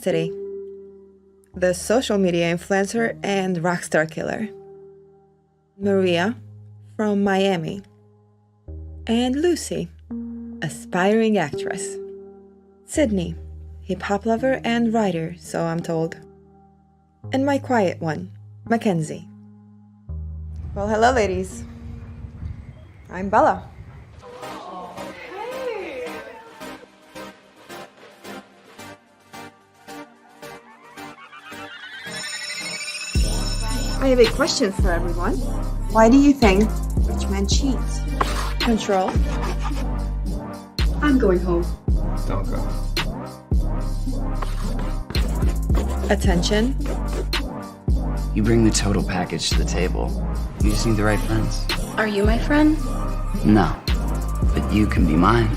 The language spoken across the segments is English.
city. The social media influencer and rockstar killer. Maria from Miami. And Lucy, aspiring actress. Sydney, hip-hop lover and writer, so I'm told. And my quiet one, Mackenzie. Well, hello ladies. I'm Bella. I have a question for everyone. Why do you think rich men cheat? Control. I'm going home. Don't go. Attention. You bring the total package to the table. You just need the right friends. Are you my friend? No, but you can be mine.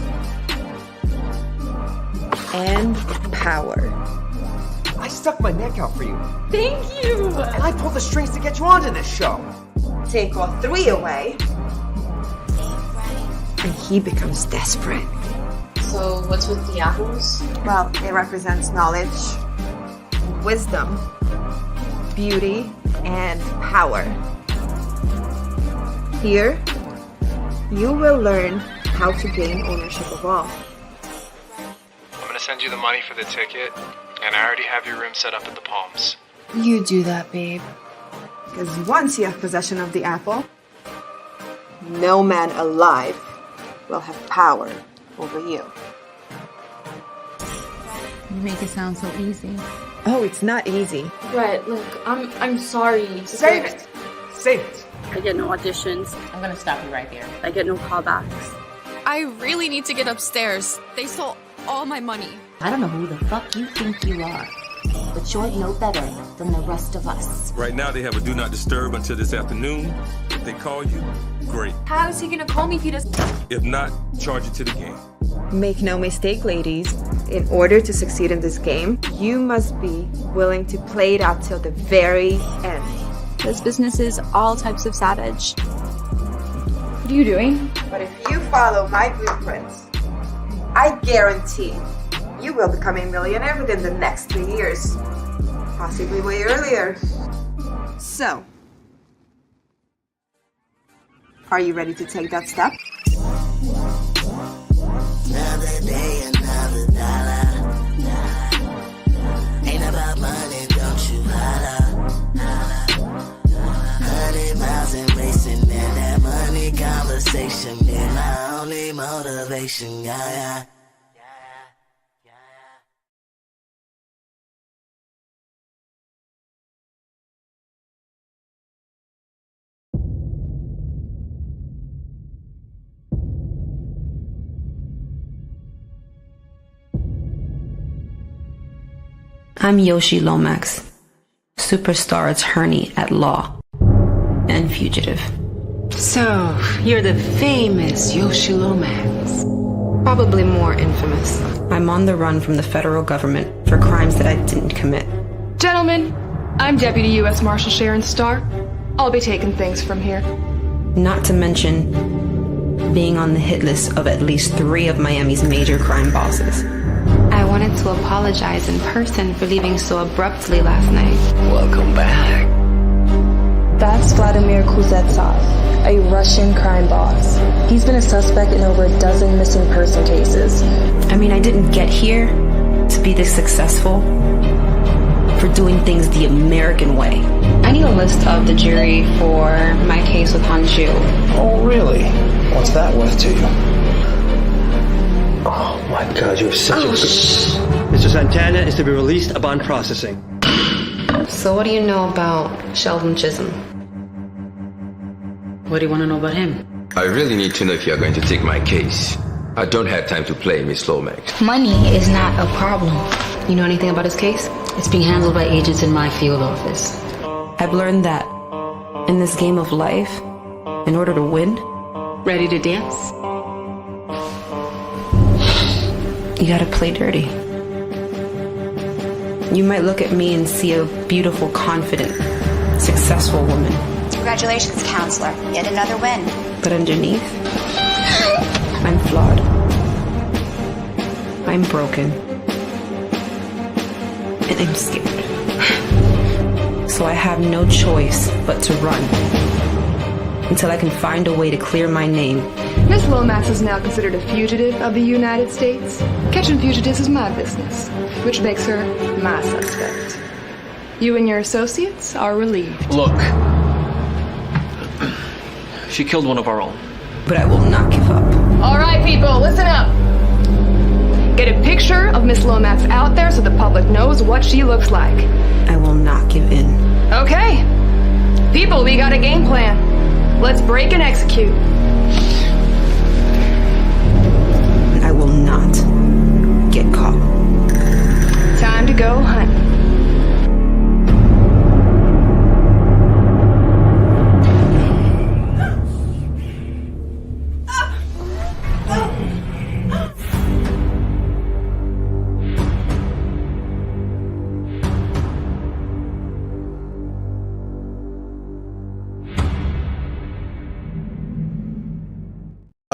And power. I stuck my neck out for you. Thank you! And I pulled the strings to get you onto this show. Take all three away. And he becomes desperate. So, what's with the apples? Well, it represents knowledge, wisdom, beauty, and power. Here, you will learn how to gain ownership of all. I'm gonna send you the money for the ticket, and I already have your room set up at the Palms. You do that, babe. Because once you have possession of the apple, no man alive will have power over you. You make it sound so easy. Oh, it's not easy. Brett, look, I'm sorry. Save it! Save it! I get no auditions. I'm gonna stop you right there. I get no callbacks. I really need to get upstairs. They stole all my money. I don't know who the fuck you think you are, but you're no better than the rest of us. Right now, they have a do not disturb until this afternoon. If they call you, great. How is he gonna call me if he doesn't? If not, charge it to the game. Make no mistake, ladies. In order to succeed in this game, you must be willing to play it out till the very end. This business is all types of savage. What are you doing? But if you follow my blueprints, I guarantee you will become a millionaire within the next 3 years. Possibly way earlier. So, are you ready to take that step? Another day, another dollar. Ain't about money, don't you holla. 100 miles and racing, and that money conversation been my only motivation, yeah. I'm Yoshi Lomax, superstar attorney at law and fugitive. So, you're the famous Yoshi Lomax. Probably more infamous. I'm on the run from the federal government for crimes that I didn't commit. Gentlemen, I'm Deputy U.S. Marshal Sharon Starr. I'll be taking things from here. Not to mention being on the hit list of at least 3 of Miami's major crime bosses. I wanted to apologize in person for leaving so abruptly last night. Welcome back. That's Vladimir Kuznetsov, a Russian crime boss. He's been a suspect in over a dozen missing person cases. I mean, I didn't get here to be this successful for doing things the American way. I need a list of the jury for my case with Honshu. Oh, really? What's that worth to you? Oh my God, you're such a good... Mr. Santana is to be released upon processing. So what do you know about Sheldon Chisholm? What do you want to know about him? I really need to know if you're going to take my case. I don't have time to play, Miss Lomax. Money is not a problem. You know anything about his case? It's being handled by agents in my field office. I've learned that in this game of life, in order to win... Ready to dance? You gotta play dirty. You might look at me and see a beautiful, confident, successful woman. Congratulations, counselor. Yet another win. But underneath, I'm flawed. I'm broken. and I'm scared. So I have no choice but to run until I can find a way to clear my name. Miss Lomax is now considered a fugitive of the United States. Catching fugitives is my business, which makes her my suspect. You and your associates are relieved. Look, she killed one of our own. But I will not give up. All right, people, listen up. Get a picture of Miss Lomax out there so the public knows what she looks like. I will not give in. Okay. People, we got a game plan. Let's break and execute. I will not get caught. Time to go hunt.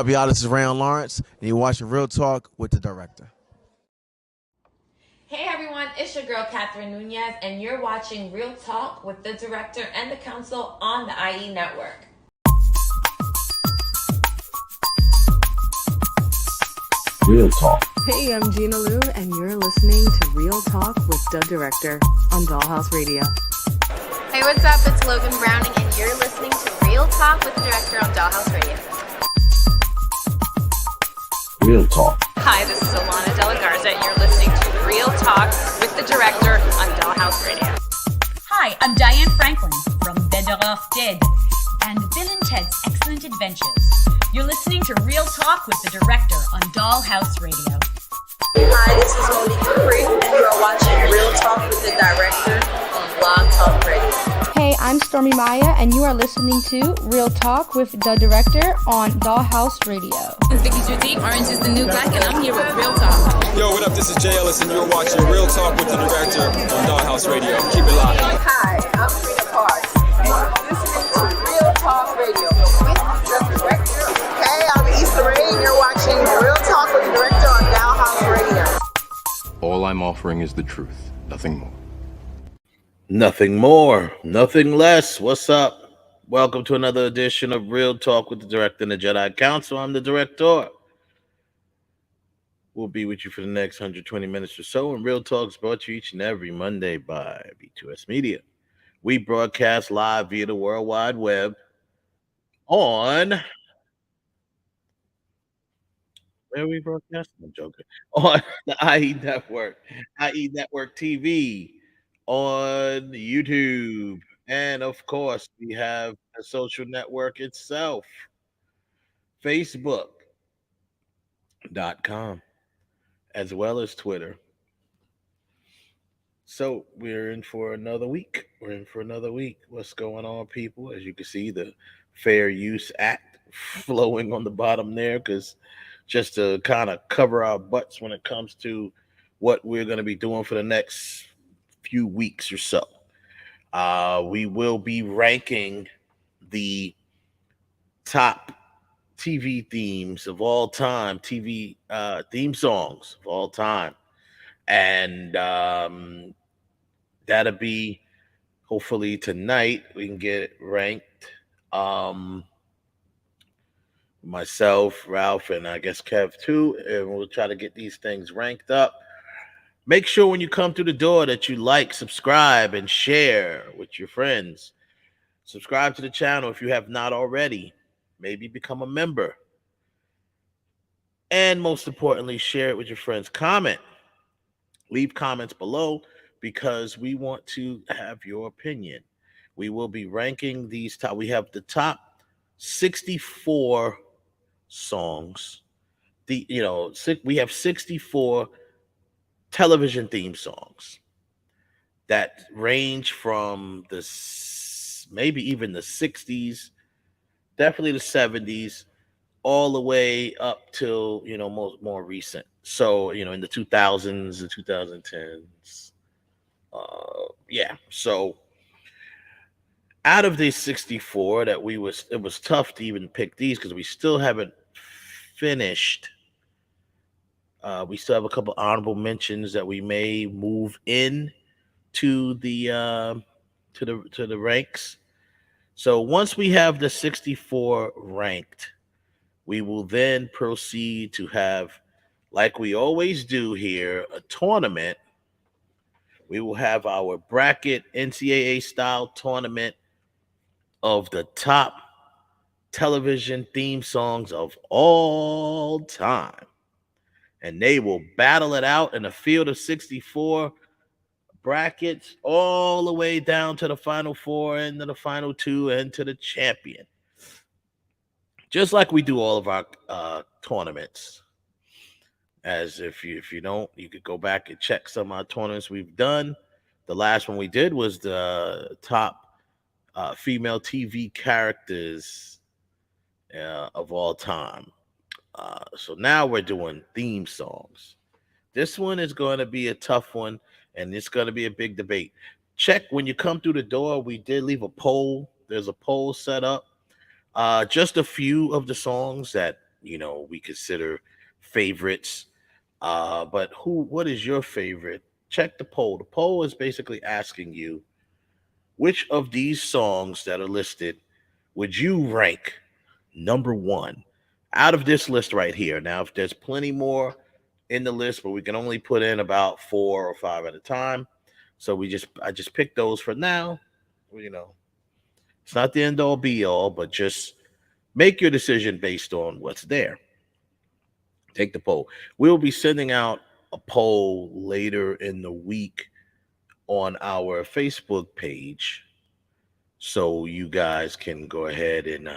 Y'all, this is Rayon Lawrence, and you're watching Real Talk with the Director. Hey everyone, it's your girl Catherine Nunez, and you're watching Real Talk with the Director and the Council on the IE Network. Real Talk. Hey, I'm Gina Lou, and you're listening to Real Talk with the Director on Dollhouse Radio. Hey, what's up? It's Logan Browning, and you're listening to Real Talk with the Director on Dollhouse Radio. Real Talk. Hi, this is Alana De La Garza, and you're listening to Real Talk with the Director on Dollhouse Radio. Hi, I'm Diane Franklin from Better Off Dead and Bill and Ted's Excellent Adventures. You're listening to Real Talk with the Director on Dollhouse Radio. Hi, this is Monique Dupree, and you are watching Real Talk with the Director on Blog Talk Radio. Hey, I'm Stormy Maya, and you are listening to Real Talk with the Director on Dollhouse Radio. It's Vicky Judy, Orange is the New Black, and I'm here with Real Talk. Yo, what up? This is Jay Ellis, and you're watching Real Talk with the Director on Dollhouse Radio. Keep it locked. Hi, I'm Trina Parks, and you're listening to Real Talk Radio with the Director. Hey, I'm Issa Rae, and you're watching Real Talk with the Director on Dollhouse Radio. All I'm offering is the truth, nothing more. Nothing more, nothing less. What's up? Welcome to another edition of Real Talk with the Director and the Jedi Council. I'm the Director. We'll be with you for the next 120 minutes or so. And Real Talk is brought to you each and every Monday by B2S Media. We broadcast live via the World Wide Web on... Where are we broadcasting? I'm joking. On the IE Network, IE Network TV, on YouTube, and of course we have a social network itself, Facebook.com, as well as Twitter. So we're in for another week. What's going on, people? As you can see, the Fair Use Act flowing on the bottom there, because just to kind of cover our butts when it comes to what we're going to be doing for the next few weeks or so. We will be ranking the top TV themes of all time, TV theme songs of all time. And that'll be hopefully tonight. We can get it ranked. Myself, Ralph, and I guess Kev too. And we'll try to get these things ranked up. Make sure when you come through the door that you like, subscribe, and share with your friends. Subscribe to the channel if you have not already. Maybe become a member. And most importantly, share it with your friends. Comment. Leave comments below because we want to have your opinion. We will be ranking these top. We have the top 64 songs. We have 64 television theme songs that range from maybe even the 60s, definitely the 70s, all the way up till more recent. So in the 2000s, the 2010s, So out of these 64 that it was tough to even pick these because we still haven't finished. We still have a couple honorable mentions that we may move in to the ranks. So once we have the 64 ranked, we will then proceed to have, like we always do here, a tournament. We will have our bracket NCAA style tournament of the top television theme songs of all time. And they will battle it out in a field of 64 brackets all the way down to the final four and to the final two and to the champion. Just like we do all of our tournaments. As if you don't, you could go back and check some of our tournaments we've done. The last one we did was the top female TV characters of all time. So now we're doing theme songs. This one is going to be a tough one, and it's going to be a big debate. Check when you come through the door. We did leave a poll. There's a poll set up. Just a few of the songs that we consider favorites. But what is your favorite? Check the poll. The poll is basically asking you which of these songs that are listed would you rank number one out of this list right here. Now, if there's plenty more in the list, but we can only put in about 4 or 5 at a time. So I just picked those for now. It's not the end all be all, but just make your decision based on what's there. Take the poll. We'll be sending out a poll later in the week on our Facebook page, so you guys can go ahead and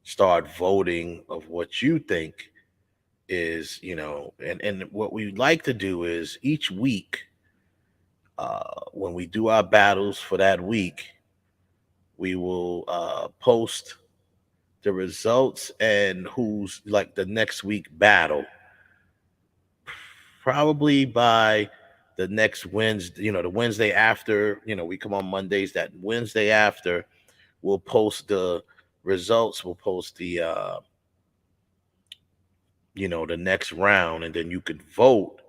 start voting of what you think is, and what we like to do is each week, when we do our battles for that week, we will post the results and who's like the next week battle. Probably by the next Wednesday, the Wednesday after, we come on Mondays. That Wednesday after, we'll post the results. We'll post the, the next round, and then you could vote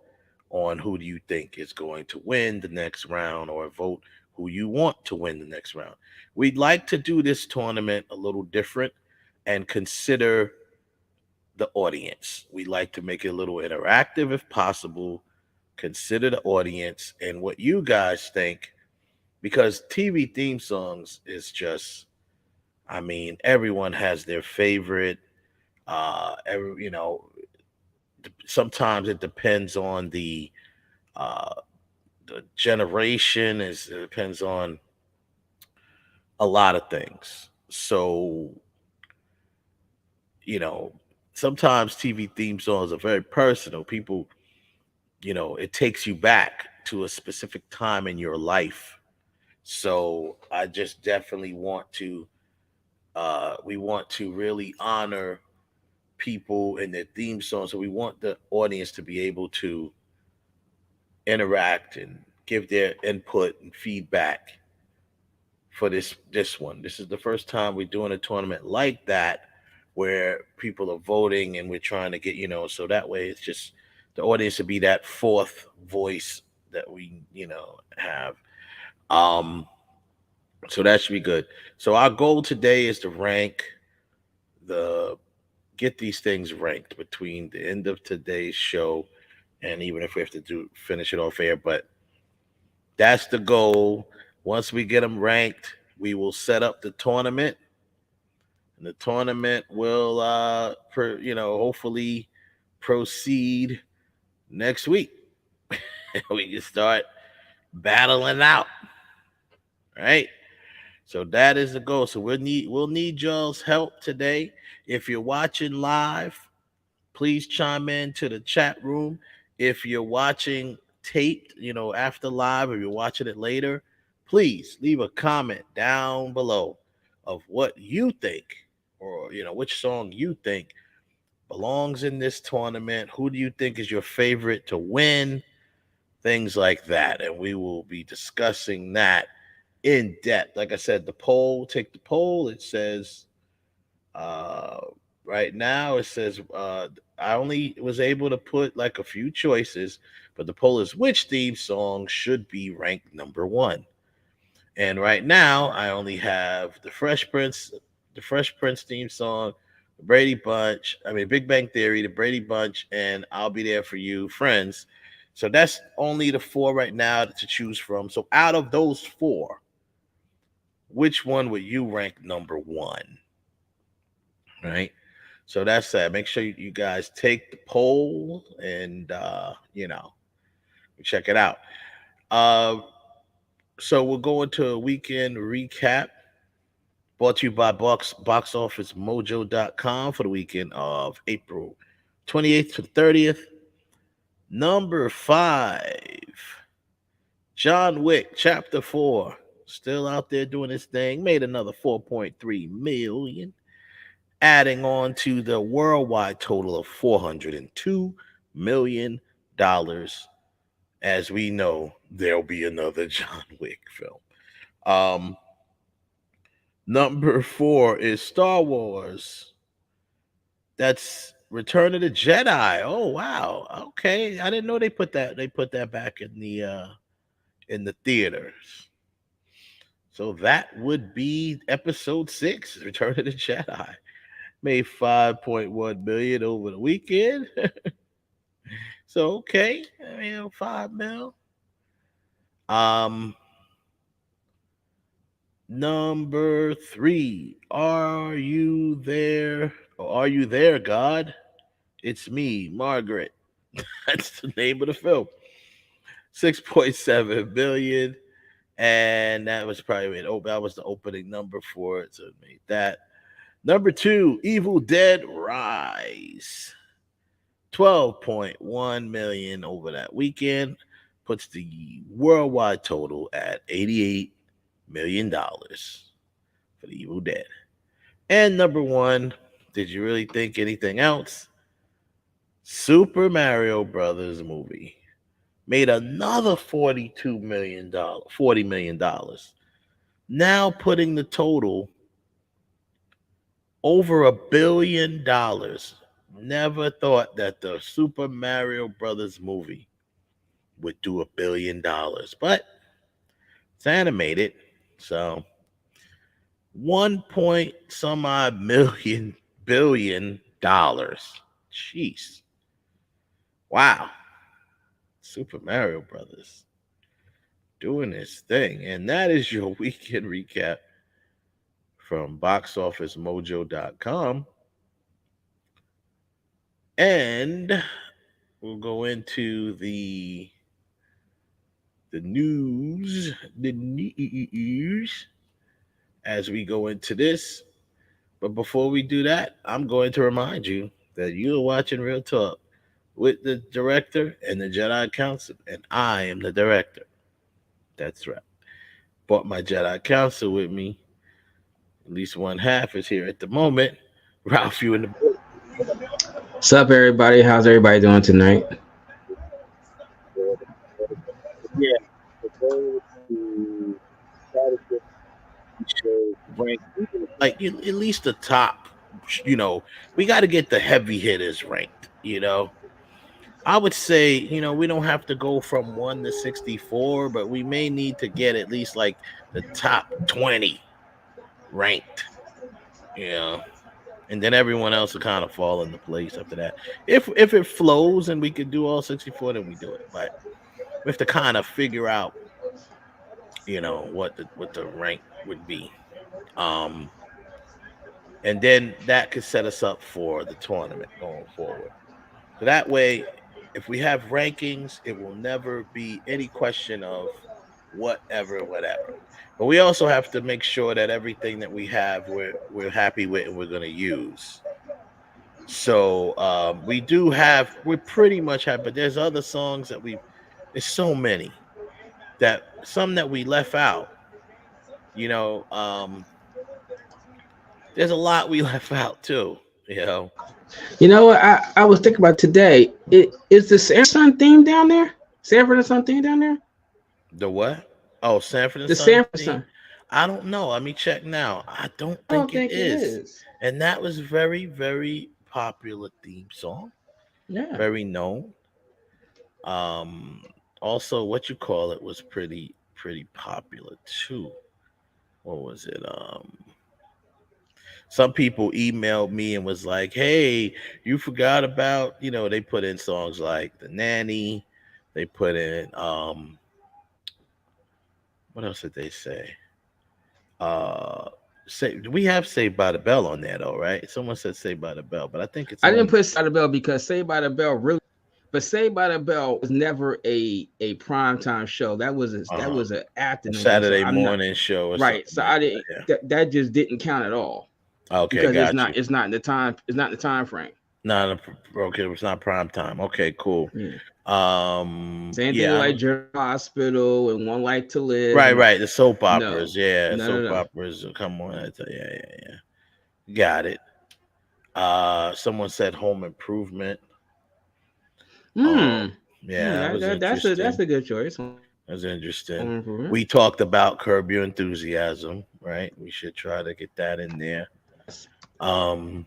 on who do you think is going to win the next round, or vote who you want to win the next round. We'd like to do this tournament a little different and consider the audience. We like to make it a little interactive if possible. Consider the audience and what you guys think, because TV theme songs is just, everyone has their favorite. Sometimes it depends on the generation. It depends on a lot of things. So, sometimes TV theme songs are very personal. People, it takes you back to a specific time in your life. So I just definitely want to, we want to really honor people and their theme songs. So we want the audience to be able to interact and give their input and feedback for this one. This is the first time we're doing a tournament like that, where people are voting and we're trying to get, so that way it's just the audience to be that fourth voice that we, have. So that should be good. So our goal today is to get these things ranked between the end of today's show, and even if we have to finish it off air, but that's the goal. Once we get them ranked, we will set up the tournament. And the tournament will, hopefully proceed next week. We can start battling out. All right. So that is the goal. So we'll need y'all's help today. If you're watching live, please chime in to the chat room. If you're watching taped, after live, or you're watching it later, please leave a comment down below of what you think, or which song you think belongs in this tournament. Who do you think is your favorite to win? Things like that. And we will be discussing that in depth. Like I said, take the poll. It says right now, it says I only was able to put like a few choices, But the poll is which theme song should be ranked number one. And right now, I only have the Fresh Prince theme song, the Big Bang Theory, the Brady Bunch, and I'll Be There for You, Friends. So that's only the four right now to choose from. So out of those four, which one would you rank number one? Right. So that's that. Make sure you guys take the poll and check it out. So we'll go into a weekend recap brought to you by boxofficemojo.com for the weekend of April 28th to 30th. Number 5, John Wick Chapter 4, still out there doing his thing, made another 4.3 million, adding on to the worldwide total of $402 million. As we know, there'll be another John Wick film. Number 4 is Star Wars. That's Return of the Jedi. Oh wow. Okay. I didn't know they put that back in the theaters. So that would be episode 6, Return of the Jedi. Made 5.1 million over the weekend. So okay. 5 mil. Number 3, Are You There? Are You There, God? It's Me, Margaret. That's the name of the film. 6.7 billion. And that was that was the opening number for it. So it made that. Number 2, Evil Dead Rise. 12.1 million over that weekend. Puts the worldwide total at $88 million for the Evil Dead. And number 1, did you really think anything else? Super Mario Brothers movie made another $40 million. Now putting the total over $1 billion. Never thought that the Super Mario Brothers movie would do $1 billion, but it's animated, so 1 point some odd billion dollars. Jeez. Wow. Super Mario Brothers doing this thing. And that is your weekend recap from boxofficemojo.com. And we'll go into the news as we go into this. But before we do that, I'm going to remind you that you're watching Real Talk with the director and the Jedi Council, and I am the director. That's right. Brought my Jedi Council with me. At least one half is here at the moment. Ralph, you in the book. What's up, everybody? How's everybody doing tonight? Yeah, the goal to try to get the show ranked, like at least the top. We got to get the heavy hitters ranked. I would say, we don't have to go from 1 to 64, but we may need to get at least like the top 20 ranked. And then everyone else will kind of fall into place after that. If it flows and we could do all 64, then we do it. But we have to kind of figure out, what the rank would be. And then that could set us up for the tournament going forward. So that way, if we have rankings, it will never be any question of whatever. But we also have to make sure that everything that we have, we're happy with and we're going to use. So we pretty much have, but there's other songs that there's so many some that we left out. There's a lot we left out too. You know what I was thinking about today? Is the Sanford theme down there? Sanford and Son theme down there? The what? Oh, Sanford and the Son. Sanford Son. I don't know. Let me check now. I don't think it is. And that was very, very popular theme song. Yeah. Very known. Also, what you call it was pretty popular too. What was it? Some people emailed me and was like, "Hey, you forgot about," they put in songs like The Nanny. They put in what else did they say? Say, we have Saved by the Bell on there though, right? Someone said Saved by the Bell, but I think it's I didn't on. put Saved by the Bell because Saved by the Bell really, but Saved by the Bell was never a primetime show. That was an afternoon thing. So Saturday I'm not morning show or right. something So like I that. didn't. That just didn't count at all. Okay, Because got you. it's not in the time. It's not in the time frame. Okay, it's not prime time. Okay, cool. Yeah. Same thing Yeah, with like General Hospital and One Life to Live. right. The soap No, operas, yeah, soap no. operas. Come on, yeah. Got it. Someone said Home Improvement. Yeah, that was interesting. That's a good choice. That's interesting. We talked about Curb Your Enthusiasm, right? We should try to get that in there. And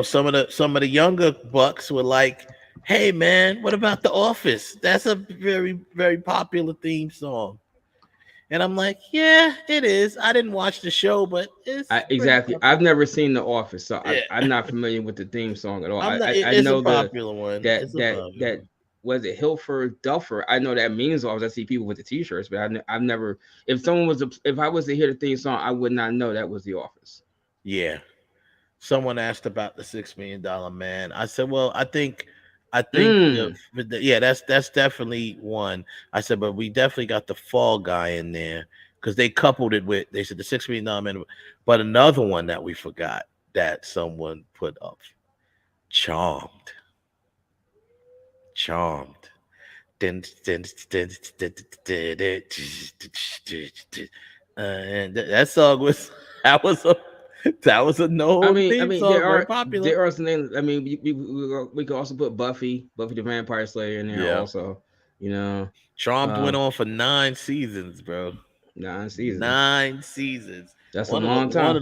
some of the younger bucks were like, "Hey man, what about The Office? That's a very, very popular theme song." And I'm like, "Yeah, it is. I didn't watch the show, but it's exactly. I've never seen The Office, so I'm not familiar with the theme song at all. I know a popular one. That was it Hilford Duffer. I know that means Office. I see people with the T-shirts, but I've never. If I was to hear the theme song, I would not know that was The Office. Yeah. Someone asked about the $6 Million Man. I said, well, I think, yeah, that's definitely one. I said, but we definitely got the Fall Guy in there because they coupled it with. They said the $6 Million Man, but another one that we forgot that someone put up, Charmed. And that song was that was a no theme song. Very popular. There are some names. I mean, we could also put Buffy the Vampire Slayer in there also. Charmed went on for 9 seasons, bro. 9 seasons. 9 seasons. That's a long time.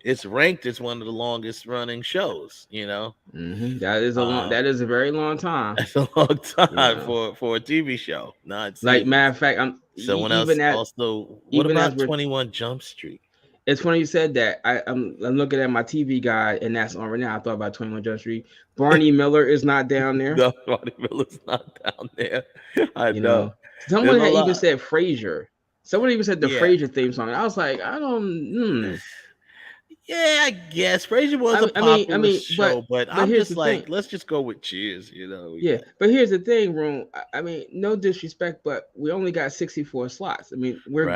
It's ranked as one of the longest running shows. That is a very long time. That's a long time for a TV show. 9 seasons. Like matter of fact, someone else also. What about 21 Jump Street? It's funny you said that. I'm looking at my TV guide, and that's on right now. I thought about 21 Jump Street. Barney Miller is not down there. No, Barney Miller's not down there. I know. Someone had even said Frasier. Someone even said the Frasier theme song. And I was like, I don't. Yeah, I guess Frasier was a popular show, but I'm just like, let's just go with Cheers. Yeah, but here's the thing, Room. I mean, no disrespect, but we only got 64 slots. I mean, we're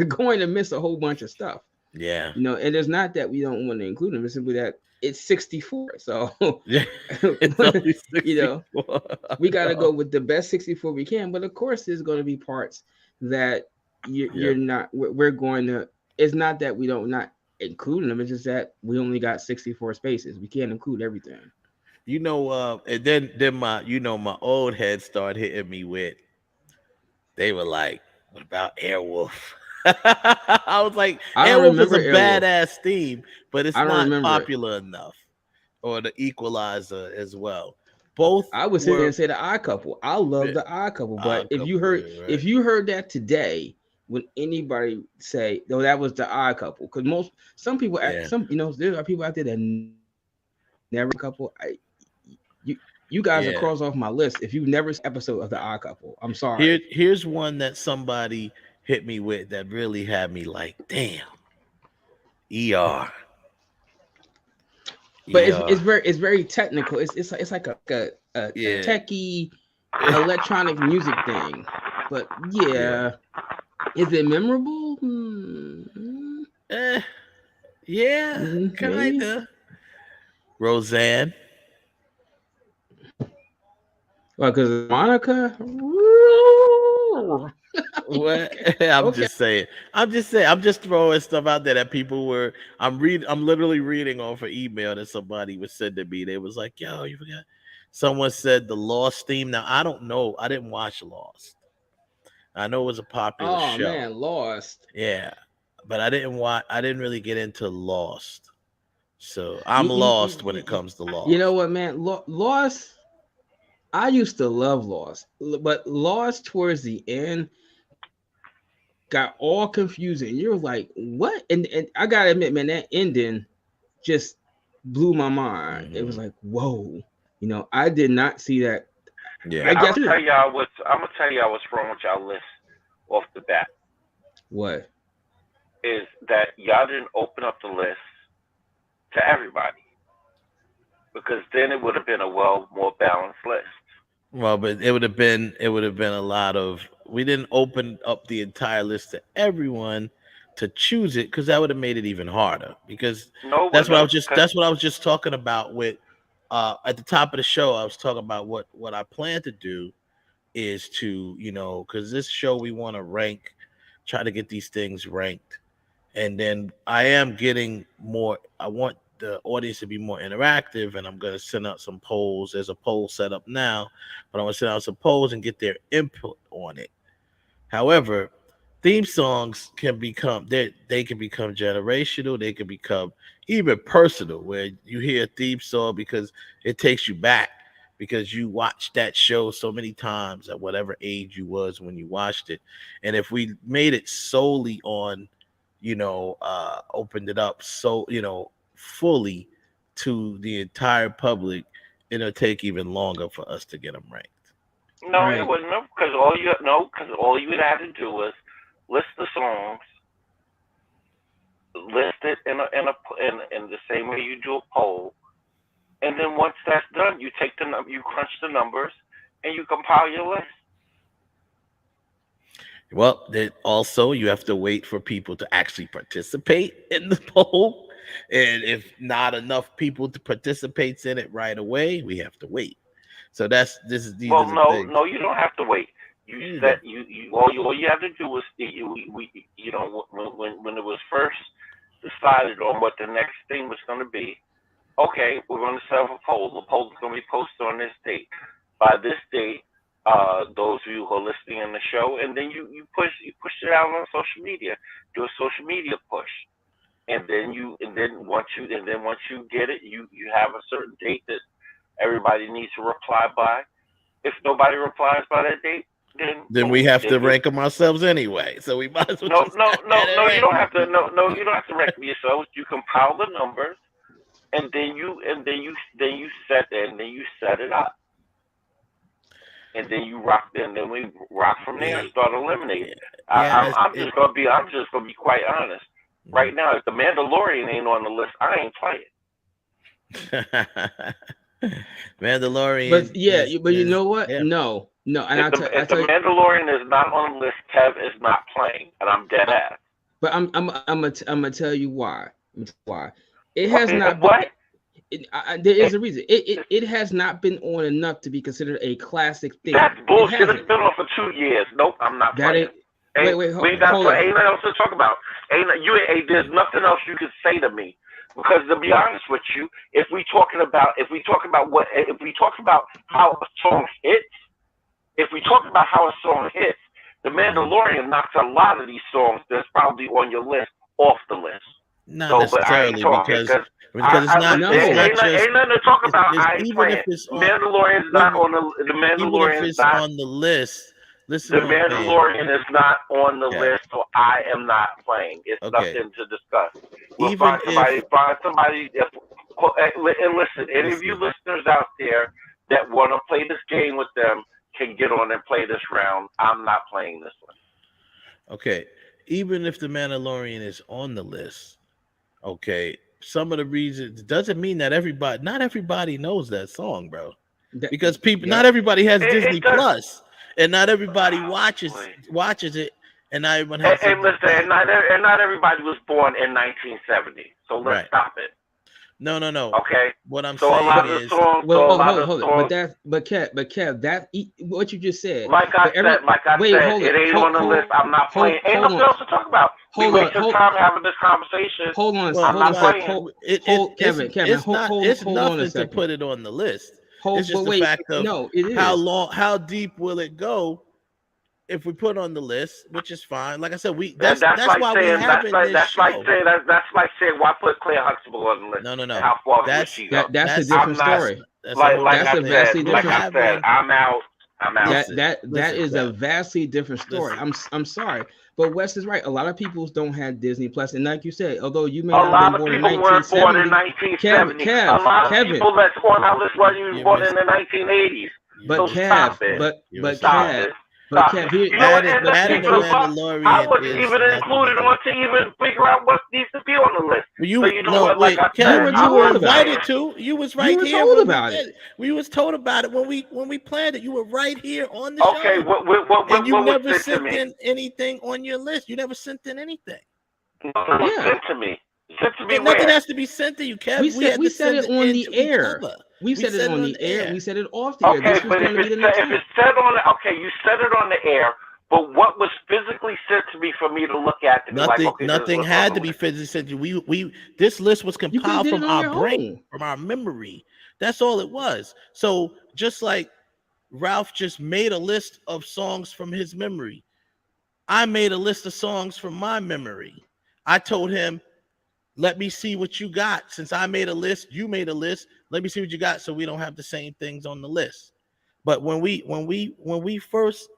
going to miss a whole bunch of stuff. Yeah, and it's not that we don't want to include them. It's simply that it's 64. So it's only 64. We got to go with the best 64 we can. But of course, there's going to be parts that you're not. We're going to. It's not that we don't not including them. It's just that we only got 64 spaces. We can't include everything. And then my old head started hitting me with. They were like, "What about Airwolf?" I was like, "Airwolf is a badass theme, but it's not popular enough." Or the Equalizer as well. Both. I would sit there and say the Odd Couple. I love the Odd Couple, but if you heard that today. When anybody say, "No, that was the Odd Couple," because some people, there are people out there that never couple. You guys are crossed off my list if you've never seen an episode of the Odd Couple. I'm sorry. Here's one that somebody hit me with that really had me like, damn. ER. But it's very technical. It's like a techie electronic music thing. But yeah. Is it memorable? Yeah, kinda. Roseanne. Well, because Monica. What? I'm just saying. I'm just throwing stuff out there that people were. I'm literally reading off an email that somebody was sent to me. They was like, "Yo, you forgot." Someone said the Lost theme. Now I don't know. I didn't watch Lost. I know it was a popular show. Oh man, Lost. Yeah, but I didn't really get into Lost, so I'm lost when it comes to Lost. You know what, man? Lost. I used to love Lost, but Lost towards the end got all confusing. You're like, what? And I gotta admit, man, that ending just blew my mind. It was like, whoa, I did not see that. Yeah, I'm gonna tell y'all what's wrong with y'all list off the bat. What? Is that y'all didn't open up the list to everybody, because then it would have been a more balanced list. Well, but it would have been a lot of. We didn't open up the entire list to everyone to choose it, because that would have made it even harder. Because that's what I was just talking about with at the top of the show. I was talking about what I plan to do is to, because this show we want to rank, try to get these things ranked, and then I am getting more. I want the audience to be more interactive, and I'm going to send out some polls. There's a poll set up now, but I'm going to send out some polls and get their input on it. However, theme songs can become they can become generational. They can become even personal, where you hear a theme song because it takes you back, because you watched that show so many times at whatever age you was when you watched it. And if we made it solely on, opened it up fully to the entire public, it'll take even longer for us to get them ranked. No, right. It wouldn't have, because all you would have to do was list the songs, list it in the same way you do a poll, and then once that's done, you take you crunch the numbers, and you compile your list. Well, also you have to wait for people to actually participate in the poll. And if not enough people to participate in it right away, we have to wait. So these are the things. No, you don't have to wait. All you have to do is when it was first decided on what the next thing was going to be. Okay, we're going to set up a poll. The poll is going to be posted on this date. By this date, those of you who are listening in the show, and then you push it out on social media. Do a social media push. And then once you get it, you have a certain date that everybody needs to reply by. If nobody replies by that date, then we have to rank them ourselves anyway. So we might as well. No, you don't have to. No, you don't have to rank them yourselves. You compile the numbers, and then you set it up, and then you rock. And then we rock from there and start eliminating. I'm just gonna be quite honest. Right now, if the Mandalorian ain't on the list, I ain't playing. Mandalorian. But you know what? Yeah. No. And if the Mandalorian is not on the list, Kev is not playing, and I'm dead ass. But I'm gonna tell you why. It has not. What? There is a reason. It has not been on enough to be considered a classic thing. That's bullshit. It's been on for 2 years. Nope, I'm not playing. Wait, ain't nothing else to talk about. There's nothing else you can say to me, because to be honest with you, if we talk about how a song hits, the Mandalorian knocks a lot of these songs that's probably on your list off the list. Not necessarily, because it's not. Ain't nothing to talk about. Mandalorian's not on the Mandalorian. Even if it's on the list. The Mandalorian is not on the list, so I am not playing. It's nothing to discuss. We'll find somebody. And listen, any of you listeners out there that want to play this game with them can get on and play this round. I'm not playing this one. Okay, even if the Mandalorian is on the list, okay, some of the reasons doesn't mean that not everybody knows that song, bro. Because not everybody has Disney Plus. And not everybody watches it, and not everyone has. And not everybody was born in 1970. So let's stop it. No. Okay. What I'm saying is, hold on. But Kev, that what you just said. Like I said, it ain't on the list. I'm not playing. Ain't nothing else to talk about. We wasted time having this conversation. Hold on. I'm not playing. Kevin, it's nothing to put it on the list. It's just the fact of how deep will it go if we put on the list, which is fine. Like I said, that's like why we have it. That's like saying why put Claire Huxtable on the list. No. How far did she go? That's a different story. That's a vastly different. I'm out. That is a vastly different story. I'm sorry, but Wes is right. A lot of people don't have Disney Plus, and like you said, although you may not have been born in 1970, a lot of people that's on our list were you born in the 1980s. But so Kev, but Kev, you know what? I wasn't even included on to even figure out what needs to be on the list. You were invited to. You was right here. Told about it. We was told about it when we planned it. You were right here on the show. Okay, and you never sent in anything on your list. You never sent in anything. Sent to me. Nothing has to be sent to you, Kev. We said it on the air. We said it on the air. We said it off the air. This was going to be the next time. If it's said on you said it on the air, but what was physically sent to me for me to look at? Nothing had to be physically sent to you. We this list was compiled from our brain, from our memory. That's all it was. So just like Ralph just made a list of songs from his memory, I made a list of songs from my memory. I told him, let me see what you got. Since I made a list, you made a list. Let me see what you got, so we don't have the same things on the list. But when we first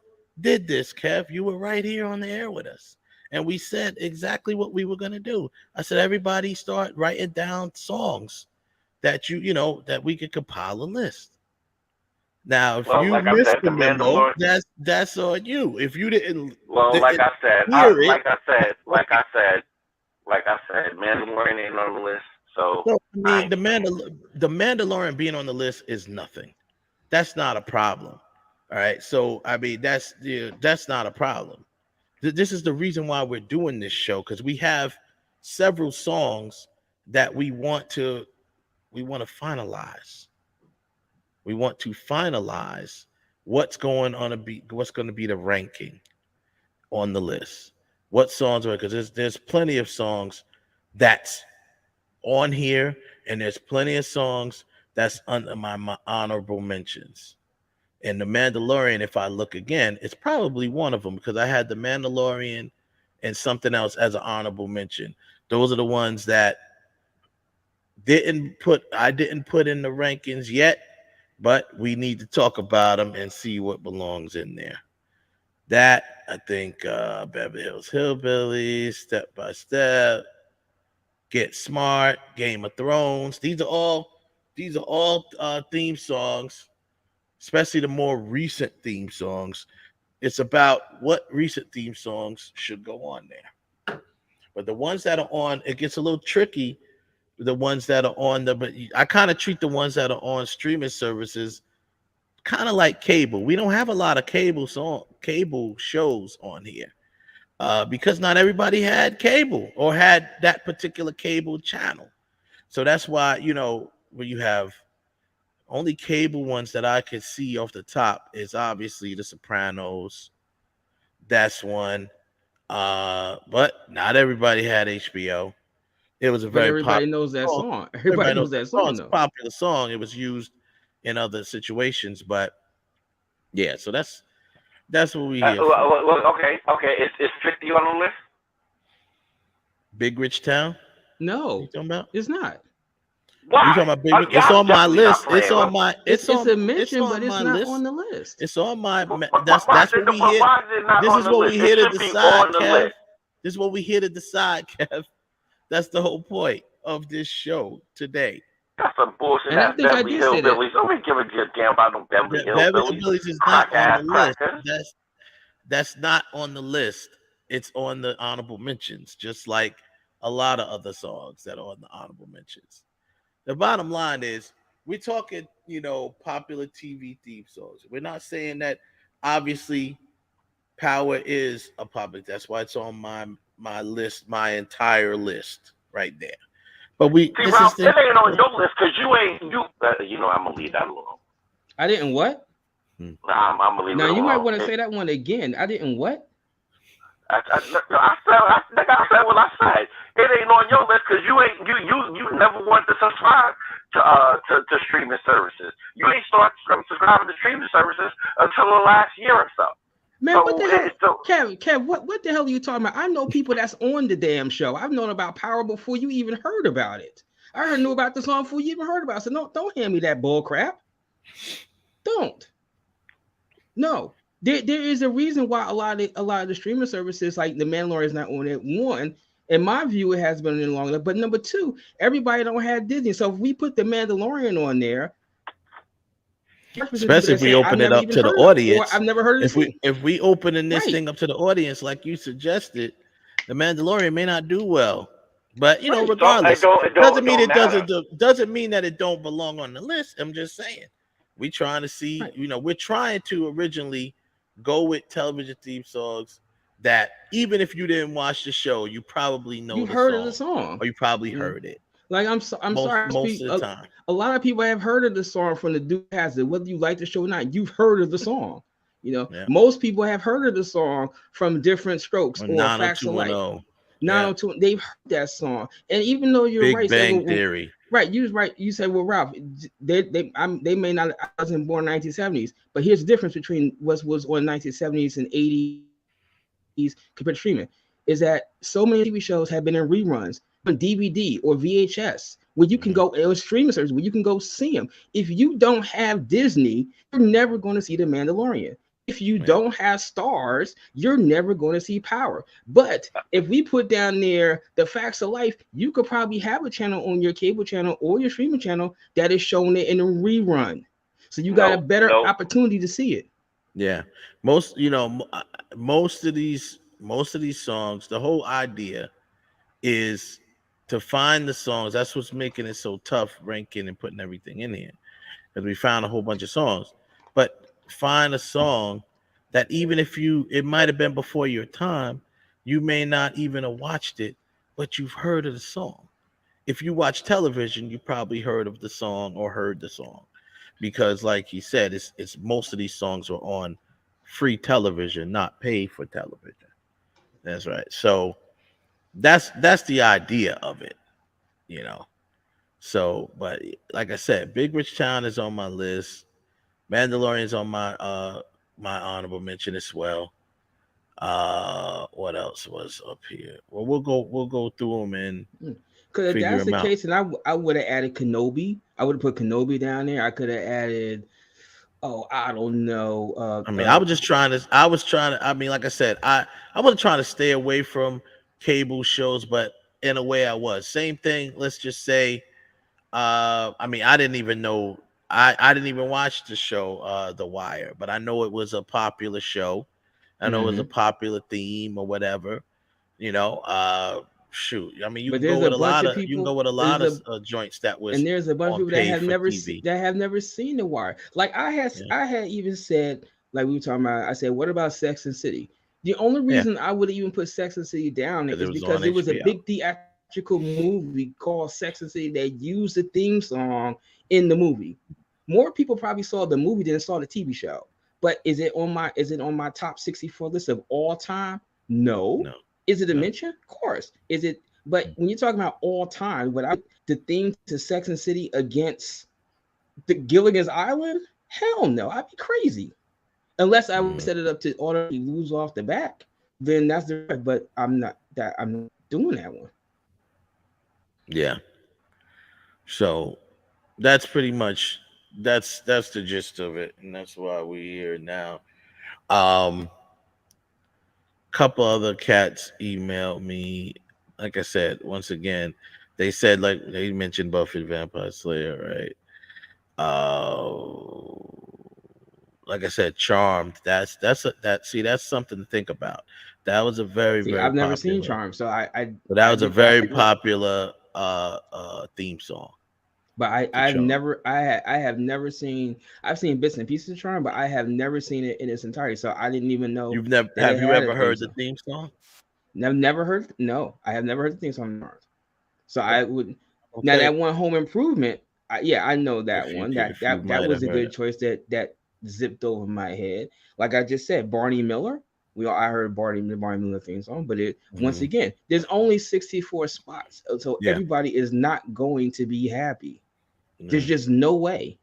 did this, Kev, you were right here on the air with us, and we said exactly what we were gonna do. I said, everybody start writing down songs that you know that we could compile a list. Now, if you missed the memo, that's on you. If you didn't, like I said, Mandalorian ain't on the list. So I mean, the Mandalorian being on the list is nothing. That's not a problem. All right. So I mean, that's not a problem. This is the reason why we're doing this show, because we have several songs that we want to finalize. We want to finalize what's going to be the ranking on the list. What songs are, because there's plenty of songs that's on here, and there's plenty of songs that's under my honorable mentions. And the Mandalorian, if I look again, it's probably one of them, because I had the Mandalorian and something else as an honorable mention. Those are the ones that I didn't put in the rankings yet, but we need to talk about them and see what belongs in there. That, I think, Beverly Hills Hillbillies, Step by Step, Get Smart, Game of Thrones. These are all theme songs, especially the more recent theme songs. It's about what recent theme songs should go on there. But the ones that are on, it gets a little tricky. The ones that are on but I kind of treat the ones that are on streaming services kind of like cable. We don't have a lot of cable shows on here because not everybody had cable or had that particular cable channel. So that's why, when you have only cable ones that I could see off the top is obviously The Sopranos. That's one. But not everybody had HBO. It was everybody knows that song. Everybody knows that song. It's a popular song. It was used in other situations, but yeah. So that's what we hear. Okay. Is 50 on the list? Big Rich Town? No, you talking about? It's not. Why? You talking about Big Rich? It's on my list. It's on my. It's a mention, but it's not on the list. It's on my. That's what we hear. This is what we hear to decide, Kev. This is what we hear to decide, Kev. That's the whole point of this show today. That's some bullshit. And I think I did say that. Nobody give a damn about no Beverly Hillbillies. Hillbillies is not on the list. That's not on the list. It's on the honorable mentions, just like a lot of other songs that are on the honorable mentions. The bottom line is, we're talking, popular TV theme songs. We're not saying that obviously Power is a public. That's why it's on my list, my entire list right there. But it ain't on your list because I'm gonna leave that alone. I didn't what? I'm gonna leave it alone. Now you might want to say that one again. I didn't what? I said what I said. It ain't on your list because you never wanted to subscribe to streaming services. You ain't started subscribing to streaming services until the last year or so. Man, what the hell? Kev, what the hell are you talking about? I know people that's on the damn show. I've known about Power before you even heard about it. I knew about the song before you even heard about it. So don't hand me that bull crap. Don't. No. There is a reason why a lot of the streaming services like The Mandalorian is not on it. One, in my view, it has been in long enough. But number two, everybody don't have Disney. So if we put The Mandalorian on there, especially if we open it up to the audience, I've never heard of it. If we open this thing up to the audience, like you suggested, The Mandalorian may not do well. But you know, regardless, doesn't mean that it don't belong on the list. I'm just saying, we trying to see, you know, we're trying to originally go with television theme songs that even if you didn't watch the show, you probably know you heard of the song, or you probably heard it. Like I'm sorry, most of the time. A lot of people have heard of the song from the Duke Has It, whether you like the show or not. You've heard of the song. You know, most people have heard of the song from Different Strokes or Facts of Life. 902, they've heard that song, and even though you're Big right, Bang Theory, right? You was right. You said, "Well, Ralph, they may not." I wasn't born 1970s, but here's the difference between what was on 1970s and 80s compared to streaming: is that so many TV shows have been in reruns on DVD or VHS, where you can go or streaming service where you can go see them. If you don't have Disney, you're never going to see The Mandalorian. If you don't have Stars, you're never going to see Power. But if we put down there the Facts of Life, you could probably have a channel on your cable channel or your streaming channel that is showing it in a rerun. So you got a better opportunity to see it. Yeah. Most of these songs, the whole idea is to find the songs. That's what's making it so tough ranking and putting everything in here. Because we found a whole bunch of songs. But find a song that even if it might have been before your time, you may not even have watched it, but you've heard of the song. If you watch television, you probably heard of the song or heard the song, because like he said, it's most of these songs are on free television, not paid for television. That's right. So that's the idea of it, you know. So, but like I said, Big Rich Town is on my list. Mandalorian's on my my honorable mention as well. What else was up here? Well, we'll go through them and because if that's the case, and I would have added Kenobi. I would have put Kenobi down there. I could have added. Oh, I don't know. I mean, I was trying to. I mean, like I said, I wasn't trying to stay away from cable shows, but in a way, I was. Same thing. Let's just say. I mean, I didn't even know. I didn't even watch the show, The Wire, but I know it was a popular show. I know it was a popular theme or whatever. You know, shoot. I mean, you can go with a lot of joints that was. And there's a bunch of people that have never seen The Wire. Like I had even said, like we were talking about. I said, what about Sex and City? The only reason I would even put Sex and City down is because it was a big theatrical movie called Sex and City that used the theme song in the movie. More people probably saw the movie than saw the TV show. But is it on my top 64 list of all time? No. Is it a mention? Of course. Is it? But when you're talking about all time, the theme to Sex and City against the Gilligan's Island? Hell no. I'd be crazy. Unless I would set it up to already lose off the back, then that's the. But I'm not doing that one. Yeah. So that's pretty much that's the gist of it, and that's why we're here now. Couple other cats emailed me. Like I said, once again, they said, like they mentioned Buffy the Vampire Slayer, right? Like I said, Charmed. That's something to think about. That was a very I've never seen Charmed, so that was a very popular theme song. But I have never seen. I've seen bits and pieces of Charm, but I have never seen it in its entirety. So I didn't even know. Have you ever heard the theme song? Never heard. No, I have never heard the theme song. So I would. Okay. Now that one, Home Improvement. I know that one. That was a good choice. That zipped over my head. Like I just said, Barney Miller. I heard the Barney Miller theme song, but once again, there's only 64 spots, so everybody is not going to be happy. There's just no way.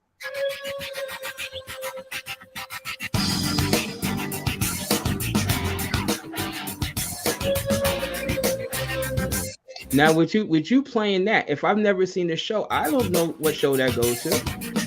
Now with you playing that, if I've never seen the show, I don't know what show that goes to.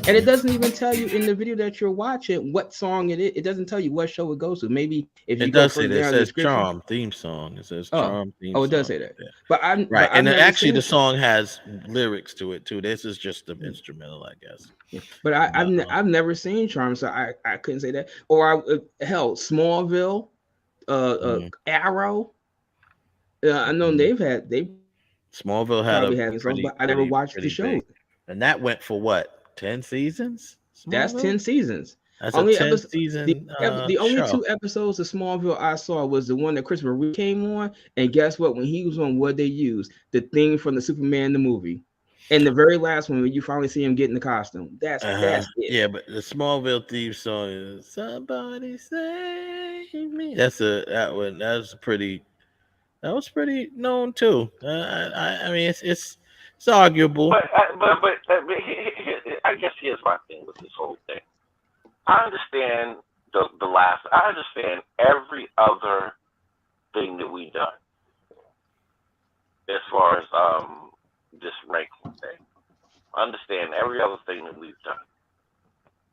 And it doesn't even tell you in the video that you're watching what song it is. It doesn't tell you what show it goes to. Maybe if you go further down the description. Charm theme song. It says Charm theme song. Oh, it does say that. Yeah. But I'm right. But and actually the song has lyrics to it too. This is just the instrumental, I guess. Yeah. But I've never seen Charm, so I couldn't say that. Or hell, Smallville, Arrow. I know they Smallville had songs, but I never watched the show. Big. And that went for what? 10 seasons? Smallville? That's 10 seasons. That's only a 10 season. The only 2 episodes of Smallville I saw was the one that Christopher Reeve came on. And guess what? When he was on, what they used? The thing from the Superman the movie. And the very last one, when you finally see him get in the costume. That's it. Yeah, but the Smallville theme song is "Somebody Save Me." That was pretty known too. I mean, it's arguable. But I guess here's my thing with this whole thing. I understand the last. I understand every other thing that we've done as far as this ranking thing. I understand every other thing that we've done.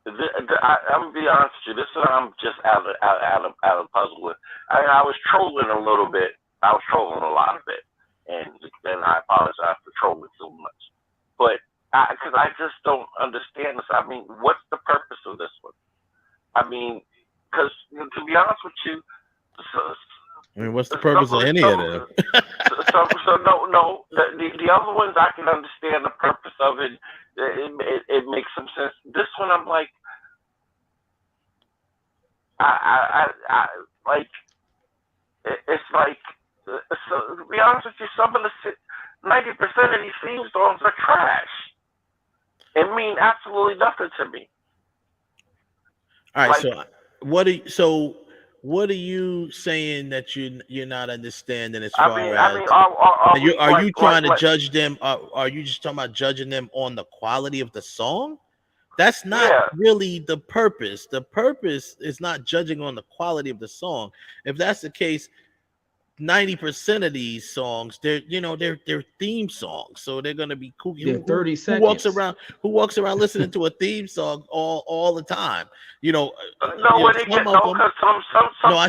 I'm gonna be honest with you. This is I'm just out of puzzle with. I was trolling a little bit. I was trolling a lot of it, and I apologize for trolling so much. But because I just don't understand this. I mean, what's the purpose of this one? I mean, because to be honest with you, I mean, what's the purpose of any of them? No. The other ones I can understand the purpose of it. It makes some sense. This one, I'm like, I like. It's like, so to be honest with you, some of the 90% of these theme songs are trash. It mean absolutely nothing to me. All right, like, what are you saying that you're not understanding as far as? Are you trying to judge them? Are you just talking about judging them on the quality of the song? That's not really the purpose. The purpose is not judging on the quality of the song. If that's the case, 90% of these songs, they're theme songs, so they're gonna be cool. 30 seconds. Who walks around listening to a theme song all the time? When they get some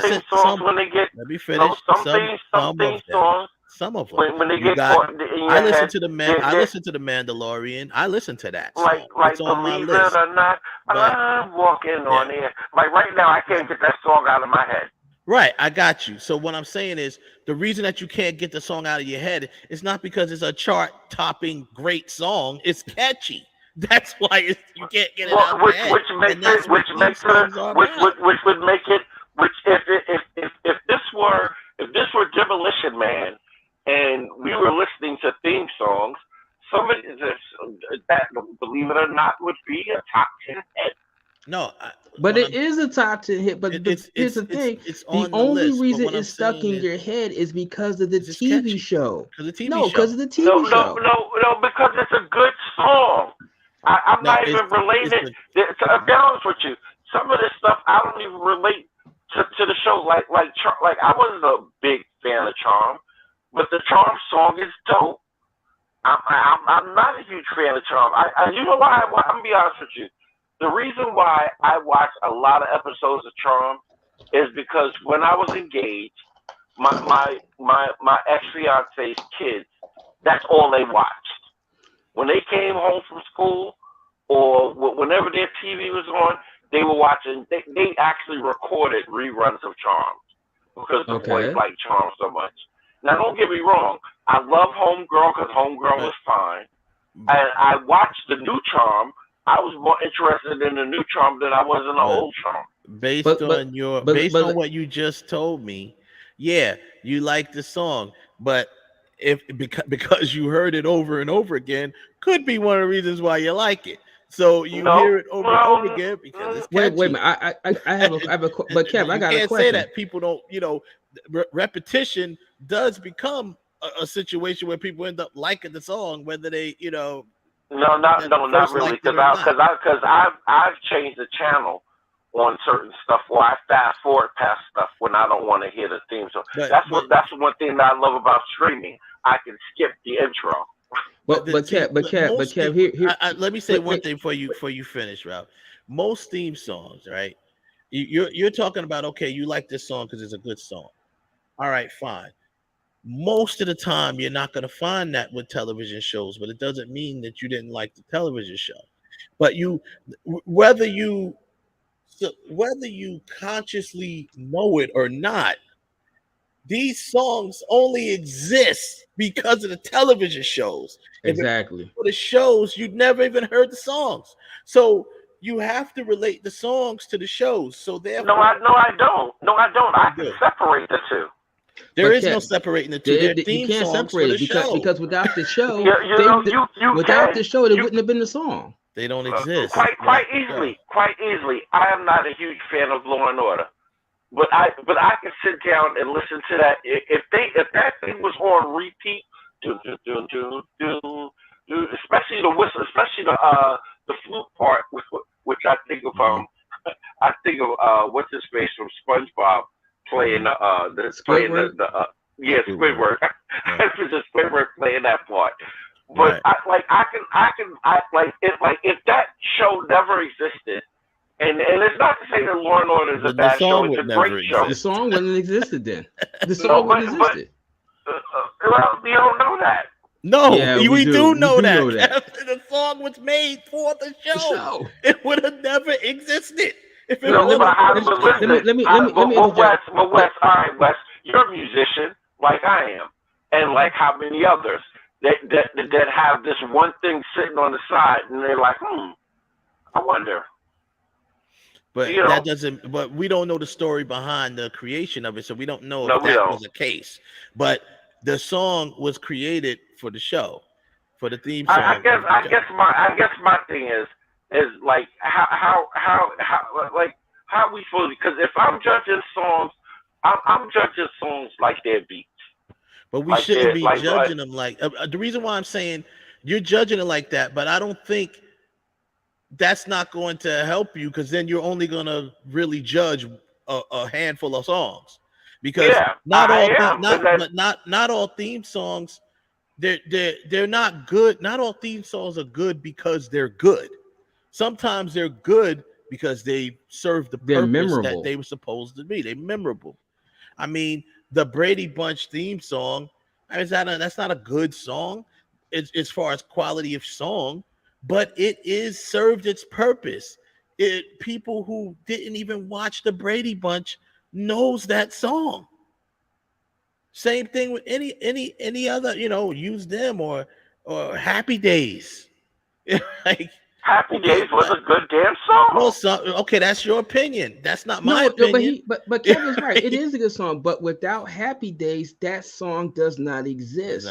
theme songs when they get. Let me finish. Some theme songs. Some of them. When they get caught in I listen to the Mandalorian. I listen to that. Like believe it or not, I'm walking on air. Like right now, I can't get that song out of my head. Right, I got you. So what I'm saying is the reason that you can't get the song out of your head is not because it's a chart-topping great song. It's catchy. That's why you can't get it out of your head. Which would make it. If this were Demolition Man, and we were listening to theme songs, somebody that, believe it or not, would be a top 10 hit. No, but it is a top 10 hit. But here's the thing: the only reason it's stuck in your head is because of the TV show. Because of the TV show. No, because it's a good song. I'm not even related. To be honest with you, some of this stuff I don't even relate to the show. Like I wasn't a big fan of Charm, but the Charm song is dope. I'm not a huge fan of Charm. You know why? I'm gonna be honest with you. The reason why I watch a lot of episodes of Charm is because when I was engaged, my ex-fiance's kids, that's all they watched. When they came home from school or whenever their TV was on, they were watching. They actually recorded reruns of Charm because the boys like Charm so much. Now, don't get me wrong. I love Homegirl because Homegirl was fine. And I watched the new Charm. I was more interested in the new Charm than I was in the old Charm. Based on what you just told me, yeah, you like the song, but because you heard it over and over again, could be one of the reasons why you like it. So you hear it over and over again because it's catchy. Wait a minute. I have a but Kev, I got a question. You can't say that people don't. Repetition does become a situation where people end up liking the song, whether they No, not really, because I've changed the channel on certain stuff, or I fast forward past stuff when I don't want to hear the theme. So that's one thing that I love about streaming. I can skip the intro. But Kev, here, let me say one thing before you finish, Ralph. Most theme songs, right? You're talking about, okay, you like this song because it's a good song. All right, fine. Most of the time, you're not going to find that with television shows, but it doesn't mean that you didn't like the television show. But whether you consciously know it or not, these songs only exist because of the television shows. Exactly. For the shows, you'd never even heard the songs. So you have to relate the songs to the shows. So therefore, No, I don't. I can separate the two. There is no separating the two. You can't separate it because without the show, without the show, there wouldn't have been the song. They don't exist. Quite easily. I am not a huge fan of Law and Order, but I can sit down and listen to that. If that thing was on repeat, especially the whistle, especially the flute part, which I think of what's his face from SpongeBob playing Squidward. Squidward. Just Squidward playing that part. But if that show never existed, and it's not to say that Law and Order is a bad show, it's a great show. The song wouldn't have existed then. The song wouldn't have existed. Well, you don't know that. No, yeah, we do know that. The song was made for the show. It would have never existed. If it let me Wes, all right, Wes, you're a musician like I am, and like how many others that have this one thing sitting on the side, and they're like, I wonder. But that doesn't. But we don't know the story behind the creation of it, so we don't know if that was the case. But the song was created for the show, for the theme song. I guess my thing is like how we feel, because if I'm judging songs, I'm judging songs like they're beats. But we shouldn't be judging them like the reason why I'm saying you're judging it like that, but I don't think that's not going to help you, because then you're only going to really judge a handful of songs, because not all theme songs they're not good. Not all theme songs are good because they're good. Sometimes they're good because they serve the purpose that they were supposed to be. They're memorable. I mean, the Brady Bunch theme song, that's not a good song as far as quality of song, but it is served its purpose. People who didn't even watch the Brady Bunch knows that song. Same thing with any other, Use Them or Happy Days. Like, Happy Days was a good damn song. Well, okay, that's your opinion. That's not my opinion. But Kevin's right. It is a good song, but without Happy Days, that song does not exist.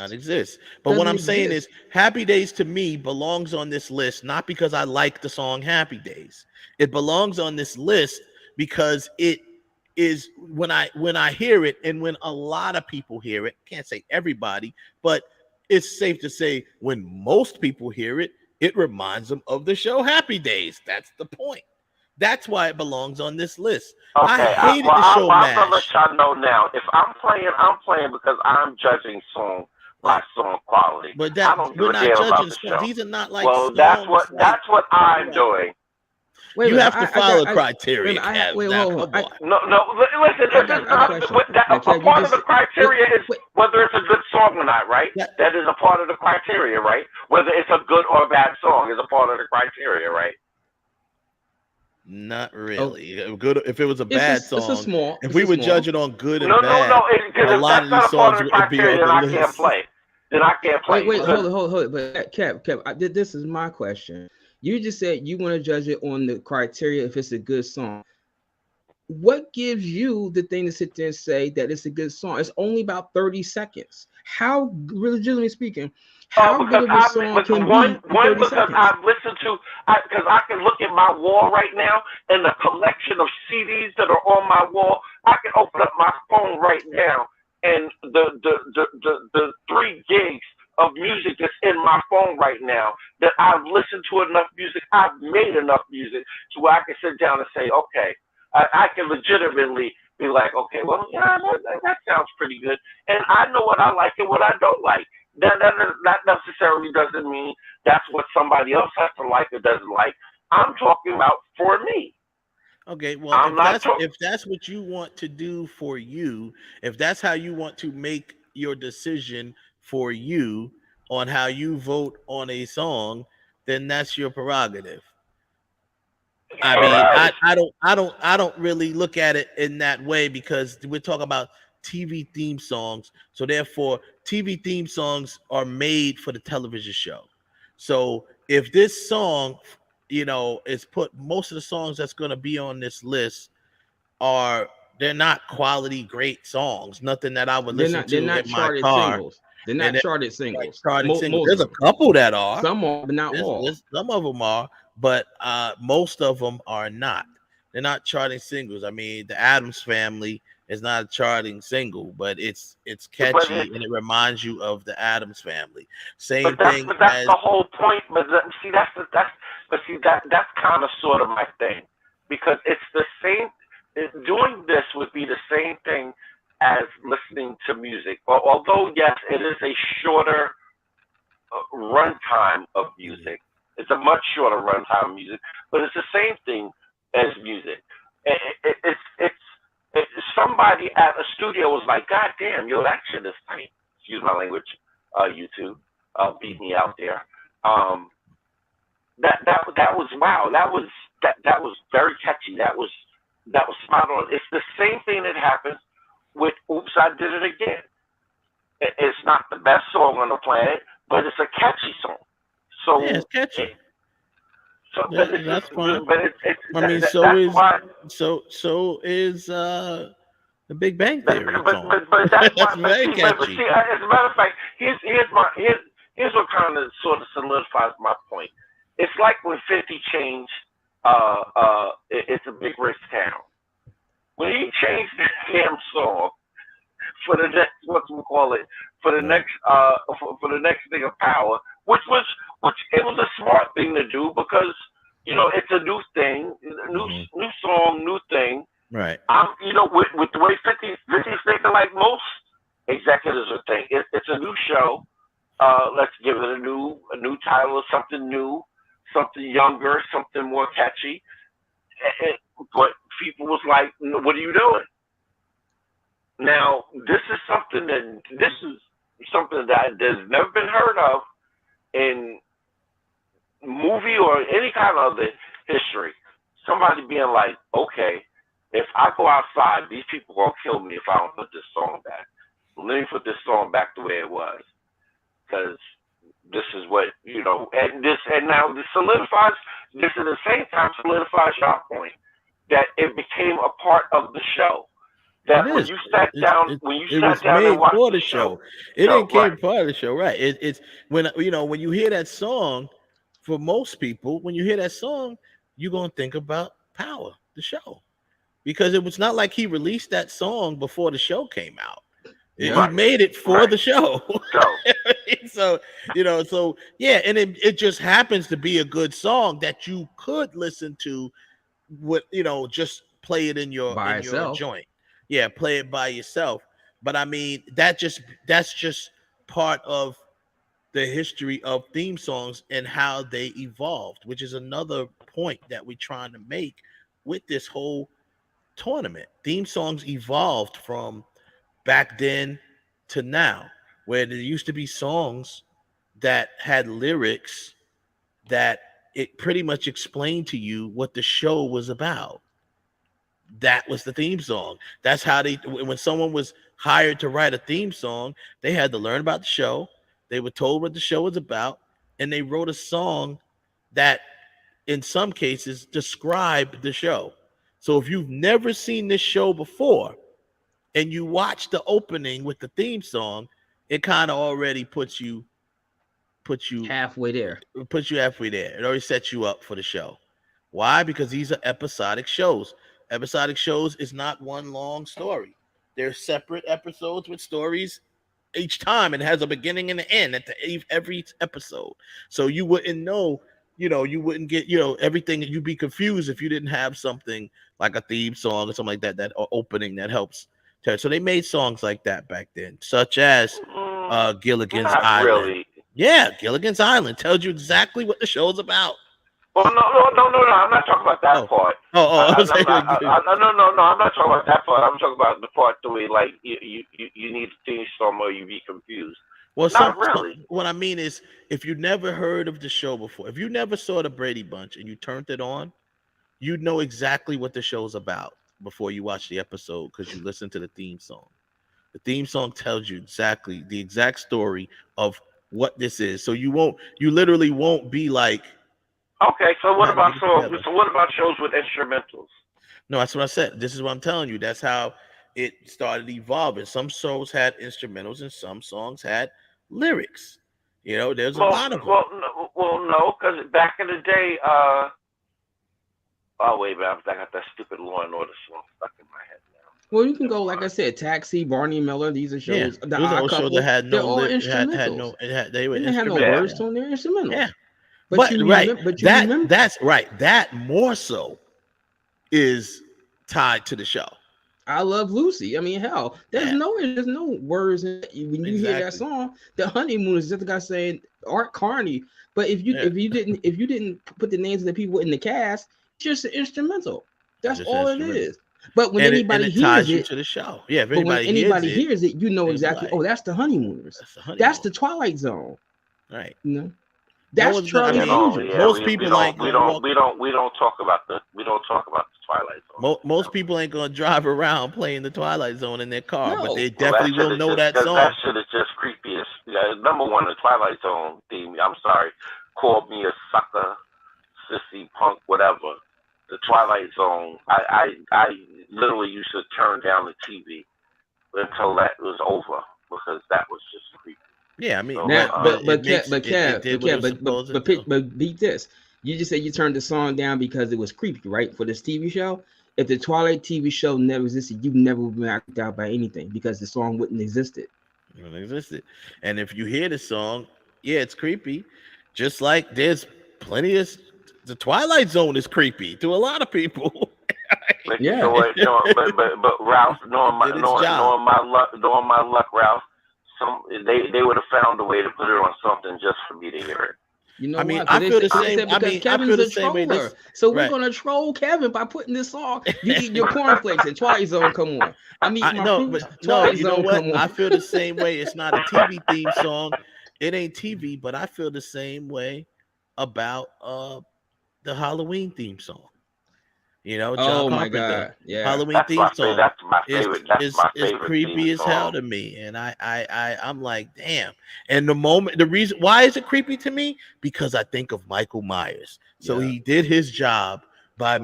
But what I'm saying is, Happy Days to me belongs on this list, not because I like the song Happy Days. It belongs on this list because it is when I hear it, and when a lot of people hear it, can't say everybody, but it's safe to say when most people hear it, it reminds them of the show Happy Days. That's the point. That's why it belongs on this list. Okay, I hated the show MASH. I'm gonna let y'all know now. If I'm playing because I'm judging song by song quality. But we're not judging songs. These are not like. Well, that's what I'm doing. You have to follow criteria. No, listen. A part of the criteria is whether it's a good song or not, right? That is a part of the criteria, right? Whether it's a good or bad song is a part of the criteria, right? Not really. Good. If it was a bad song, it's a small. If we were judging on good and bad, a lot of these songs would be on the list. I can't play. Then I can't play. Wait, hold it. But Kev, this is my question. You just said you want to judge it on the criteria if it's a good song. What gives you the thing to sit there and say that it's a good song? It's only about 30 seconds. How, legitimately speaking, how good of a song can be? Because I've listened to, because I can look at my wall right now and the collection of CDs that are on my wall. I can open up my phone right now and the 3 gigs of music that's in my phone right now, that I've listened to enough music, I've made enough music to where I can sit down and say, okay, I can legitimately be like, okay, well, yeah, that sounds pretty good, and I know what I like and what I don't like. That necessarily doesn't mean that's what somebody else has to like or doesn't like. I'm talking about for me. Okay, well, if that's what you want to do for you, if that's how you want to make your decision for you on how you vote on a song, then that's your prerogative. I mean, I don't really look at it in that way because we're talking about TV theme songs. So therefore, TV theme songs are made for the television show. So if this song, is put, most of the songs that's going to be on this list they're not quality great songs. Nothing that I would listen to in my car. Singles. They're not charted singles. Charting singles. There's a couple that are. Some are, but not all. Some of them are, but most of them are not. They're not charting singles. I mean, the Addams Family is not a charting single, but it's catchy and it reminds you of the Addams Family. Same thing. But that's the whole point. But see, that's kind of sort of my thing, because it's the same. Doing this would be the same thing as listening to music. Although, yes, it is a shorter runtime of music. It's a much shorter runtime of music, but it's the same thing as music. It's somebody at a studio was like, God damn, yo, that shit is tight. Excuse my language, YouTube. Beat me out there. That was wow. That was very catchy. That was spot on. It's the same thing that happens with Oops, I Did It Again. It's not the best song on the planet, but it's a catchy song. So yeah, it's catchy. That's fine. But so is the Big Bang Theory song. But that's very catchy. See, as a matter of fact, here's what kind of sort of solidifies my point. It's like when 50 changed. It's a big rich town. When he changed the damn song for the next, for the next thing of Power, which it was a smart thing to do because it's a new thing, new song, new thing. Right. With the way 50's thinking, like most executives are thinking, it's a new show. Let's give it a new title, something new. Something younger, something more catchy. But people was like, what are you doing? Now, this is something that has never been heard of in movie or any kind of other history. Somebody being like, okay, if I go outside, these people are going to kill me if I don't put this song back. Let me put this song back the way it was. Because this is what, and now this solidifies, this at the same time solidifies your point that it became a part of the show. That when you sat down and watched for the show, it didn't came part of the show, right? It's when when you hear that song, for most people, when you hear that song, you're gonna think about Power, the show, because it was not like he released that song before the show came out. He made it for the show. So yeah, and it just happens to be a good song that you could listen to with, just play it in your joint. Yeah, play it by yourself. But I mean, that's just part of the history of theme songs and how they evolved, which is another point that we're trying to make with this whole tournament. Theme songs evolved from back then to now, where there used to be songs that had lyrics that it pretty much explained to you what the show was about. That was the theme song. That's how when someone was hired to write a theme song, they had to learn about the show. They were told what the show was about, and they wrote a song that in some cases described the show. So if you've never seen this show before and you watch the opening with the theme song, it kind of already puts you halfway there. Puts you halfway there. It already sets you up for the show. Why? Because these are episodic shows. Episodic shows is not one long story. They're separate episodes with stories each time. It has a beginning and an end at every episode. So you wouldn't know, you wouldn't get, everything. You'd be confused if you didn't have something like a theme song or something like that or opening that helps. So they made songs like that back then, such as Gilligan's Island. Really. Yeah, Gilligan's Island tells you exactly what the show's about. Well, no, I'm not talking about that part. No, I'm not talking about that part. I'm talking about the part the way like you need to change some or you be confused. Well, not really. What I mean is, if you never heard of the show before, if you never saw the Brady Bunch and you turned it on, you'd know exactly what the show's about before you watch the episode because you listen to the theme song. The theme song tells you exactly the exact story of what this is. So you literally won't be like. Okay, so what about shows with instrumentals? No, that's what I said. This is what I'm telling you. That's how it started evolving. Some shows had instrumentals and some songs had lyrics. There's a lot of them. No, because back in the day, wait a minute, I got that stupid Law and Order song stuck in my head now. Well, you can go, like I said, Taxi, Barney Miller. These are shows. Yeah, those are shows that had no lyrics. They were had no words on their instrumental. Yeah. But that's right. That more so is tied to the show. I Love Lucy. I mean, hell, there's no words in it. When you hear that song. The Honeymoon is just the guy saying Art Carney. But if you didn't put the names of the people in the cast, it's just an instrumental. That's all it is. But when anybody hears it to the show, yeah. But when anybody hears it, you know exactly. Oh, that's the Honeymooners. That's the Twilight Zone. Right. That's Charlie's Angels. Most people we don't talk about the Twilight Zone. Most people ain't gonna drive around playing the Twilight Zone in their car, but they definitely will know that song. That shit is just creepy as number one. The Twilight Zone theme. I'm sorry, called me a sucker, sissy, punk, whatever. The Twilight Zone. I literally used to turn down the TV until that was over because that was just creepy. Yeah, I mean, but beat this. You just said you turned the song down because it was creepy, right? For this TV show. If the Twilight TV show never existed, you've never been knocked out by anything because the song wouldn't existed. It wouldn't existed. And if you hear the song, yeah, it's creepy. Just like there's plenty of the Twilight Zone is creepy to a lot of people. Yeah. But Ralph, knowing my luck, Ralph. They would have found a way to put it on something just for me to hear it. I feel the same. Kevin's a troller, so we're gonna troll Kevin by putting this song. You eat your cornflakes and Twilight Zone come on. You know what? I feel the same way. It's not a TV theme song. It ain't TV, but I feel the same way about the Halloween theme song. John Carpenter, Halloween theme song. That's my favorite. It's creepy as hell to me, and I'm like, damn. And the reason why is it creepy to me? Because I think of Michael Myers. So he did his job by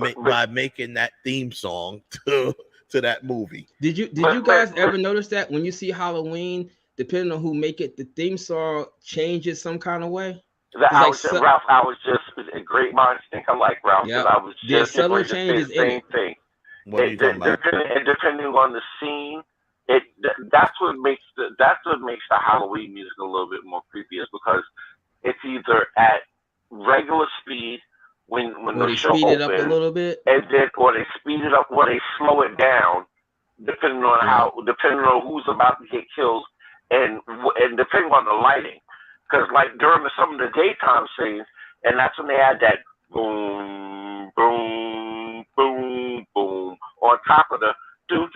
making that theme song to that movie. Did you guys ever notice that when you see Halloween, depending on who make it, the theme song changes some kind of way? Ralph, I was just great minds think alike, Ralph. Yep. I was just subtle changes the same thing. What are you talking about? Depending on the scene, that's what makes the Halloween music a little bit more creepy, is because it's either at regular speed when the show opens, it up a little bit, and then or they speed it up or they slow it down, depending on who's about to get killed, and depending on the lighting. Because like during some of the daytime scenes, and that's when they had that boom, boom, boom, boom on top of the do.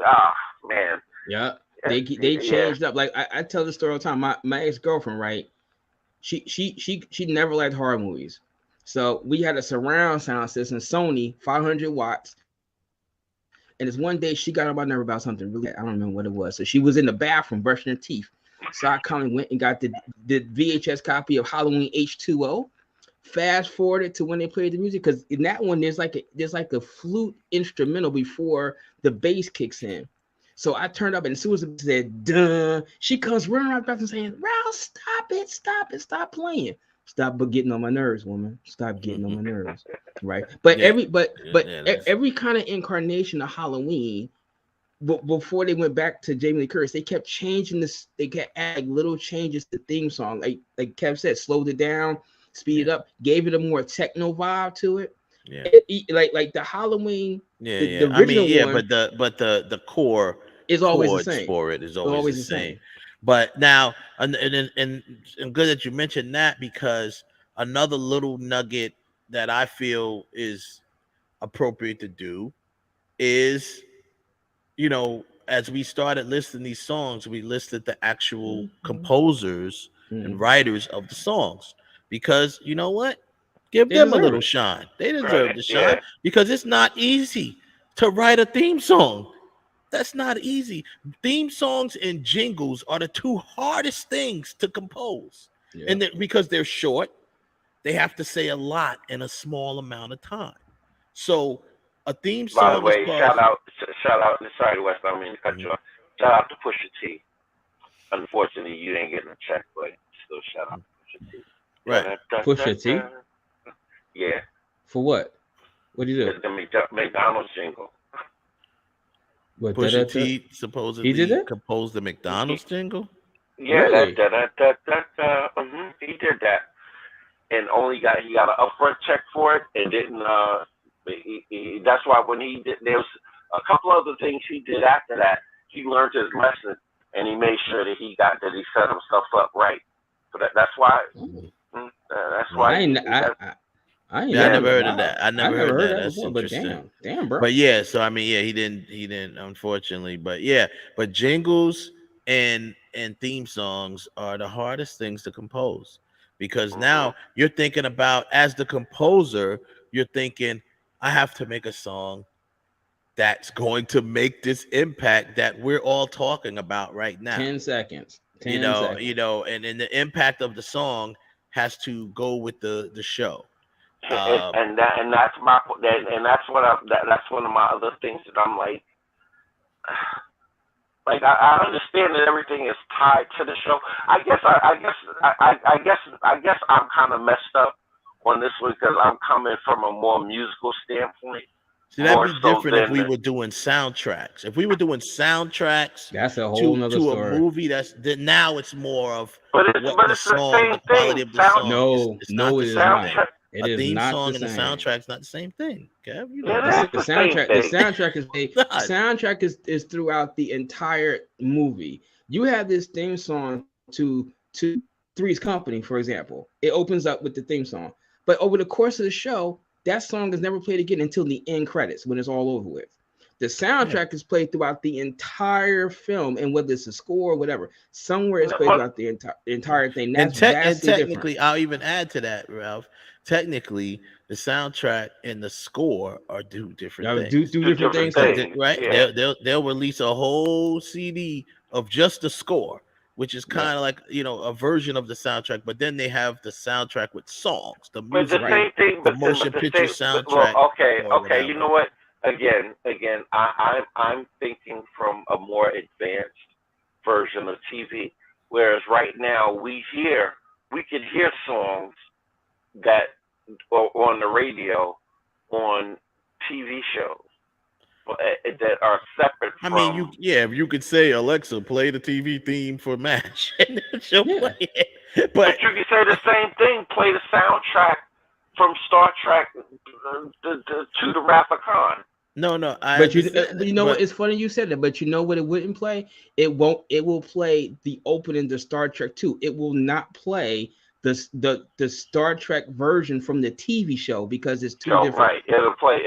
Ah, man. Yeah, they changed up. Like I tell the story all the time. My ex-girlfriend, right? She never liked horror movies, so we had a surround sound system, Sony, 500 watts. And it's one day she got on my nerve about something really. I don't remember what it was. So she was in the bathroom brushing her teeth. So I kind of went and got the VHS copy of Halloween H2O. Fast forwarded to when they played the music, because in that one there's like a flute instrumental before the bass kicks in. So I turned up, and as soon as it said "duh," she comes running right back and saying, "Ralph, stop playing, stop getting on my nerves, woman, stop getting on my nerves." Right? But every kind of incarnation of Halloween. But before they went back to Jamie Lee Curtis, they kept changing this. They kept adding little changes to the theme song, like Kev said, slowed it down, speed it up, gave it a more techno vibe to it. Yeah, like the Halloween, the original I mean, yeah, one but the core is always the chords same. for it is always the same. But now, and good that you mentioned that, because another little nugget that I feel is appropriate to do is, as we started listing these songs, we listed the actual composers and writers of the songs, because you know what? Give them a little shine. They deserve the shine, because it's not easy to write a theme song. That's not easy. Theme songs and jingles are the two hardest things to compose. And because they're short, they have to say a lot in a small amount of time. So a theme song. By the way, shout out. Sorry, West, I don't mean to cut you off. Shout out to Pusha T. Unfortunately, you didn't get a check, but still shout out to Pusha T. Right. Pusha T? Yeah. For what? What do you do? The McDonald's jingle. What, Pusha T supposedly composed the McDonald's jingle? Yeah, really? He did that. And he got an upfront check for it, and didn't. That's why when he did, there was a couple other things he did after that. He learned his lesson, and he made sure that he set himself up right. So that's why. That's why. I never heard of that. I never heard that. That's before, interesting. But damn, bro. But yeah, so I mean, yeah, he didn't, unfortunately. But yeah, but jingles and theme songs are the hardest things to compose, because now you're thinking about, as the composer, you're thinking, I have to make a song that's going to make this impact that we're all talking about right now. 10 seconds. And the impact of the song has to go with the show. And that's one of my other things that I'm like I understand that everything is tied to the show. I guess I'm kind of messed up on this one, because I'm coming from a more musical standpoint. See, that'd be different if we were doing soundtracks. If we were doing soundtracks, that's a whole nother story. A movie. Now it's more of the song, the quality of the song. No, it's not the same. It is theme not song the and same. the soundtrack's not the same thing. Kev, the soundtrack is throughout the entire movie. You have this theme song to Three's Company, for example. It opens up with the theme song, but over the course of the show, that song is never played again until the end credits, when it's all over with. The soundtrack is played throughout the entire film, and whether it's a score or whatever, somewhere it's played throughout the entire thing. That's and technically, different. I'll even add to that, Ralph. Technically, the soundtrack and the score are different things. Do different things, right? Yeah. They'll release a whole CD of just the score, which is kind of like a version of the soundtrack. But then they have the soundtrack with songs, the music, the motion picture soundtrack. Well, okay. You know what? Again, I'm thinking from a more advanced version of TV. Whereas right now we can hear songs that are on the radio, on TV shows that are separate from. I mean, you could say, Alexa, play the TV theme for MASH, and she'll play it. But you can say the same thing. Play the soundtrack from Star Trek to the Wrath of Khan. No, but you know what? It's funny you said that, but you know what? It wouldn't play. It won't. It will play the opening to Star Trek 2. It will not play the Star Trek version from the TV show, because it's too different. Right. It'll play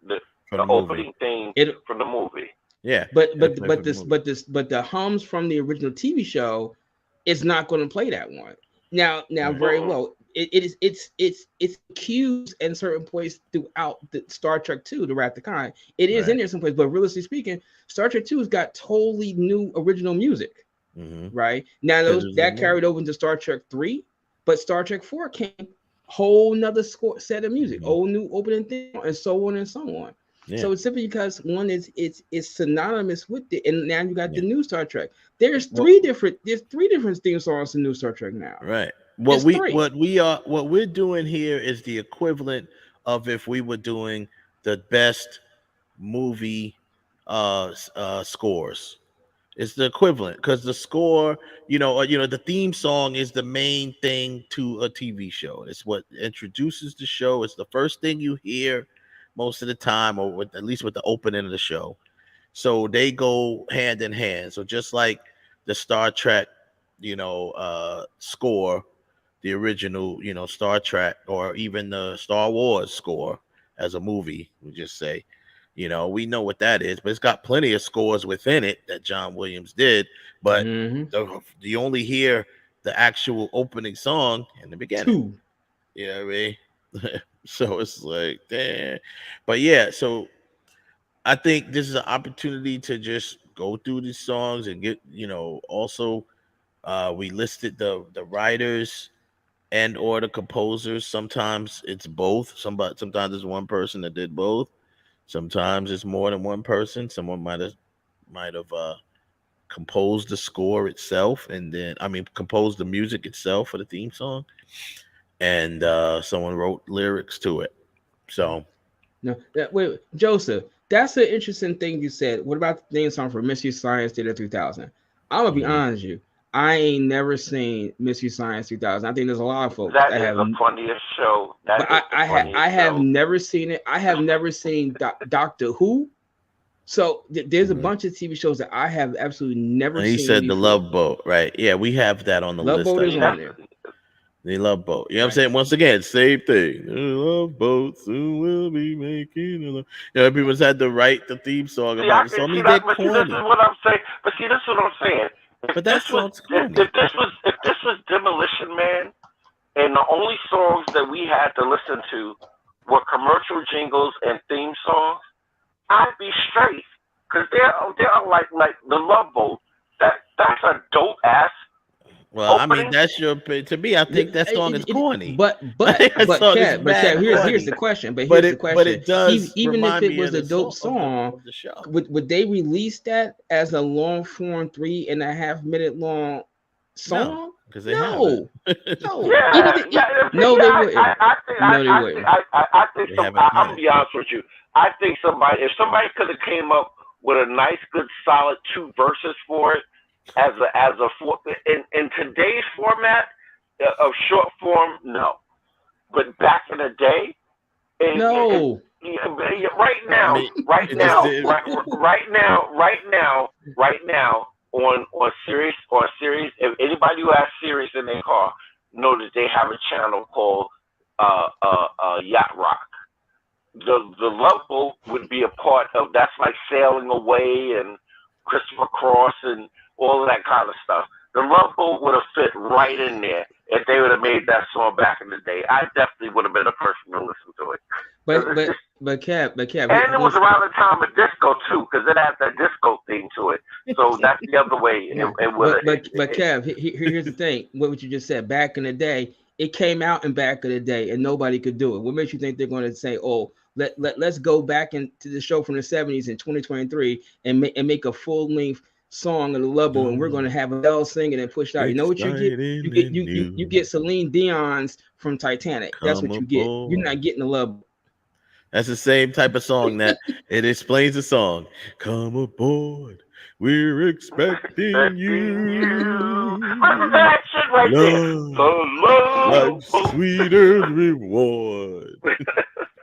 the opening theme from the movie. Yeah. But the hums from the original TV show is not going to play that one. Now very well. It's cues in certain points throughout the Star Trek 2, the Wrath of Khan. It is in there someplace, but realistically speaking, Star Trek 2 has got totally new original music. Right now, that carried over into Star Trek 3, but Star Trek 4 came whole nother set of music, whole new opening thing, and so on and so on. Yeah. So it's simply because one is it's synonymous with it, and now you got the new Star Trek. There's three different theme songs in new Star Trek now. Right. What we're doing here is the equivalent of if we were doing the best movie scores. It's the equivalent because the score, the theme song is the main thing to a TV show. It's what introduces the show. It's the first thing you hear most of the time, or at least with the opening of the show. So they go hand in hand. So just like the Star Trek, score, the original, Star Trek, or even the Star Wars score as a movie, we just say. We know what that is, but it's got plenty of scores within it that John Williams did. But you only hear the actual opening song in the beginning. You know what I mean? So it's like, damn. But yeah, so I think this is an opportunity to just go through these songs and get, also we listed the writers and or the composers. Sometimes it's both. Sometimes it's one person that did both. Sometimes it's more than one person. Someone might have composed the score itself, and then composed the music itself for the theme song, and someone wrote lyrics to it. So, no, wait, Joseph, that's an interesting thing you said. What about the theme song for Mystery Science Theater 3000? I'm gonna be honest with you. I ain't never seen Mystery Science 3000. I think there's a lot of folks that have the funniest show. I have never seen it. I have never seen Doctor Who. So there's a bunch of TV shows that I have absolutely never seen. He said before. The Love Boat, right? Yeah, we have that on the list. Love Boat is on there. The Love Boat. You know what I'm saying? Once again, same thing. The Love Boat soon will be making. People's had to write the theme song about the song. This is what I'm saying. But see, this is what I'm saying. If this was Demolition Man, and the only songs that we had to listen to were commercial jingles and theme songs, I'd be straight. Because they're like the Love Boat. That's a dope ass. Well, opening. That's your opinion. To me, I think that song is corny. But Kev, here's the question. But it does. Even if it was a dope song, would they release that as a long form 3.5 minute long song? Because they haven't. No, they wouldn't. I think I'm gonna be honest with you. I think if somebody could have came up with a nice, good, solid 2 verses for it. In today's format of short form, no. But back in the day, right now on Sirius, if anybody who has Sirius in their car know that they have a channel called Yacht Rock. The Love Boat would be a part of that's like Sailing Away and Christopher Cross and all of that kind of stuff. The Love Boat would have fit right in there if they would have made that song back in the day. I definitely would have been a person to listen to it. But Kev, and it was around the time of disco too, because it had that disco theme to it. So that's the other way. But Kev, here's the thing: what you just said. Back in the day, it came out in back of the day, and nobody could do it. What makes you think they're going to say, "Oh, let's go back into the show from the 70s in 2023 and make a full length song of the Love Boat, and we're going to have Adele singing and push out." You know what you get? You get Celine Dion's from Titanic. That's what you get. You're not getting the Love Boat. That's the same type of song that it explains the song. Come aboard, we're expecting you. That shit right there. Life's sweeter reward.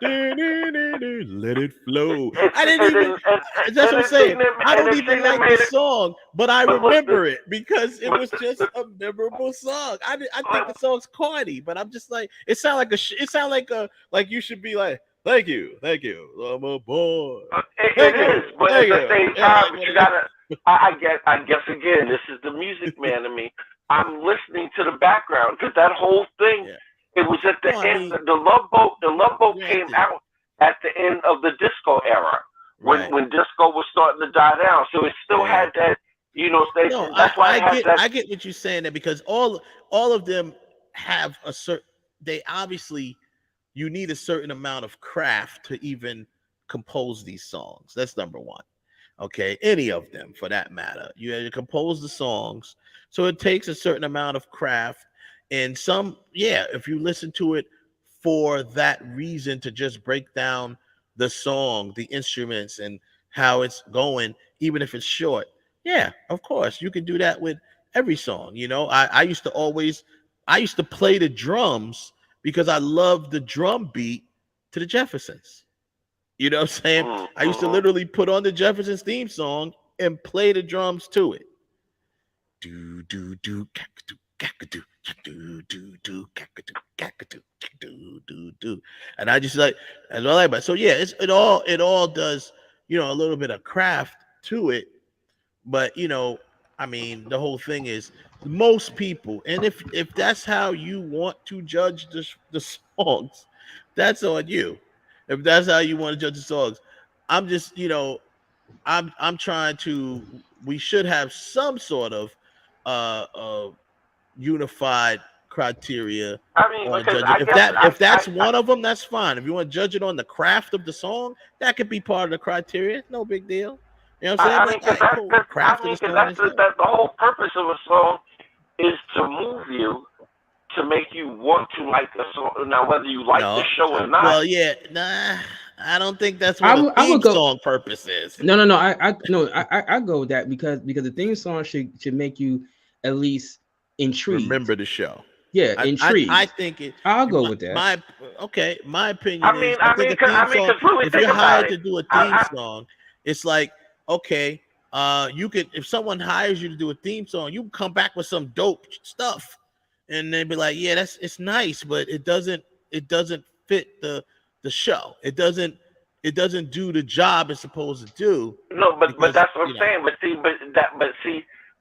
Let it flow. That's what I'm saying. I don't even like the song, but I remember it because it was just a memorable song. I think the song's corny, but I'm just like, it sound like you should be like, thank you, I'm aboard. It is, but at the same time, you gotta. I guess again, this is the music man in me. I'm listening to the background because that whole thing. Yeah. It was at the end. The Love Boat came out at the end of the disco era when disco was starting to die down. So it still had that, that's why I get what you're saying there, because all of them have a certain. They obviously, you need a certain amount of craft to even compose these songs. That's number one. Okay, any of them for that matter. You have to compose the songs, so it takes a certain amount of craft. And some, if you listen to it for that reason, to just break down the song, the instruments, and how it's going, even if it's short, Yeah, of course. You can do that with every song. You know, I used to play the drums because I loved the drum beat to the Jeffersons. You know what I'm saying? I used to literally put on the Jeffersons theme song and play the drums to it. Do do do do do do do do do, and I just like, and I like, but so yeah, it all does, you know, a little bit of craft to it, but you know, I mean, the whole thing is most people, and if that's how you want to judge the songs, that's on you. If that's how you want to judge the songs, I'm just, you know, I'm trying to. We should have some sort of unified criteria I mean, on because judging. I guess If that's one of them, that's fine. If you want to judge it on the craft of the song, that could be part of the criteria. It's no big deal. You know what I'm saying? I mean, because that's cool. Craft of the song that's is good. the whole purpose of a song is to move you, to make you want to like the song. Now, whether you like the show or not. Well, yeah, nah, I don't think that's what a theme song purpose is. No. I go with that because the theme song should make you at least intrigued. Remember the show. Yeah, intrigued. I think it. I'll go with that. My opinion is, I think a theme song. Really, if you're hired to do a theme song, it's like, okay, you could, if someone hires you to do a theme song, you can come back with some dope stuff, and they'd be like, yeah, it's nice, but it doesn't fit the show. It doesn't do the job it's supposed to do. No, but that's what I'm saying.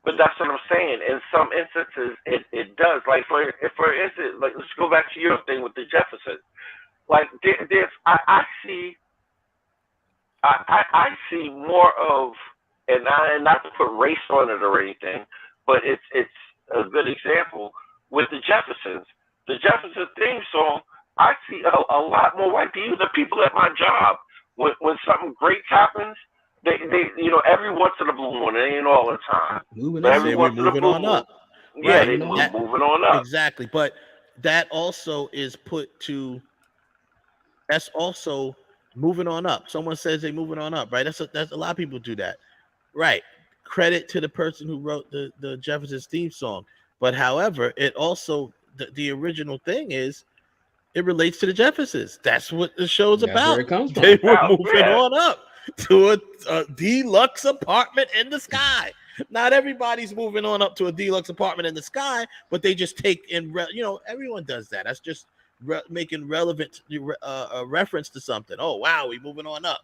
But that's what I'm saying. In some instances, it does. Like for instance, like let's go back to your thing with the Jeffersons. Like I see more of, and not to put race on it or anything, but it's a good example with the Jeffersons. The Jefferson theme song, I see a lot more white people. The people at my job, when something great happens, they you know, every once in a blue moon, it ain't all the time. Moving on up. Yeah, right. they moving on up. Exactly. But that also is that's also moving on up. Someone says they're moving on up, right? That's a lot of people do that. Right. Credit to the person who wrote the Jeffersons theme song. But however, it also, the original thing is, it relates to the Jeffersons. That's what the show's about. Where it comes from. They were moving on up to a deluxe apartment in the sky. Not everybody's moving on up to a deluxe apartment in the sky, but they just take in, you know, everyone does that. That's just making relevant reference to something. Oh, wow, we're moving on up.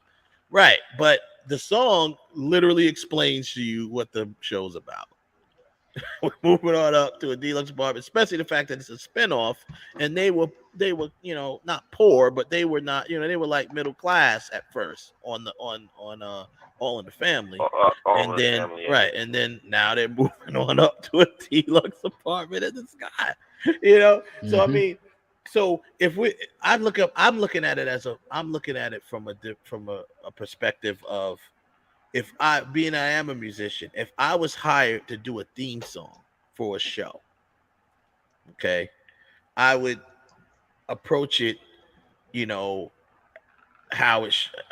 Right. But the song literally explains to you what the show's about. We're moving on up to a deluxe apartment, especially the fact that it's a spinoff, and they were, you know, not poor, but they were not, you know, they were like middle class at first on All in the Family, and then family, yeah. Right, and then now they're moving on up to a deluxe apartment in the sky, you know. Mm-hmm. So I mean, so if I'm looking at it from a perspective of, if I am a musician, if I was hired to do a theme song for a show, okay, I would approach it, you know, how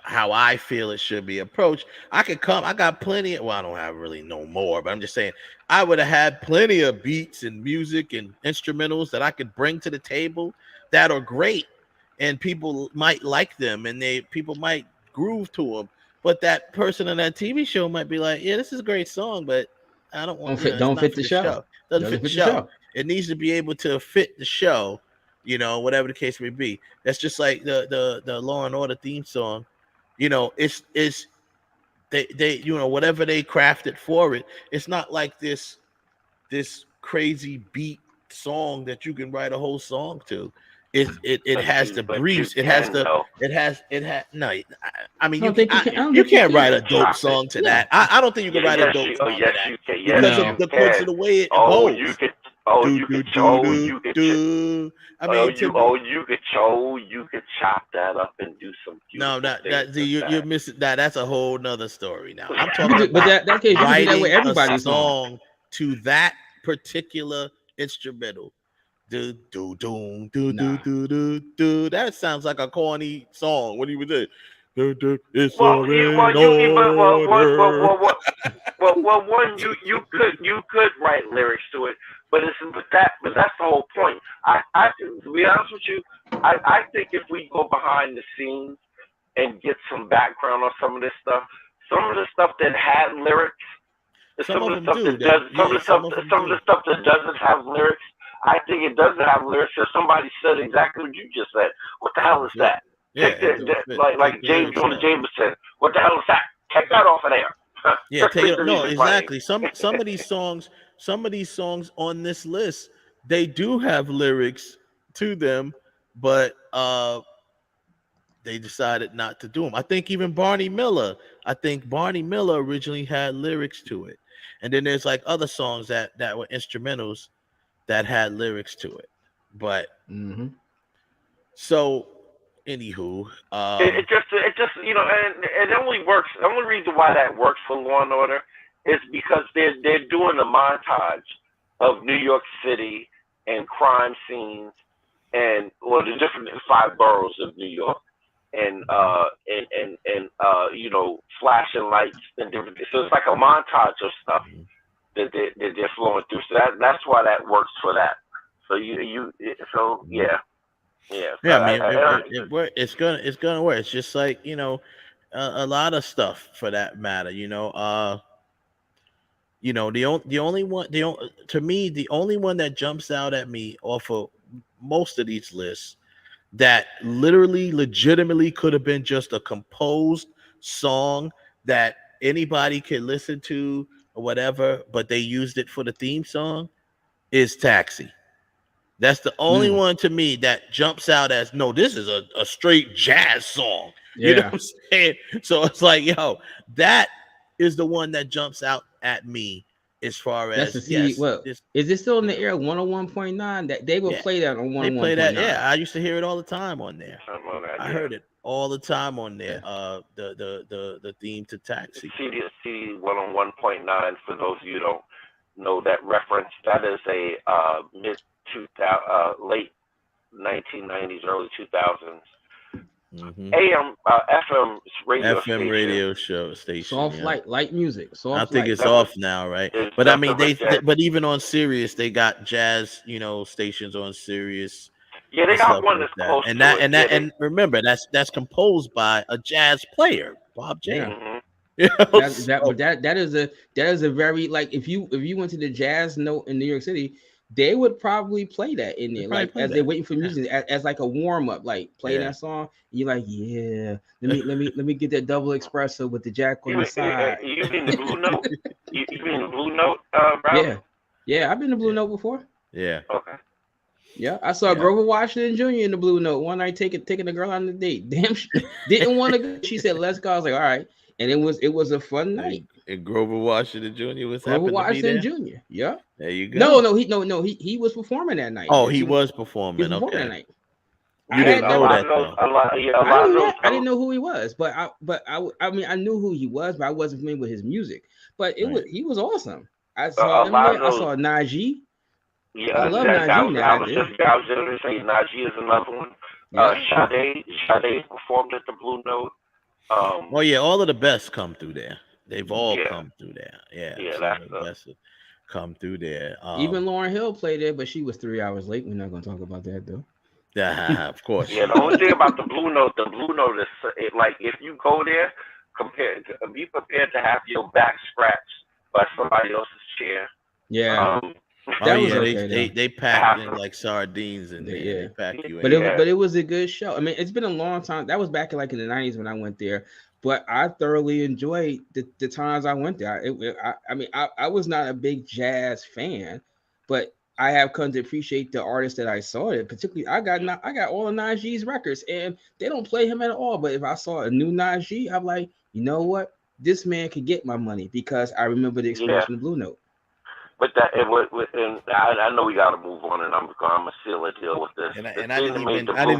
I feel it should be approached. I got plenty of, well, I don't have really no more, but I'm just saying, I would have had plenty of beats and music and instrumentals that I could bring to the table that are great, and people might like them, and people might groove to them. But that person on that TV show might be like, yeah, this is a great song, but I don't want, don't fit the show. Doesn't fit the show. It needs to be able to fit the show, you know, whatever the case may be. That's just like the Law and Order theme song. You know, it's they you know, whatever they crafted for it, it's not like this crazy beat song that you can write a whole song to. It has the breeze. It has no. I mean, you can't write a dope song to that. I don't think you can write a dope song to that because of the way it goes. You could chop that up and do some. No, you're missing that. That's a whole nother story. Now I'm talking but about that case, writing that everybody's a song to that particular instrumental. Do. That sounds like a corny song. What do you do? It's Well, one you could write lyrics to it, but that's the whole point. I to be honest with you, I think if we go behind the scenes and get some background on some of this stuff that had lyrics, some of the stuff that doesn't have lyrics, I think it doesn't have lyrics. So somebody said exactly what you just said. What the hell is that? Yeah, like James Jameson. What the hell is that? Take that off of there. Yeah, take it. No, exactly. Some of these songs on this list, they do have lyrics to them, but they decided not to do them. I think even Barney Miller originally had lyrics to it, and then there's like other songs that were instrumentals that had lyrics to it. But so anywho, it just and it only works. The only reason why that works for Law and Order is because they're doing a montage of New York City and crime scenes and the different 5 boroughs of New York and flashing lights and different. So it's like a montage of stuff that they're flowing through. So that's why that works for that. So yeah. I mean, it's gonna work. It's just like a lot of stuff for that matter. The only one that jumps out at me off of most of these lists that legitimately could have been just a composed song that anybody could listen to or whatever, but they used it for the theme song is Taxi. That's the only one to me that jumps out as, no, this is a straight jazz song. You know what I'm saying? So it's like, that is the one that jumps out at me as far as is it still in the air 101.9? That they will play that on 101.9. They play that, I used to hear it all the time on there. I heard it all the time on there. The theme to Taxi. CD 101.9, for those of you who don't know that reference, that is a late 1990s, early 2000s AM FM radio station. Soft light music. I think it's off now, right? But I mean, but even on Sirius, they got jazz, stations on Sirius. Yeah, they got one that's close to it. And remember, that's composed by a jazz player, Bob James. That is a very, like, if you went to the Jazz Note in New York City, they would probably play that in there, like as they're waiting for music, as like a warm up, like play that song. You're like, let me get that double espresso with the Jack on the side. You mean the Blue Note? You mean the Blue Note, bro? Yeah, I've been to Blue Note before. Yeah. Okay. Yeah, I saw Grover Washington Jr. in the Blue Note one night taking a girl on a date. Damn, didn't want to go. She said, "Let's go." I was like, "All right," and it was a fun night. And Grover Washington Jr. was Grover Washington Jr. Yeah. There you go. No, he was performing that night. Oh, he was performing. He was performing that night. You didn't know that though. I didn't know who he was, but I mean I knew who he was, but I wasn't familiar with his music. But he was awesome. I saw Najee. Yeah, I love Najee. I was just going to say Najee is another one. Sade performed at the Blue Note. All of the best come through there. They've all come through there. That's the best come through there. Even Lauryn Hill played there, but she was 3 hours late. We're not going to talk about that though. Yeah, of course. Yeah, the only thing about the Blue Note is like if you go there, be prepared to have your back scratched by somebody else's chair. Yeah. They packed in like sardines in there. Yeah. They pack you in. But it was a good show. I mean, it's been a long time. That was back in the 90s when I went there. But I thoroughly enjoyed the times I went there. I was not a big jazz fan, but I have come to appreciate the artists that I saw it. Particularly, I got all of Najee's records, and they don't play him at all. But if I saw a new Najee, I'm like, you know what? This man could get my money because I remember the expression of Blue Note. But I know we got to move on, and I'm gonna seal a deal with this. And I didn't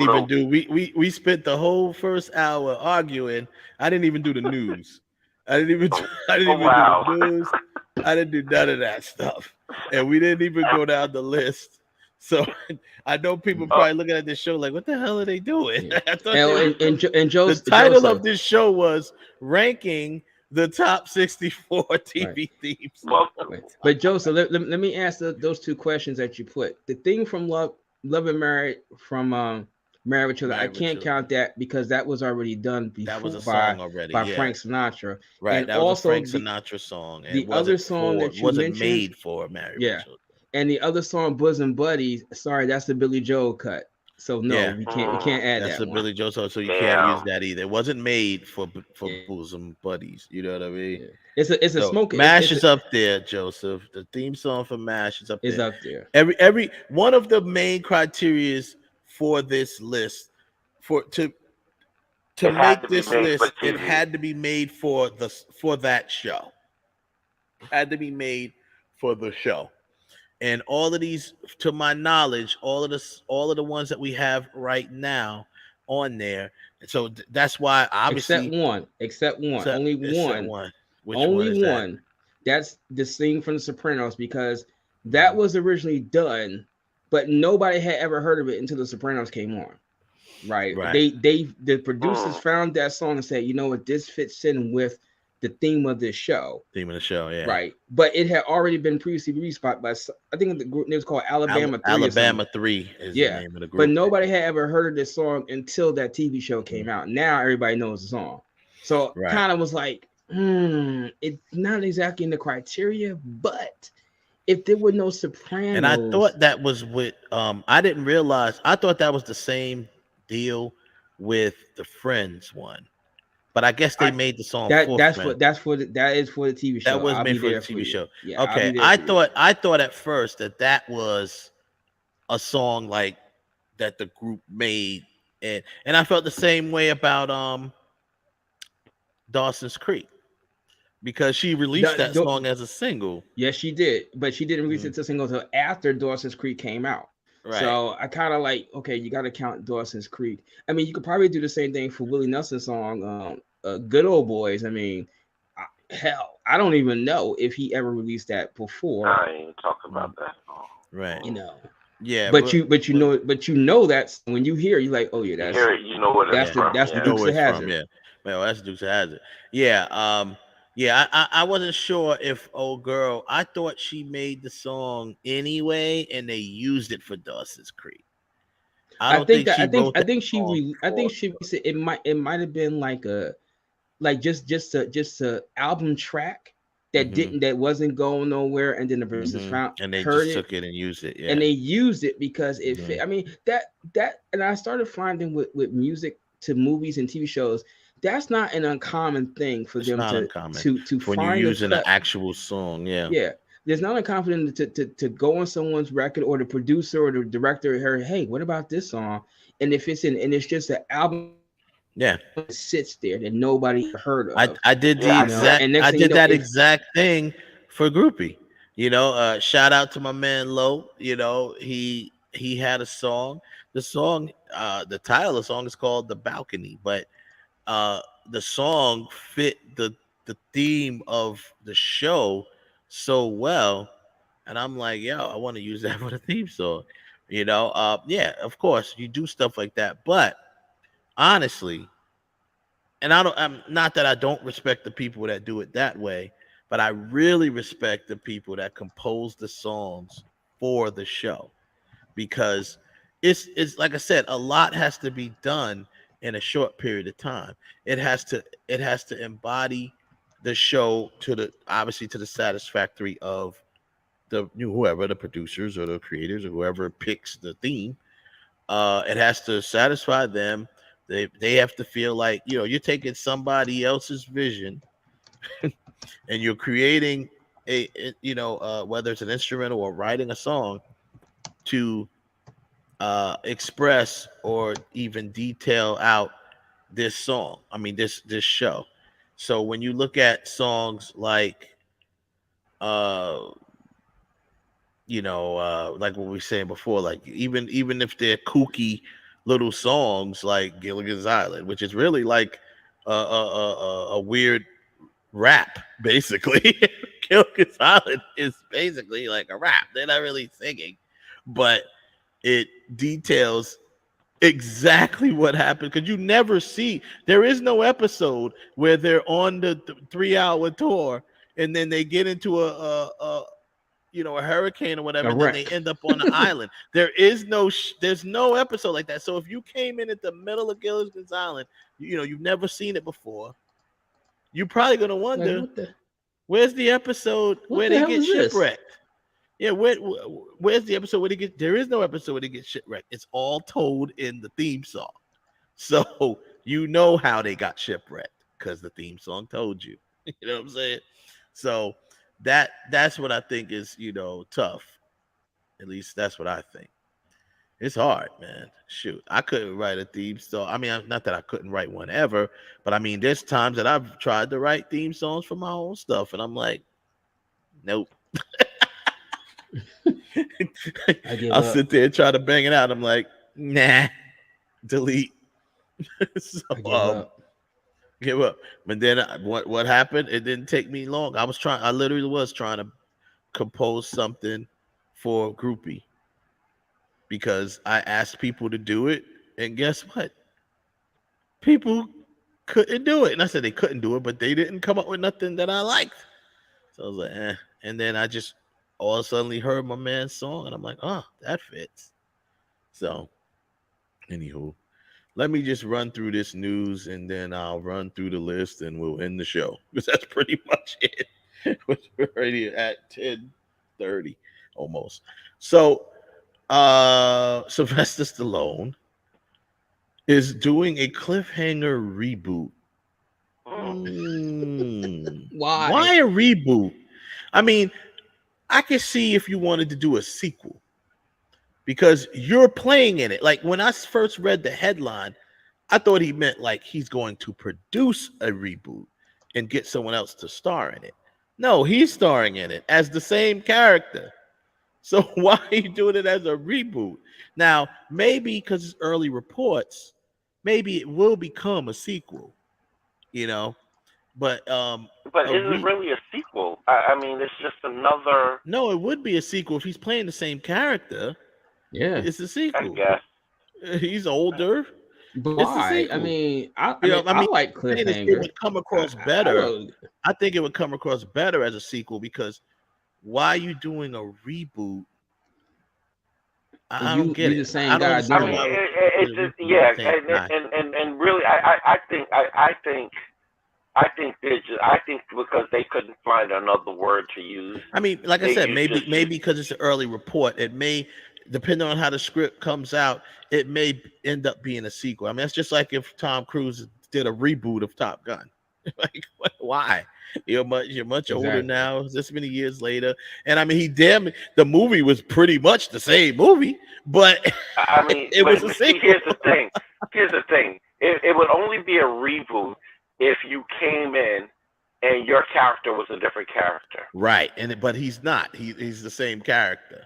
even do. We spent the whole first hour arguing. I didn't even do the news. I didn't even do the news. I didn't do none of that stuff, and we didn't even go down the list. So I know people probably looking at this show like, "What the hell are they doing?" Yeah. The title of this show was ranking the top 64 TV themes. But Joseph, let me answer those two questions that you put. The thing from Love and Married from Married with Children, I can't count that because that was already done before. That was a song already by Frank Sinatra. Right, and that also was a Frank Sinatra song. And the other song that you wasn't mentioned, made for Married with Children. And the other song, Bosom Buddies, sorry, that's the Billy Joel cut. So no, we can't add that's that. That's a Billy Joel song, so you can't use that either. It wasn't made for Bosom Buddies. You know what I mean? It's a smoke. MASH is up there, Joseph. The theme song for MASH is up there. It's up there. Every one of the main criterias for this list to make this list, it had to be made for that show. It had to be made for the show. And all of these, to my knowledge, all of the ones that we have right now on there. So that's why, obviously, except one, only one. Which only one? One. That's the scene from The Sopranos, because that was originally done, but nobody had ever heard of it until The Sopranos came on. Right. The producers found that song and said, you know what, this fits in with the theme of this show. Yeah. Right. But it had already been previously released by I think the group, it was called Alabama 3. Alabama 3 is the name of the group. But nobody had ever heard of this song until that TV show came out. Now everybody knows the song. So kind of was like, it's not exactly in the criteria, but if there were no Sopranos. And I thought that was with I didn't realize, I thought that was the same deal with the Friends one. But I guess they made the song that is for the TV show. That was made for the TV show. Yeah, okay. I thought at first that was a song like that the group made, and I felt the same way about Dawson's Creek, because she released that song as a single. Yes, she did, but she didn't release it as a single until after Dawson's Creek came out. Right. So I kind of like, okay, you got to count Dawson's Creek. I mean, you could probably do the same thing for Willie Nelson's song, Good Old Boys. I mean, hell, I don't even know if he ever released that before. I ain't talking about that. Right. You know. Yeah. But you know that when you hear it, you're like, oh yeah, that's, you hear it, you know what that's the Dukes of Hazzard. Yeah. Well, that's the Dukes of Hazzard. Yeah. I wasn't sure if old girl. I thought she made the song anyway, and they used it for Dawson's Creek. I think it might have been like just a album track that wasn't going nowhere, and then the producers found and they just took it and used it. Yeah. And they used it because it fit. I mean that and I started finding with music to movies and TV shows. That's not an uncommon thing for them to when find you're using an actual song. Yeah. There's not uncommon to go on someone's record, or the producer or the director heard, hey, what about this song? And if it's and it's just an album, it sits there that nobody heard of. I did that exact thing for Groupie. You know, shout out to my man Lo. You know, he had a song. The song, the title of the song is called "The Balcony," but the song fit the theme of the show so well, and I'm like, yo, I want to use that for the theme song. You know, of course you do stuff like that, but honestly, and I'm not that I don't respect the people that do it that way, but I really respect the people that compose the songs for the show, because it's like I said, a lot has to be done in a short period of time. It has to embody the show to the satisfactory of whoever, the producers or the creators or whoever picks the theme. It has to satisfy them. They have to feel like, you know, you're taking somebody else's vision and you're creating whether it's an instrumental or writing a song to express or even detail out this song. I mean, this show. So when you look at songs like, like what we were saying before, like even if they're kooky little songs like Gilligan's Island, which is really like a weird rap, basically. Gilligan's Island is basically like a rap. They're not really singing, but it details exactly what happened, because you never see, there is no episode where they're on the 3-hour tour and then they get into a hurricane or whatever, and then they end up on an island. There's no episode like that. So if you came in at the middle of Gilligan's Island, you've never seen it before, you're probably gonna wonder, where's the episode where they get shipwrecked? Yeah, where's the episode where they get? There is no episode where they get shipwrecked. It's all told in the theme song, so you know how they got shipwrecked because the theme song told you. You know what I'm saying? So that's what I think is tough. At least that's what I think. It's hard, man. Shoot, I couldn't write a theme song. I mean, not that I couldn't write one ever, but I mean, there's times that I've tried to write theme songs for my own stuff, and I'm like, nope. I'll sit there and try to bang it out. I'm like, nah, delete. So give up. But then what happened? It didn't take me long. I literally was trying to compose something for Groupie because I asked people to do it, and guess what? People couldn't do it. And I said they couldn't do it, but they didn't come up with nothing that I liked. So I was like, eh. And then I just all of a sudden heard my man's song, and I'm like, oh, that fits. So, anywho, let me just run through this news, and then I'll run through the list, and we'll end the show because that's pretty much it. We're already at 10:30 almost. So, Sylvester Stallone is doing a cliffhanger reboot. Why a reboot? I mean, I can see if you wanted to do a sequel because you're playing in it. Like when I first read the headline, I thought he meant like he's going to produce a reboot and get someone else to star in it. No, he's starring in it as the same character. So why are you doing it as a reboot? Now, maybe because it's early reports, maybe it will become a sequel, But is it really a sequel? I mean, it's just another. No, it would be a sequel if he's playing the same character. Yeah, it's a sequel. I guess he's older. But why? I mean, I like cliffhanger. It would come across better. I think it would come across better as a sequel because why are you doing a reboot? I don't get it. The same guy doing it. It's just and really, I think because they couldn't find another word to use. I mean, like I said, maybe because it's an early report, it may, depending on how the script comes out, it may end up being a sequel. I mean, it's just like if Tom Cruise did a reboot of Top Gun. Like, why? You're much older now. This many years later, and I mean, the movie was pretty much the same movie, but I mean, it was a sequel. Here's the thing. It would only be a reboot if you came in and your character was a different character. Right, but he's not. He's the same character.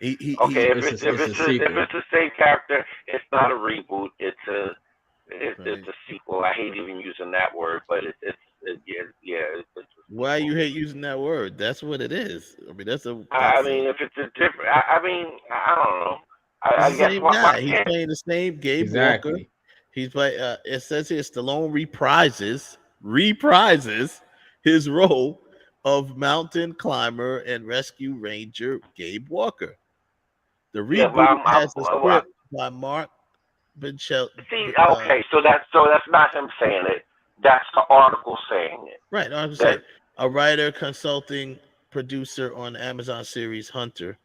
If it's the same character, it's not a reboot. It's a sequel. I hate even using that word, but it's why you hate using that word? That's what it is. I mean, if it's a different. I don't know. I guess he's playing the same Gabe Walker. He's playing. It says here Stallone reprises his role of mountain climber and rescue ranger Gabe Walker. The reboot has a script by Mark Binchel. So that's not him saying it. That's the article saying it. Right. No, I'm saying a writer, consulting producer on the Amazon series Hunters,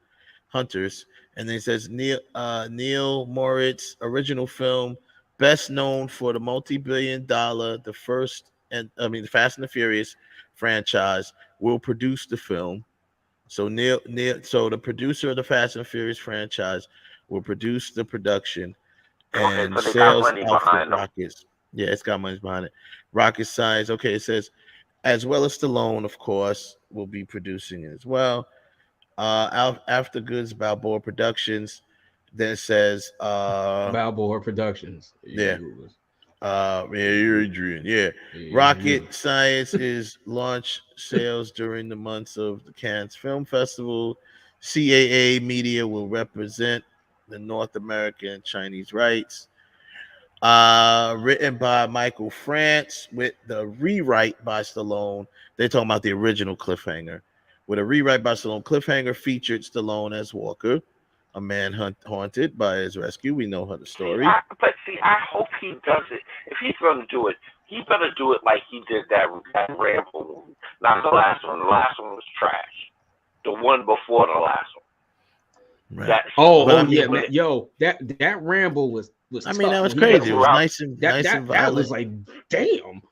and then it says Neil Moritz, original film, best known for the multi-billion-dollar, the Fast and the Furious franchise, will produce the film. So so the producer of the Fast and Furious franchise will produce the production, and so sales outfit rockets. Yeah, it's got money behind it. Rocket Science. Okay, it says, as well as Stallone, of course, will be producing it as well. After Goods Balboa Productions. Then it says Balboa Productions. Yeah. Adrian. Yeah. Rocket Science is launch sales during the months of the Cannes Film Festival. CAA Media will represent the North American and Chinese rights. Written by Michael France with the rewrite by Stallone. They're talking about the original cliffhanger. With a rewrite by Stallone, cliffhanger featured Stallone as Walker, a man haunted by his rescue. We know the story. I hope he does it. If he's going to do it, he better do it like he did that Rambo movie. Not the last one. The last one was trash. The one before the last one. Right. Man. Yo, that Rambo was I mean, that was crazy. It was nice and violent. That was like, damn.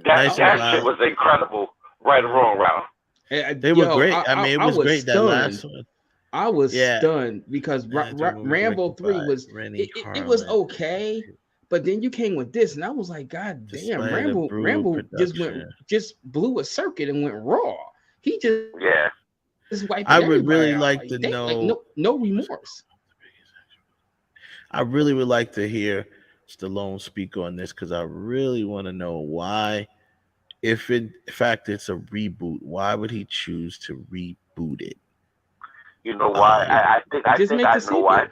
That shit was incredible. Right or wrong, Ralph. They were great. I mean, it was great. Stunned. That last one. I was stunned because Rambo 3 was it was okay, but then you came with this, and I was like, God damn, Rambo just blew a circuit and went raw. He just wiped. I would really like to know. Like, no remorse. I really would like to hear Stallone speak on this because I really want to know why, if in fact it's a reboot, why would he choose to reboot it? You know why? I think I know why.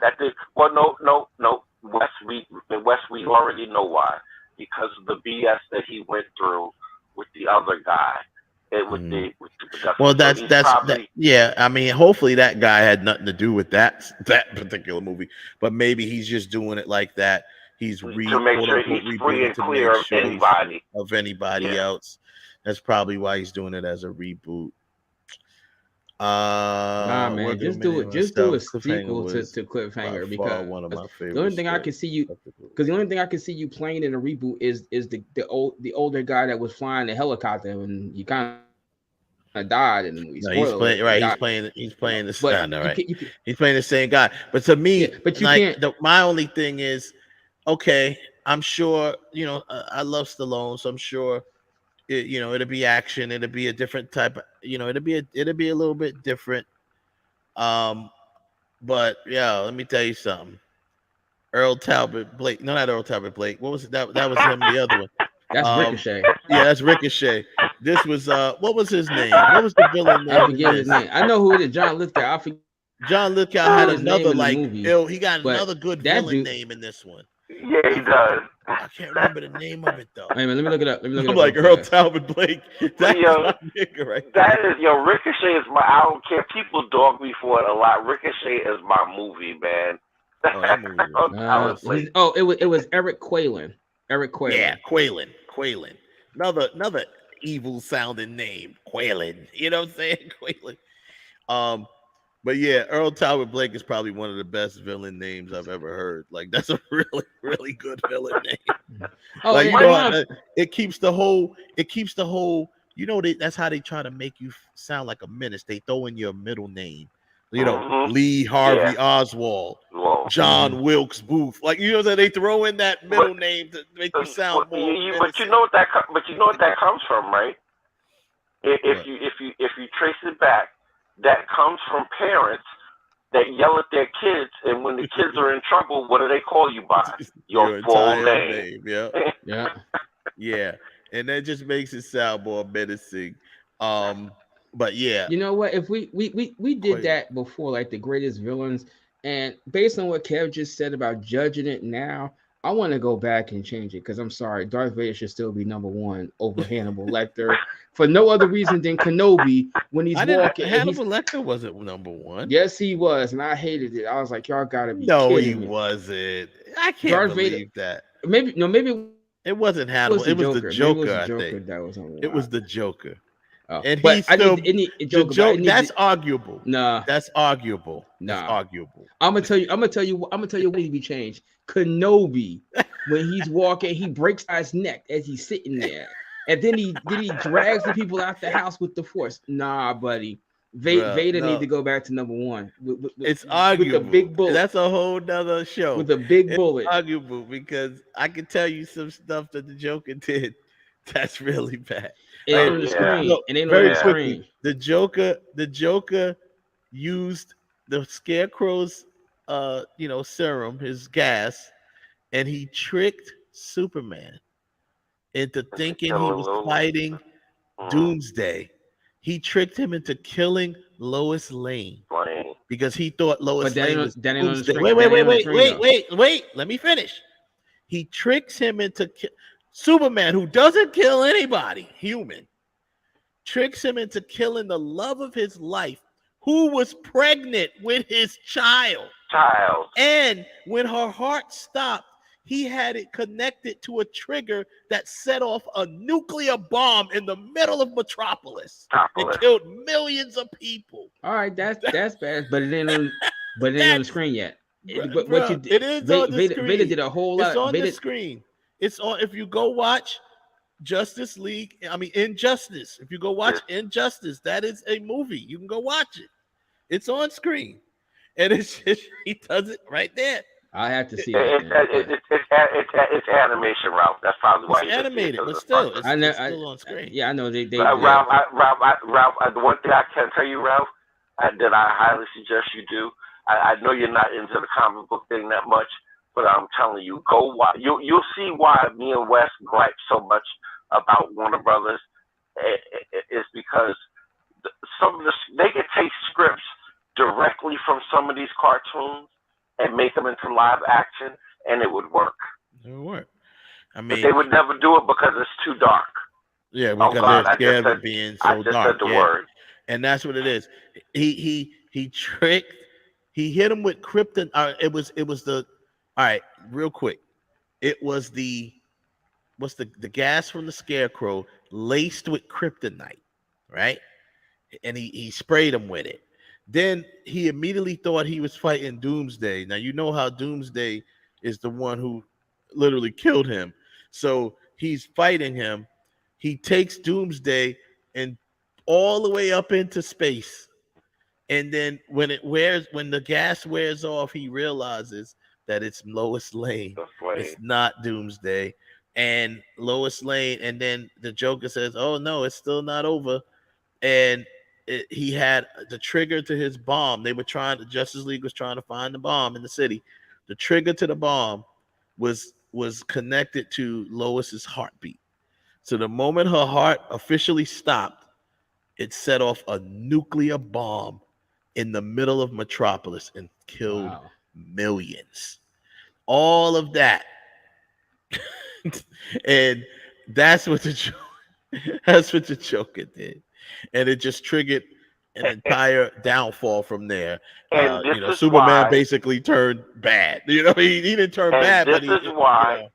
No. West, we already know why. Because of the BS that he went through with the other guy. Yeah. I mean, hopefully that guy had nothing to do with that particular movie, but maybe he's just doing it like that. He's to make sure he's free and clear of anybody else. That's probably why he's doing it as a reboot. Man, just do a sequel to Cliffhanger because one of my favorites. The only thing I can see you playing in a reboot is the older guy that was flying the helicopter and he kind of died in the movie. He's playing the same guy. He's playing the same guy. But to me, my only thing is, okay, I'm sure I love Stallone, so I'm sure. It'll be action. It'll be a different type of, it'll be a little bit different. But yeah, let me tell you something. Earl Talbot Blake. No, not Earl Talbot Blake. What was it? That was him. The other one. That's Ricochet. Yeah, that's Ricochet. This was what was his name? What was the villain name? I forget his name. I know who it is. John Lithgow. John Lithgow had another he got another good villain name in this one. Yeah, he does. I can't remember the name of it though. Wait a minute, let me look it up. I'm like Earl Talbot Blake. That's my nigga right there. Ricochet is I don't care. People dog me for it a lot. Ricochet is my movie, man. It was Eric Quaylen. Yeah, Quaylen. Another evil sounding name. Quaylen. You know what I'm saying? Quaylen. But yeah, Earl Talbot Blake is probably one of the best villain names I've ever heard. Like that's a really, really good villain name. It keeps the whole. That's how they try to make you sound like a menace. They throw in your middle name. Lee Harvey Oswald, John Wilkes Booth. Like they throw in that middle name to make you sound more. But you know what that comes from, right? If you trace it back. That comes from parents that yell at their kids, and when the kids are in trouble, what do they call you by? Your full name. Yeah, and that just makes it sound more menacing. But yeah, you know what? If we did that before, like the greatest villains, and based on what Kev just said about judging it now, I want to go back and change it because I'm sorry, Darth Vader should still be number one over Hannibal Lecter for no other reason than Kenobi when he's walking. Hannibal Lecter wasn't number one. Yes, he was, and I hated it. I was like, y'all gotta be kidding me. No, he wasn't. I can't believe that. Maybe it wasn't Hannibal. It was the Joker. I think that was on. It was the Joker. Oh. And but he's still that's arguable. Nah, that's arguable. That's arguable. I'm gonna tell you what needs to be changed. Kenobi, when he's walking, he breaks his neck as he's sitting there, and then he drags the people out the house with the Force. Nah, buddy, Vader need to go back to number one. It's arguable. With the big bullet. That's a whole nother show. With a big bullet. It's arguable because I can tell you some stuff that the Joker did. That's really bad. It ain't on the screen. It ain't on the screen. The Joker used the Scarecrow's serum, his gas, and he tricked Superman into thinking he was fighting Doomsday. He tricked him into killing Lois Lane because he thought Lois Lane was that ain't on the Doomsday. screen. Wait. Let me finish. He tricks him into Superman, who doesn't kill anybody, human, tricks him into killing the love of his life, who was pregnant with his child. And when her heart stopped, he had it connected to a trigger that set off a nuclear bomb in the middle of Metropolis. It killed millions of people. All right, that's bad, but it ain't on the screen yet. But what you did, it is on the screen. Vader did a whole lot. It's on the screen. It's on. If you go watch Injustice, if you go watch Injustice, that is a movie. You can go watch it. It's on screen, and he does it right there. I have to see it. It's animation, Ralph. That's probably why it's animated, but still, it's still on screen. Yeah, I know they. Ralph, the one thing I can tell you, Ralph, that I highly suggest you do. I know you're not into the comic book thing that much, but I'm telling you, go watch. You'll see why me and Wes gripe so much about Warner Brothers. It's because they can take scripts directly from some of these cartoons and make them into live action, and it would work. It would work. I mean, but they would never do it because it's too dark. Yeah, because they're scared of being so dark. Said the word. And that's what it is. He tricked. He hit him with krypton. It was the. All right, real quick. It was the gas from the Scarecrow laced with kryptonite, right? And he sprayed him with it. Then he immediately thought he was fighting Doomsday. Now, you know how Doomsday is the one who literally killed him. So he's fighting him. He takes Doomsday and all the way up into space. And then when the gas wears off, he realizes that it's Lois Lane. It's not Doomsday. And Lois Lane, and then the Joker says, "Oh no, it's still not over." And he had the trigger to his bomb. The Justice League was trying to find the bomb in the city. The trigger to the bomb was connected to Lois's heartbeat. So the moment her heart officially stopped, it set off a nuclear bomb in the middle of Metropolis and killed millions. All of that. And that's what the Joker did. And it just triggered an entire downfall from there. Superman basically turned bad. He didn't turn bad, but this is why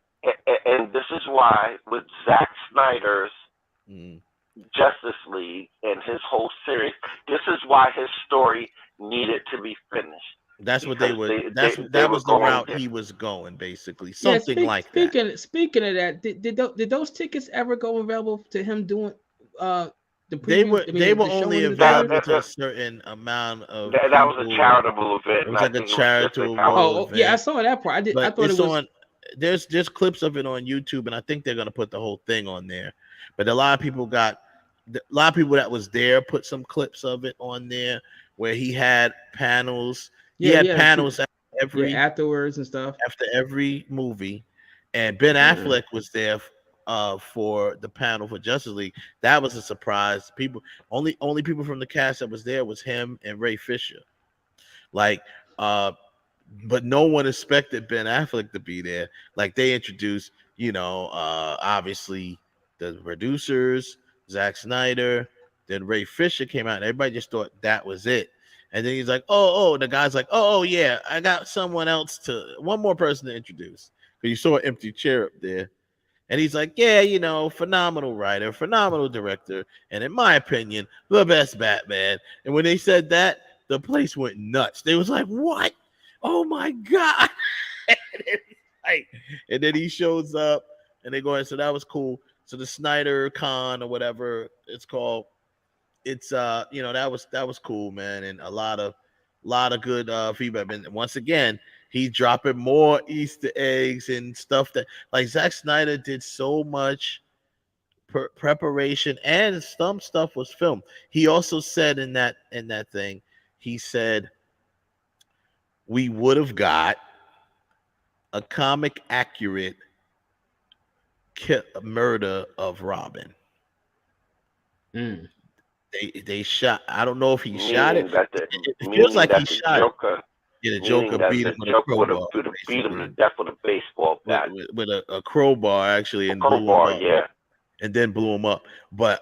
with Zack Snyder's Justice League and his whole series, this is why his story needed to be finished. That's what they were. That was the route he was going, basically. Something like that. Speaking of that, did those tickets ever go available to him doing the preview? They were only available to a certain amount of. That was a charitable event. It was like a charitable event. Yeah, I saw that part. I thought it was on. There's clips of it on YouTube, and I think they're gonna put the whole thing on there. But a lot of people that was there put some clips of it on there where he had panels. He had panels afterwards and stuff after every movie, and Ben Affleck was there for the panel for Justice League. That was a surprise. Only people from the cast that was there was him and Ray Fisher. But no one expected Ben Affleck to be there. Like they introduced, obviously the producers, Zack Snyder, then Ray Fisher came out, and everybody just thought that was it. And then he's like, the guy's like, oh, yeah, I got one more person to introduce. Because you saw an empty chair up there. And he's like, yeah, phenomenal writer, phenomenal director. And in my opinion, the best Batman. And when they said that, the place went nuts. They was like, what? Oh, my God. And then he shows up and they go, so that was cool. So the Snydercon or whatever it's called, it's that was cool, man, and a lot of good feedback. And once again, he's dropping more Easter eggs and stuff that like Zack Snyder did so much preparation, and some stuff was filmed. He also said in that thing, he said we would have got a comic accurate murder of Robin. they shot. I don't know if he shot it. It feels like he shot Joker. Yeah, the Joker beat him with a crowbar. Beat him to death with a baseball bat. With a crowbar, actually, and blew him up. Yeah. And then blew him up. But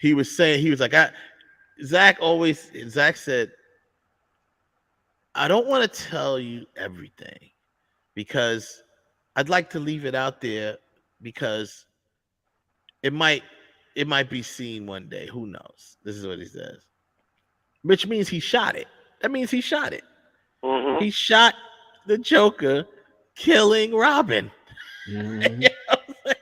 he was like, Zach said, I don't want to tell you everything because I'd like to leave it out there because it might be seen one day. Who knows? This is what he says. Which means he shot it. That means he shot it. Mm-hmm. He shot the Joker killing Robin. Mm-hmm. You know what I'm saying?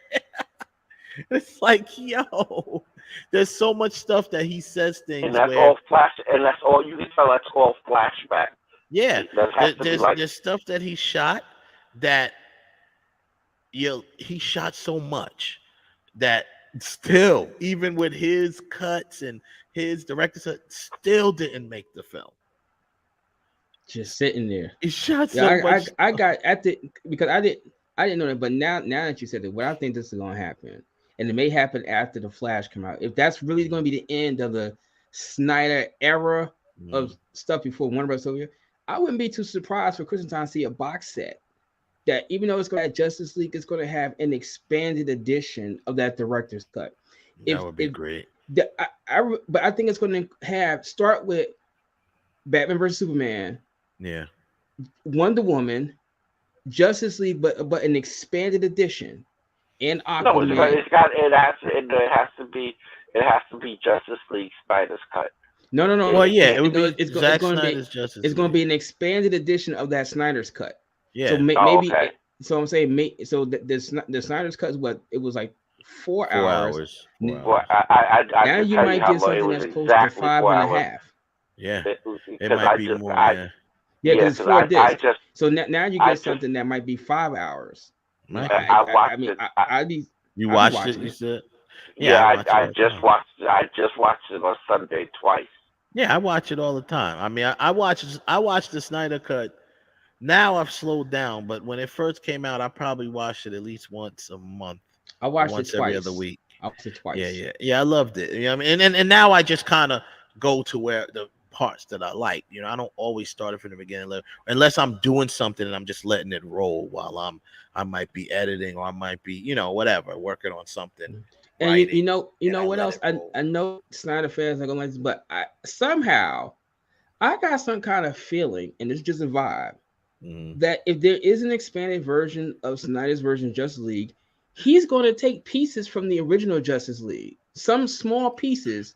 It's like, yo, there's so much stuff that he says things. And that's all flash, and that's all you can tell. That's all flashback. Yeah, there's stuff that he shot that he shot so much that still, even with his cuts and his director's cut, still didn't make the film. Just sitting there. He shot so much. I got at the because I didn't know that, but now that you said it, what I think this is gonna happen, and it may happen after the Flash come out. If that's really gonna be the end of the Snyder era of stuff before Warner Bros. Over, I wouldn't be too surprised for Christmas time to see a box set that, even though it's going to have Justice League, it's going to have an expanded edition of that director's cut. That would be great. But I think it's going to start with Batman versus Superman. Yeah. Wonder Woman, Justice League, but an expanded edition, and Aquaman. No, it has to be Justice League Snyder's cut. No. Well, yeah, it would be it's going to be an expanded edition of that Snyder's cut. Yeah. So maybe. Okay. So I'm saying, the Snyder's cut is what it was like 4 hours. 4 hours. Well, I now you might get something that's close to 5.5. Yeah, it might be more. Yeah, because it's 4 discs. So now you get something that might be 5 hours. I watched it. You watched it? You said? Yeah, I just watched it. I just watched it on Sunday twice. Yeah, I watch it all the time. I mean, I watch the Snyder cut. Now I've slowed down, but when it first came out, I probably watched it at least once a month. I watched it twice. Every other week. I watched it twice. Yeah. I loved it. You know what I mean? And now I just kind of go to where the parts that I like. You know, I don't always start it from the beginning, unless I'm doing something and I'm just letting it roll while I might be editing, or I might be, whatever, working on something. And you know what else? I know Snyder fans are gonna like this, but somehow I got some kind of feeling, and it's just a vibe, that if there is an expanded version of Snyder's version of Justice League, he's going to take pieces from the original Justice League, some small pieces,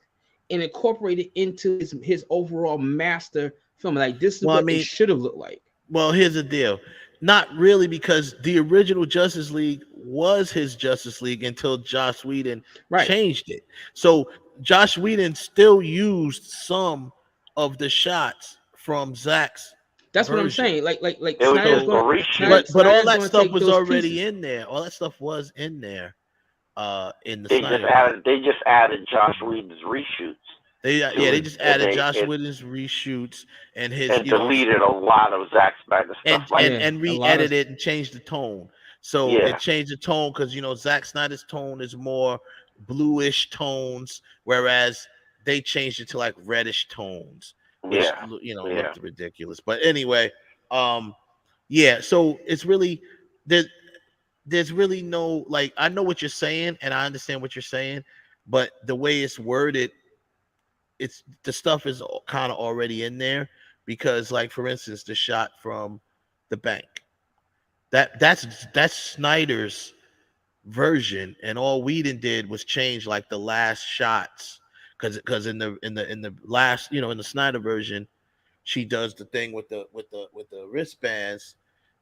and incorporate it into his overall master film. Like, this is what it should have looked like. Well, here's the deal. Not really, because the original Justice League was his Justice League until Joss Whedon changed it. So Joss Whedon still used some of the shots from Zach's. That's version. What I'm saying. Like but all that stuff was already in there. All that stuff was in there. In the they just added Joss Whedon's reshoots. They just added Joss Whedon's reshoots and deleted a lot of Zack Snyder stuff and re-edited it and changed the tone. So it changed the tone because Zack Snyder's tone is more bluish tones, whereas they changed it to like reddish tones, which looked ridiculous. But anyway, so it's really there's really no, like, I know what you're saying and I understand what you're saying, but the way it's worded, the stuff is kind of already in there, because, like, for instance, the shot from the bank, that's Snyder's version, and all Whedon did was change like the last shots, because in the last, in the Snyder version, she does the thing with the wristbands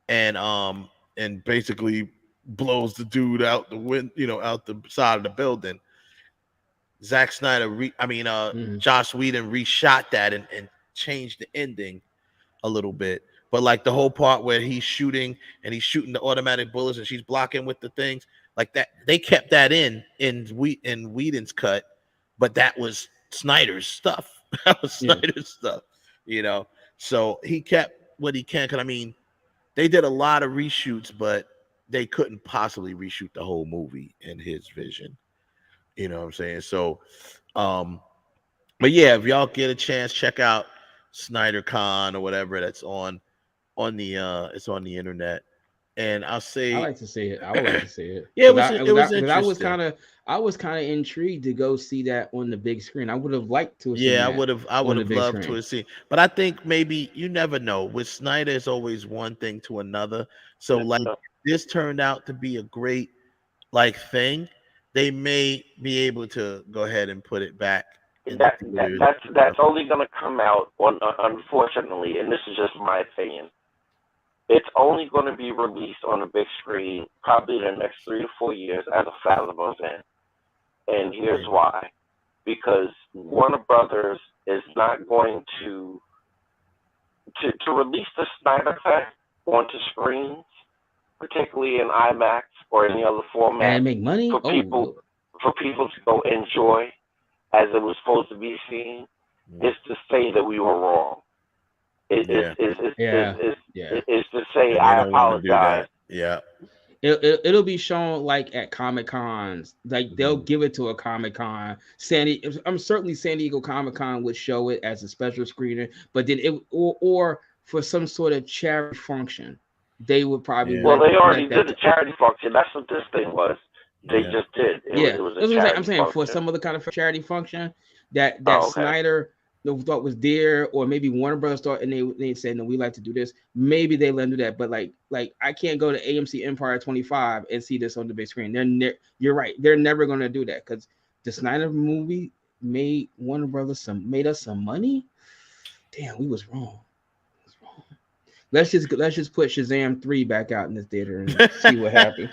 and basically blows the dude out the wind, out the side of the building. Zack Snyder, Joss Whedon reshot that and changed the ending a little bit. But like the whole part where he's shooting the automatic bullets and she's blocking with the things like that, they kept that in Whedon's cut, but that was Snyder's stuff. That was Snyder's stuff, So he kept what he can. Because they did a lot of reshoots, but they couldn't possibly reshoot the whole movie in his vision. You know what I'm saying? So, But yeah, if y'all get a chance, check out Snydercon or whatever that's on the it's on the internet. And I'll say I like to see it. I would like to see it. Yeah, it was Because interesting. I was kind of intrigued to go see that on the big screen. I would have liked to have seen Yeah, that. I would have loved to have seen. But I think maybe you never know. With Snyder, it's always one thing to another. So like this turned out to be a great like thing. They may be able to go ahead and put it back. That's only going to come out on, unfortunately, and this is just my opinion. It's only going to be released on the big screen probably in the next 3 to 4 years as a Fathom event. And here's why. Because Warner Brothers is not going to release the Snyder Cut onto screens, particularly in IMAX or any other format, and make money for people to go enjoy as it was supposed to be seen, is to say that we were wrong. Is to say I apologize. Yeah. It'll be shown like at Comic Cons. Like they'll give it to a Comic Con. I'm certainly San Diego Comic Con would show it as a special screener, but then or for some sort of charity function, they would probably. Well, they already did the charity function. That's what this thing was. They just did. It was a charity I'm saying function. for some other kind of charity function that okay. Snyder thought was there, or maybe Warner Brothers thought, and they said, no, we like to do this. Maybe they let them do that, but like I can't go to AMC Empire 25 and see this on the big screen. You're right, they're never going to do that because the Snyder movie made Warner Brothers made us some money. Damn, we was wrong. Let's just put Shazam 3 back out in the theater and see what happens.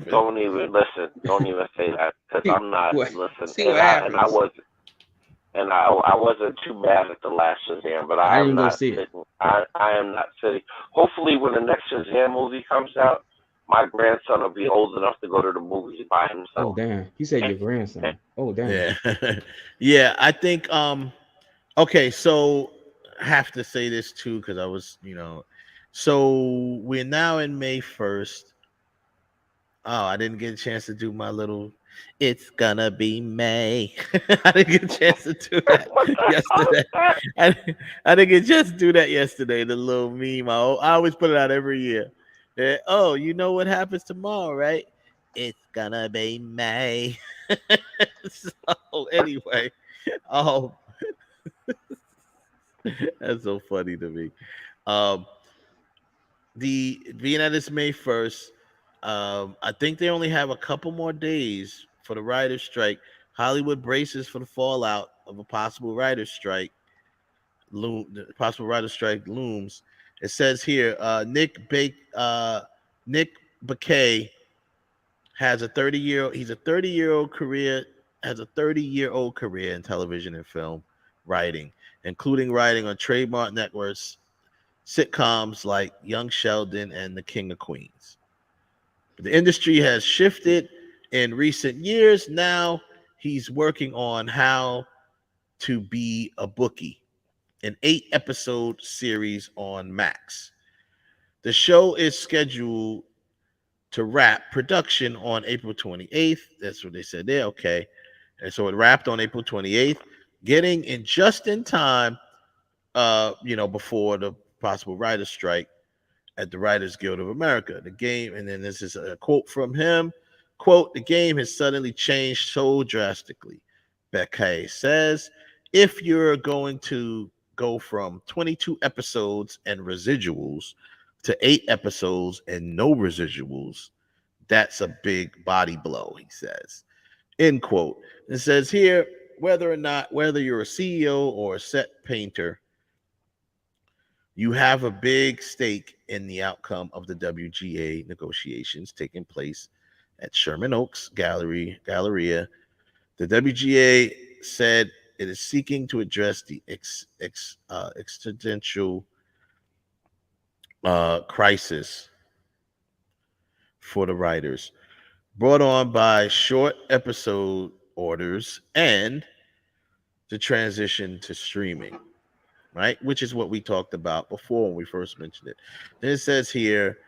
Don't even listen. Don't even say that because I'm not listening. See what happens. I wasn't too mad at the last Shazam, but I am not sitting. I am not sitting. Hopefully, when the next Shazam movie comes out, my grandson will be old enough to go to the movies by himself. Oh damn! You said your grandson. Oh damn. Yeah, yeah. I think. Okay, so I have to say this too because I was, so we're now in May 1st. Oh, I didn't get a chance to do my little. It's gonna be May. I didn't get a chance to do that yesterday. I didn't get a chance to do that yesterday. The little meme. I always put it out every year. Oh, you know what happens tomorrow, right? It's gonna be May. So anyway, that's so funny to me. Being that it's May 1st. I think they only have a couple more days for the writer's strike. Hollywood braces for the fallout of a possible writer's strike. The possible writer's strike looms. It says here, Nick Bakay has a 30-year-old career in television and film writing, including writing on Trademark Network's sitcoms like Young Sheldon and The King of Queens. The industry has shifted in recent years. Now he's working on How to Be a Bookie, an 8-episode series on Max. The show is scheduled to wrap production on April 28th. That's what they said there. Okay. And so it wrapped on April 28th, getting in just in time, before the possible writer's strike at the Writers Guild of America. The game, and then this is a quote from him, quote, "The game has suddenly changed so drastically," Beckay says. "If you're going to go from 22 episodes and residuals to 8 episodes and no residuals, that's a big body blow," he says. End quote. It says here, whether you're a CEO or a set painter, you have a big stake in the outcome of the WGA negotiations taking place at Sherman Oaks Galleria. The WGA said it is seeking to address the existential crisis for the writers, brought on by short episode orders and the transition to streaming. Right, which is what we talked about before when we first mentioned it. Then it says here,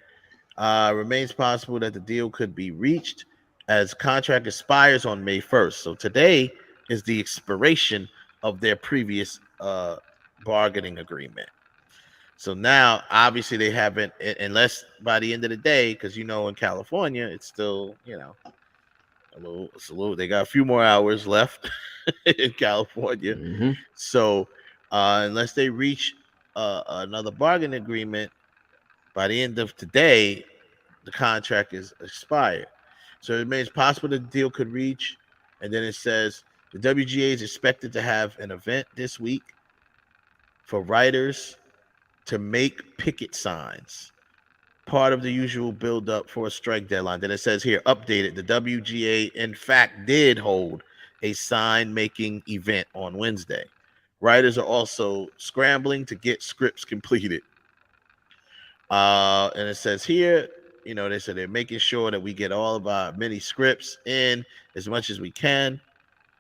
remains possible that the deal could be reached as contract expires on May 1st. So today is the expiration of their previous bargaining agreement. So now, obviously, they haven't, unless by the end of the day, because in California, it's still, it's a little. They got a few more hours left in California. Mm-hmm. So unless they reach another bargaining agreement by the end of today, the contract is expired. So it means possible the deal could reach, and then it says the WGA is expected to have an event this week for writers to make picket signs, part of the usual build-up for a strike deadline. Then it says here, updated, the WGA in fact did hold a sign-making event on Wednesday. Writers are also scrambling to get scripts completed. And it says here, they said they're making sure that we get all of our mini scripts in as much as we can,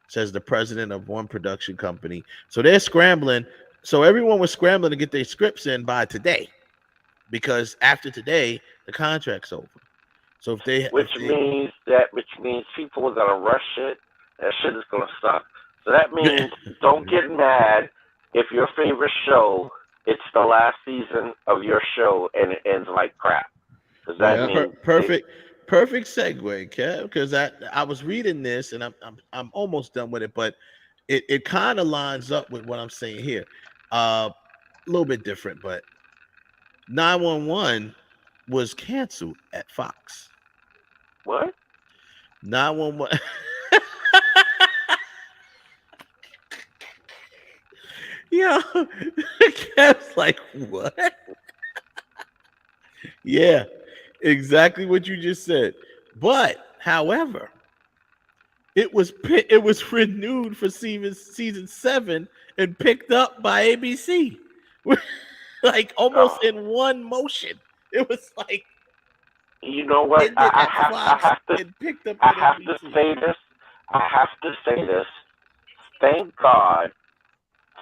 says the president of one production company. So they're scrambling. So everyone was scrambling to get their scripts in by today, because after today, the contract's over. So which means people are gonna rush it. That shit is gonna suck. So that means don't get mad if your favorite show, it's the last season of your show and it ends like crap. Does that mean perfect segue, Kev? Because I was reading this and I'm almost done with it, but it kind of lines up with what I'm saying here. A little bit different, but 911 was canceled at Fox. What? 911. Yeah, Kev's like, what? Yeah, exactly what you just said. But, however, it was renewed for season 7 and picked up by ABC, like almost in one motion. It was like, you know what? I have to say this. I have to say this. Thank God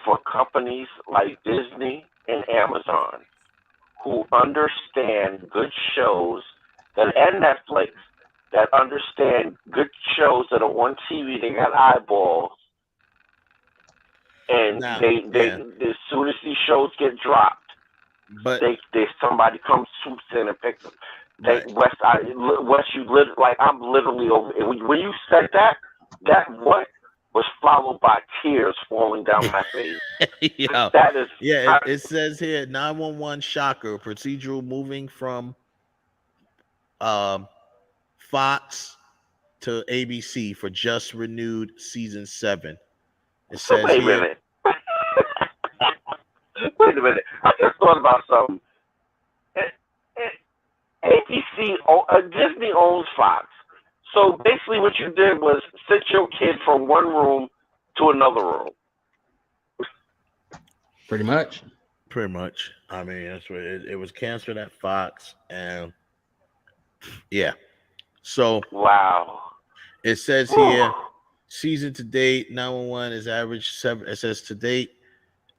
for companies like Disney and Amazon who understand good shows and Netflix that understand good shows that are on TV. They got eyeballs, and they as soon as these shows get dropped, but somebody comes swoops in and picks them. Wes, I'm literally over. When you said that what was followed by tears falling down my face. That is, it says here 911 shocker procedural moving from Fox to ABC for just renewed season 7. It says wait a minute. Wait a minute. I just thought about something. ABC, Disney owns Fox. So basically what you did was sit your kid from one room to another room. Pretty much. I mean, that's what it was canceled at Fox. And yeah. So wow. It says here, season to date, 911 is average 7. It says to date,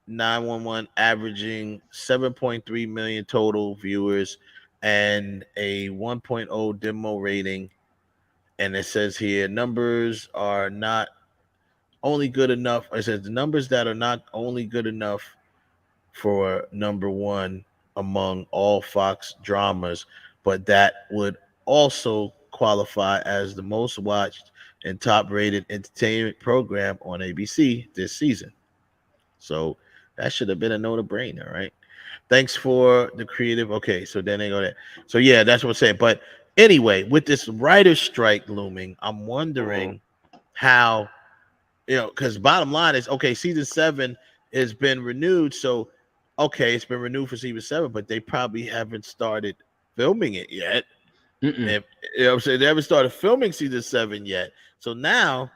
911 averaging 7.3 million total viewers and a 1.0 demo rating. And it says here, numbers are not only good enough. It says the numbers that are not only good enough for number one among all Fox dramas, but that would also qualify as the most watched and top rated entertainment program on ABC this season. So that should have been a no-brainer, right? Thanks for the creative. Okay, so then they go there. So yeah, that's what I'm saying. But anyway, with this writer's strike looming, I'm wondering how, because bottom line is, okay, season 7 has been renewed. So, okay, it's been renewed for season 7, but they probably haven't started filming it yet. If, I'm saying they haven't started filming season 7 yet. So now,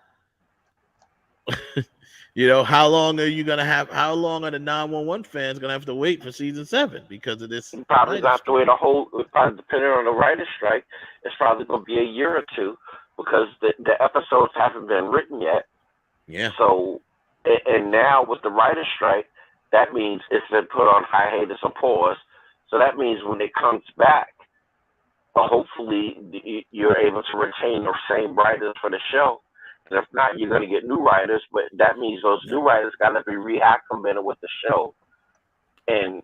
how long are you going to have? How long are the 911 fans going to have to wait for season 7 because of this? Probably have to wait probably depending on the writer's strike, it's probably going to be a year or two because the episodes haven't been written yet. Yeah. So, and now with the writer's strike, that means it's been put on hiatus or pause. So that means when it comes back, hopefully you're able to retain the same writers for the show And if not, you're going to get new writers, but that means those new writers got to be reacclimated with the show. And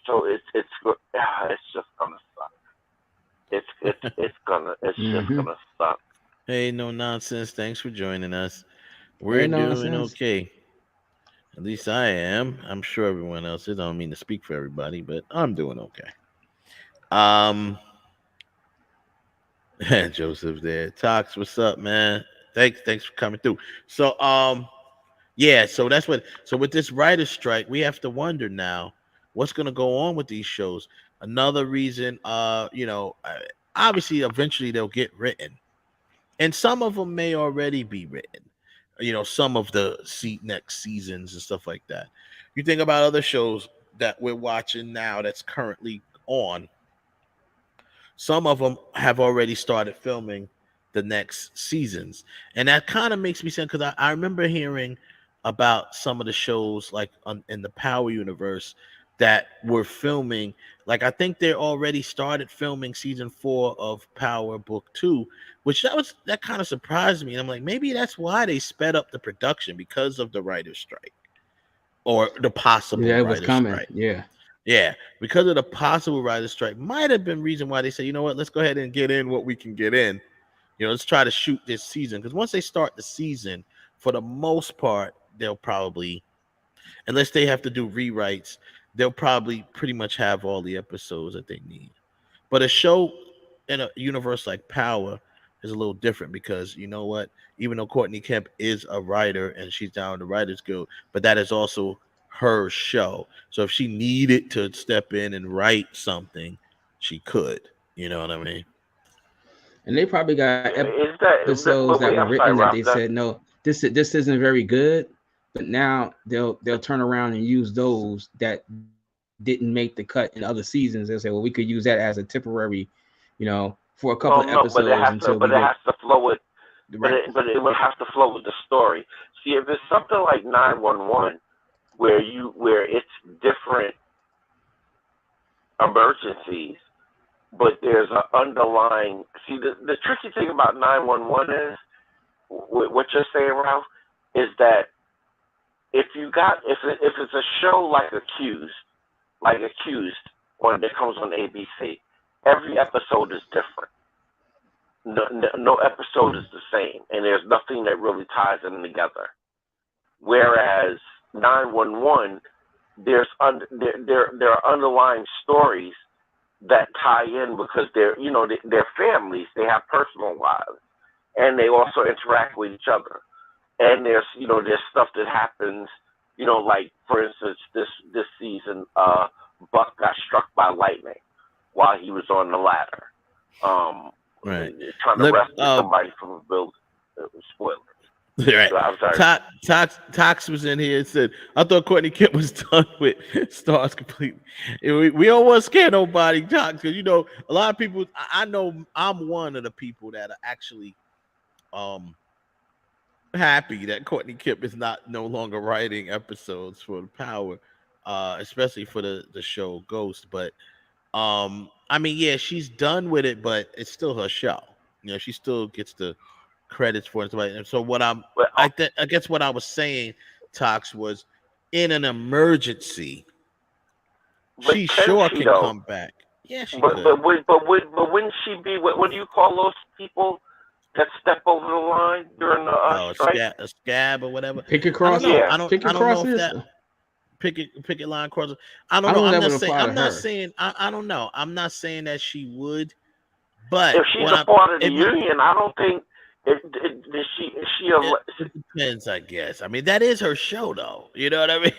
so it's just gonna suck. It's just gonna suck. Hey, no nonsense. Thanks for joining us. We're doing okay. At least I am. I'm sure everyone else is. I don't mean to speak for everybody, but I'm doing okay. Joseph's there. Tox, what's up, man? Thanks for coming through. So yeah, so that's what. So with this writer's strike, we have to wonder now what's going to go on with these shows. Another reason, obviously, eventually they'll get written, and some of them may already be written. Some of the next seasons and stuff like that. You think about other shows that we're watching now that's currently on. Some of them have already started filming the next seasons, and that kind of makes me sad because I remember hearing about some of the shows like in the Power universe that were filming. Like I think they already started filming season 4 of Power Book 2, which that kind of surprised me. And I'm like, maybe that's why they sped up the production, because of the writer's strike or the possible writer's strike. Yeah, because of the possible writer's strike might have been reason why they say, you know what, let's go ahead and get in what we can get in. Let's try to shoot this season, because once they start the season, for the most part, they'll probably, unless they have to do rewrites, they'll probably pretty much have all the episodes that they need. But a show in a universe like Power is a little different, because you know what? Even though Courtney Kemp is a writer and she's down in the Writers Guild, but that is also her show. So if she needed to step in and write something, she could. You know what I mean? And they probably got episodes that were written that they said, no, this isn't very good. But now they'll turn around and use those that didn't make the cut in other seasons. They'll say, well, we could use that as a temporary, for a couple of episodes until it has to flow with. But it would have to flow with the story. See, if it's something like 911, where it's different emergencies, but there's an underlying. See, the tricky thing about 911 is what you're saying, Ralph, is that if it's a show like Accused, one that comes on ABC, every episode is different. No episode is the same, and there's nothing that really ties them together. Whereas 911, there are underlying stories that tie in, because they're families, they have personal lives, and they also interact with each other. And there's stuff that happens, like for instance this season, Buck got struck by lightning while he was on the ladder, trying to rescue somebody from a building. Spoiler. Right. I'm sorry. Tox was in here and said, I thought Courtney Kemp was done with Stars completely. We don't want to scare nobody, Tox, because a lot of people. I know I'm one of the people that are actually happy that Courtney Kemp is no longer writing episodes for the Power, especially for the show Ghost. But I mean, yeah, she's done with it, but it's still her show. She still gets the credits for it. And so I guess what I was saying, Tox, was in an emergency, she sure can come back. Yeah, she could. But wouldn't she be? What do you call those people that step over the line during the strike? A scab or whatever. Picket cross. I don't know if that picket line cross. I don't know. I'm not saying that she would. But if she's a part of the union, I don't think. Is she it depends, I guess. I mean, that is her show, though. You know what I mean?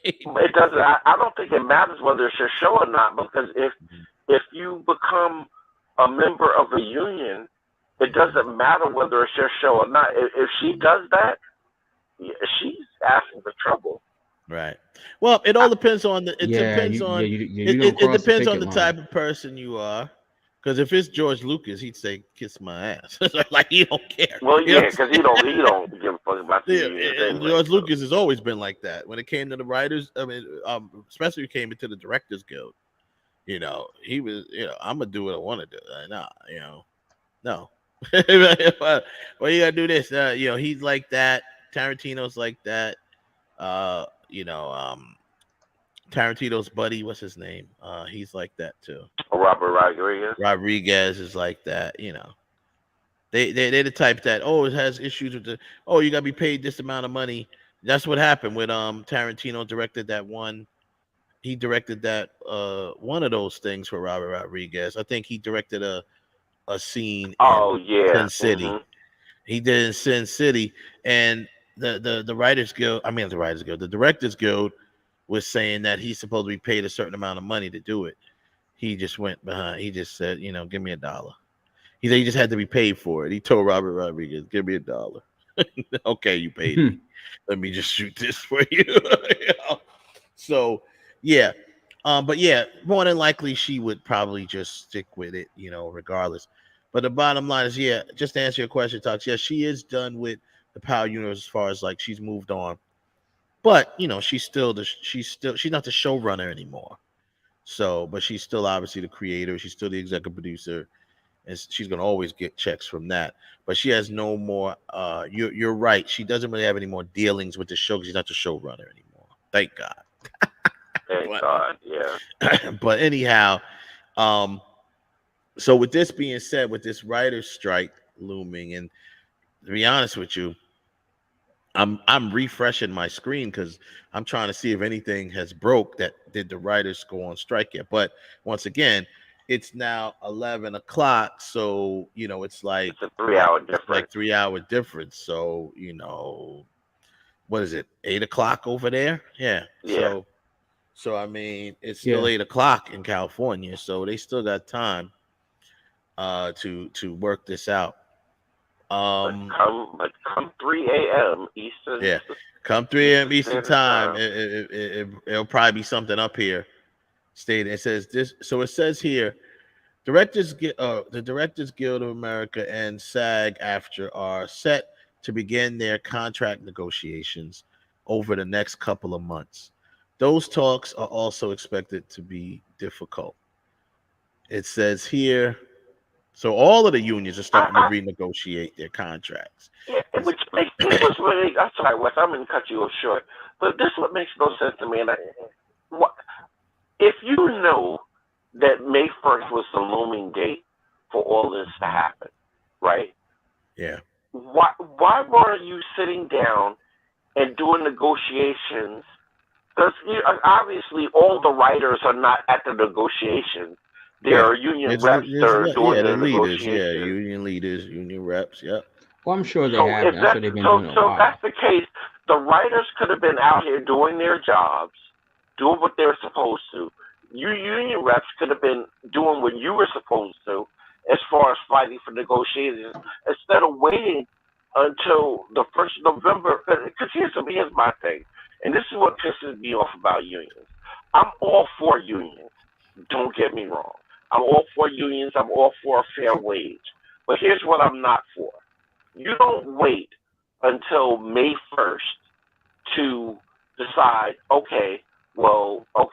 It doesn't. I don't think it matters whether it's your show or not, because if you become a member of a union, it doesn't matter whether it's your show or not. If she does that, she's asking for trouble. Right. Well, it all depends on the. It depends on. It depends on the type of person you are. Because if it's George Lucas, he'd say, "Kiss my ass." Like he don't care. Well, yeah, because he don't give a fuck about the anyway, George Lucas has always been like that. When it came to the writers, I mean, especially when it came into the Directors Guild, he was, I'm gonna do what I want to do. No. Well, you gotta do this. He's like that. Tarantino's like that. Tarantino's buddy, what's his name? He's like that too. Robert Rodriguez. Rodriguez is like that. They're the type that it has issues with you gotta be paid this amount of money. That's what happened with Tarantino directed that one. He directed that one of those things for Robert Rodriguez. I think he directed a scene in Sin City. Mm-hmm. He did in Sin City, and the Writers Guild, the Directors Guild was saying that he's supposed to be paid a certain amount of money to do it. He just went behind. He just said, give me $1. He said he just had to be paid for it. He told Robert Rodriguez, give me $1. Okay, you paid me. Let me just shoot this for you. So, yeah. But yeah, more than likely she would probably just stick with it, regardless. But the bottom line is, just to answer your question, Talks, she is done with the Power Universe as far as she's moved on. But she's not the showrunner anymore. So, but she's still obviously the creator. She's still the executive producer, and she's gonna always get checks from that. But she has no more. You're right. She doesn't really have any more dealings with the show because she's not the showrunner anymore. Thank God. Thank God. Yeah. But anyhow, so with this being said, with this writer's strike looming, and to be honest with you, I'm refreshing my screen because I'm trying to see if anything has broke that did the writers go on strike yet. But once again, it's now 11 o'clock, so it's like it's a 3-hour difference. Like 3-hour difference. So what is it? 8 o'clock over there? Yeah. So I mean, it's still 8 o'clock in California, so they still got time to work this out. But come 3 a.m. Eastern. Yeah, come 3 a.m. Eastern time. It'll probably be something up here. Stated. It says this. So it says here, the Directors Guild of America and SAG-AFTRA are set to begin their contract negotiations over the next couple of months. Those talks are also expected to be difficult. It says here. So all of the unions are starting to renegotiate their contracts. Yeah, which makes this was really. I'm sorry, Wes. I'm going to cut you off short, but this what makes no sense to me. And if you know that May 1st was the looming date for all this to happen, right? Yeah. Why weren't you sitting down and doing negotiations? Because obviously all the writers are not at the negotiations. There are union reps that are doing the leaders. negotiations. Yeah, union leaders, union reps. Yep. Well, I'm sure they have. That's what they've been doing a while. So if that's the case, the writers could have been out here doing their jobs, doing what they're supposed to. You union reps could have been doing what you were supposed to as far as fighting for negotiations instead of waiting until the 1st of November. Because here's my thing, and this is what pisses me off about unions. I'm all for unions. Don't get me wrong. I'm all for unions. I'm all for a fair wage. But here's what I'm not for. You don't wait until May 1st to decide,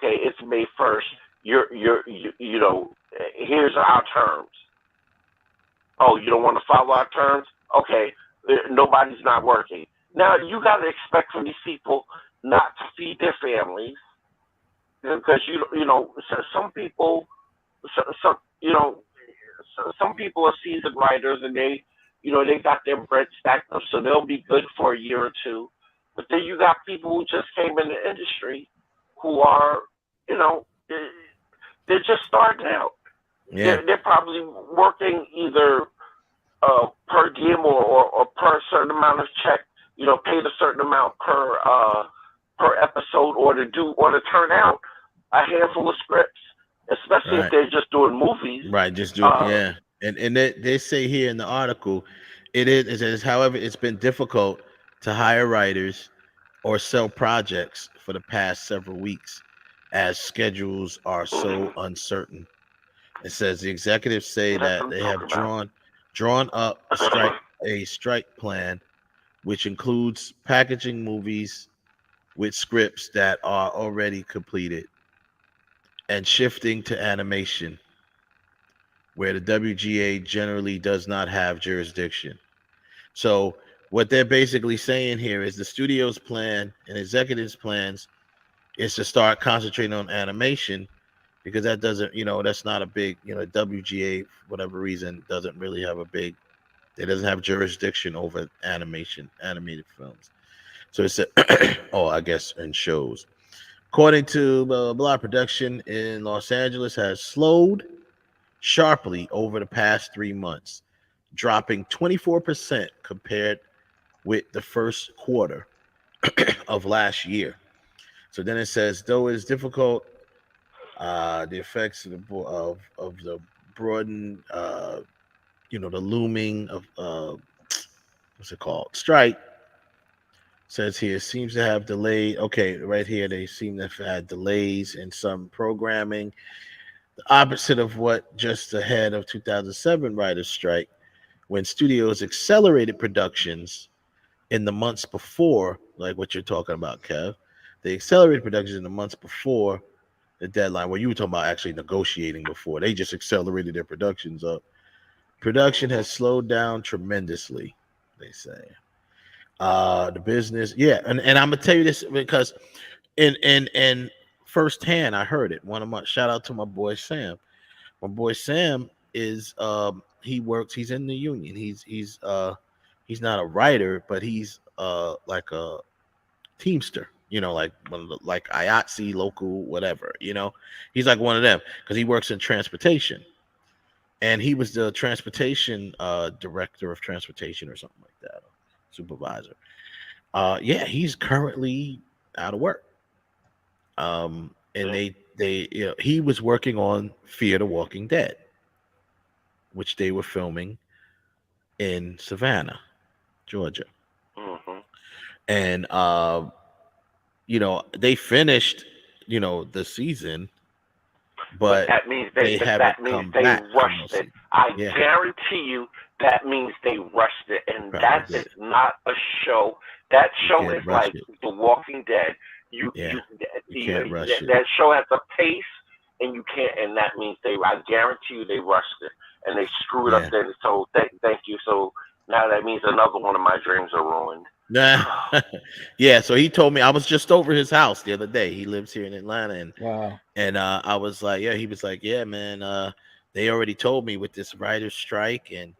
it's May 1st. Here's our terms. Oh, you don't want to follow our terms? Okay, nobody's not working. Now, you got to expect from these people not to feed their families because, some people are seasoned writers and they got their bread stacked up, so they'll be good for a year or two. But then you got people who just came in the industry who are, they're just starting out. Yeah. They're probably working either per diem or per certain amount of check, paid a certain amount per episode or to turn out a handful of scripts, especially if they're just doing movies. Right, just do yeah. And they say here in the article, it says, however, it's been difficult to hire writers or sell projects for the past several weeks as schedules are so uncertain. It says the executives say that they have drawn up a strike plan, which includes packaging movies with scripts that are already completed and shifting to animation, where the WGA generally does not have jurisdiction. So what they're basically saying here is the studio's plan and executives' plans is to start concentrating on animation, because that doesn't, that's not a big, WGA, for whatever reason, doesn't really have it doesn't have jurisdiction over animated films. So it's I guess in shows. According to blah, blah, blah, production in Los Angeles has slowed sharply over the past 3 months, dropping 24% compared with the first quarter of last year. So then it says, though it is difficult, the effects of the broadened, the looming of what's it called, strike. Says here seems to have delayed. Okay, right here they seem to have had delays in some programming. The opposite of what just ahead of 2007 writers' strike, when studios accelerated productions in the months before, like what you're talking about, Kev. They accelerated productions in the months before the deadline, where you were talking about actually negotiating before. They just accelerated their productions up. Production has slowed down tremendously, they say. The business, yeah, and I'm gonna tell you this because in firsthand I heard it. Shout out to my boy Sam. My boy Sam is he's in the union. He's not a writer, but he's like a teamster, like one of the, like IATSE, local, whatever, he's like one of them because he works in transportation, and he was the transportation director of transportation or something like that, supervisor. Yeah, he's currently out of work. And they he was working on Fear the Walking Dead, which they were filming in Savannah, Georgia. Mm-hmm. And they finished, the season, but that means they haven't come back. Rushed it. I guarantee you that means they rushed it, and that is not a show. That show is like The Walking Dead. You can't rush it. That show has a pace, and you can't. And that means I guarantee you they rushed it and they screwed up there. So thank you. So now that means another one of my dreams are ruined. Yeah, so he told me, I was just over his house the other day. He lives here in Atlanta, and wow. And I was like, he was like, yeah, man, they already told me with this writer's strike, and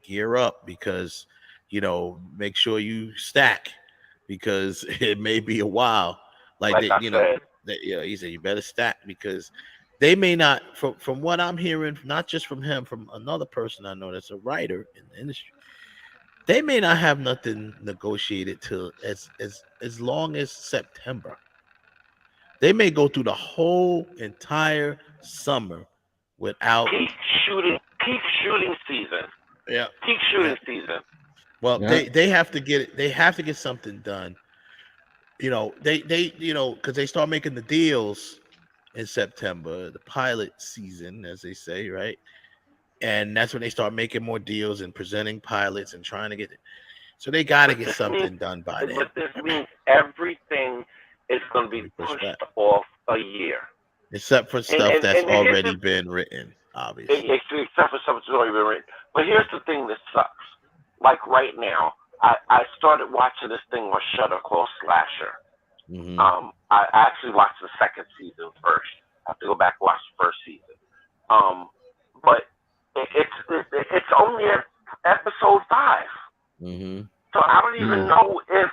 gear up, because make sure you stack, because it may be a while. He said you better stack, because they may not, from what I'm hearing, not just from him, from another person I know that's a writer in the industry, they may not have nothing negotiated till as long as September. They may go through the whole entire summer without peak shooting season. Yeah, peak shooting season. Well, they have to get it. They have to get something done. They because they start making the deals in September, the pilot season, as they say, right? And that's when they start making more deals and presenting pilots and trying to get it. So they got to get something done by then. But this means everything is going to be pushed off a year, except for stuff that's already been written, obviously. Except for stuff that's already been written. But here's the thing that sucks. Like right now, I started watching this thing on Shudder called Slasher. Mm-hmm. I actually watched the second season first. I have to go back and watch the first season. But it's only at episode 5. Mm-hmm. So I don't even know if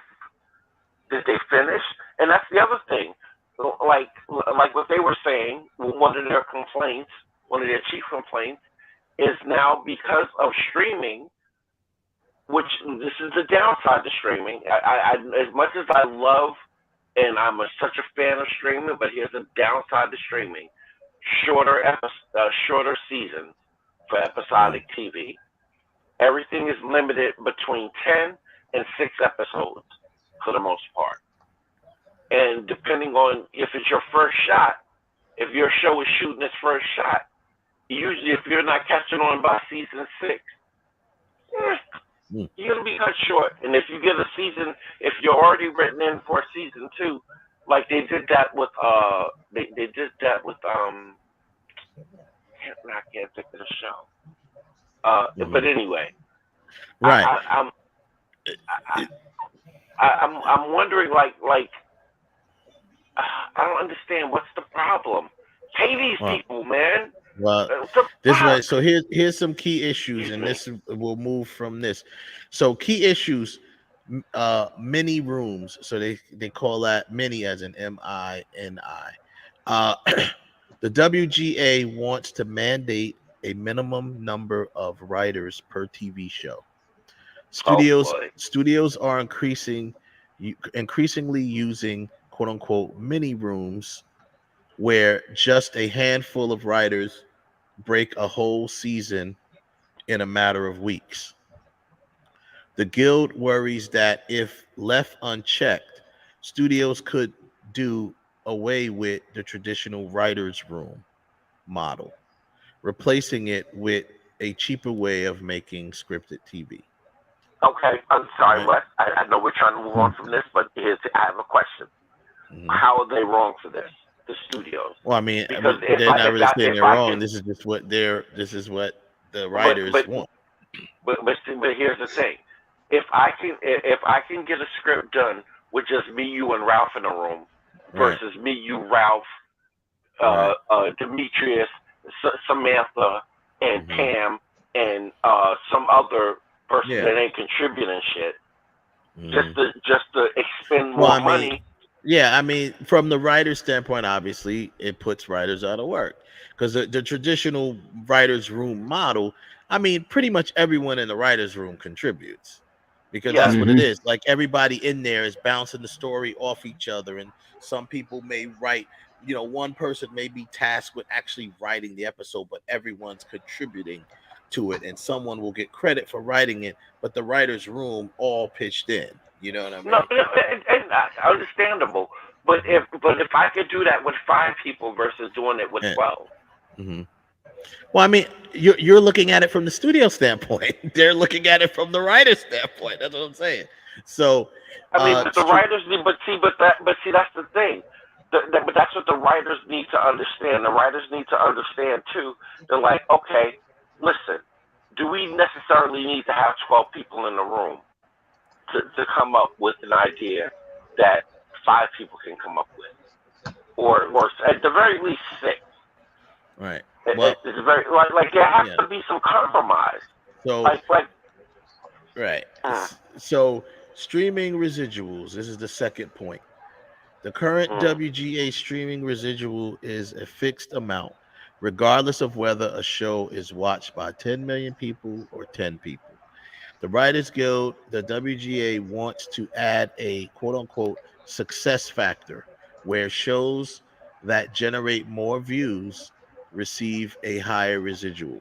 did they finish. And that's the other thing. Like what they were saying, one of their chief complaints is now because of streaming, which this is the downside to streaming. I as much as I love and I'm such a fan of streaming, but here's a downside to streaming: shorter seasons for episodic TV. Everything is limited between 10 and 6 episodes for the most part. And depending on if it's your first shot, if your show is shooting its first shot, usually if you're not catching on by season 6, you're gonna be cut short. And if you get a season, if you're already written in for season 2, like they did that with I can't think of the show. But anyway, right. I'm wondering, like I don't understand what's the problem. Pay these people, man. Well, this way. So here's some key issues, and this will move from this. So key issues, mini rooms. So they call that mini as in MINI. The WGA wants to mandate a minimum number of writers per TV show. Studios are increasingly using quote unquote mini rooms where just a handful of writers break a whole season in a matter of weeks. The Guild worries that if left unchecked, studios could do away with the traditional writer's room model, replacing it with a cheaper way of making scripted TV. Okay, I'm sorry, Wes. I know we're trying to move on from this, but I have a question. How are they wrong for this? The studios. Well, I mean, they're not really saying they're wrong. This is just what this is what the writers want. But here's the thing: if I can get a script done with just me, you, and Ralph in a room, versus me, you, Ralph, Demetrius, Samantha, and Pam, and some other person that ain't contributing shit, just to expend more money. Yeah, I mean, from the writer's standpoint, obviously, it puts writers out of work because the traditional writer's room model, I mean, pretty much everyone in the writer's room contributes because that's what it is. Like everybody in there is bouncing the story off each other, and some people may write, one person may be tasked with actually writing the episode, but everyone's contributing to it, and someone will get credit for writing it, but the writer's room all pitched in. You know what I mean? No, and understandable. But if I could do that with 5 people versus doing it with 12. Well, I mean, you're looking at it from the studio standpoint. They're looking at it from the writer's standpoint. That's what I'm saying. So, I mean, but the writers need. But that's the thing. But that's what the writers need to understand. The writers need to understand too. They're like, okay, listen, do we necessarily need to have 12 people in the room to come up with an idea that 5 people can come up with, or at the very least 6? Right. Well, it's very like there has to be some compromise. So right. So streaming residuals. This is the second point. The current WGA streaming residual is a fixed amount, regardless of whether a show is watched by 10 million people or 10 people. The Writers Guild, the WGA, wants to add a quote-unquote success factor where shows that generate more views receive a higher residual.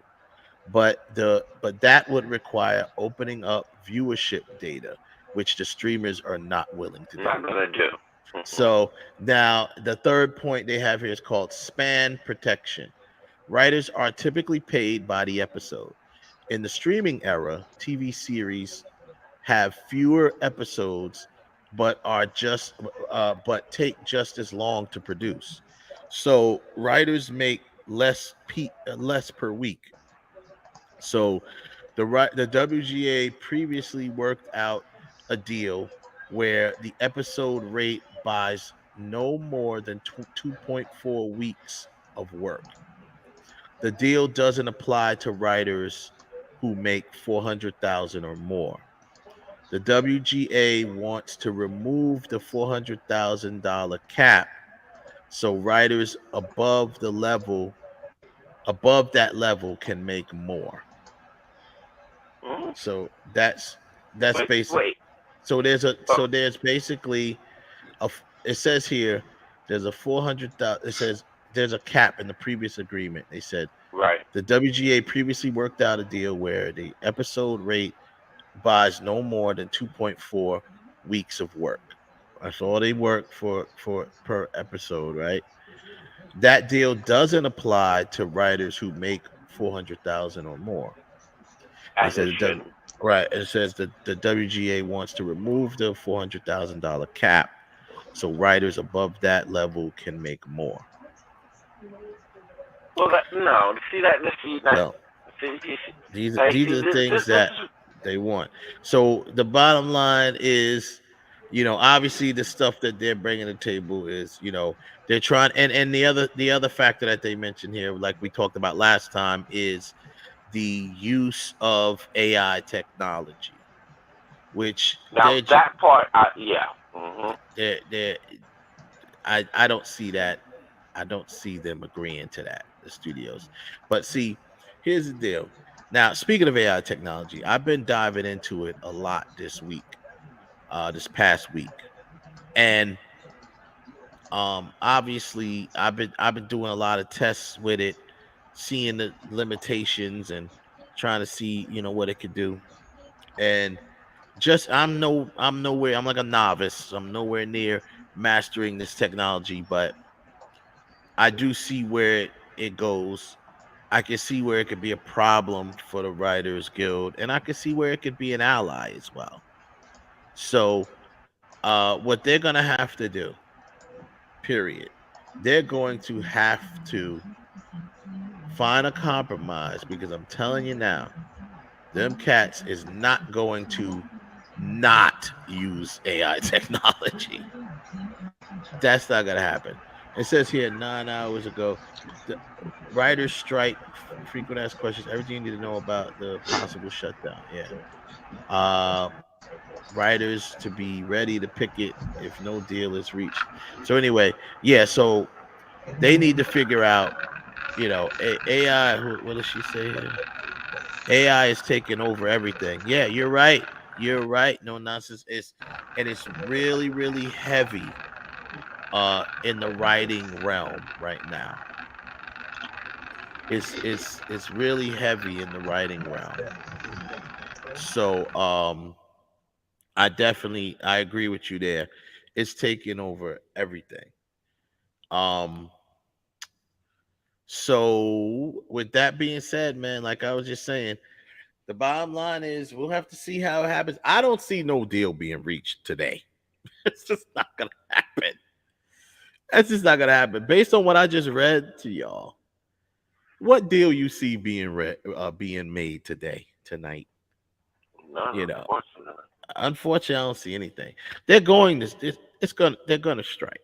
But that would require opening up viewership data, which the streamers are not willing to do. Not gonna do. So now the third point they have here is called span protection. Writers are typically paid by the episode. In the streaming era, TV series have fewer episodes, but take just as long to produce. So writers make less per week. So the WGA previously worked out a deal where the episode rate buys no more than 2.4 weeks of work. The deal doesn't apply to writers who make $400,000 or more. The WGA wants to remove the $400,000 cap, so writers above that level can make more. So that's basic. So there's basically it says here there's a 400,000. It says there's a cap in the previous agreement. They said the WGA previously worked out a deal where the episode rate buys no more than 2.4 weeks of work. That's all they work for per episode, right? That deal doesn't apply to writers who make 400,000 or more. It says it says that the WGA wants to remove the $400,000 cap, so writers above that level can make more. Well, no. See that. Well, these are the things that they want. So the bottom line is, obviously the stuff that they're bringing to the table is, they're trying, and the other factor that they mentioned here, like we talked about last time, is the use of AI technology, which now that part, yeah. They're I don't see that. I don't see them agreeing to that, the studios. But see, here's the deal. Now, speaking of AI technology, I've been diving into it a lot this week, this past week. And obviously I've been doing a lot of tests with it, seeing the limitations and trying to see, what it could do. And I'm nowhere, I'm like a novice. I'm nowhere near mastering this technology, but I do see where it goes. I can see where it could be a problem for the Writers Guild, and I can see where it could be an ally as well. So, what they're gonna have to do, period, they're going to have to find a compromise because I'm telling you now, them cats is not going to not use AI technology. That's not gonna happen. It says here 9 hours ago, the writers strike, frequent asked questions, everything you need to know about the possible shutdown. Yeah. Writers to be ready to picket if no deal is reached. So anyway, yeah, so they need to figure out, AI, what does she say here? AI is taking over everything. Yeah, you're right. You're right. No nonsense. It's really, really heavy in the writing realm right now. It's really heavy in the writing realm. So I agree with you there. It's taking over everything. Um so with that being said, man, like I was just saying, the bottom line is we'll have to see how it happens. I don't see no deal being reached today. It's just not gonna happen. That's just not gonna happen. Based on what I just read to y'all, what deal you see being being made tonight? No, Unfortunately, I don't see anything. They're going to they're gonna strike.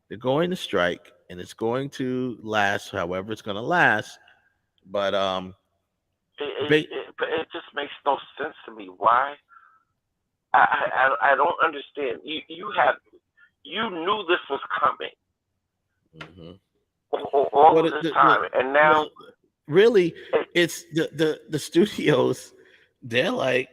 They're going to strike, and it's going to last however it's gonna last. But it just makes no sense to me. Why? I don't understand. You knew this was coming all of this time, and now really, it's the studios. They're like,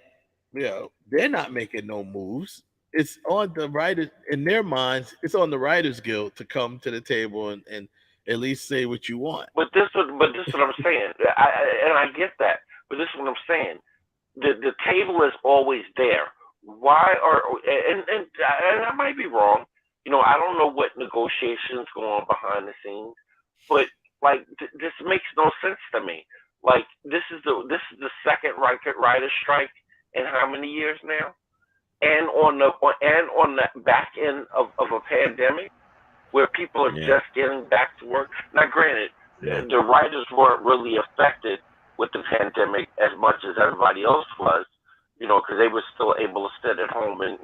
they're not making no moves. It's on the writers in their minds. It's on the Writers Guild to come to the table and at least say what you want. But this is what I'm saying. I get that, but this is what I'm saying. The table is always there. Why are and I might be wrong. I don't know what negotiations go on behind the scenes, but like this makes no sense to me. Like this is the second writer strike in how many years now? And on the back end of a pandemic where people are just getting back to work. Now, granted, the writers weren't really affected with the pandemic as much as everybody else was, because they were still able to sit at home and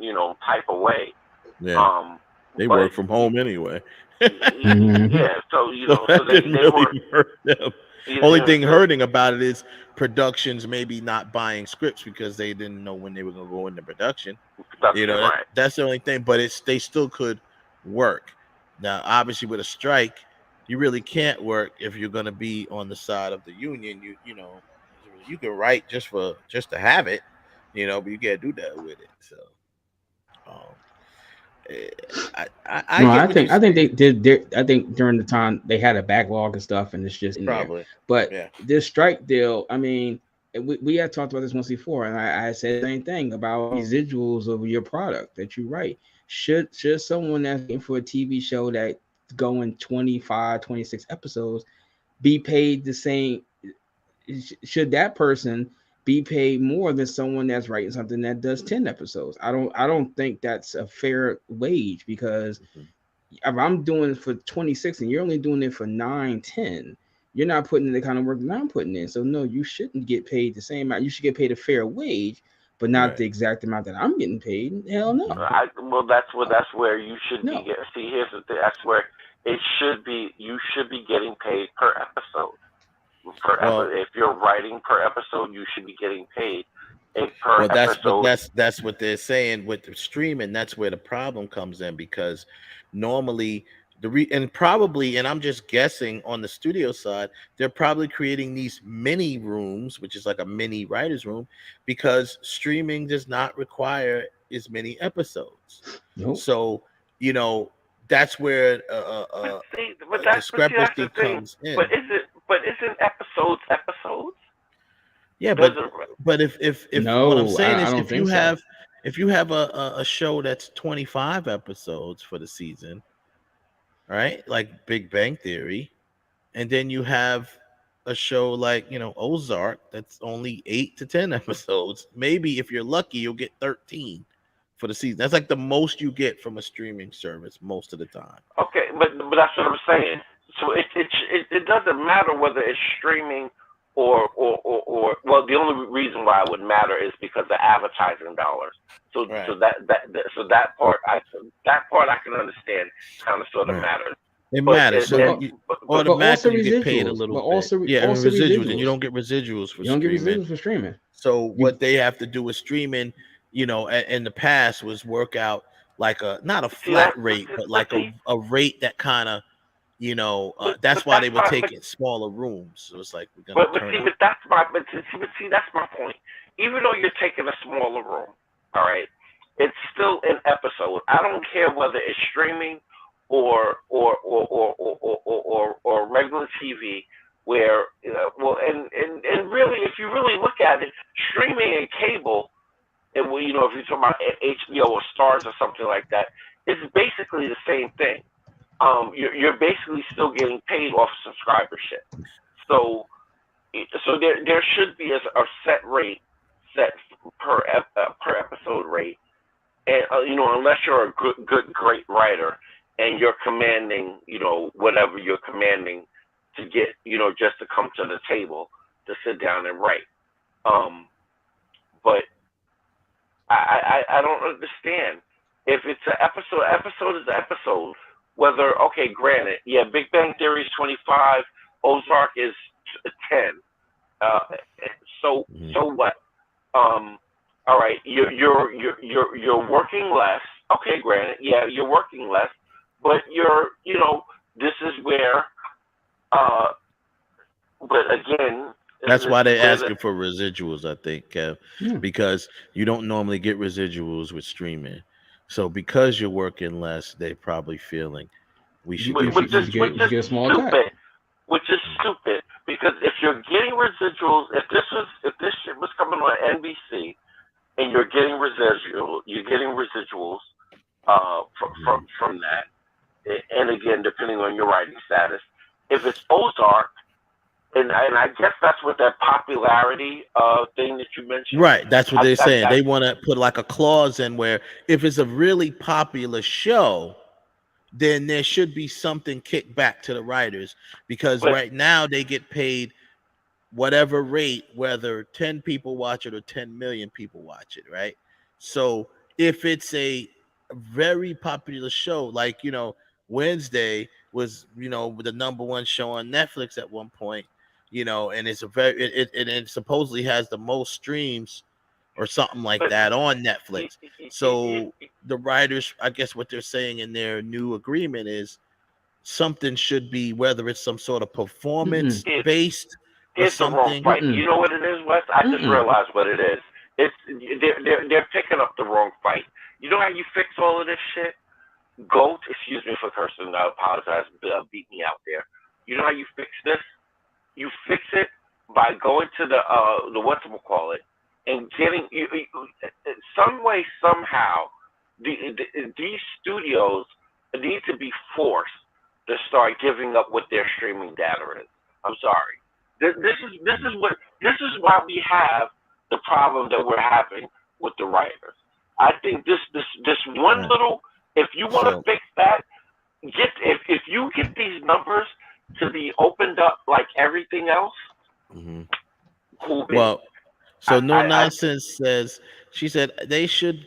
type away. Yeah, they work from home anyway. Yeah, so so they really hurt them. Only thing hurting about it is productions maybe not buying scripts because they didn't know when they were going to go into production. Right. That's the only thing. But they still could work. Now, obviously, with a strike, you really can't work if you're going to be on the side of the union. You can write just to have it, but you can't do that with it. So, I think they did. I think during the time they had a backlog and stuff, and it's just in probably. There. But this strike deal, I mean, we had talked about this once before, and I said the same thing about residuals of your product that you write. Should someone that's looking for a TV show that going 25, 26 episodes be paid the same? Should that person be paid more than someone that's writing something that does 10 episodes? I don't think that's a fair wage because if I'm doing it for 26 and you're only doing it for 9, 10, you're not putting in the kind of work that I'm putting in. So no, you shouldn't get paid the same amount. You should get paid a fair wage, but not the exact amount that I'm getting paid. Hell no. Well, that's where you should be. See, here's the thing. That's where it should be. You should be getting paid per episode. If you're writing per episode, you should be getting paid per episode. That's what they're saying with the streaming. That's where the problem comes in, because normally and I'm just guessing on the studio side, they're probably creating these mini rooms, which is like a mini writer's room, because streaming does not require as many episodes. Nope. So, that's where discrepancy comes in. But isn't episodes? Yeah, but if no, what I'm saying is if you have a show that's 25 episodes for the season, right? Like Big Bang Theory, and then you have a show like, Ozark that's only 8 to 10 episodes. Maybe if you're lucky, you'll get 13 for the season. That's like the most you get from a streaming service most of the time. Okay, but that's what I'm saying. So it doesn't matter whether it's streaming or well, the only reason why it would matter is because of advertising dollars. So that part I can understand kind of sort of matters. It matters. So you automatically get paid a little bit. Residuals, and you don't get residuals for streaming. You don't get residuals for streaming. So what they have to do with streaming, in the past was work out like not a flat rate, but like a rate that kind of, that's why they were taking smaller rooms. So it's like we're gonna that's my point. Even though you're taking a smaller room, all right, it's still an episode. I don't care whether it's streaming or regular TV, where and really, if you really look at it, streaming and cable, and if you're talking about HBO or Stars or something like that, it's basically the same thing. You're basically still getting paid off subscribership. So there should be a set rate set per episode rate, and unless you're a great writer and you're commanding whatever you're commanding to get just to come to the table to sit down and write. But I don't understand if it's an episode is an episode. Whether, granted, Big Bang Theory is 25, Ozark is 10. So what? All right, you're working less. Okay, granted, you're working less, but this is where. But again, that's why they're asking for residuals, I think, Kev, because you don't normally get residuals with streaming. So because you're working less, they're probably feeling we should get a small cut. Which is stupid, because if you're getting residuals, if this shit was coming on NBC and you're getting residuals from that, and again, depending on your writing status, if it's Ozark, and I guess that's what that popularity thing that you mentioned. Right, that's what they're saying. They want to put like a clause in where if it's a really popular show, then there should be something kicked back to the writers, because right now they get paid whatever rate, whether 10 people watch it or 10 million people watch it, right? So if it's a very popular show, like, Wednesday was, the #1 show on Netflix at one point, and it's it supposedly has the most streams or something like that on Netflix. So the writers, I guess what they're saying in their new agreement is something should be, whether it's some sort of performance based or something. The wrong fight. You know what it is, Wes? I just realized what it is. It's they're picking up the wrong fight. You know how you fix all of this shit? Excuse me for cursing. I apologize. Beat me out there. You know how you fix this? You fix it by going to the whatchamacallit and getting some way, somehow, these studios need to be forced to start giving up what their streaming data is. I'm sorry. This is why we have the problem that we're having with the writers. I think this one little, if you want to fix that, if you get these numbers to be opened up like everything else, cool. Well, so No Nonsense says, she said they should.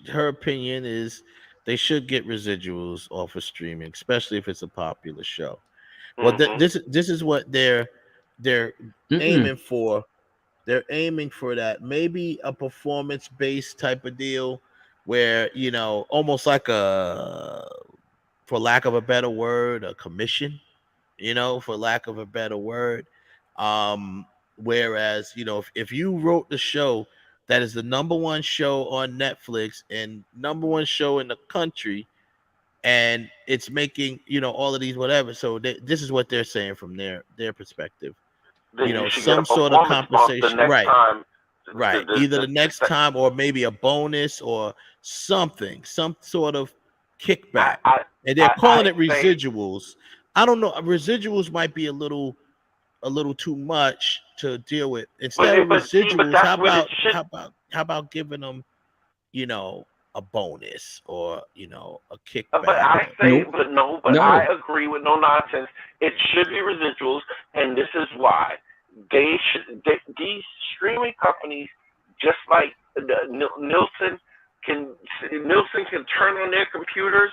Her opinion is they should get residuals off of streaming, especially if it's a popular show. Well, this is what they're aiming for. They're aiming for that. Maybe a performance-based type of deal where, almost like for lack of a better word, a commission, for lack of a better word. Whereas, if you wrote the show that is the number one show on Netflix and number one show in the country, and it's making, all of these whatever. So this is what they're saying from their perspective. Some sort of compensation, right? Time, right. Either the next time or maybe a bonus or something, some sort of kickback. And they're calling it residuals. I don't know. Residuals might be a little too much to deal with. Instead of residuals, how about giving them, a bonus or a kickback? But I say, no. I agree with No Nonsense. It should be residuals, and this is why these streaming companies, just like Nielsen can turn on their computers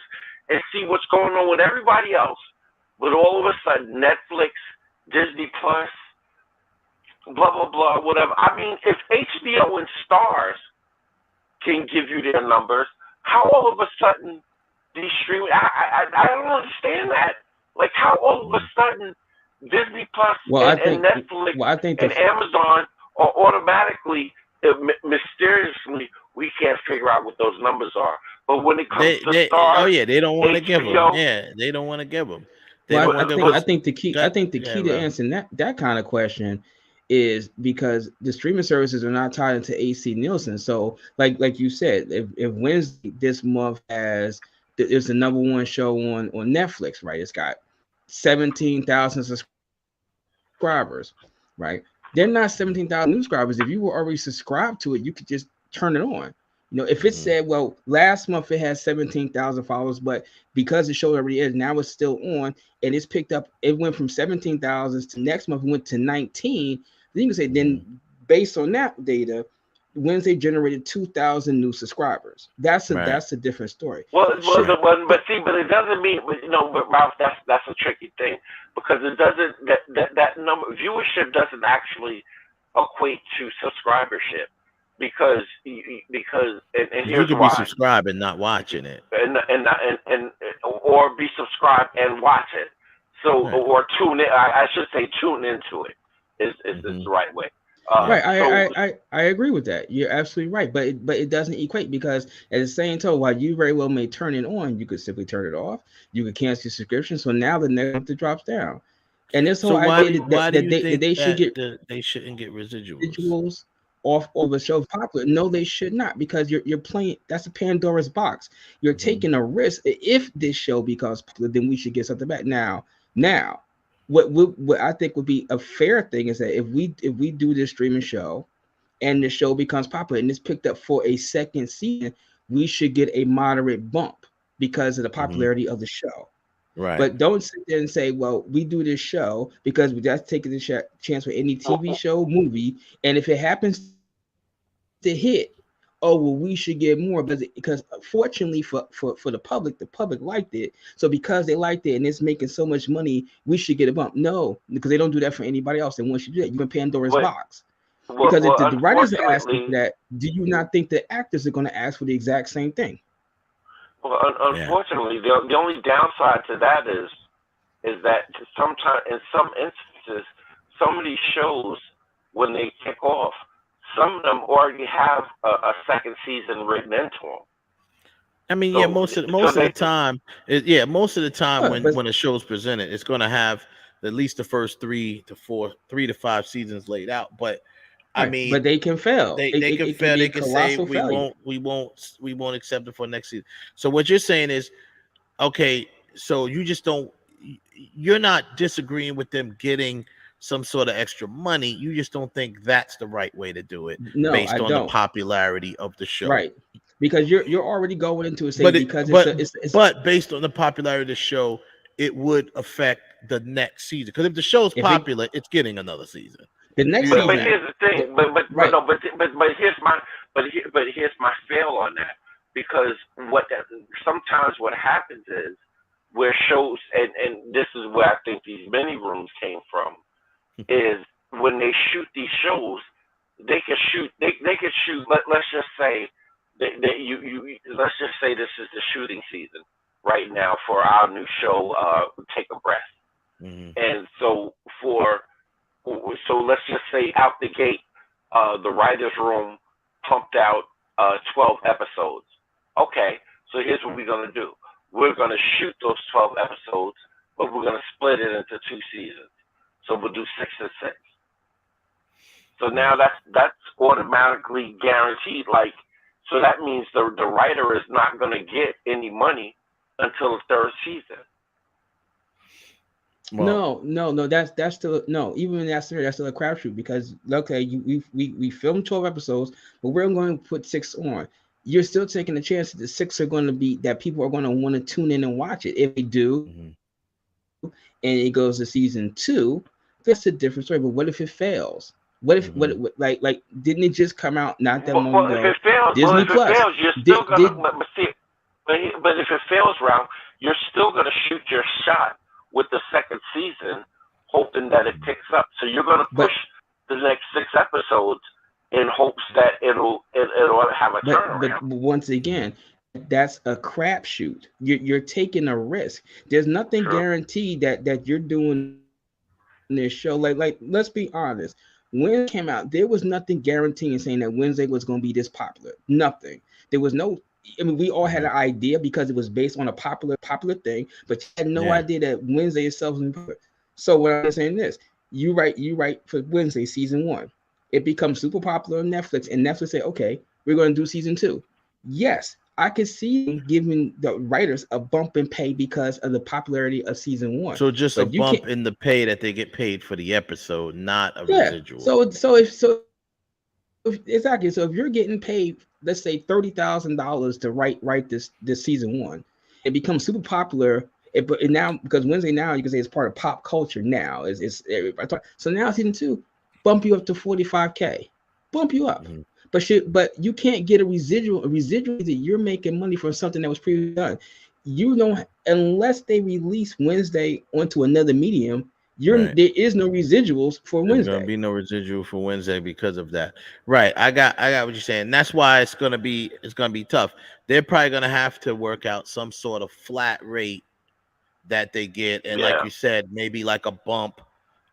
and see what's going on with everybody else, but all of a sudden Netflix, Disney Plus, blah blah blah, whatever. I mean, if HBO and Stars can give you their numbers, how all of a sudden these streaming? I don't understand that. Like, how all of a sudden Disney Plus and Netflix and Amazon are automatically, mysteriously, we can't figure out what those numbers are. But when it comes to Stars, they don't want to give them. Yeah, they don't want to give them. I think the key to answering that kind of question is because the streaming services are not tied into AC Nielsen. So like you said, if Wednesday this month there's the number one show on Netflix, right? It's got 17,000 subscribers, right? They're not 17,000 new subscribers. If you were already subscribed to it, you could just turn it on. If it said, well, last month it had 17,000 followers, but because the show already is, now it's still on and it's picked up, it went from 17,000 to next month, it went to 19. Then you can say, then based on that data, Wednesday generated 2,000 new subscribers. That's a different story. But it doesn't mean, but Ralph, that's a tricky thing, because it doesn't, that number, viewership doesn't actually equate to subscribership. Because and you could be subscribed and not watching it, and or be subscribed and watch it. So or tune in. I should say tune into it is the right way. Right, I agree with that. You're absolutely right, but it doesn't equate, because at the same time, while you very well may turn it on, you could simply turn it off. You could cancel your subscription. So now the next month it drops down, and this whole idea that they shouldn't get residuals off the show popular. No, they should not, because you're playing. That's a Pandora's box. You're taking a risk. If this show becomes popular, then we should get something back. Now, what I think would be a fair thing is that if we do this streaming show, and the show becomes popular and it's picked up for a second season, we should get a moderate bump because of the popularity of the show. Right. But don't sit there and say, well, we do this show because we just taking the chance with any TV show, movie, and if it happens to hit, oh, well, we should get more, because fortunately for the public liked it. So because they liked it and it's making so much money, we should get a bump. No, because they don't do that for anybody else. And once you do that, you're in Pandora's box. Because if the writers are asking that, do you not think the actors are going to ask for the exact same thing? Well, unfortunately, the only downside to that is that sometimes, in some instances, some of these shows, when they kick off, some of them already have a second season written into them. I mean, so, most of the time when a show's presented, it's going to have at least the first 3 to 5 seasons laid out. But I mean, but they can fail. They can fail. They can say we won't accept it for next season. So what you're saying is, okay, so you're not disagreeing with them getting some sort of extra money. You just don't think that's the right way to do it, based on the popularity of the show. Right. because you're already going into it saying but based on the popularity of the show, it would affect the next season. Because if the show's popular, it's getting another season. The next season. But here's the thing. But here's my fail on that, because sometimes what happens is where shows, and this is where I think these mini rooms came from, is when they shoot these shows, they could shoot. Let's just say let's just say this is the shooting season right now for our new show, Take a Breath. Mm-hmm. And so let's just say out the gate, the writer's room pumped out 12 episodes. Okay, so here's what we're going to do. We're going to shoot those 12 episodes, but we're going to split it into 2 seasons. So we'll do 6 and 6. So now that's automatically guaranteed. Like, so that means the writer is not going to get any money until the 3rd season. Well, no. That's still no. Even in that scenario, that's still a crapshoot, because we filmed 12 episodes, but we're going to put 6 on. You're still taking the chance that the 6 are going to be that people are going to want to tune in and watch it. If they do, and it goes to season 2, that's a different story. But what if it fails? What if what didn't it just come out not that long ago? If it fails, Disney Plus. You're still gonna. But if it fails, Ralph, you're still gonna shoot your shot with the 2nd season, hoping that it picks up. So you're gonna push the next 6 episodes in hopes that it'll have a turnaround. But once again, that's a crapshoot. You're taking a risk. There's nothing guaranteed that you're doing this show. Like let's be honest. When it came out, there was nothing guaranteeing saying that Wednesday was going to be this popular. Nothing. There was no. I mean, we all had an idea because it was based on a popular thing, but you had no idea that Wednesday itself was popular. So what I'm saying is, you write for Wednesday season 1. It becomes super popular on Netflix, and Netflix say, okay, we're going to do season 2. Yes, I could see giving the writers a bump in pay because of the popularity of season 1. So just a bump in the pay that they get paid for the episode, not a residual. So exactly. So if you're getting paid, let's say $30,000 to write this season 1, it becomes super popular. But now, because Wednesday now you can say it's part of pop culture now. So now season 2 bump you up to $45K, bump you up. Mm-hmm. But you can't get a residual that you're making money from something that was previously done. You don't, unless they release Wednesday onto another medium. There is no residuals for Wednesday. There's gonna be no residual for Wednesday because of that. Right. I got what you're saying. That's why it's gonna be tough. They're probably gonna have to work out some sort of flat rate that they get, and like you said, maybe like a bump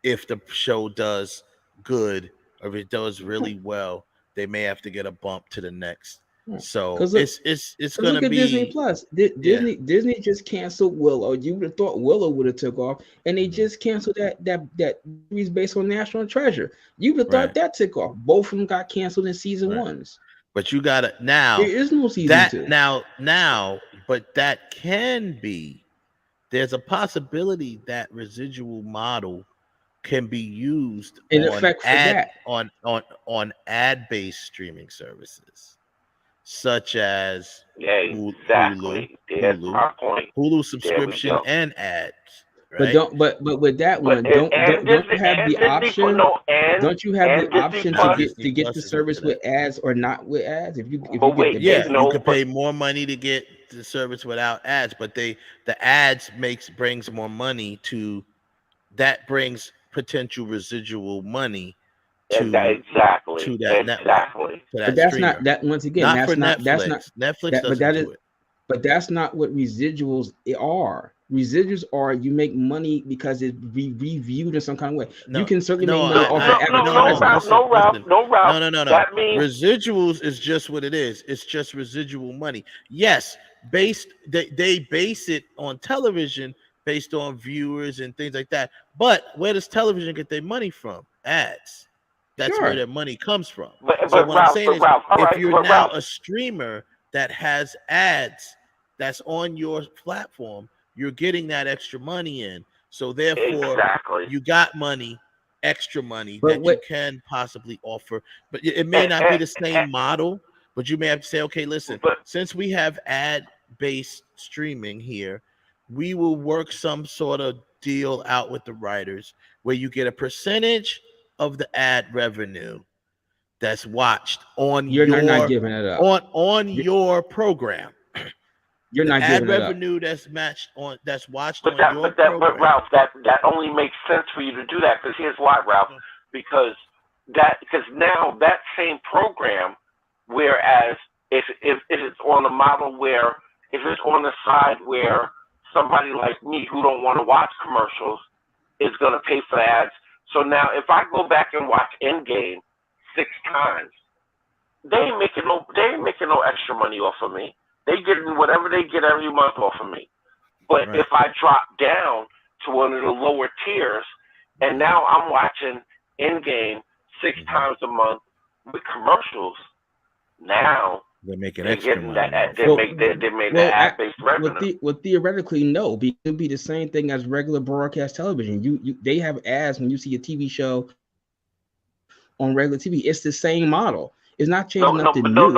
if the show does good, or if it does really well. They may have to get a bump to the next. So it's gonna be Disney Plus. Disney just canceled Willow. You would have thought Willow would have took off, and they just canceled that series based on National Treasure. You would have thought that took off. Both of them got canceled in season 1s. But you gotta now. There is no season 2 now. But that can be. There's a possibility that residual model can be used on ad-based streaming services, such as exactly. That's my point. Hulu subscription and ads. Right? But with that one, don't you have the option? Don't you have the option to get the service with ads or not with ads? If you can pay more money to get the service without ads, but the ads brings more money to that brings potential residual money to that network. But that's not that. Once again, not for Netflix. That's not Netflix. Do it. But that's not what residuals are. Residuals are you make money because it's reviewed in some kind of way. You can certainly make money off of advertising. No, Ralph. No. That means residuals is just what it is. It's just residual money. Yes, they base it on television based on viewers and things like that. But where does television get their money from? Ads. That's where their money comes from. So what I'm saying is, if you're now a streamer that has ads that's on your platform, you're getting that extra money in. So therefore, you got money, extra money that you can possibly offer. But it may not be the same model, But you may have to say, okay, listen, since we have ad-based streaming here, we will work some sort of deal out with the writers where you get a percentage of the ad revenue that's watched on You're not giving it up. on your program. You're not ad giving it up. revenue that's watched on your But program. Ralph, that only makes sense for you to do that, because here's why, Ralph. Because now that same program, whereas if it's on a model where, if it's on the side where somebody like me who don't want to watch commercials is going to pay for ads. So now if I go back and watch Endgame 6 times, they ain't making no extra money off of me. They getting whatever they get every month off of me. But if I drop down to one of the lower tiers, and now I'm watching Endgame 6 times a month with commercials, now they're making extra money. They made that ad-based revenue. Well, theoretically, no, because it would be the same thing as regular broadcast television. They have ads when you see a TV show on regular TV. It's the same model. It's not changing nothing new. No. It's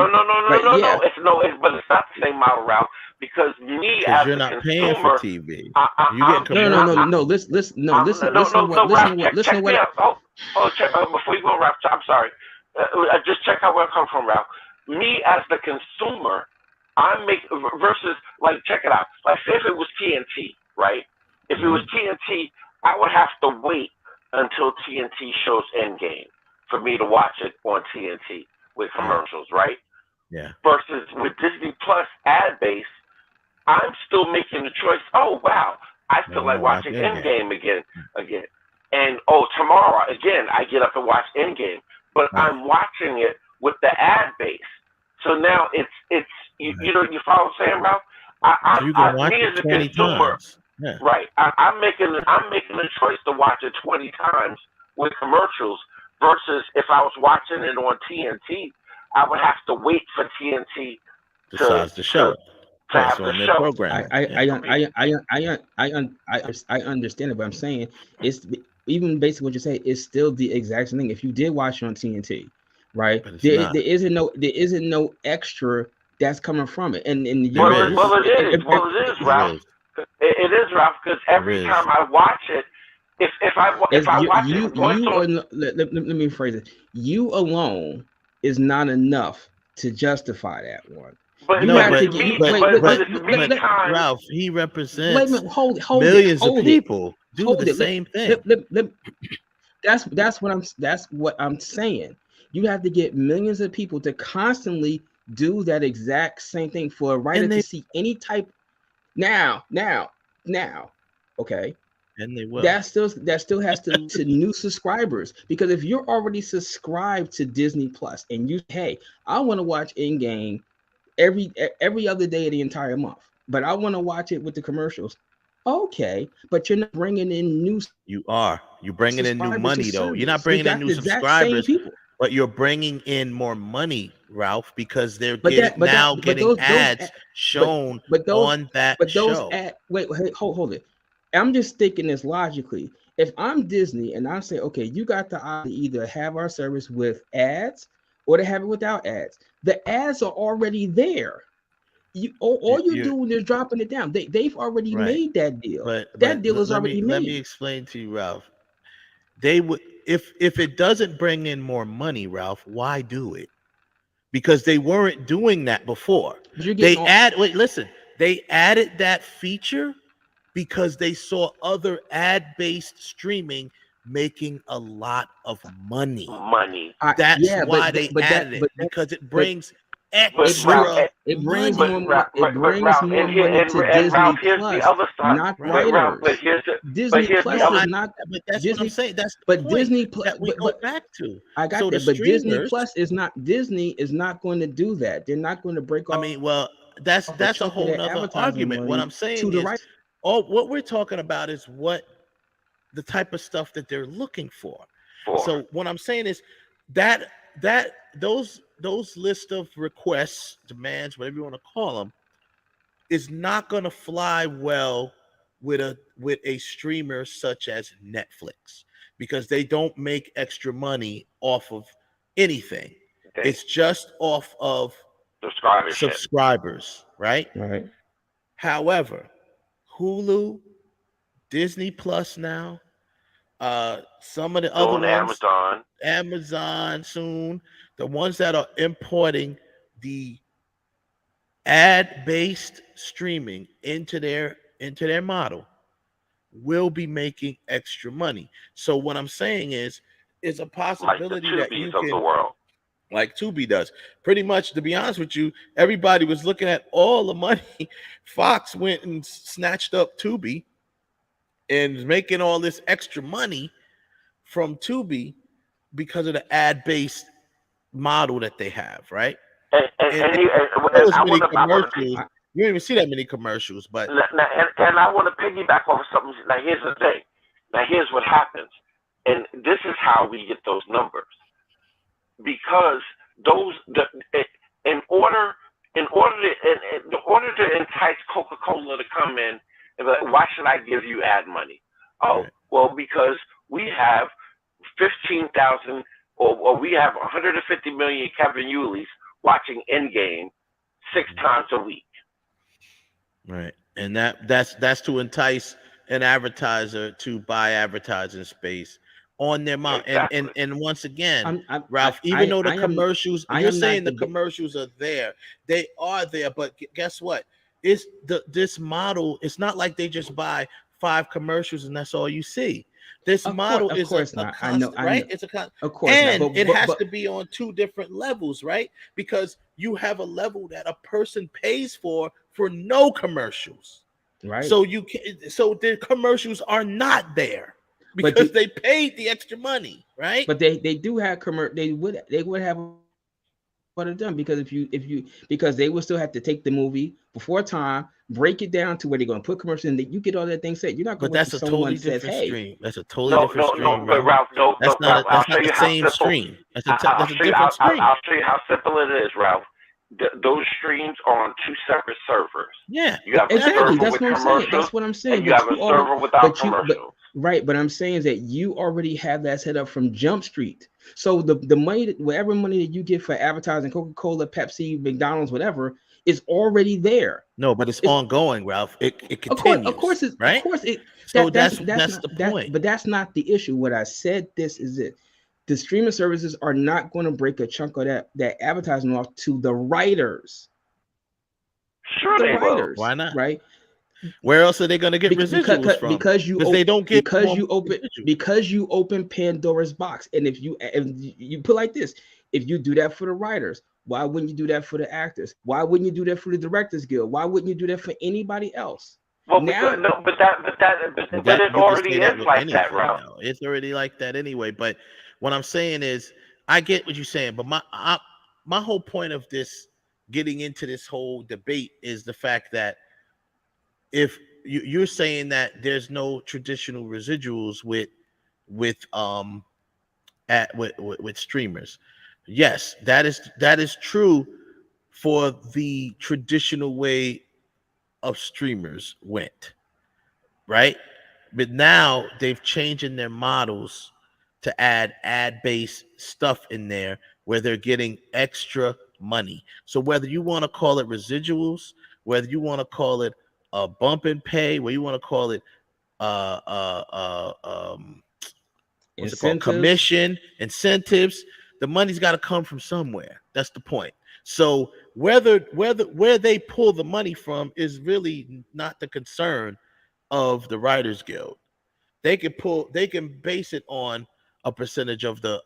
not the same model, Ralph. Because me as you're a not consumer, paying for TV. You get no. Listen to what. Before you go, Ralph. I'm sorry. Just check out where I come from, Ralph. Me as the consumer, versus, like, check it out. Like, say if it was TNT, right? If it was TNT, I would have to wait until TNT shows Endgame for me to watch it on TNT with commercials, right? Yeah. Versus with Disney Plus ad base, I'm still making the choice. Oh wow, I still like watching Endgame again. And tomorrow again, I get up and watch Endgame, but I'm watching it with the ad base. So now it's you follow what I'm saying, Ralph? You can watch me it as a 20 consumer, times. Yeah. Right? I'm making the choice to watch it 20 times with commercials. Versus if I was watching it on TNT, I would have to wait for TNT besides the show. To have the show. Program. I understand it, but I'm saying it's even basically what you say is still the exact same thing. If you did watch it on TNT, right? There isn't no extra that's coming from it. And it is, Ralph. It is, Ralph, because every time I watch it. Let me phrase it. You alone is not enough to justify that one. Ralph, he represents millions of people do the same thing. That's what I'm saying. You have to get millions of people to constantly do that exact same thing for a writer to see any type. Now, okay. And they will. That still has to new subscribers, because if you're already subscribed to Disney Plus and I want to watch Endgame every other day of the entire month, but I want to watch it with the commercials. Okay, but you're not bringing in new. You're bringing in new money though. You're not bringing in new subscribers, but you're bringing in more money, Ralph, because they're getting ads shown on that show. Hold it. I'm just thinking this logically. If I'm Disney and I say, okay, you got the option to either have our service with ads or to have it without ads. The ads are already there. All you're doing is dropping it down. They've already made that deal. That deal is already made. Let me explain to you, Ralph. They would if it doesn't bring in more money, Ralph, why do it? Because they weren't doing that before. They added that feature because they saw other ad-based streaming making a lot of money. That's why they added it, because it brings extra. It brings more money to Disney Plus, not writers. Disney Plus is not. But that's what I'm saying. That's Disney Plus that we go back to. I got that, but Disney Plus is not. Disney is not going to do that. They're not going to break off. I mean, well, that's a whole other argument. What I'm saying is, what we're talking about is what the type of stuff that they're looking for. So what I'm saying is that those list of requests, demands, whatever you want to call them, is not going to fly well with a streamer such as Netflix, because they don't make extra money off of anything. It's just off of subscribers, right? Right. However, Hulu, Disney Plus now, some of the other ones, Amazon soon, the ones that are importing the ad-based streaming into their model will be making extra money. So what I'm saying is a possibility like that you of can, the world. like Tubi does. Pretty much, to be honest with you, everybody was looking at all the money. Fox went and snatched up Tubi and is making all this extra money from Tubi because of the ad-based model that they have, right? And I want to, you don't even see that many commercials, but and I want to piggyback off of something. Now, here's the thing. Now, here's what happens, and this is how we get those numbers. Because in order to entice Coca-Cola to come in, and be like, why should I give you ad money? Oh, well, because we have 15,000 or we have 150 million Kevin Yuleys watching Endgame 6 times a week. Right. And that's to entice an advertiser to buy advertising space on their mouth. Exactly. And once again, Ralph, even though the commercials, you're saying the commercials are there, they are there, but guess what? It's this model, it's not like they just buy 5 commercials and that's all you see. This model is a constant, right? It's a constant. Of course, and it has to be on 2 different levels, right? Because you have a level that a person pays for no commercials, right? So the commercials are not there because they paid the extra money, right? But they do have they would have what it done because because they would still have to take the movie before time, break it down to where they're going to put commercials in. That you get all that thing said. You're not going. But that's a totally different stream. That's a totally different stream. But Ralph, that's not the same stream. That's a different stream. I'll show you how simple it is, Ralph. Those streams are on 2 separate servers. Yeah, you have exactly. That's what I'm saying. That's what I'm saying. You have a server without commercials. Right, but I'm saying is that you already have that set up from Jump Street. So the money, whatever money that you get for advertising, Coca-Cola, Pepsi, McDonald's, whatever, is already there. No, but it's ongoing, Ralph. It continues. Of course, right? Of course, that's the point. But that's not the issue. What I said is that the streaming services are not going to break a chunk of that advertising off to the writers. Sure, they will. Why not? Right. Where else are they going to get residuals from? Because they don't get because you open Pandora's box. And if you put like this, if you do that for the writers, why wouldn't you do that for the actors? Why wouldn't you do that for the Directors Guild? Why wouldn't you do that for anybody else? Well, but it already is like that, Ralph. It's already like that anyway. But what I'm saying is, I get what you're saying, but my whole point of this getting into this whole debate is the fact that if you're saying that there's no traditional residuals with streamers, yes, that is true for the traditional way of streamers went, right? But now they've changed in their models to add ad-based stuff in there where they're getting extra money. So whether you want to call it residuals, whether you want to call it a bump and pay, where you want to call it what's it called? Commission, incentives, the money's got to come from somewhere. That's the point. So where they pull the money from is really not the concern of the Writers Guild. They can base it on a percentage of the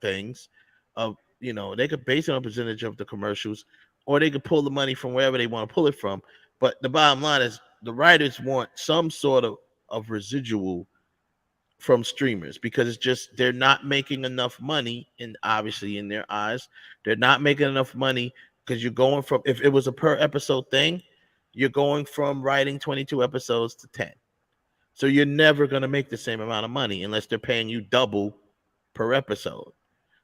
things, they could base it on a percentage of the commercials, or they could pull the money from wherever they want to pull it from. But the bottom line is the writers want some sort of residual from streamers, because it's just they're not making enough money, and obviously in their eyes they're not making enough money, because you're going from, if it was a per episode thing, you're going from writing 22 episodes to 10. So you're never going to make the same amount of money unless they're paying you double per episode.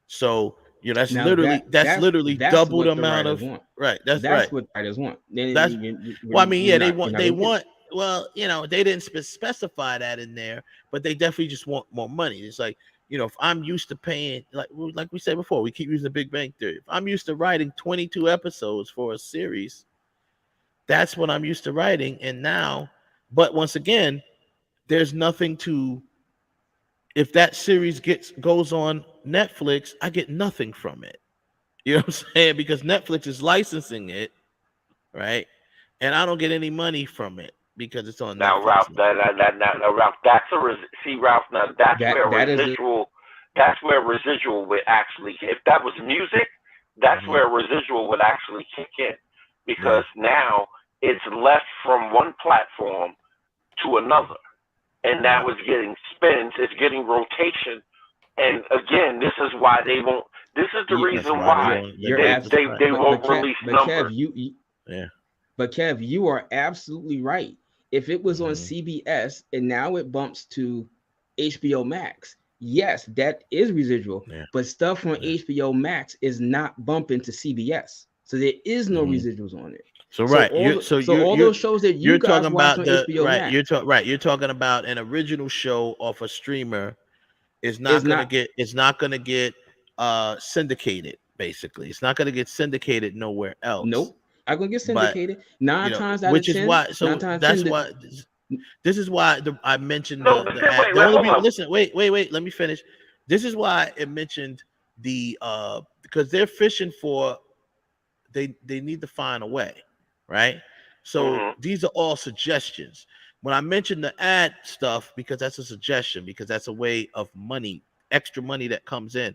So that's literally double the amount of want. Right. That's right. What writers want. They want well, they didn't specify that in there, but they definitely just want more money. It's like, if I'm used to paying, like we said before, we keep using the Big Bang Theory. If I'm used to writing 22 episodes for a series, that's what I'm used to writing. And now, but once again, there's nothing to, if that series goes on Netflix, I get nothing from it. You know what I'm saying? Because Netflix is licensing it, right? And I don't get any money from it because it's on now, Netflix. Ralph, Ralph, Ralph. Now that's where residual. That's where residual would actually. If that was music, that's where residual would actually kick in, because now it's left from one platform to another, and now it's getting spins. It's getting rotation, and again, this is why they won't. This is the reason why they won't release numbers. But Kev, you are absolutely right. If it was on CBS and now it bumps to HBO Max, yes, that is residual. But stuff from HBO Max is not bumping to CBS, so there is no residuals on it. So right, all those shows that you guys watch on HBO Max, you're talking about an original show off a streamer is not going to get syndicated. Basically, it's not going to get syndicated nowhere else. Nope. I'm gonna get syndicated 9 times out which of 10. Is why. So that's why. This is why I mentioned the ad. Wait. Let me finish. This is why it mentioned the because they're fishing for. They need to find a way, right? So these are all suggestions. When I mentioned the ad stuff, because that's a suggestion, because that's a way of money, extra money that comes in.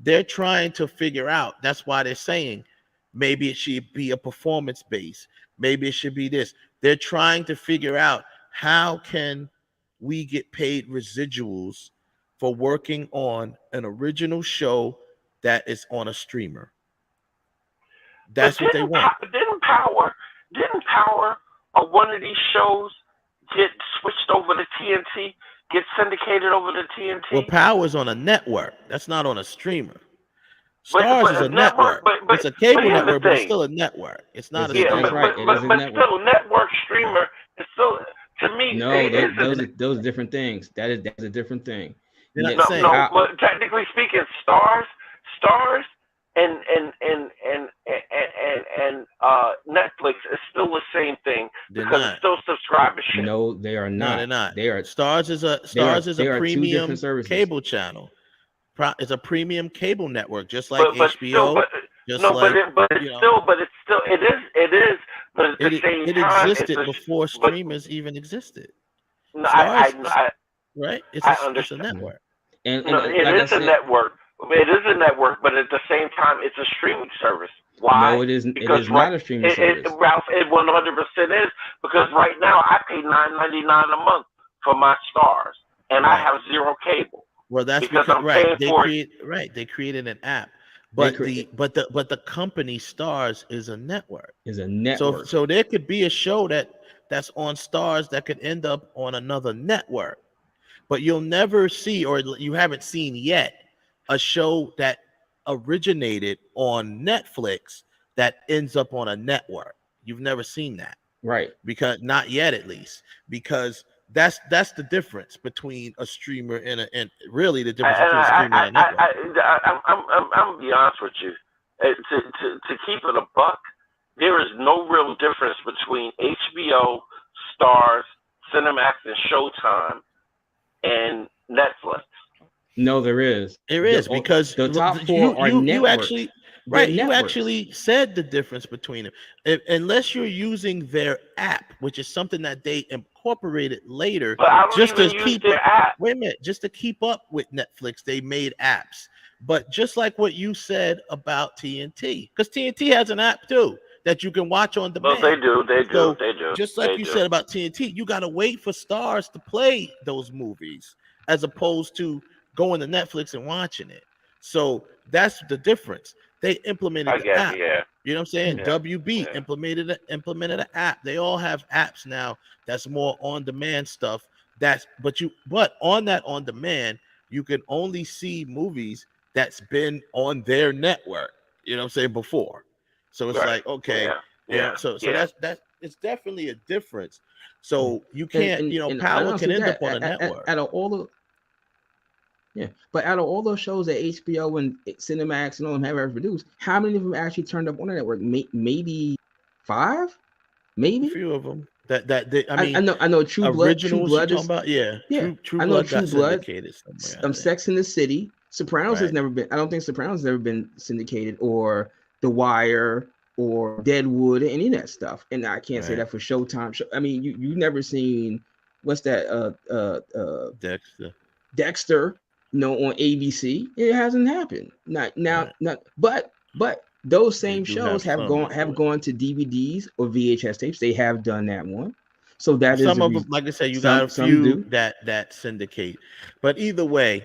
They're trying to figure out. That's why they're saying. Maybe it should be a performance base. Maybe it should be this. They're trying to figure out how can we get paid residuals for working on an original show that is on a streamer. That's what they want. Didn't Power or one of these shows get switched over to TNT, get syndicated over to TNT? Well, Power's on a network. That's not on a streamer. Stars is a network. It's a cable network, but it's still a network. It's not a streamer. But still, network streamer is still, to me. No, those are different things. That's a different thing. But technically speaking, stars, and Netflix is still the same thing because it's still subscribership. No, they are not. No, they're not. They are. Stars is a premium cable channel. It's a premium cable network, just like HBO. It is. But at the same time, it existed before streamers even existed. No, I right? I understand. It's a network. And it is a network. It is a network, but at the same time, it's a streaming service. Why? No, it isn't. It is not a streaming service. Ralph, it 100% is, because right now I pay $9.99 a month for my Stars, and I have zero cable. Well, that's because they created an app, but the company Stars is a network. Is a network. So there could be a show that's on Stars that could end up on another network, but you'll never see, or you haven't seen yet, a show that originated on Netflix that ends up on a network. You've never seen that, right? Because not yet, at least, because. That's the difference between a streamer and really the difference between a streamer and a network. I'm gonna be honest with you. To keep it a buck, there is no real difference between HBO, Stars, Cinemax, and Showtime, and Netflix. No, there is. There is, because the top four are networks. You actually said the difference between them. Unless you're using their app, which is something that they incorporated later, just to keep up. Wait a minute, just to keep up with Netflix, they made apps. But just like what you said about TNT, because TNT has an app too that you can watch on demand. Well, they do. Just like you said about TNT, you got to wait for Stars to play those movies as opposed to going to Netflix and watching it. So that's the difference. They implemented the app. Yeah. You know what I'm saying? Yeah. WB implemented an app. They all have apps now that's more on-demand stuff. But on that on-demand, you can only see movies that's been on their network. You know what I'm saying? Before. So it's like, okay. So it's definitely a difference. So you can't, and Power can end up on a network. Out of all the but out of all those shows that HBO and Cinemax and all them have ever produced, how many of them actually turned up on the network? Maybe 5, maybe a few of them. I know True Blood. True Blood is about, yeah. True I know Blood True got Blood. syndicated somewhere. Sex in the City. Sopranos has never been. I don't think Sopranos has ever been syndicated, or The Wire, or Deadwood, any of that stuff. And I can't say that for Showtime. I mean, you never seen what's that? Dexter. On ABC, it hasn't happened. Not but those same shows have gone to DVDs or VHS tapes. They have done that one. So that some of them, like I said, you got a few that syndicate. But either way,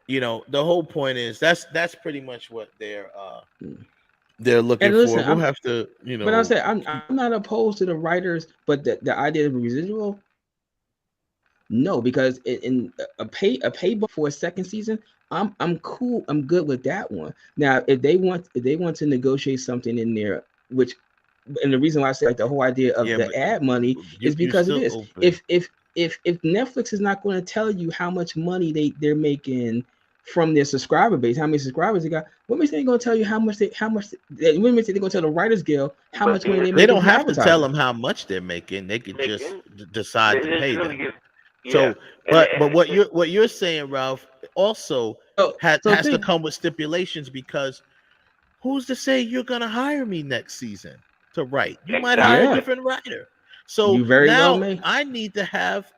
the whole point is that's pretty much what they're looking for. We'll have to, But I say I'm not opposed to the writers, but the idea of residual. No, because in a pay for a second season, I'm cool. I'm good with that one. Now, if they want to negotiate something in there, and the reason why I say like the whole idea of the ad money is because of this. If Netflix is not going to tell you how much money they're making from their subscriber base, how many subscribers they got, what makes they going to tell you how much what makes they going to tell the Writers Guild how much money they don't have to tell them how much they're making. They could just decide to pay them. So, but what you're saying, Ralph, also has to come with stipulations, because who's to say you're gonna hire me next season to write? You might hire a different writer. So now I need to have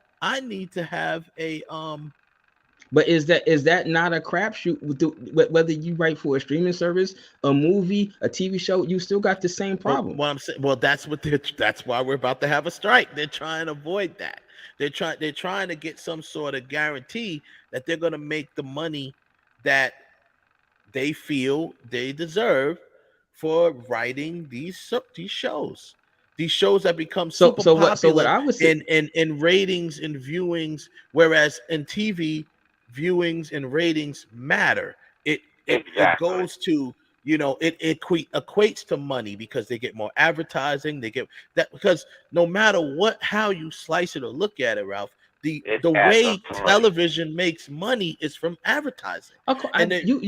a But is that not a crapshoot? Whether you write for a streaming service, a movie, a TV show, you still got the same problem. What I'm saying, that's why we're about to have a strike. They're trying to avoid that. They're trying to get some sort of guarantee that they're going to make the money that they feel they deserve for writing these shows. These shows that become super popular what I would say in ratings and viewings, whereas in TV, viewings and ratings matter. It goes to, it equates to money, because they get more advertising. They get that, because no matter how you slice it or look at it, Ralph, the way television makes money is from advertising. I'm not saying that you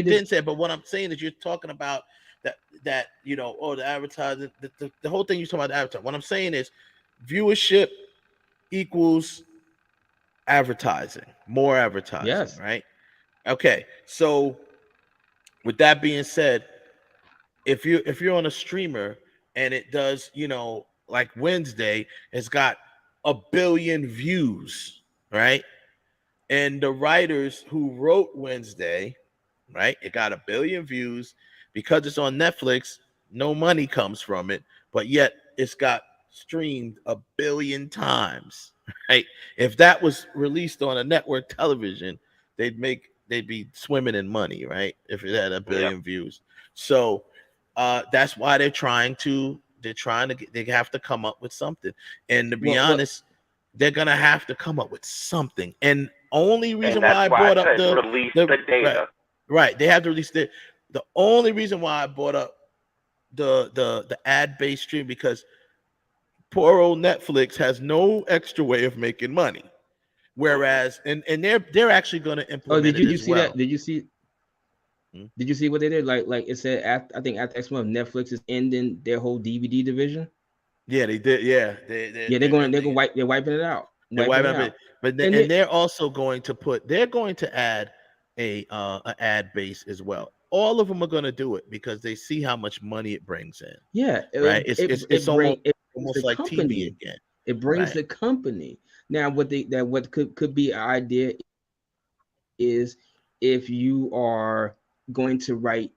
didn't say it, but what I'm saying is you're talking about that the advertising, the whole thing you're talking about, the advertising. What I'm saying is viewership equals advertising, more advertising, right? Okay, so with that being said, if you're on a streamer and it does, like Wednesday, it's got 1 billion views, right? And the writers who wrote Wednesday, right, it got 1 billion views. Because it's on Netflix, no money comes from it, but yet it's got streamed 1 billion times, right? If that was released on a network television, they'd be swimming in money, right? If it had 1 billion views. So that's why they have to come up with something. And to be honest, they're gonna have to come up with something. And only reason why I brought up release the data. Right. They have to release the only reason why I brought up the ad-based stream, because poor old Netflix has no extra way of making money. Whereas and they're actually going to implement did you see that? Did you see what they did? Like it said, I think after next month, Netflix is ending their whole DVD division. Yeah, they did. Yeah, they're wiping it out. They're also going to add a ad base as well. All of them are going to do it because they see how much money it brings in. Yeah, right. It's almost like TV again. It brings the company. Now, what could be an idea is if you are going to write,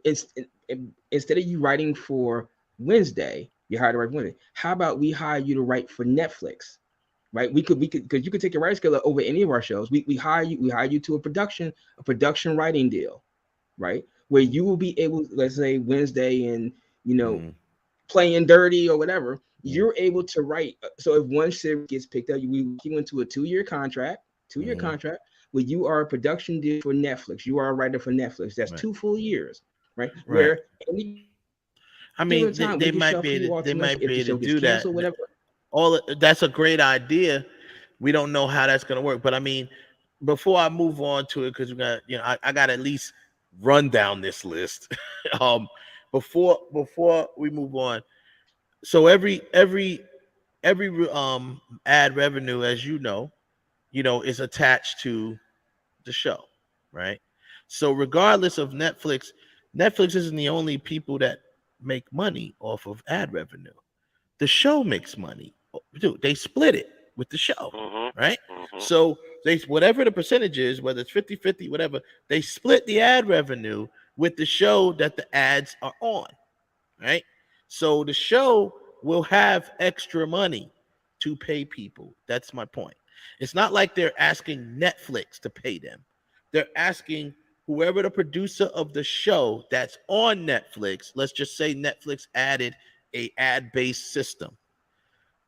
instead of you writing for Wednesday, you hire to write Wednesday. How about we hire you to write for Netflix? Right, we could because you could take your writing skill over any of our shows. We hire you to a production writing deal, right? Where you will be able, let's say Wednesday, and Playing Dirty or whatever, you're able to write. So if one series gets picked up, we went to a 2-year contract, where you are a production deal for Netflix. You are a writer for Netflix. That's 2 full years, right? Where I mean, they might be able to do that. Whatever. That's a great idea. We don't know how that's going to work, but I mean, before I move on to it, because we got, I got to at least run down this list. Before we move on, so every ad revenue, as you know, is attached to the show, right? So regardless of Netflix isn't the only people that make money off of ad revenue. The show makes money. Dude, they split it with the show, right? So whatever the percentage is, whether it's 50-50, whatever, they split the ad revenue with the show that the ads are on, right? So the show will have extra money to pay people. That's my point. It's not like they're asking Netflix to pay them. They're asking whoever the producer of the show that's on Netflix. Let's just say Netflix added a ad-based system.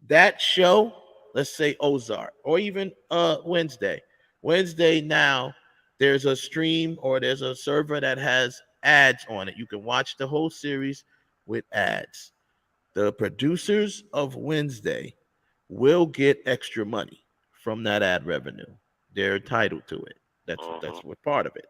That show, let's say Ozark, or even Wednesday. Wednesday now, there's a stream or there's a server that has ads on it. You can watch the whole series with ads. The producers of Wednesday will get extra money from that ad revenue. They're entitled to it. That's what part of it.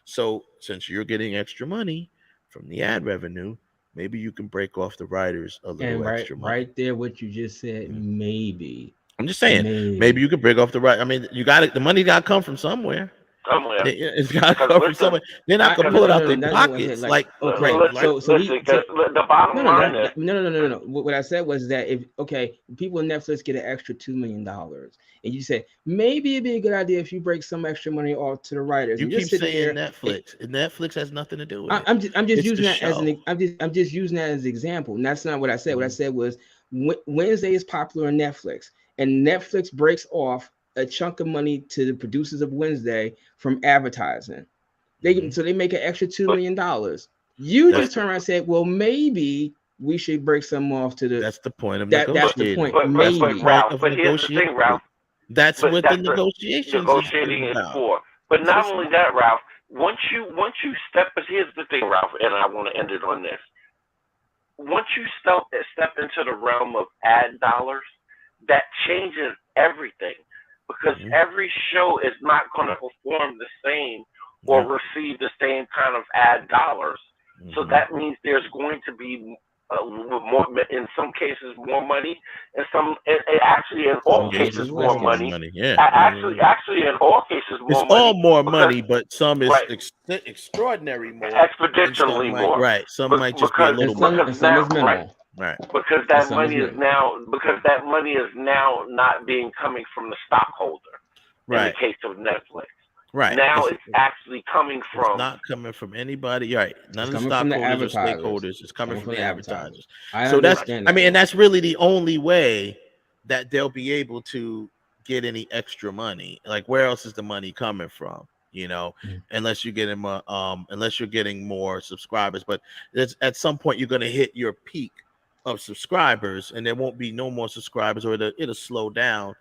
So since you're getting extra money from the ad revenue, maybe you can break off the writers a little extra money. Right there, what you just said, maybe. I'm just saying, maybe you could break off the right. I mean, you got it. The money got to come from somewhere. It's got to come from somewhere. They're not going to pull it out their pockets. Like, okay, so the bottom line is no. What I said was that if people in Netflix get an extra $2 million, and you say maybe it'd be a good idea if you break some extra money off to the writers. You keep saying Netflix. Netflix has nothing to do with it. I'm just using that as I'm just using that as an example. And that's not what I said. What I said was Wednesday is popular on Netflix, and Netflix breaks off a chunk of money to the producers of Wednesday from advertising. So they make an extra $2 million. You just turn around and say, well, maybe we should break some off to the. That's the point of negotiating. That's the point. But Ralph, but here's the thing, Ralph. That's what the negotiating is for. But not only that, Ralph. Once you step, but here's the thing, Ralph, and I want to end it on this. Once you step into the realm of ad dollars, that changes everything. Because every show is not going to perform the same or receive the same kind of ad dollars. So that means there's going to be more, in some cases, more money, and actually in all cases more money. Yeah. Actually in all cases more money. It's all more money, but some is extraordinary more. Exponentially more. Right. Some might just be a little more. And some is minimal. Right. Because that money is now not being coming from the stockholder. Right. In the case of Netflix. Right. Now it's actually coming from. It's not coming from anybody. You're right. None of the stockholders or stakeholders. It's coming from the advertisers. And that's really the only way that they'll be able to get any extra money. Like, where else is the money coming from? Unless you're getting more subscribers. But at some point you're going to hit your peak of subscribers, and there won't be no more subscribers, or it'll slow down,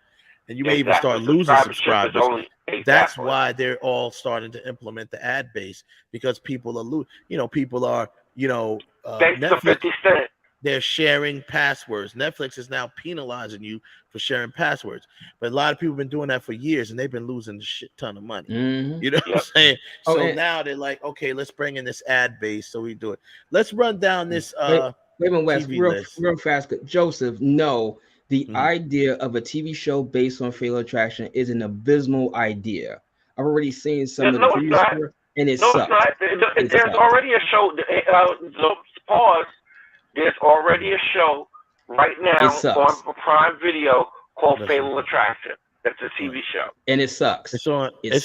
and you may even start losing subscribers. That's why they're all starting to implement the ad base, because people are people are Netflix, they're sharing passwords. Netflix is now penalizing you for sharing passwords, but a lot of people have been doing that for years, and they've been losing a shit ton of money. You know what I'm saying? So now they're like, okay, let's bring in this ad base, so we do it. Let's run down this West, real fast. Joseph, no, the idea of a TV show based on Fatal Attraction is an abysmal idea. I've already seen some of the previous work, and it sucks. There's already a show. Pause. There's already a show right now on Prime Video called Fatal Attraction. That's a TV show, and it sucks. It's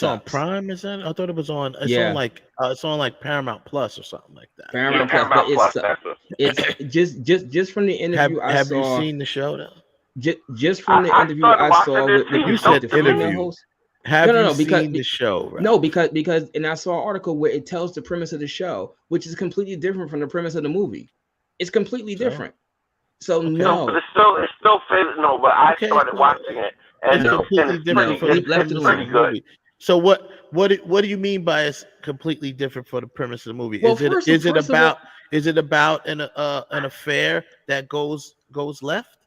on Prime. Is that? I thought it was on. It's on like Paramount Plus or something like that. Paramount Plus. It's just from the interview I saw. Have you seen the show though? Just from the interview I saw with you said the interview. Host. Have you seen the show? Right? No, because and I saw an article where it tells the premise of the show, which is completely different from the premise of the movie. It's completely different. So no, but it's still fatal. No, but I started watching it. And it's completely different from the premise of the movie. So what what do you mean by it's completely different for the premise of the movie? Well, Is it about an affair that goes left?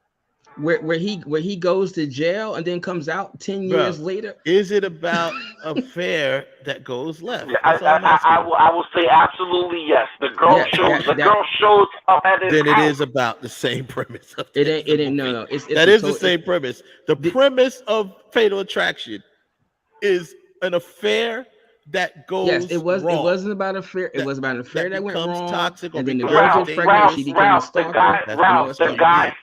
Where he goes to jail and then comes out 10 years later? Is it about an affair that goes left? I will say absolutely yes. The girl shows up at his Then house. it is about the same premise. It ain't no. It's the same premise. The premise of Fatal Attraction is an affair that goes wrong. It wasn't about an affair. It was about an affair that went wrong. Toxic, and then the girl gets pregnant. She becomes a stalker. The guy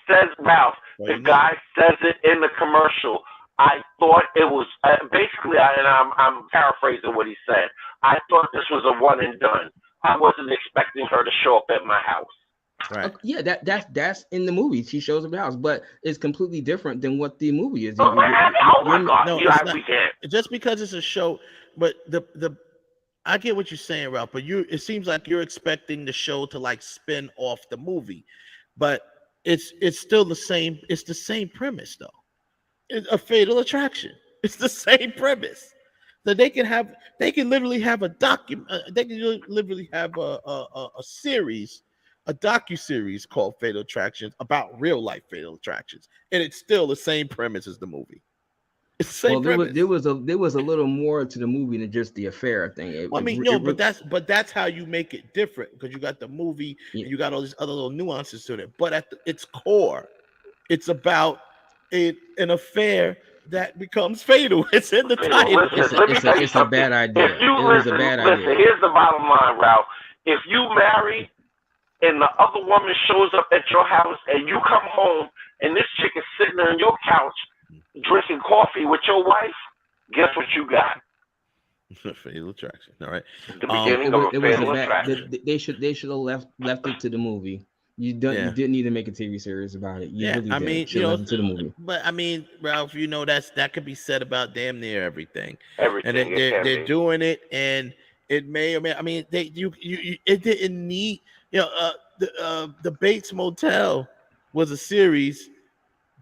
says it in the commercial. I thought it was basically, and I'm paraphrasing what he said. I thought this was a one and done. I wasn't expecting her to show up at my house. Right. Yeah, that's in the movie. She shows up at the house, but it's completely different than what the movie is. Just because it's a show, but I get what you're saying, Ralph. But it seems like you're expecting the show to like spin off the movie, but it's still the same. It's the same premise, though. It's a Fatal Attraction. It's the same premise. So they can literally have a series. A docuseries called Fatal Attractions about real life fatal attractions, and it's still the same premise as the movie. It's the same premise. There was a little more to the movie than just the affair thing. But that's how you make it different, because you got the movie and you got all these other little nuances to it. But at its core, it's about an affair that becomes fatal. It's in the title. It's a bad idea. It was a bad idea. Here's the bottom line, Ralph. If you marry and the other woman shows up at your house and you come home and this chick is sitting on your couch drinking coffee with your wife, guess what you got? Fatal Attraction. All right. The beginning of a Fatal Attraction. They should have left it to the movie. You didn't need to make a TV series about it. You really did. Left it to the movie. But I mean, Ralph, that could be said about damn near everything. Everything. And they're doing it, and it may or may. I mean, it didn't need. The Bates Motel was a series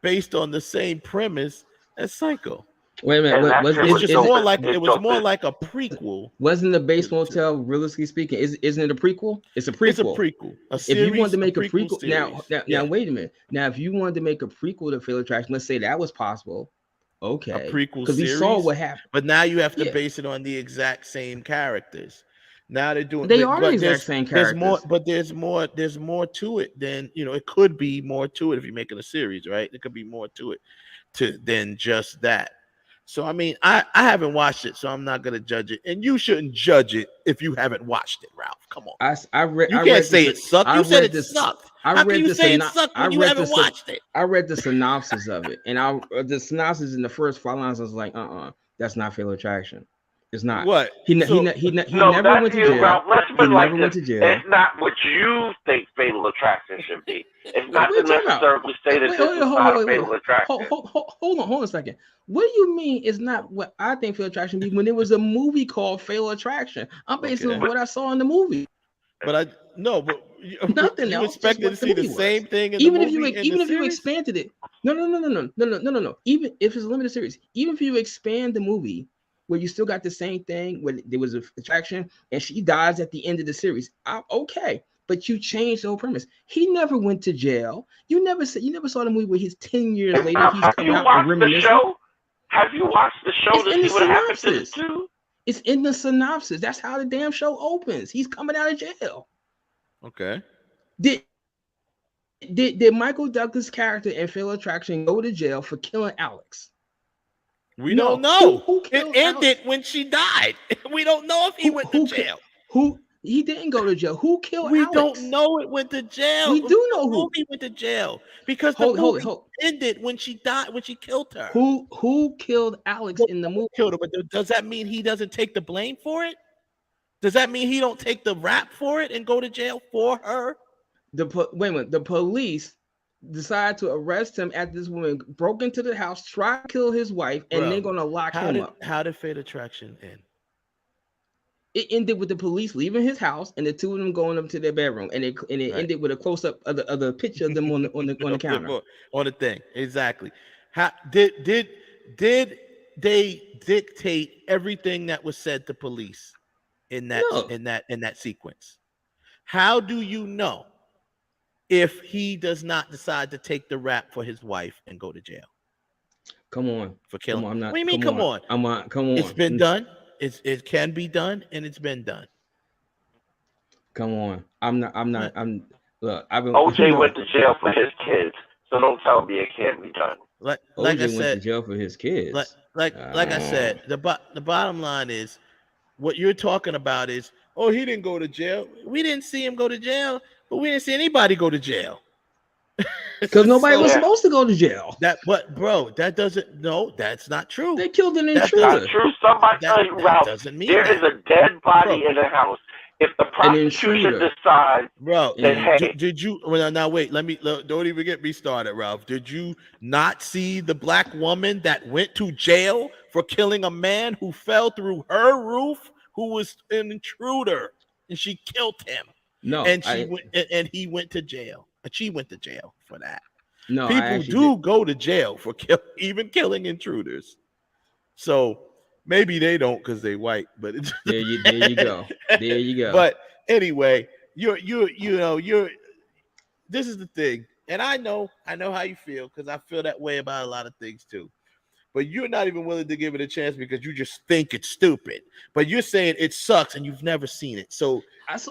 based on the same premise as Psycho. Wait a minute. It was more like a prequel. Wasn't the Bates Motel, realistically speaking, isn't it a prequel? It's a prequel. It's a prequel. If you wanted to make a prequel, now wait a minute. Now, if you wanted to make a prequel to Fatal Attraction, let's say that was possible. Okay. A prequel because we saw what happened. But now you have to base it on the exact same characters. Now they're doing. They are the exact same characters. There's more to it than it could be more to it if you're making a series, right? There could be more to it than just that. So I mean, I haven't watched it, so I'm not gonna judge it, and you shouldn't judge it if you haven't watched it, Ralph. Come on. You can't say it sucked. You said it sucked. How can you say it sucked when you haven't watched it? I read the synopsis of it, and the synopsis in the first 5 lines, I was like, that's not Fatal Attraction. It's not. What? He never went to jail. Ralph, he never went to jail. It's not what you think Fatal Attraction should be. It's not to necessarily say that this is not a Fatal Attraction. Hold on a second. What do you mean it's not what I think Fatal Attraction be when there was a movie called Fatal Attraction? I'm basing on what I saw in the movie. But nothing you else. Expected to see the same thing in even the if you expanded it. No. Even if it's a limited series, even if you expand the movie where you still got the same thing, where there was an attraction and she dies at the end of the series, okay. But you changed the whole premise. He never went to jail. You never saw the movie where he's 10 years later he's coming out and reminiscing. Have you watched the show to see what happened to the two? It's in the synopsis. That's how the damn show opens. He's coming out of jail. Okay. Did Michael Douglas' character in Fatal Attraction go to jail for killing Alex? We don't know. It ended when she died. We don't know if he went to jail. He didn't go to jail. Who killed Alex? We don't know it went to jail. We do know who he went to jail because the movie ended when she died, when she killed her. Who killed Alex in the movie? Killed her, but does that mean he doesn't take the blame for it? Does that mean he don't take the rap for it and go to jail for her? Wait a minute. The police decided to arrest him after this woman broke into the house, tried to kill his wife, and they're gonna lock him up. How did Fatal Attraction end? It ended with the police leaving his house and the two of them going up to their bedroom, and it ended with a close up of the picture of them on the counter on the thing. Exactly. How did dictate everything that was said to police in that sequence. How do you know if he does not decide to take the rap for his wife and go to jail? Come on. For killing. Come on, I'm not. What do you mean? Come on. Come on. It's been done. It can be done, and it's been done. Come on. I'm not. Look, OJ went to jail for his kids, so don't tell me it can't be done. Like OJ I said, went to jail for his kids. Like I said, the bottom line is what you're talking about is, oh, he didn't go to jail. We didn't see him go to jail, but we didn't see anybody go to jail. Because nobody was supposed to go to jail. But bro, that's not true. They killed an That's intruder. not true. Somebody tell you, Ralph, doesn't mean there is a dead body in the house. If the prosecution decides, bro, then hey, did you? Well, now wait. Don't even get me started, Ralph. Did you not see the black woman that went to jail for killing a man who fell through her roof, who was an intruder, and she killed him? No, and he went to jail. She went to jail for that. No, people go to jail for even killing intruders. So maybe they don't because they white, but it's there you go. There you go. But anyway, you're this is the thing, and I know how you feel because I feel that way about a lot of things too. But you're not even willing to give it a chance because you just think it's stupid. But you're saying it sucks and you've never seen it. So that's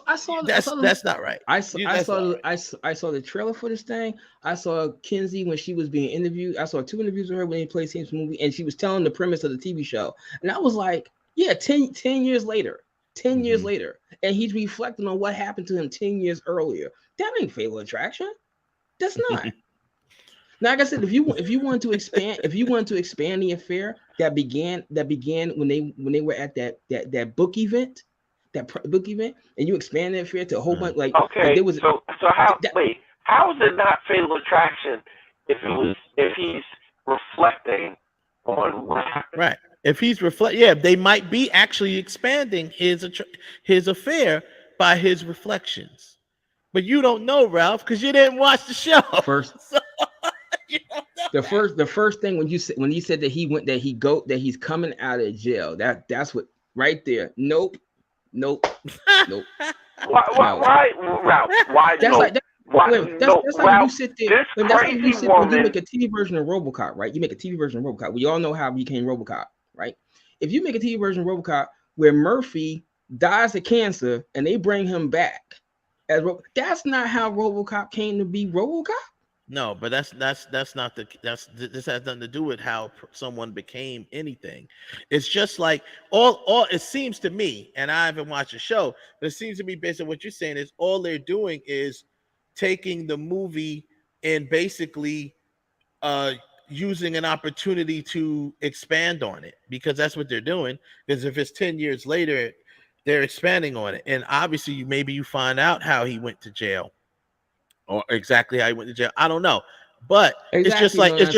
not right. I saw the trailer for this thing. I saw Kenzie when she was being interviewed. I saw 2 interviews with her when he played Sam's movie, and she was telling the premise of the TV show. And I was like, yeah, 10 years later. 10 years later. And he's reflecting on what happened to him 10 years earlier. That ain't Fatal Attraction. That's not. Now, like I said, if you want to expand the affair that began when they were at that book event, and you expand the affair to a whole bunch okay. So how is it not Fatal Attraction if he's reflecting on what happened? Right. If he's they might be actually expanding his affair by his reflections, but you don't know, Ralph, because you didn't watch the show first. The first thing when you said that he's coming out of jail, that's what right there. Nope. Why, Ralph? Why? That's no? like that. Why? That's like you sit there. This That's crazy like you sit woman. when you make a TV version of RoboCop, right? You make a TV version of RoboCop. We all know how he became RoboCop, right? If you make a TV version of RoboCop where Murphy dies of cancer and they bring him back as that's not how RoboCop came to be RoboCop. No, but this has nothing to do with how someone became anything. It's just like all it seems to me, and I haven't watched the show, but it seems to me based on what you're saying is all they're doing is taking the movie and basically using an opportunity to expand on it, because that's what they're doing. Because if it's 10 years later, they're expanding on it, and obviously maybe you find out how he went to jail. Or exactly how he went to jail. I don't know, but it's just like with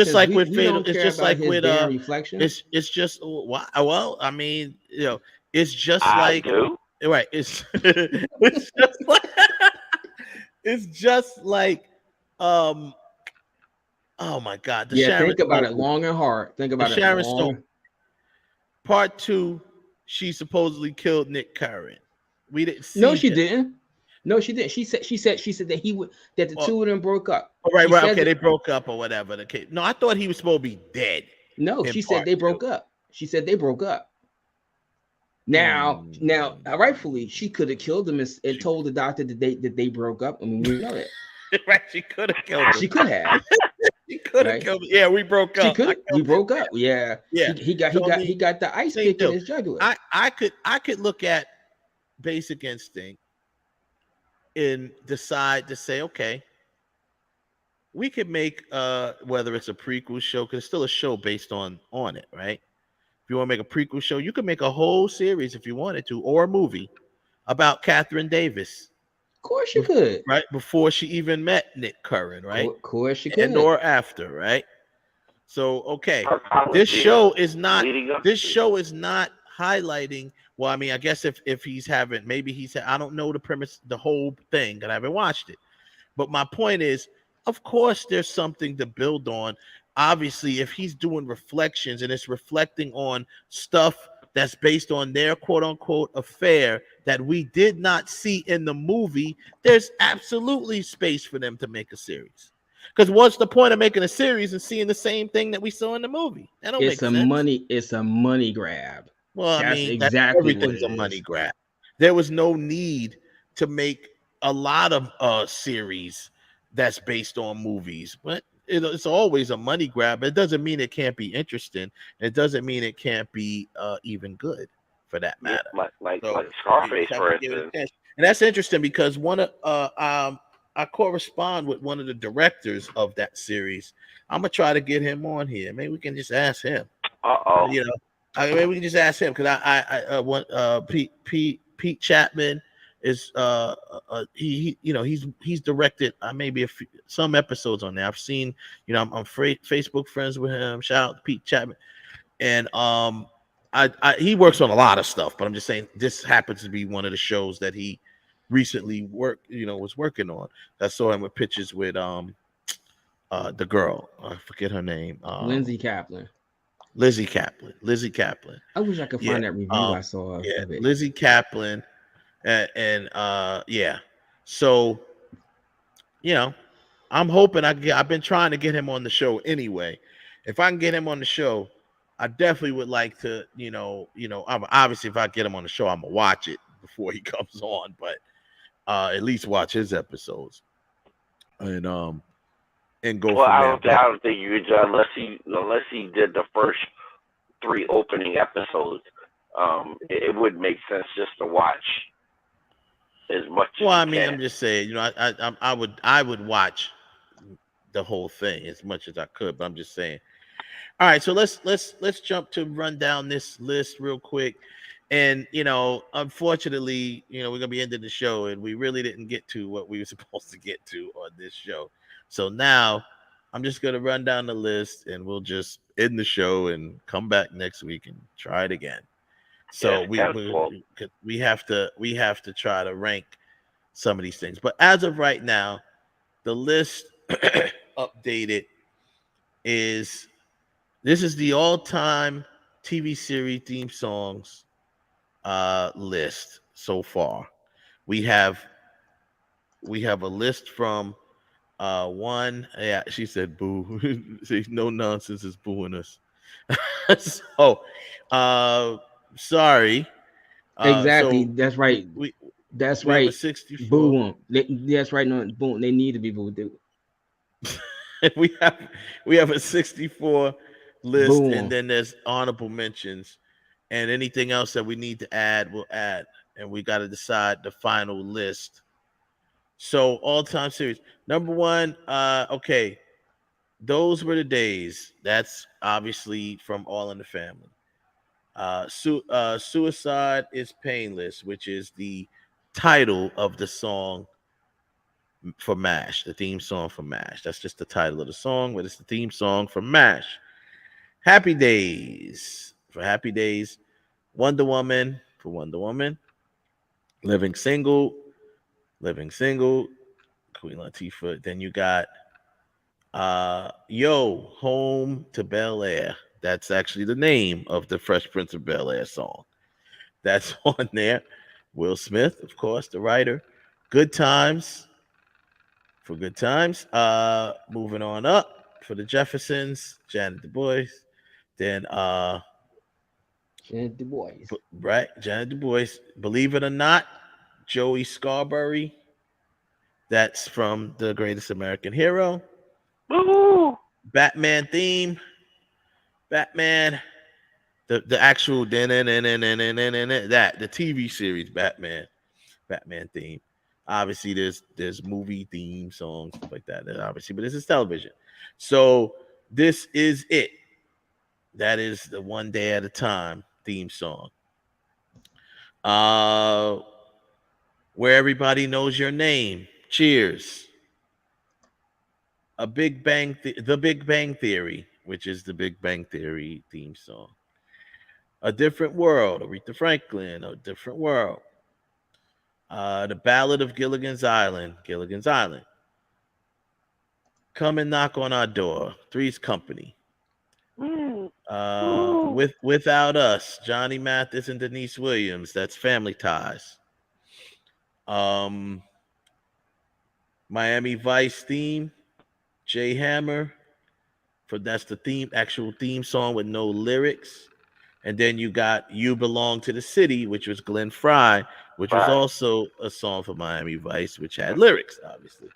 Fatal. It's just like with reflection. It's just well, I mean, it's just I do. Right. It's it's just like oh my God. Think about it long and hard. Think about it. Sharon Stone. Part 2, she supposedly killed Nick Curran. We didn't see. No, she didn't. No, she didn't. She said that the two of them broke up. Right. Okay, they broke up or whatever the case. No, I thought he was supposed to be dead. No, she said they broke up. She said they broke up. Now, rightfully, she could have killed him and told the doctor that they broke up. I mean, we know that. Right? She could have killed him. She could have. She could have killed him. Yeah, we broke up. We broke up. Yeah. Yeah. He got the ice pick in his jugular. I could look at Basic Instinct and decide to say, okay, we could make whether it's a prequel show, because it's still a show based on it, right? If you want to make a prequel show, you could make a whole series if you wanted to, or a movie about Catherine Davis. Of course you could. Right? Before she even met Nick Curran, right? Of course you could. And or after, right? So okay. This show is not highlighting. Well, I mean, I guess if he's having, I don't know the premise, the whole thing, because I haven't watched it. But my point is, of course, there's something to build on. obviously, if he's doing reflections and it's reflecting on stuff that's based on their quote unquote affair that we did not see in the movie, there's absolutely space for them to make a series. Because what's the point of making a series and seeing the same thing that we saw in the movie? That don't make sense. It's a money grab. Well, That's I mean, exactly what everything's it a money is. grab. There was no need to make a lot of series that's based on movies, but it's always a money grab. It doesn't mean it can't be interesting. It doesn't mean it can't be even good, for that matter. Like So Scarface, for instance. And that's interesting because one of I correspond with one of the directors of that series. I'm gonna try to get him on here. Maybe we can just ask him. You know, maybe we can just ask him because I want Pete Chapman is he's directed maybe some episodes on there. I've seen, I'm Facebook friends with him. Shout out to Pete Chapman, and he works on a lot of stuff, but I'm just saying this happens to be one of the shows that he recently was working on. I saw him with pictures with the girl, I forget her name, Lizzie Kaplan. I wish I could find that review I saw of it. Lizzie Kaplan, and yeah. So, I'm hoping I've been trying to get him on the show anyway. If I can get him on the show, I definitely would like to, obviously if I get him on the show, I'm gonna watch it before he comes on, but at least watch his episodes and go from there. I don't think you could, unless he did the first 3 opening episodes. It would make sense just to watch as much. Well, I mean, I'm just saying, I would watch the whole thing as much as I could, but I'm just saying. All right, so let's jump to run down this list real quick. And unfortunately, we're gonna be ending the show, and we really didn't get to what we were supposed to get to on this show. So now I'm just gonna run down the list, and we'll just end the show and come back next week and try it again. So we have to try to rank some of these things. But as of right now, the list updated is this is the all-time TV series theme songs list so far. We have a list from one. Yeah, she said boo. See, no nonsense is booing us. So sorry. Exactly. So that's right. That's right. Have a 64. Boo them. That's right. No, boom. They need to be booed. we have a 64 list, and then there's honorable mentions, and anything else that we need to add, we'll add, and we got to decide the final list. So all-time series number 1. Okay, Those Were the Days. That's obviously from All in the Family. Suicide is Painless, which is the title of the song for MASH, the theme song for MASH. That's just the title of the song, but it's the theme song for MASH. Happy Days for Happy Days. Wonder Woman for Wonder Woman. Living Single, Queen Latifah. Then you got Yo, Home to Bel Air. That's actually the name of the Fresh Prince of Bel Air song. That's on there. Will Smith, of course, the writer. Good Times for Good Times. Moving on up for the Jeffersons, Janet Du Bois. Then Janet Du Bois. Right, Janet Du Bois. Believe It or Not, Joey Scarberry. That's from The Greatest American Hero. Woo! Batman theme. Batman. The actual the TV series Batman theme. Obviously, there's movie theme songs, stuff like that, obviously, but this is television. So this is it. That is the One Day at a Time theme song. Where Everybody Knows Your Name. Cheers. The Big Bang Theory, which is the Big Bang Theory theme song. A Different World, Aretha Franklin, A Different World. The Ballad of Gilligan's Island. Come and knock on our door. Three's Company. Mm. Without Us, Johnny Mathis and Denise Williams. That's Family Ties. Miami Vice theme, Jay Hammer. That's the actual theme song with no lyrics. And then you got You Belong to the City, which was Glenn Fry, which was also a song for Miami Vice, which had lyrics, obviously.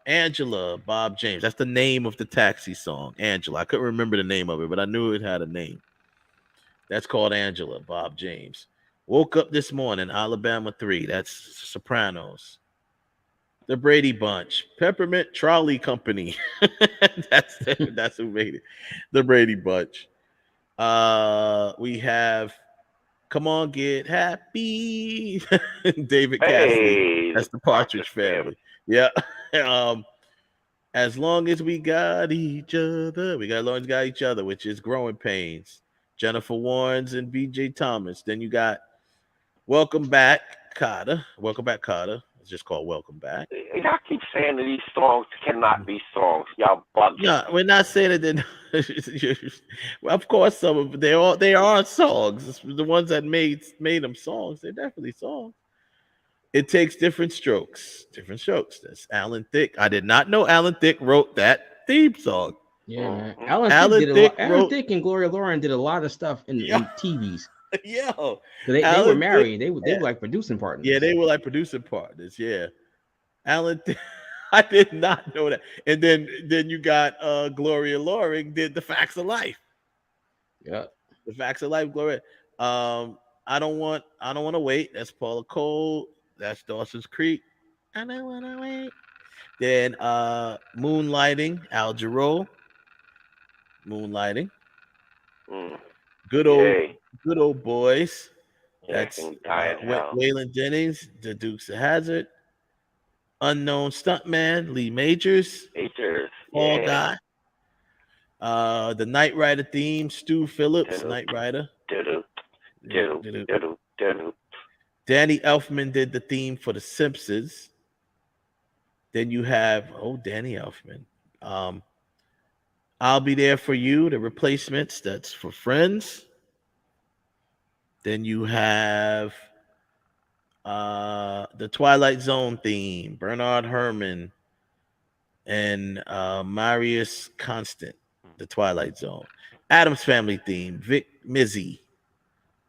Angela, Bob James. That's the name of the Taxi song, Angela. I couldn't remember the name of it, but I knew it had a name. That's called Angela, Bob James. Woke Up This Morning, Alabama 3. That's Sopranos. The Brady Bunch, Peppermint Trolley Company. that's who made it. The Brady Bunch. We have Come On Get Happy. David Cassidy. That's the Partridge Family. Yeah. As Long as We Got Each Other. We got As Long as We Got Each Other, which is Growing Pains. Jennifer Warnes and BJ Thomas. Then you got Welcome Back, Carter. Welcome Back, Carter. It's just called Welcome Back. Y'all keep saying that these songs cannot be songs. Y'all bugging. No, we're not saying that. Of course, some of they are songs. The ones that made them songs. They're definitely songs. It takes different strokes. Different strokes. That's Alan Thicke. I did not know Alan Thicke wrote that theme song. Yeah, man. Alan Thicke and Gloria Loring did a lot of stuff in TVs. Yeah, they were married. They were like producing partners. Yeah, they were like producing partners. Yeah, Alan. I did not know that. And then you got Gloria Loring did The Facts of Life. Yeah, The Facts of Life, Gloria. I don't want to wait. That's Paula Cole. That's Dawson's Creek. I don't want to wait. Then Moonlighting, Al Jarreau. Moonlighting. Good old boys. That's Waylon Jennings, The Dukes of Hazzard. Unknown Stuntman, Lee Majors. Fall Guy. The Knight Rider theme, Stu Phillips, Knight Rider. Danny Elfman did the theme for The Simpsons. Then you have Danny Elfman. I'll Be There for You, The Replacements. That's for Friends. Then you have the Twilight Zone theme, Bernard Herrmann and Marius Constant, The Twilight Zone. Addams Family theme, Vic Mizzy,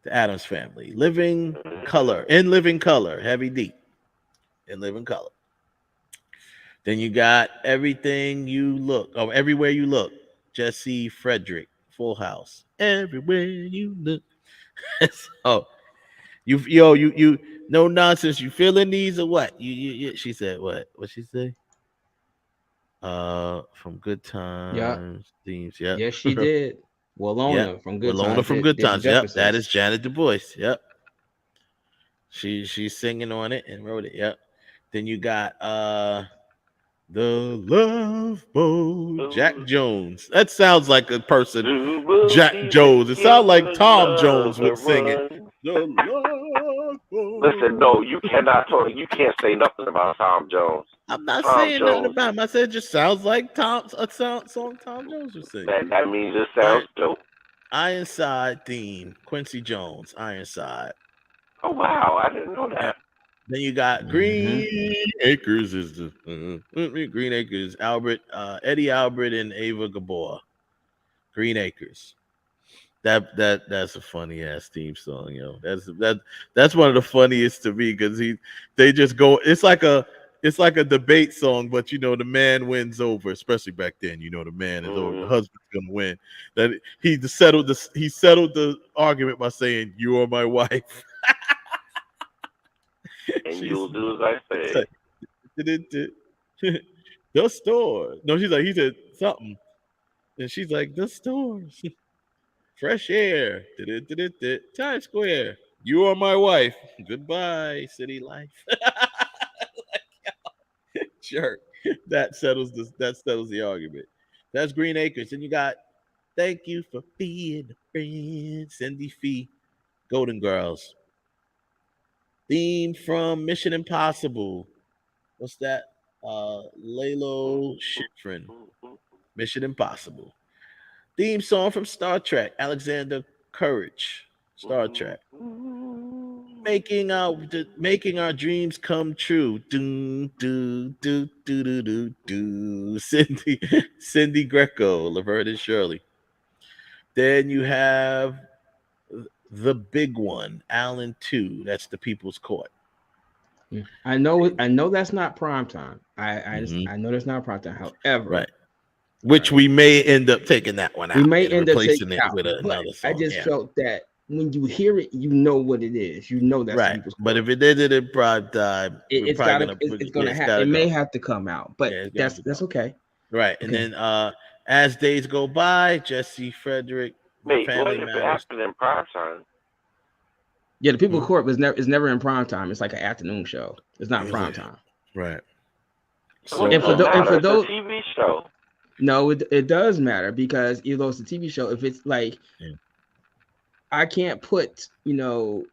The Addams Family. In Living Color, Heavy D, In Living Color. Then you got Everywhere You Look, Jesse Frederick, Full House. Everywhere You Look. So you no nonsense. You feeling these or what? You she said what? What she say? From Good Times themes. Yep. Yes, she did. Walona from Good Times. Walona from Good Times. Yep. That is Janet Du Bois. Yep. She's singing on it and wrote it. Yep. Then you got The Love Boat, Jack Jones. That sounds like a person. Jack Jones. It sounds like Tom Jones would sing it. The Love Boat. Listen, no, you cannot talk. You can't say nothing about Tom Jones. I'm not saying nothing about him. I said it just sounds like a song Tom Jones would sing. That means it sounds dope. Ironside theme, Quincy Jones, Ironside. Oh wow, I didn't know that. Then you got Green Acres is the Green Acres, Eddie Albert and Ava Gabor. Green Acres. That's a funny ass theme song, yo. That's one of the funniest to me because they just go. It's like a debate song, but the man wins over, especially back then. The man is over, the husband's gonna win. That he settled the argument by saying, "You are my wife." And you'll do as I say. The store. No, he said something. And she's like, the stores. Fresh air. Times Square. You are my wife. Goodbye, city life. Sure. That settles the argument. That's Green Acres. Then you got Thank You for Being a Friend. Cindy Fee. Golden Girls. Theme from Mission Impossible. What's that? Lalo Schifrin, Mission Impossible. Theme song from Star Trek, Alexander Courage, Star Trek. Making our dreams come true. Do do do do do do do. Cindy Greco, Laverne and Shirley. Then you have the big one, Alan 2. That's the People's Court. I know that's not prime time. I know that's not prime time. However, right. Which we may end up taking that one out. We may end up replacing taking it out with another song. I just felt that when you hear it, you know what it is. You know that's right. People's Court. But if it did it in prime time, it's gonna happen. It may have to come out, but that's okay. Right. And then As Days Go By, Jesse Frederick, Family Matters. It happened in prime time? Yeah, the People's Court is never in prime time. It's like an afternoon show. It's not prime time. Right. So and for those, it's a TV show. No, it does matter because though it's a TV show, if it's like I can't put, the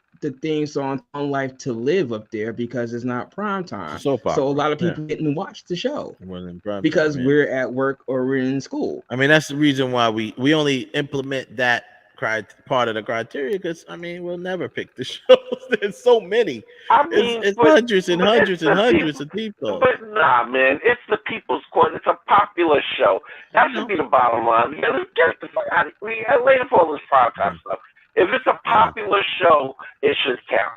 theme song on Life to Live up there because it's not prime time. So a lot of people didn't watch the show because we're at work or we're in school. I mean, that's the reason why we only implement that part of the criteria because we'll never pick the shows. There's so many. It's hundreds and hundreds and hundreds of people. But nah, man, it's the People's Court. It's a popular show. That should be the bottom line. Yeah, let's get the fuck out of here. Later for all this prime time stuff. If it's a popular show, it should count.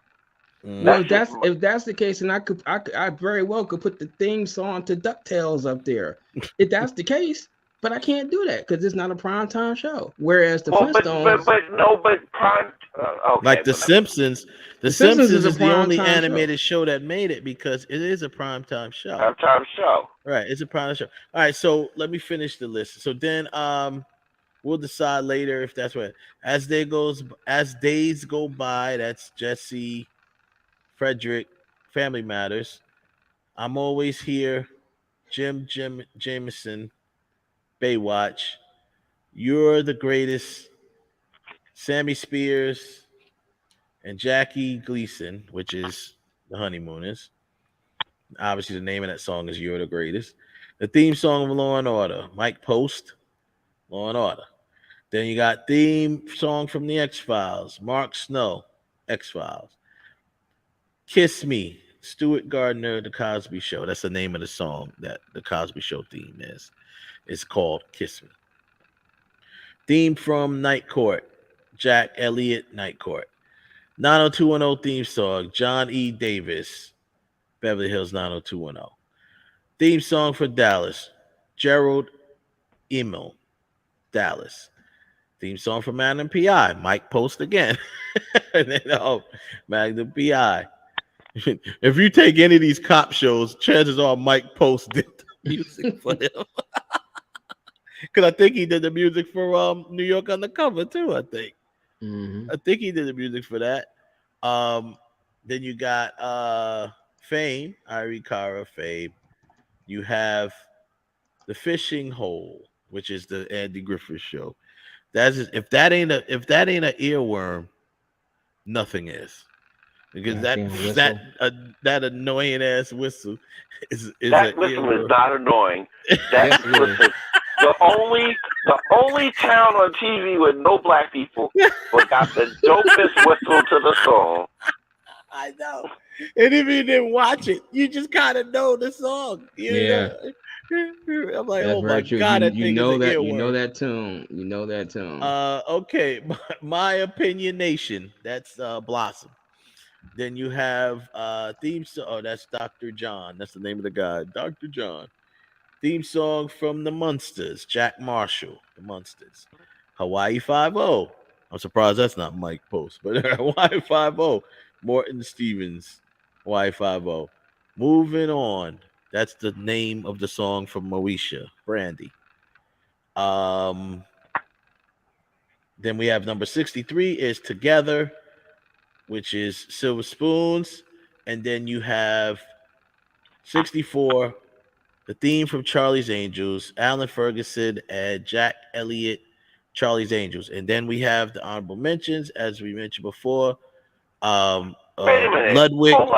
Well, if that's the case, and I very well could put the theme song to DuckTales up there. If that's the case. But I can't do that because it's not a prime time show. Whereas the Flintstones, but prime, okay, like the Simpsons. The Simpsons is the only animated show that made it because it is a prime time show. Prime time show, right? It's a prime show. All right, so let me finish the list. So then, we'll decide later if that's what. As days go by, that's Jesse, Frederick, Family Matters. I'm Always Here, Jim Jameson. Baywatch, You're the Greatest, Sammy Spears, and Jackie Gleason, which is the Honeymooners. Obviously, the name of that song is You're the Greatest. The theme song of Law and Order, Mike Post, Law and Order. Then you got theme song from the X-Files, Mark Snow, X-Files. Kiss Me, Stuart Gardner, The Cosby Show. That's the name of the song that the Cosby Show theme is. It's called Kiss Me. Theme from Night Court, Jack Elliott, Night Court. 90210 theme song, John E. Davis, Beverly Hills 90210. Theme song for Dallas, Gerald Emo, Dallas. Theme song for Magnum P.I., Mike Post again. And then, Magnum P.I. If you take any of these cop shows, chances are Mike Post did the music for them. Because I think he did the music for New York Undercover too. I think. Mm-hmm. I think he did the music for that. Then you got Fame, Irie Cara, Fame. You have The Fishing Hole, which is the Andy Griffith show. If that ain't an earworm, nothing is. Because that annoying ass whistle is that whistle is not annoying. That listen. The only town on TV with no black people but got the dopest whistle to the song. I know. And if you didn't watch it, you just kind of know the song. Yeah. I'm like, that's oh my true. God, you know that tune. You know that tune. Okay. My Opinion Nation. That's Blossom. Then you have theme song. Oh, that's Dr. John. That's the name of the guy. Dr. John. Theme song from the Munsters, Jack Marshall, the Munsters. Hawaii 5-0. I'm surprised that's not Mike Post, but Hawaii 5-0. Morton Stevens, Hawaii 5-0. Moving on. That's the name of the song from Moesha, Brandy. Then we have number 63 is Together, which is Silver Spoons. And then you have 64, the theme from Charlie's Angels, Alan Ferguson and Jack Elliott, Charlie's Angels. And then we have the honorable mentions, as we mentioned before. Wait a minute. Ludwig. Hold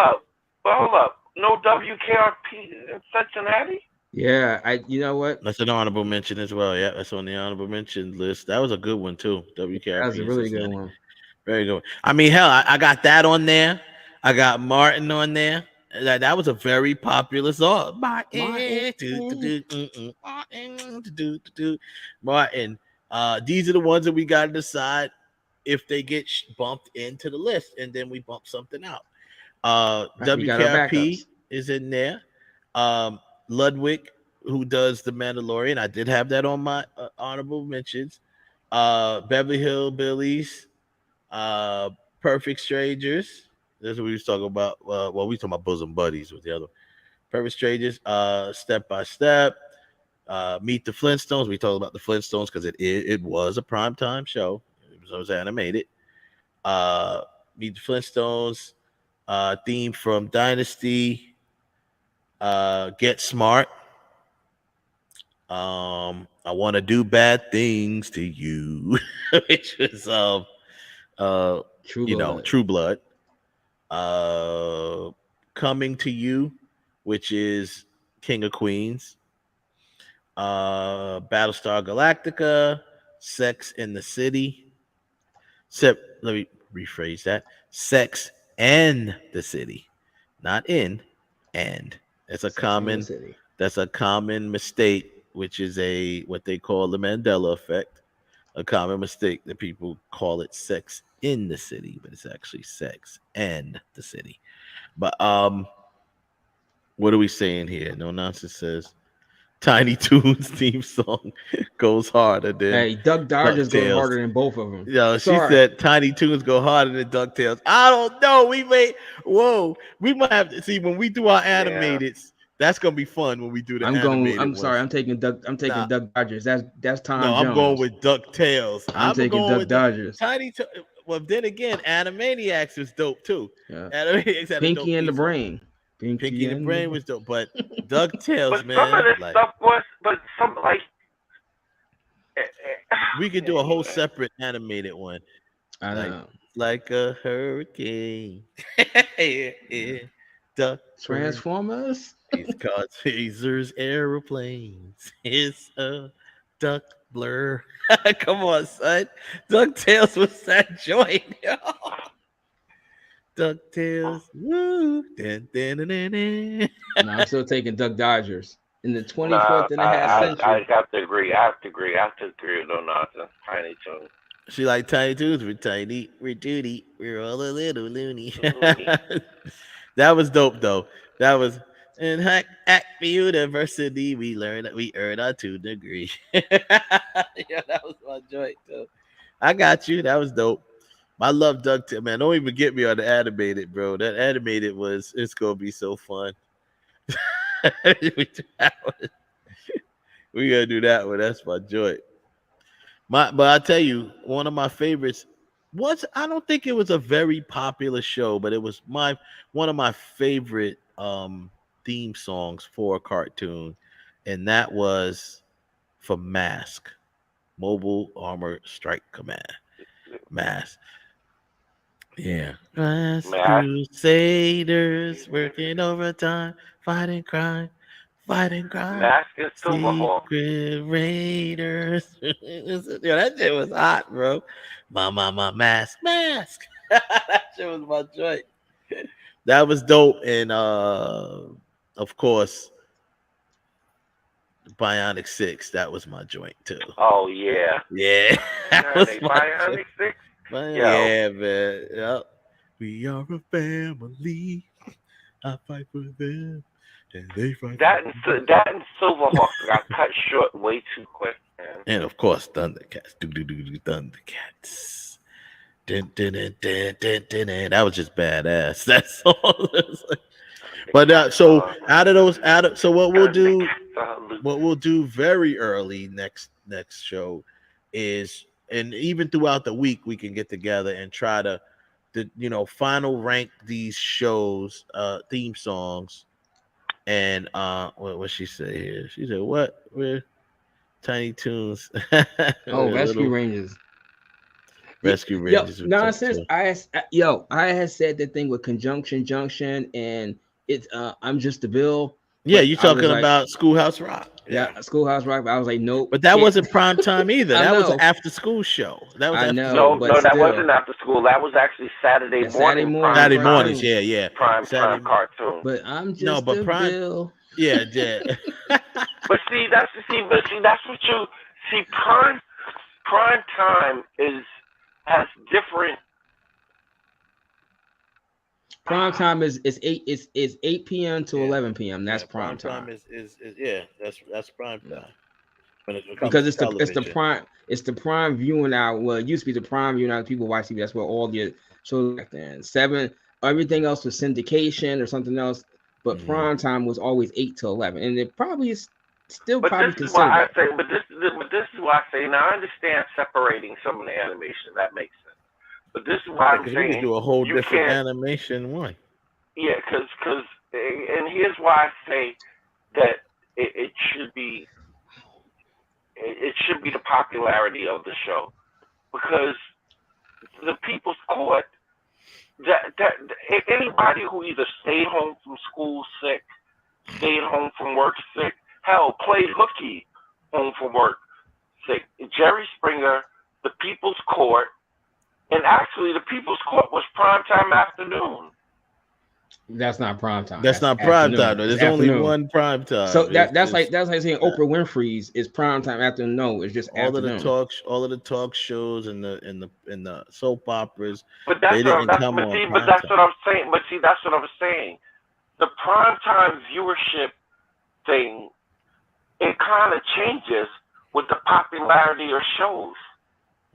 up. no WKRP in Cincinnati? Yeah, you know what? That's an honorable mention as well. Yeah, that's on the honorable mention list. That was a good one too. WKRP. That was a really good one. Very good. I mean, hell, I got that on there. I got Martin on there. That was a very popular song. Martin. Martin. These are the ones that we got to decide if they get bumped into the list, and then we bump something out. WKRP is in there. Ludwig, who does The Mandalorian, I did have that on my honorable mentions. Beverly Hillbillies, Perfect Strangers. That's what we was talking about. Well, we talking about Bosom Buddies with the other. Perfect Strangers, Step by Step, Meet the Flintstones. We talked about the Flintstones because it was a primetime show. It was animated. Meet the Flintstones, theme from Dynasty, Get Smart. I Want to Do Bad Things to You, which was True Blood. Coming to You, which is King of Queens. Battlestar Galactica, Sex in the City. Let me rephrase that. Sex and the City, not in and. That's a common mistake, which is what they call the Mandela effect. A common mistake that people call it Sex in the City, but it's actually Sex and the City. But what are we saying here? No Nonsense says Tiny Toons theme song goes harder than Duck Dodgers goes harder than both of them. Yeah, she said Tiny Toons go harder than DuckTales. I don't know. We might have to see when we do our animated. That's gonna be fun when we do the animated. I'm sorry. I'm taking Duck Dodgers. That's Tom Jones. I'm going with DuckTales. I'm taking Duck Dodgers. Well, then again, Animaniacs was dope too. Yeah. Animaniacs had Pinky and the Brain. Pinky and the Brain was dope, but DuckTales, but man. Some of this stuff was, but some like. We could do a whole separate animated one. I know. Like a hurricane. Transformers. He's got phasers, aeroplanes. It's a duck blur. Come on, son. DuckTales was that joint. DuckTales. Woo. No, I'm still taking Duck Dodgers. In the 24th and a half century. I have to agree. I have to agree with No Nonsense. Tiny Toons. She like Tiny Toons. We're tiny. We're duty. We're all a little loony. That was dope, though. That was in Hack University. We earned our 2 degree. Yeah, that was my joint, though. I got you. That was dope. I love DuckTales, man. Don't even get me on the animated, bro. That animated it's gonna be so fun. We gotta do that one. That's my joint. But I tell you, one of my favorites I don't think it was a very popular show, but it was one of my favorite theme songs for a cartoon, and that was for Mask, Mobile Armor Strike Command. Mask. Yeah. Crusaders working overtime, fighting crime. Mask is Secret Raiders. Yeah, that shit was hot, bro. My mask. That shit was my joint. That was dope. And of course, Bionic 6, that was my joint too. Oh yeah. Yeah. Bionic 6. Yeah, man. Yep. We are a family. I fight for them. And they fight that and Silverhawk got cut short way too quick, man. And of course, Thundercats. Thundercats. That was just badass. That's all. But so what we'll do very early next show is, and even throughout the week we can get together and try to final rank these shows theme songs. And what she say here? She said, "What? We're Tiny Toons." Rescue Rangers. Rescue Rangers. Nonsense. I had said the thing with Conjunction Junction and it's I'm Just a Bill. Yeah, you talking about Schoolhouse Rock? Yeah, Schoolhouse Rock. But I was like, nope. But that wasn't prime time either. That was an after school show. That was no, that wasn't after school. That was actually Saturday morning. Saturday mornings, yeah. Prime cartoon. But I'm just a Bill. Yeah. But that's what you see. Prime time has different. Prime time is 8 p.m. to 11 p.m. That's prime time. That's prime time. Because it's the prime viewing hour. Well, it used to be the prime viewing hour. People watch TV. That's where all the shows back then. 7. Everything else was syndication or something else. But prime time was always 8 to 11, and it probably is still probably considered. But this is why I say. Now I understand separating some of the animation. That makes sense. But this is why I'm saying you can do a whole different animation one. Yeah, because and here's why I say that it should be the popularity of the show, because the People's Court, that anybody who either stayed home from school sick, stayed home from work sick, hell, played hooky home from work sick, Jerry Springer, the People's Court. And actually, the People's Court was primetime afternoon. That's not primetime. That's not primetime. There's only one primetime. So that's like saying Oprah Winfrey's is primetime afternoon. No, it's just all afternoon. All of the talk shows and the soap operas. But that's what I'm saying. But see, that's what I was saying. The primetime viewership thing, it kind of changes with the popularity of shows.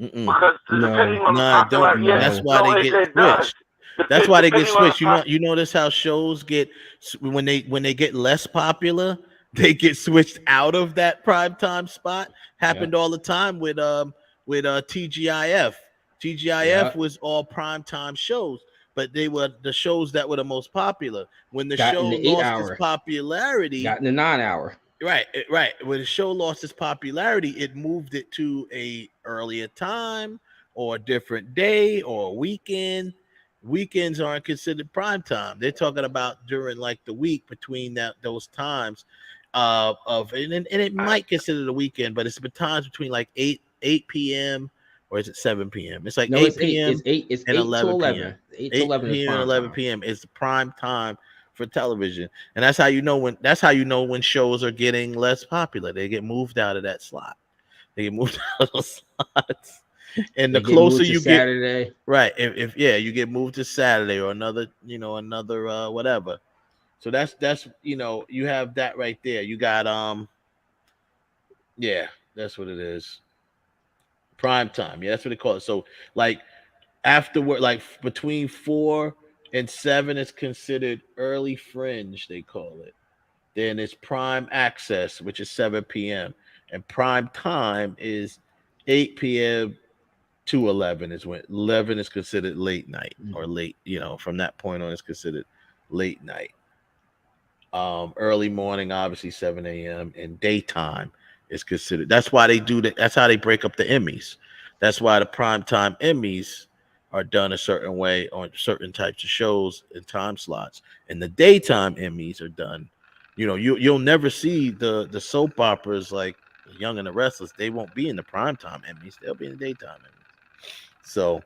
Because depending on the popularity, that's why they get switched. That's why they get switched. You notice how shows get when they get less popular, they get switched out of that primetime spot. Happened all the time with TGIF. TGIF was all primetime shows, but they were the shows that were the most popular. When the show lost its popularity, got in the 9-hour. Right. When the show lost its popularity, it moved it to a earlier time or a different day or a weekend. Weekends aren't considered prime time. They're talking about during like the week between those times and it might consider the weekend, but it's the times between like 8 p.m. or is it 7 p.m.? It's like 8 p.m. It's 8 and 11 p.m. 8 to 11 p.m. and 11 p.m. is the prime time for television, and that's how you know when shows are getting less popular. They get moved out of that slot. They get moved out of those slots, and the closer you get, Saturday, right? If you get moved to Saturday or another whatever. So that's you have that right there. You got that's what it is. Prime time, that's what they call it. So like afterward, like between 4 and 7 is considered early fringe, they call it. Then it's prime access, which is 7 p.m. And prime time is 8 p.m. to 11 is when 11 is considered late night or late, from that point on it's considered late night. Early morning, obviously 7 a.m. and daytime is considered. That's why they do that. That's how they break up the Emmys. That's why the primetime Emmys are done a certain way on certain types of shows and time slots, and the daytime Emmys are done. You'll never see the soap operas like Young and the Restless. They won't be in the primetime Emmys. They'll be in the daytime Emmys. So,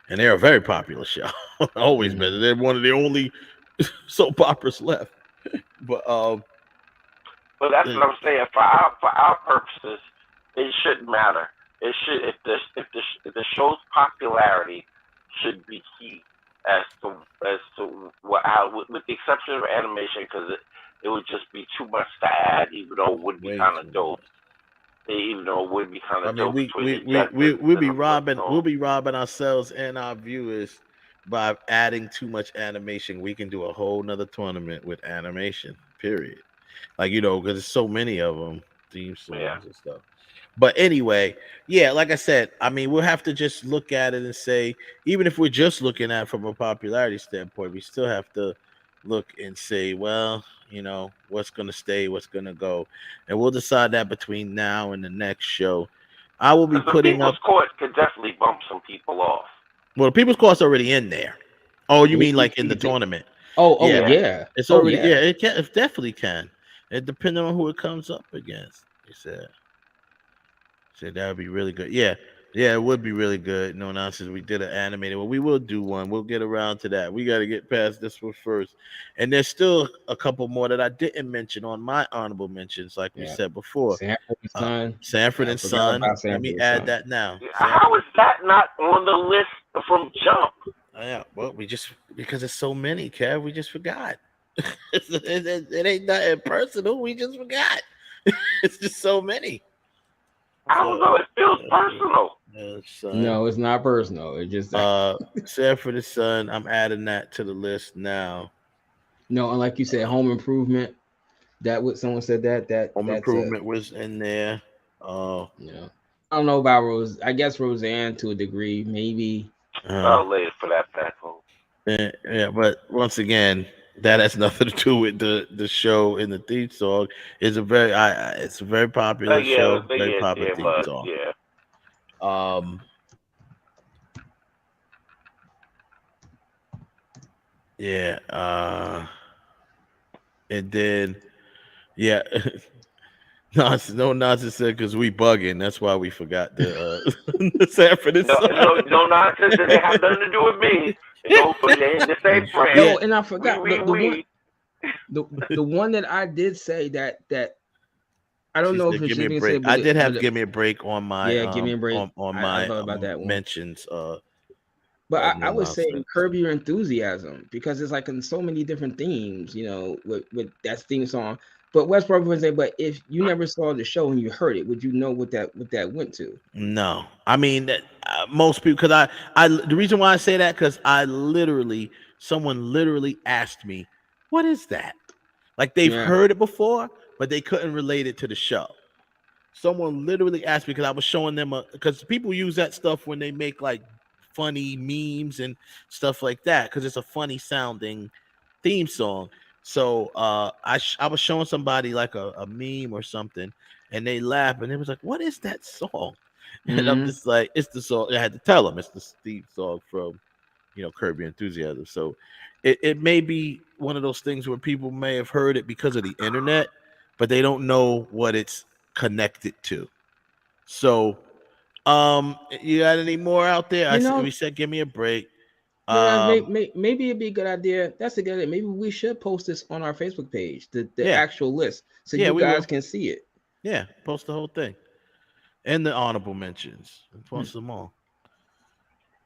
and they're a very popular show. Always been. They're one of the only soap operas left. But that's what I'm saying. For our purposes, it shouldn't matter. It should if the show's popularity should be key as to how, with the exception of animation, because it would just be too much to add, even though it would be kind of dope. Even though it would be kind of dope. We'll be robbing ourselves and our viewers by adding too much animation. We can do a whole nother tournament with animation. Period. Like because there's so many of them, theme songs and stuff. But anyway, like I said, I mean, we'll have to just look at it and say, even if we're just looking at it from a popularity standpoint, we still have to look and say, well, what's going to stay, what's going to go. And we'll decide that between now and the next show. I will be putting up. People's Court could definitely bump some people off. Well, the People's Court's already in there. Oh, you mean like in the tournament? Yeah. It's already it can. It definitely can. It depending on who it comes up against. He said that would be really good. Yeah, it would be really good. No nonsense. We did an animated. Well, we will do one. We'll get around to that. We got to get past this one first. And there's still a couple more that I didn't mention on my honorable mentions, like we said before. Sanford and Son. Let me add that now. How is that not on the list from Jump? Yeah, well, because it's so many, Kev. We just forgot. it ain't nothing personal. We just forgot. It's just so many. I don't know. It feels personal. No, it's not personal. It's just Sanford and Son. I'm adding that to the list now. No, and like you said, Home Improvement. That what someone said that Home Improvement was in there. Yeah. I don't know about Rose. I guess Roseanne to a degree, maybe. I'll lay it for that fat hole. Yeah, but once again, that has nothing to do with the show and the theme song. It's a very popular show, very popular theme song. And then nonsense said because we bugging. That's why we forgot the Sanford and Son. No nonsense. It have nothing to do with me. The same friend. No, and I forgot the one that I did say that I don't know if it's give me a break. I did have give me a break on my give me a break on my about that one. mentions. But I would say Curb Your Enthusiasm because it's like in so many different themes, with that theme song. But Westbrook would say, but if you never saw the show and you heard it, would you know what that went to? No, I mean most people because I the reason why I say that because someone literally asked me, what is that? Like they've heard it before, but they couldn't relate it to the show. Someone literally asked me because I was showing them because people use that stuff when they make like funny memes and stuff like that because it's a funny sounding theme song. So I was showing somebody like a meme or something, and they laughed, and they was like, "What is that song?" And I'm just like, "It's the song." I had to tell them it's the theme song from, Curb Your Enthusiasm. So it may be one of those things where people may have heard it because of the internet, but they don't know what it's connected to. So, you got any more out there? We said, give me a break. Maybe it'd be a good idea. That's a good idea. Maybe we should post this on our Facebook page, the actual list, so you guys can see it. Yeah, post the whole thing and the honorable mentions. Post them all.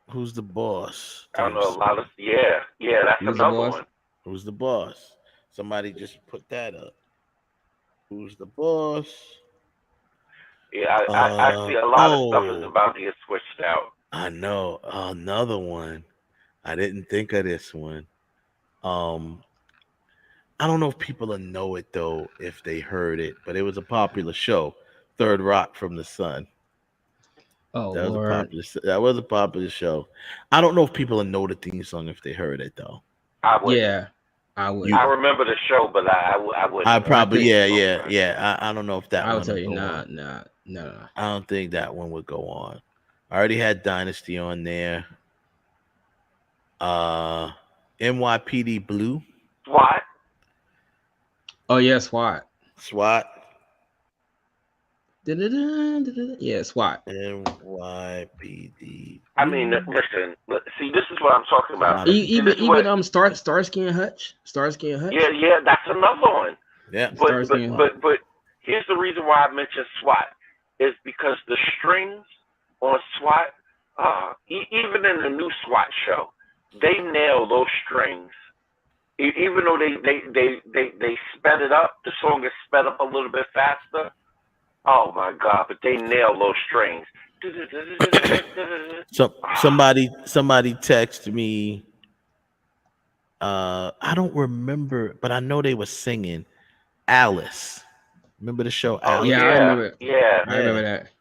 Who's the boss? I don't know a lot of that's another one. Who's the boss? Somebody just put that up. Who's the boss? Yeah, I see a lot of stuff is about to get switched out. I know another one. I didn't think of this one. I don't know if people will know it though if they heard it, but it was a popular show, Third Rock from the Sun. Oh, that was a popular show. I don't know if people will know the theme song if they heard it though. I would. Yeah, I would. I remember the show, but I wouldn't. I probably yeah. I don't know if that. I would would tell you no. I don't think that one would go on. I already had Dynasty on there. NYPD Blue. SWAT. Oh yeah, SWAT. Yeah, SWAT. NYPD. I mean, listen. See, this is what I'm talking about. Even Starsky and Hutch. Starsky and Hutch. Yeah, that's another one. Yeah, but here's the reason why I mentioned SWAT is because the strings on SWAT, even in the new SWAT show, they nail those strings. Even though they sped it up, the song is sped up a little bit faster. Oh my God! But they nail those strings. So somebody texted me. I don't remember, but I know they were singing Alice. Remember the show Alice? Yeah, I remember it. Yeah, I remember that.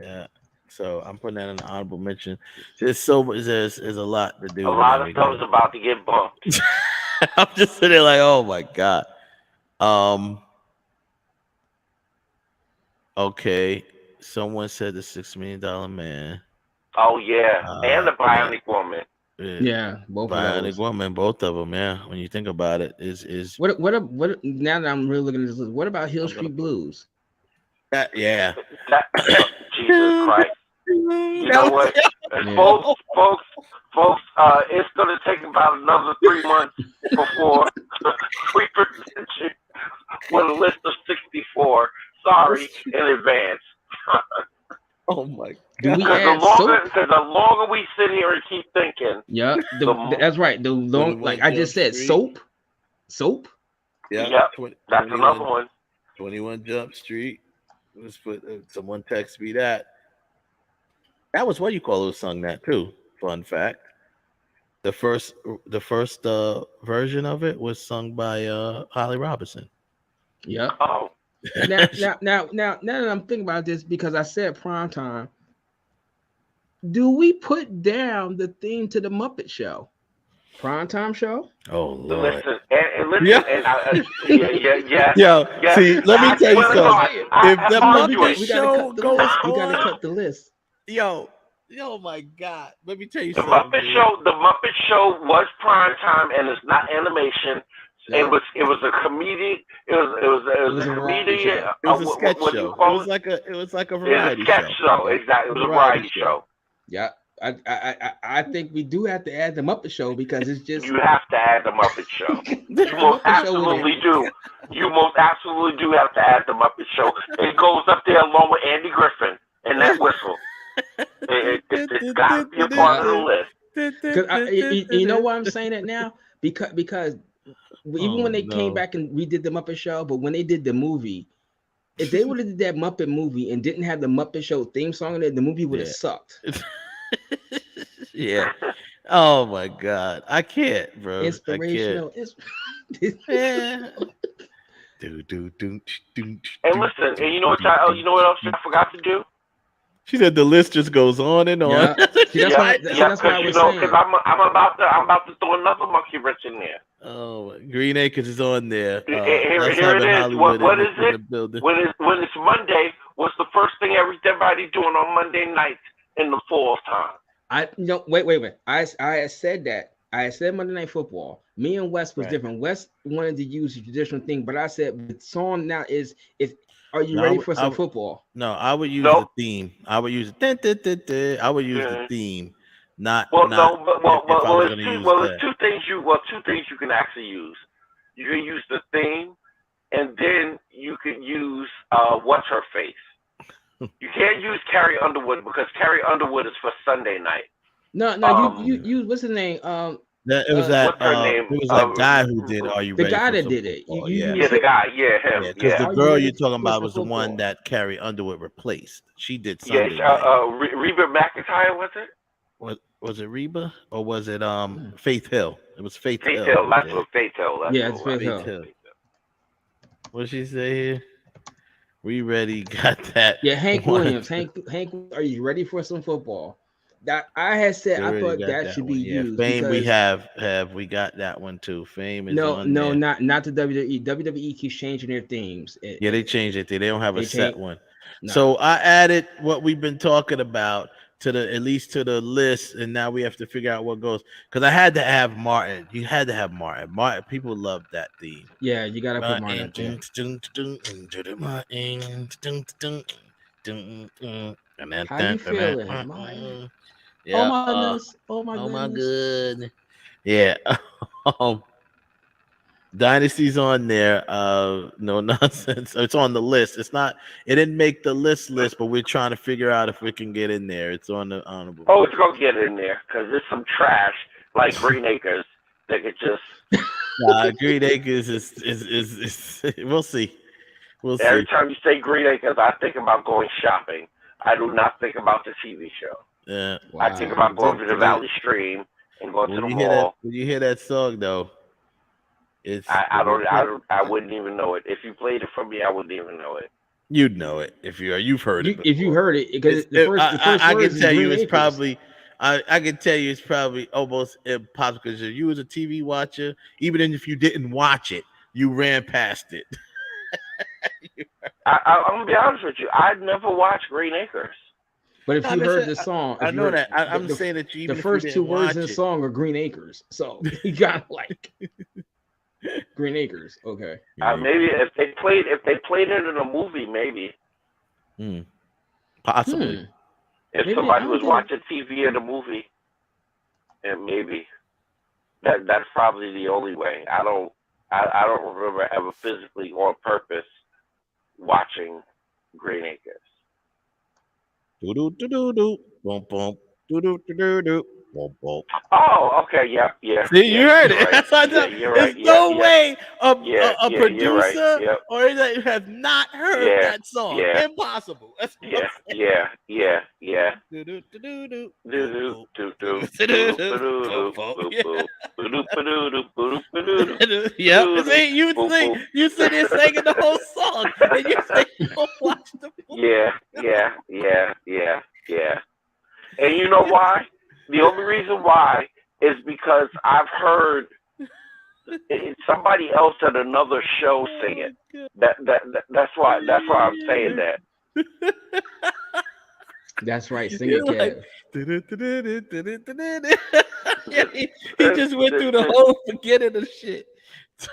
Yeah. So I'm putting that in the honorable mention. There's a lot to do. A lot of stuff is about to get bumped. I'm just sitting there like, oh my God. Okay. Someone said the $6 Million Man. Oh yeah, and the Bionic Woman. Yeah, both Bionic of those. Woman, both of them. Yeah, when you think about it, is what? Now that I'm really looking at this, what about Hill Street Blues? Yeah. Jesus Christ. You know what? Folks, it's going to take about another 3 months before we present you with a list of 64. Sorry in advance. Oh my God. Because the longer we sit here and keep thinking. Yeah, that's right. The long, like I just said, Soap. Yeah, that's another one. 21 Jump Street. Let's put someone text me that. That was what you call it sung that too. Fun fact. The first version of it was sung by Holly Robinson. Yeah. Oh. Now that I'm thinking about this, because I said primetime, do we put down the theme to the Muppet Show? Primetime show? Oh Lord! Listen, yeah. Yo, see, let me tell you something. If the Muppet Show goes on, we gotta cut the list. Yo, my God! Let me tell you the something. The Muppet Show was primetime, and it's not animation. Yeah. It was a comedic. It was a comedian. It was a sketch show. It was like a variety show. Sketch show, exactly. It was a variety show. Yeah. I think we do have to add the Muppet Show, because it's just you have to add the Muppet Show. You most absolutely do. You most absolutely do have to add the Muppet Show. It goes up there along with Andy Griffin and that whistle. It's got to be a part of the list. You know why I'm saying that now? Because even when they came back and redid the Muppet Show, but when they did the movie, if they would have did that Muppet movie and didn't have the Muppet Show theme song in it, the movie would have sucked. Yeah. Oh my God, I can't, bro. Inspirational. Yeah. And listen, and you know what else I forgot to do? She said the list just goes on and on. Yeah, that's why because I'm about to throw another monkey wrench in there. Oh, Green Acres is on there. Here it is. What is it? When it's Monday, what's the first thing everybody doing on Monday nights in the fall time? Wait. I said that. I said Monday Night Football. Me and Wes was different. Wes wanted to use the traditional thing, but I said the song now is are you ready for some football? No, I would use the theme. I would use I would use the theme. There's two things you can actually use. You can use the theme, and then you can use what's her face. You can't use Carrie Underwood, because Carrie Underwood is for Sunday night. No, you what's his name? It was that guy who did Are You Ready? The guy that did it. The guy, him. Because the girl you're talking about was the one that Carrie Underwood replaced. She did something. Reba McEntire, was it? Was it Reba or was it Faith Hill? It was Faith Hill. That's what Faith Hill. It's Faith Hill. What she say here? We ready? Got that? Yeah, Hank Williams. Hank, are you ready for some football? That I had said, I thought that should be used. Fame, we have we got that one too. Fame is on there. not the WWE. WWE keeps changing their themes. They changed it. They don't have a set one. No. So I added what we've been talking about to at least to the list, and now we have to figure out what goes. Because I had to have Martin. You had to have Martin. Martin. People love that theme. Yeah, you gotta put Martin. How you feeling, Martin? Yeah. Oh my goodness. Yeah. Dynasty's on there. No nonsense. It's on the list. It didn't make the list, but we're trying to figure out if we can get in there. It's on the honorable. Oh, it's gonna get in there because there's some trash like Green Acres that could just. Green Acres is we'll see. Every time you say Green Acres, I think about going shopping. I do not think about the TV show. Yeah, wow. I think about going to the Valley Stream and going to the mall. When you hear that song, though, I wouldn't even know it. If you played it for me, I wouldn't even know it. You'd know it you've heard it. If you heard it, because I can tell you it's probably. I can tell you it's probably almost impossible because if you was a TV watcher, even if you didn't watch it, you ran past it. I'm gonna be honest with you. I'd never watched Green Acres. But if you heard the song, I know that. I'm saying that the first two words in the song are Green Acres, so you got like Green Acres. Okay. Maybe if they played it in a movie, maybe. Possibly. If somebody was watching TV in a movie, and maybe that's probably the only way. I don't remember ever physically on purpose watching Green Acres. Do do do do do boom boom do do do do do boom boom. Oh, okay, yeah. See, you heard it. Right. You're right. There's no way a you're right. producer or that you have not heard that song. Yeah. Impossible. That's Yeah. Do do do do do do do do yeah. See, you sit there singing the whole song, and you say you don't watch the movie. Yeah. And you know why? The only reason why is because I've heard somebody else at another show sing it. That's why I'm saying that. That's right. Sing it, Kev. He just went through the whole forgetting of shit.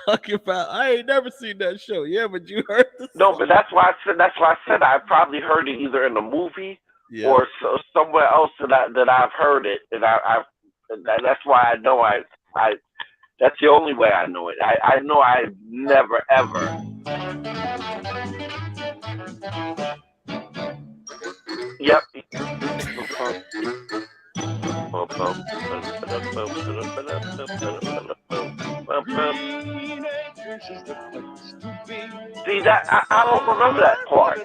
Talking about, I ain't never seen that show. Yeah, but you heard the No, but that's why I said I probably heard it either in a movie or somewhere else that I've heard it, and that's why I know I that's the only way I know it. I know I've never ever. Yep. See that I don't remember that part.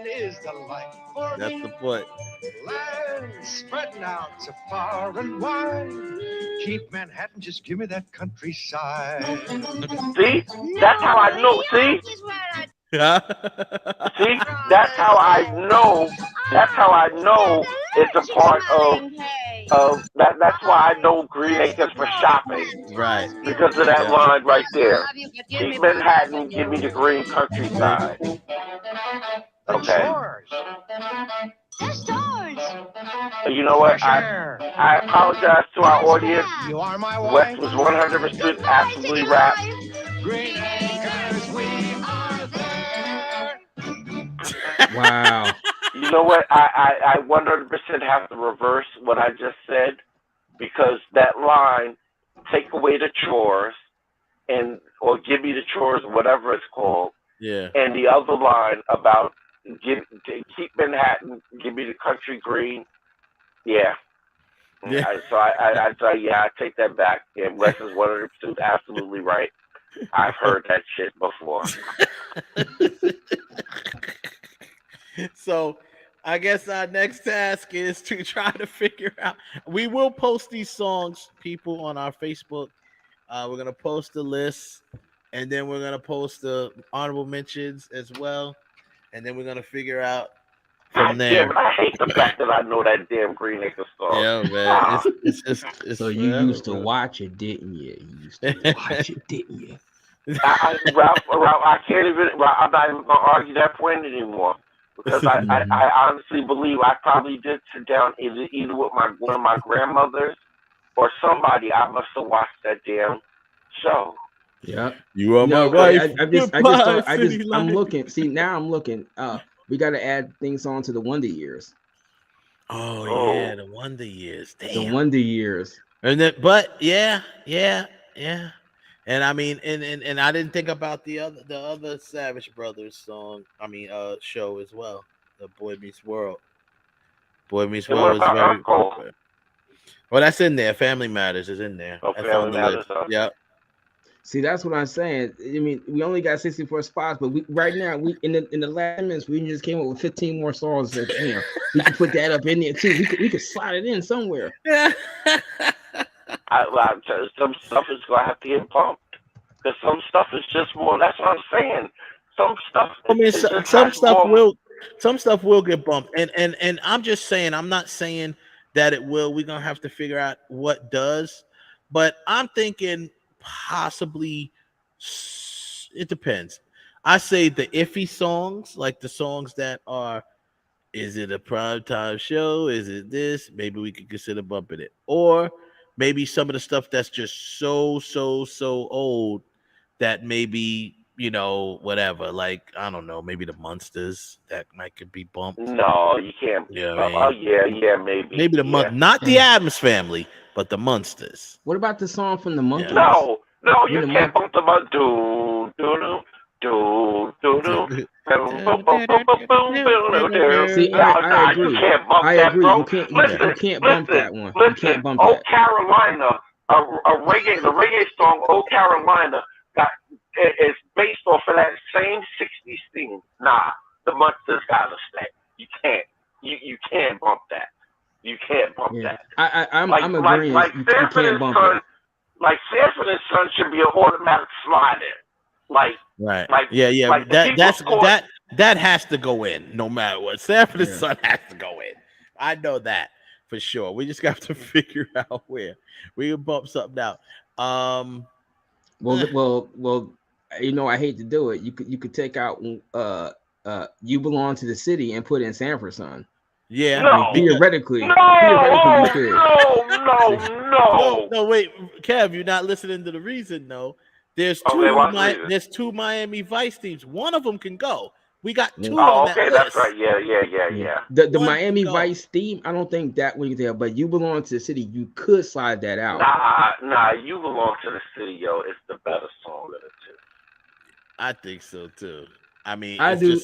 That's the point. Land spreading out so far and wide. Keep Manhattan, just give me that countryside. See, that's how I know. See, that's how I know. That's how I know it's a part of that. That's why I know Green Acres for shopping. Right. Because of that line right there. Keep Manhattan, give me the green countryside. Okay. You know what? I apologize to our audience. You are my Wes was 100% absolutely right. Green Acres, we are there. Wow. You know what? I 100% have to reverse what I just said, because that line, take away the chores, or give me the chores, whatever it's called. Yeah. And the other line about keep Manhattan, give me the country green. Yeah. So I take that back. And Wes is 100% absolutely right. I've heard that shit before. So I guess our next task is to try to figure out. We will post these songs, people, on our Facebook. We're gonna post the list, and then we're gonna post the honorable mentions as well, and then we're gonna figure out from there. Damn, I hate the fact that I know that damn Green Acres song. Yeah, man. It's so you used to watch it, didn't you? You used to watch it, didn't you? Ralph, I can't even. I'm not even gonna argue that point anymore, because I honestly believe I probably did sit down either with one of my grandmothers or somebody. I must have watched that damn show. Yeah, you are my wife. I'm looking. See, now I'm looking. We got to add things on to the Wonder Years. Oh yeah, the Wonder Years. Damn. The Wonder Years. And then, but yeah. And I mean, and I didn't think about the other Savage Brothers song. I mean, show as well. The Boy Meets World. Boy Meets World was very cool. Well, that's in there. Family Matters is in there. Oh, Family Matters. Yep. See, that's what I'm saying. I mean, we only got 64 spots, but right now in the last minutes we just came up with 15 more songs that we can put that up in there too. We could slide it in somewhere. Yeah. Some stuff is gonna have to get pumped, because some stuff is just more. That's what I'm saying. Some stuff. I mean, some stuff will get bumped, and I'm just saying. I'm not saying that it will. We're gonna have to figure out what does, but I'm thinking possibly it depends. I say the iffy songs, like the songs that are Is it a primetime show? Is it this? Maybe we could consider bumping it. Or maybe some of the stuff that's just so old that maybe, whatever. Like, I don't know, maybe the Munsters that could be bumped. No, you can't. Maybe. Maybe the not the Addams Family, but the Munsters. What about the song from the Monkees? No, you can't bump the do do do do do. See, I agree. You can't bump I that, agree. bro. You can't bump that one. You can't bump Oh that. Carolina, the reggae song "Oh Carolina" is based off of that same '60s thing. Nah, the Munsters gotta stay. You can't bump that. You can't bump that. I'm agreeing. Like you Sanford can't bump Son, it. like Sanford and Son should be an automatic slide in. Like Yeah. Like that has to go in no matter what. Sanford and Son has to go in. I know that for sure. We just got to figure out where we can bump something out. Well, I hate to do it. You could take out "You Belong to the City" and put in Sanford Son. Yeah, theoretically, you could. No, wait, Kev, you're not listening to the reason. No, there's two Miami Vice teams. One of them can go. We got two on that list. That's right. Yeah. The Miami Vice theme, I don't think that we can tell, but "You Belong to the City," you could slide that out. Nah, "You Belong to the City," yo, it's the better song of the two. I think so too. I mean, I do.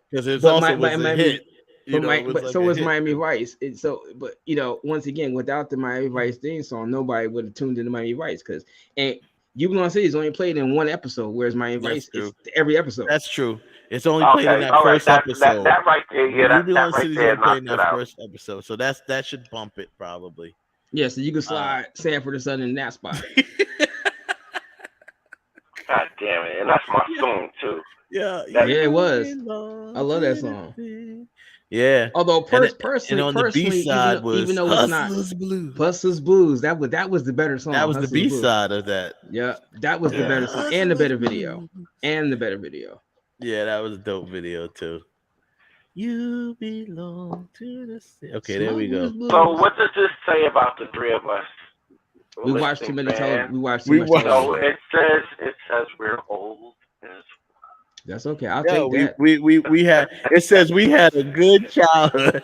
Because it's also a hit. But so was Miami Vice. Once again, without the Miami Vice theme song, nobody would have tuned into Miami Vice and "You Belong to the City" is only played in one episode, whereas Miami Vice is every episode. That's true. It's only played in that first episode. That right there, "You Belong to the City" is only played in that first episode, so that should bump it probably. Yeah, so you can slide Sanford and Son in that spot. God damn it, and that's my song too. Yeah, it was. I love that song. Yeah. Although personally, on the B side was even though Hustlers Blues. Hustlers Blues. That was the better song. That was the B side of that. Yeah, that was the better song and the better video. Yeah, that was a dope video too. You belong to the city. Okay, there we go. So what does this say about the three of us? We watched too many television. We watched too much television. So it says we're old. That's okay. I'll take that. We had. It says we had a good childhood.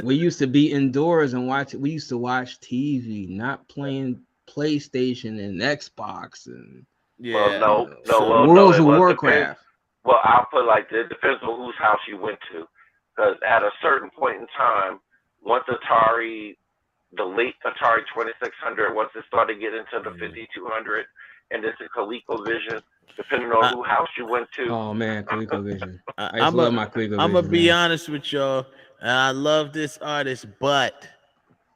We used to be indoors and watch. We used to watch TV, not playing PlayStation and Xbox and Worlds of Warcraft. Well, I'll put it like this: it depends on whose house you went to, because at a certain point in time, once the late Atari 2600, once it started getting into the 5200 and it's a ColecoVision, depending on who house you went to. Oh man, ColecoVision. I love my ColecoVision. I'm gonna be honest with y'all. I love this artist, but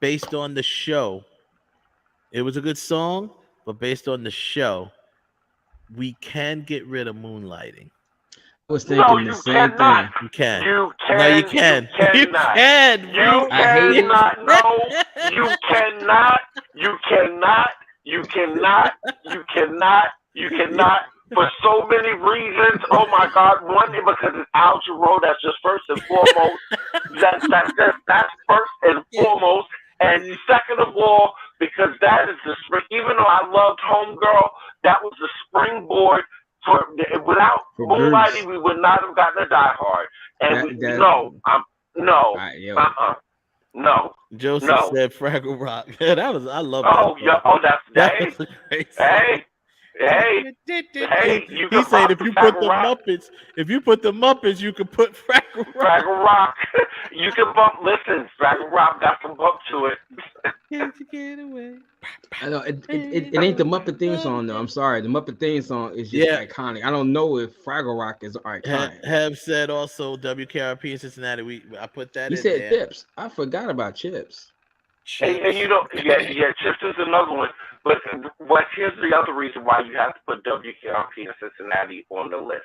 based on the show, it was a good song. But based on the show, we can get rid of Moonlighting. I was thinking the same thing. You can. You can. No, you can. You cannot. You cannot. No, you cannot. You cannot. You cannot. You cannot. You cannot. For so many reasons. Oh my God! One, because it's Al Jarreau. That's just first and foremost. That's first and foremost. And second of all, because that is the spring. Even though I loved Homegirl, that was the springboard. Without Moonlighting, we would not have gotten a Die Hard. And no. Joseph said Fraggle Rock. I love that. Oh, yeah. Oh, that's Hey, you he said if you put the Muppets, you can put Fraggle Rock. Fraggle Rock. You can bump. Listen, Fraggle Rock got some bump to it. Can't you get away? I know it ain't the Muppet theme song though. I'm sorry, the Muppet theme song is just iconic. I don't know if Fraggle Rock is iconic. Have said also WKRP in Cincinnati. I put that. He said Chips. I forgot about Chips. And you know, Chips is another one. But here's the other reason why you have to put WKRP in Cincinnati on the list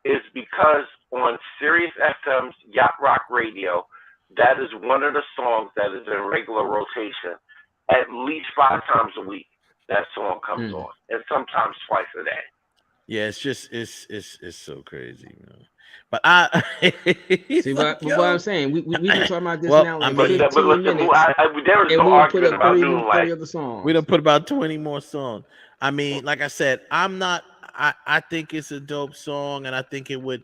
is because on Sirius XM's Yacht Rock Radio, that is one of the songs that is in regular rotation at least 5 times a week. That song comes on, and sometimes twice a day. Yeah, it's just it's so crazy, man. But I see what I'm saying. We've been talking about this now like but 15 minutes, there was and no we done put argument up about 30 other songs. We done put about 20 more songs. I mean, like I said, I think it's a dope song, and I think it would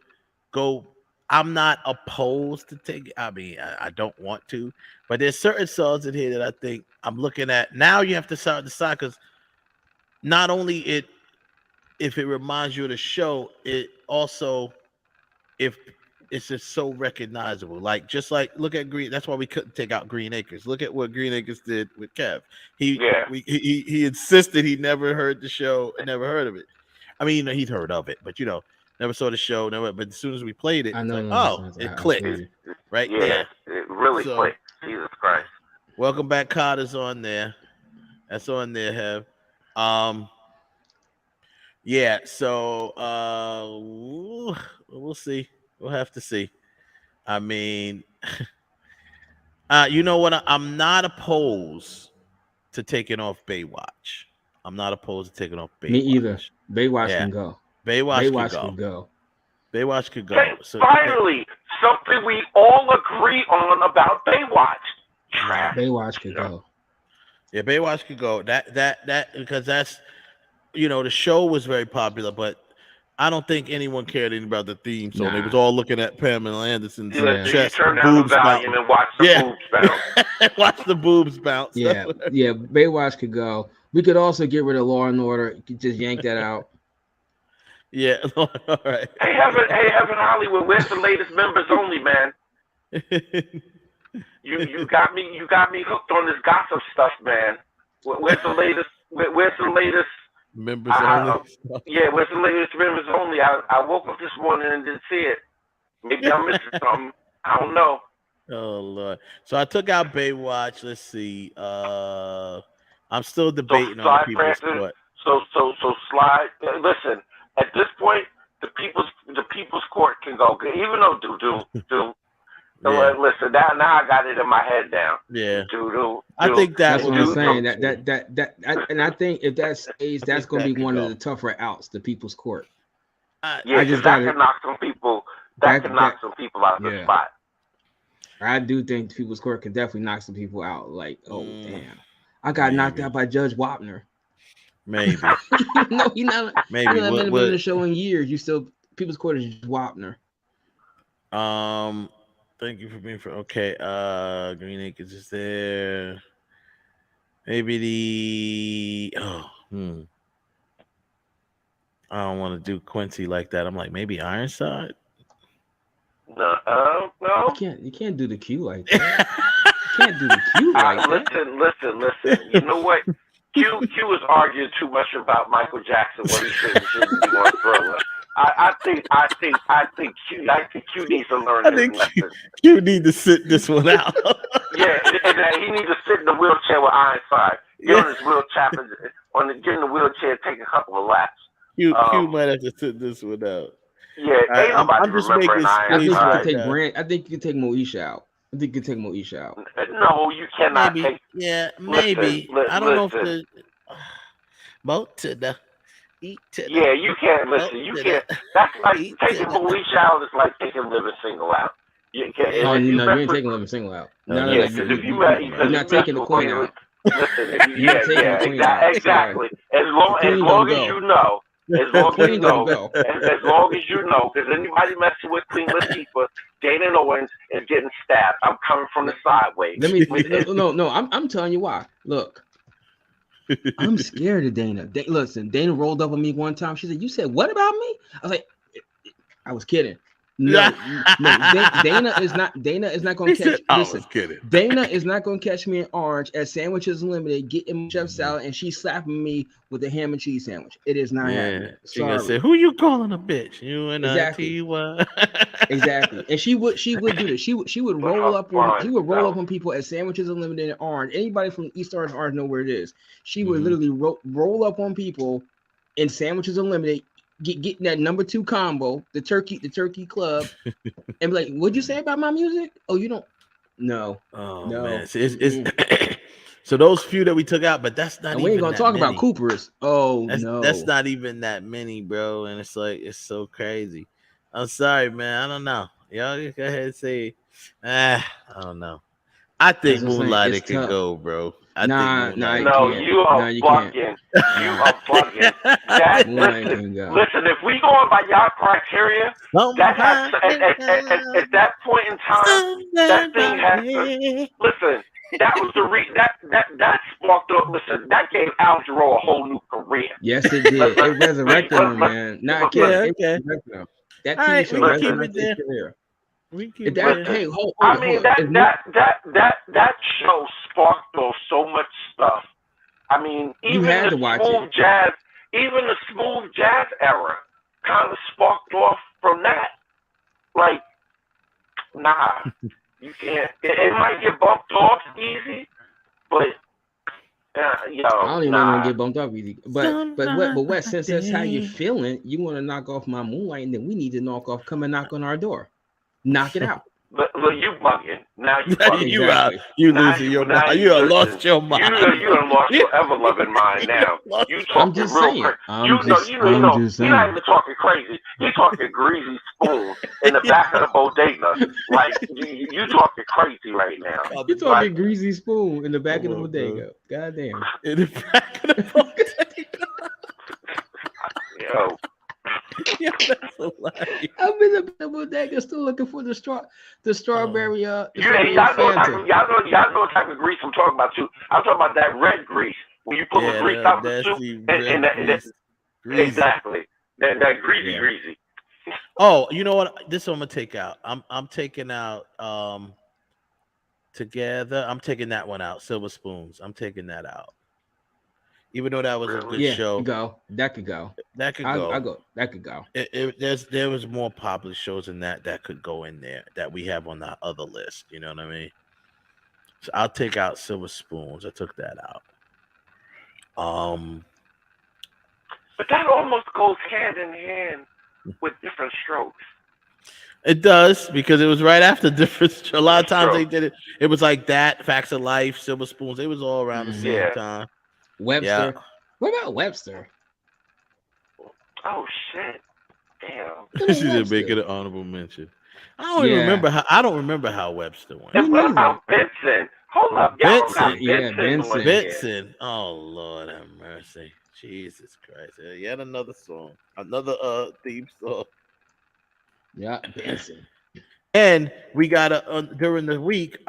go. I'm not opposed to take it. I mean, I don't want to, but there's certain songs in here that I think I'm looking at. Now you have to start decide, because not only if it reminds you of the show, it also if it's just so recognizable. Like just like look at Green. That's why we couldn't take out Green Acres. Look at what Green Acres did with Kev. He insisted he never heard the show and never heard of it. I mean, he'd heard of it, but never saw the show. Never. But as soon as we played it, it's like, it clicked right there. It really clicked. Jesus Christ. Welcome Back, Carter's on there. That's on there, Hev. Yeah, so we'll see. We'll have to see. I mean, you know what? I'm not opposed to taking off Baywatch. I'm not opposed to taking off Baywatch. Me either. Baywatch can go. Baywatch could go. Baywatch could go. Hey, finally, something we all agree on about Baywatch. Baywatch could go. Yeah, Baywatch could go. That because that's the show was very popular, but I don't think anyone cared about the theme song. They was all looking at Pamela Anderson's chest, boobs bounce, and watch the boobs bounce. Watch the boobs bounce. Yeah, Baywatch could go. We could also get rid of Law and Order. You could just yank that out. Yeah, all right. Hey, Heaven Hollywood, where's the latest members only, man? You got me hooked on this gossip stuff, man. Where's the latest? Where's the latest? Members only. Yeah, where's the latest members only? I woke up this morning and didn't see it. Maybe I'm missing something. I don't know. Oh Lord! So I took out Baywatch. Let's see. I'm still debating on the people's court. So slide. Listen, at this point, the people's court can go. Even though do. Yeah. Listen, now I got it in my head now. Yeah. I think that's what I'm saying. That and I think if that stays, that's going to be one of the tougher outs. The people's court. That can knock some people. That can knock some people out of the spot. I do think the people's court can definitely knock some people out. Like, damn, I got knocked out by Judge Wapner. Maybe. No, he not. Maybe. He hasn't been in the show in years. You still people's court is just Wapner. Thank you for being for okay. Green Acres is there. Maybe I don't want to do Quincy like that. I'm like maybe Ironside. No. You can't do the Q like that. You can't do the Q like that. Listen. You know what? Q was arguing too much about Michael Jackson, what he shouldn't do on Thriller. I think Q needs to learn this lesson. Q need to sit this one out. Yeah, and he needs to sit in the wheelchair with Ironside. Get on his wheelchair, get in the wheelchair, and take a couple of laps. Q might have to sit this one out. Yeah, ain't nobody remembering Ironside. I think you can take Moesha out. No, you cannot take. Yeah, maybe. I don't know if the boat to the. Yeah, you can't listen. You can't. That's like taking Moesha out. Is like taking Living Single out. You can't. You ain't taking Living Single out. No. You're not taking the Queen out. Listen, exactly. As long as you know. As long as you know, because anybody messing with Queen Latifah, Dana Owens is getting stabbed. I'm coming from the sideways. No. I'm telling you why. Look, I'm scared of Dana. Listen, Dana rolled up on me one time. She said, "You said what about me?" I was like, "I was kidding." No. Dana is not going to catch. Listen, Dana is not going to catch me in Orange at Sandwiches Unlimited, getting chef salad, and she's slapping me with a ham and cheese sandwich. It is not happening. She gonna say, "Who you calling a bitch?" You and exactly. Exactly. And she would do this. She would roll up on people at Sandwiches Unlimited in Orange. Anybody from East Orange know where it is. She would literally roll up on people in Sandwiches Unlimited. Getting that number 2 combo, the turkey club, and be like, "What'd you say about my music? Oh, you don't? No, oh no." Man. It's So those few that we took out, but that's not. And we ain't gonna talk about Coopers. Oh no, that's not even that many, bro. And it's like it's so crazy. I'm sorry, man. I don't know. Y'all just go ahead and say, I don't know. I think Moonlighter could go, bro. I think Moonlighter. No, you are bugging. You are bugging. Listen, if we going by y'all criteria, that has at that point in time, that thing has to listen. That was the that sparked up. Listen, that gave Al Jarreau a whole new career. Yes, it did. It resurrected him, man. Not kidding. It resurrected him. That TV show resurrected his career. That show sparked off so much stuff. I mean, even the smooth jazz era kind of sparked off from that. Like, nah, you can't. It might get bumped off easy, but I don't even want to get bumped off easy. But what? Since that's how you're feeling, you want to knock off my Moonlight, and then we need to come and knock on our door, knock it out. Look, you bugging. Now you bugging. You out. You losing your mind. You have lost your mind. You have lost your ever-loving mind now. You talking real crazy. You're not even talking crazy. You're talking greasy spoon in the back of the bodega. Like, you talking crazy right now. You're talking greasy spoon in the back of the bodega. Goddamn. In the back of the bodega. Yo. Yeah, that's hilarious. I'm in the bodega still looking for the strawberry. Y'all know what type of grease I'm talking about too. I'm talking about that red grease when you put the grease out the soup and exactly that greasy. Oh, you know what? This one I'm gonna take out. I'm taking out Together. I'm taking that one out. Silver Spoons. I'm taking that out. Even though that was a good show, that could go. That could go. That could go. There was more popular shows than that could go in there that we have on the other list. You know what I mean? So I'll take out Silver Spoons. I took that out. But that almost goes hand in hand with Different Strokes. It does, because it was right after Different. A lot of times they did it. It was like that, Facts of Life, Silver Spoons. It was all around the same time. Webster. Yeah. What about Webster? Oh shit! Damn. She didn't make it an honorable mention. I don't remember how Webster went. And what about Benson? Hold up, y'all. Benson. Oh Lord have mercy. Jesus Christ. Yet another song. Another theme song. Yeah, Benson. And we gotta during the week,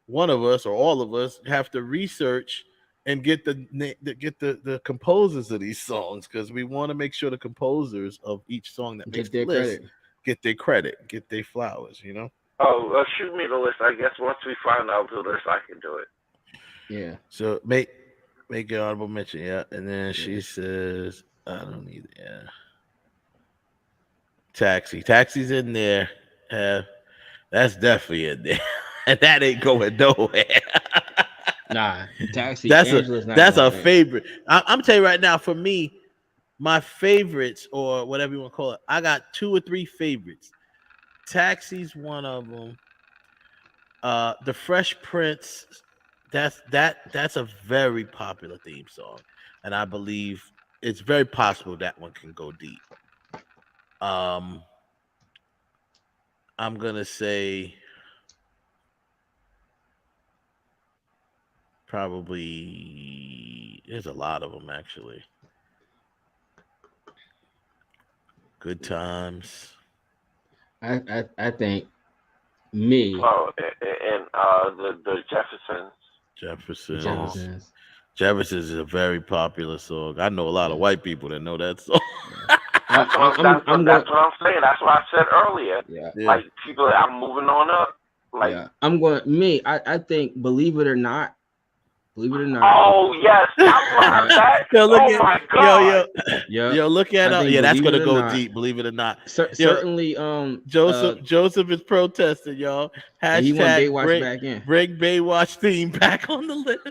one of us or all of us have to research and get the composers of these songs, because we want to make sure the composers of each song that makes the list get their credit, get their flowers, you know. Oh, shoot me the list. I guess once we find out the list, I can do it. Yeah. So make an honorable mention, yeah. And then she says, I don't need it. Yeah. Taxi's in there. That's definitely in there. And that ain't going nowhere. Nah, Taxi. That's a favorite. I'm telling you right now, for me, my favorites, or whatever you want to call it, I got 2 or 3 favorites. Taxi's one of them. The Fresh Prince. That's a very popular theme song, and I believe it's very possible that one can go deep. I'm gonna say probably there's a lot of them actually. Good Times. I think me. Oh, and the Jeffersons. Jeffersons is a very popular song. I know a lot of white people that know that song. That's what I'm saying. That's what I said earlier. Yeah. Like people, I'm moving on up. Like I'm going. I think. Believe it or not. Oh yes. Yo, look oh my God. Yo, look at yeah, that's gonna go deep. Believe it or not. Certainly. Joseph is protesting, y'all. Hashtag he want Baywatch back in. Bring Baywatch theme back on the list.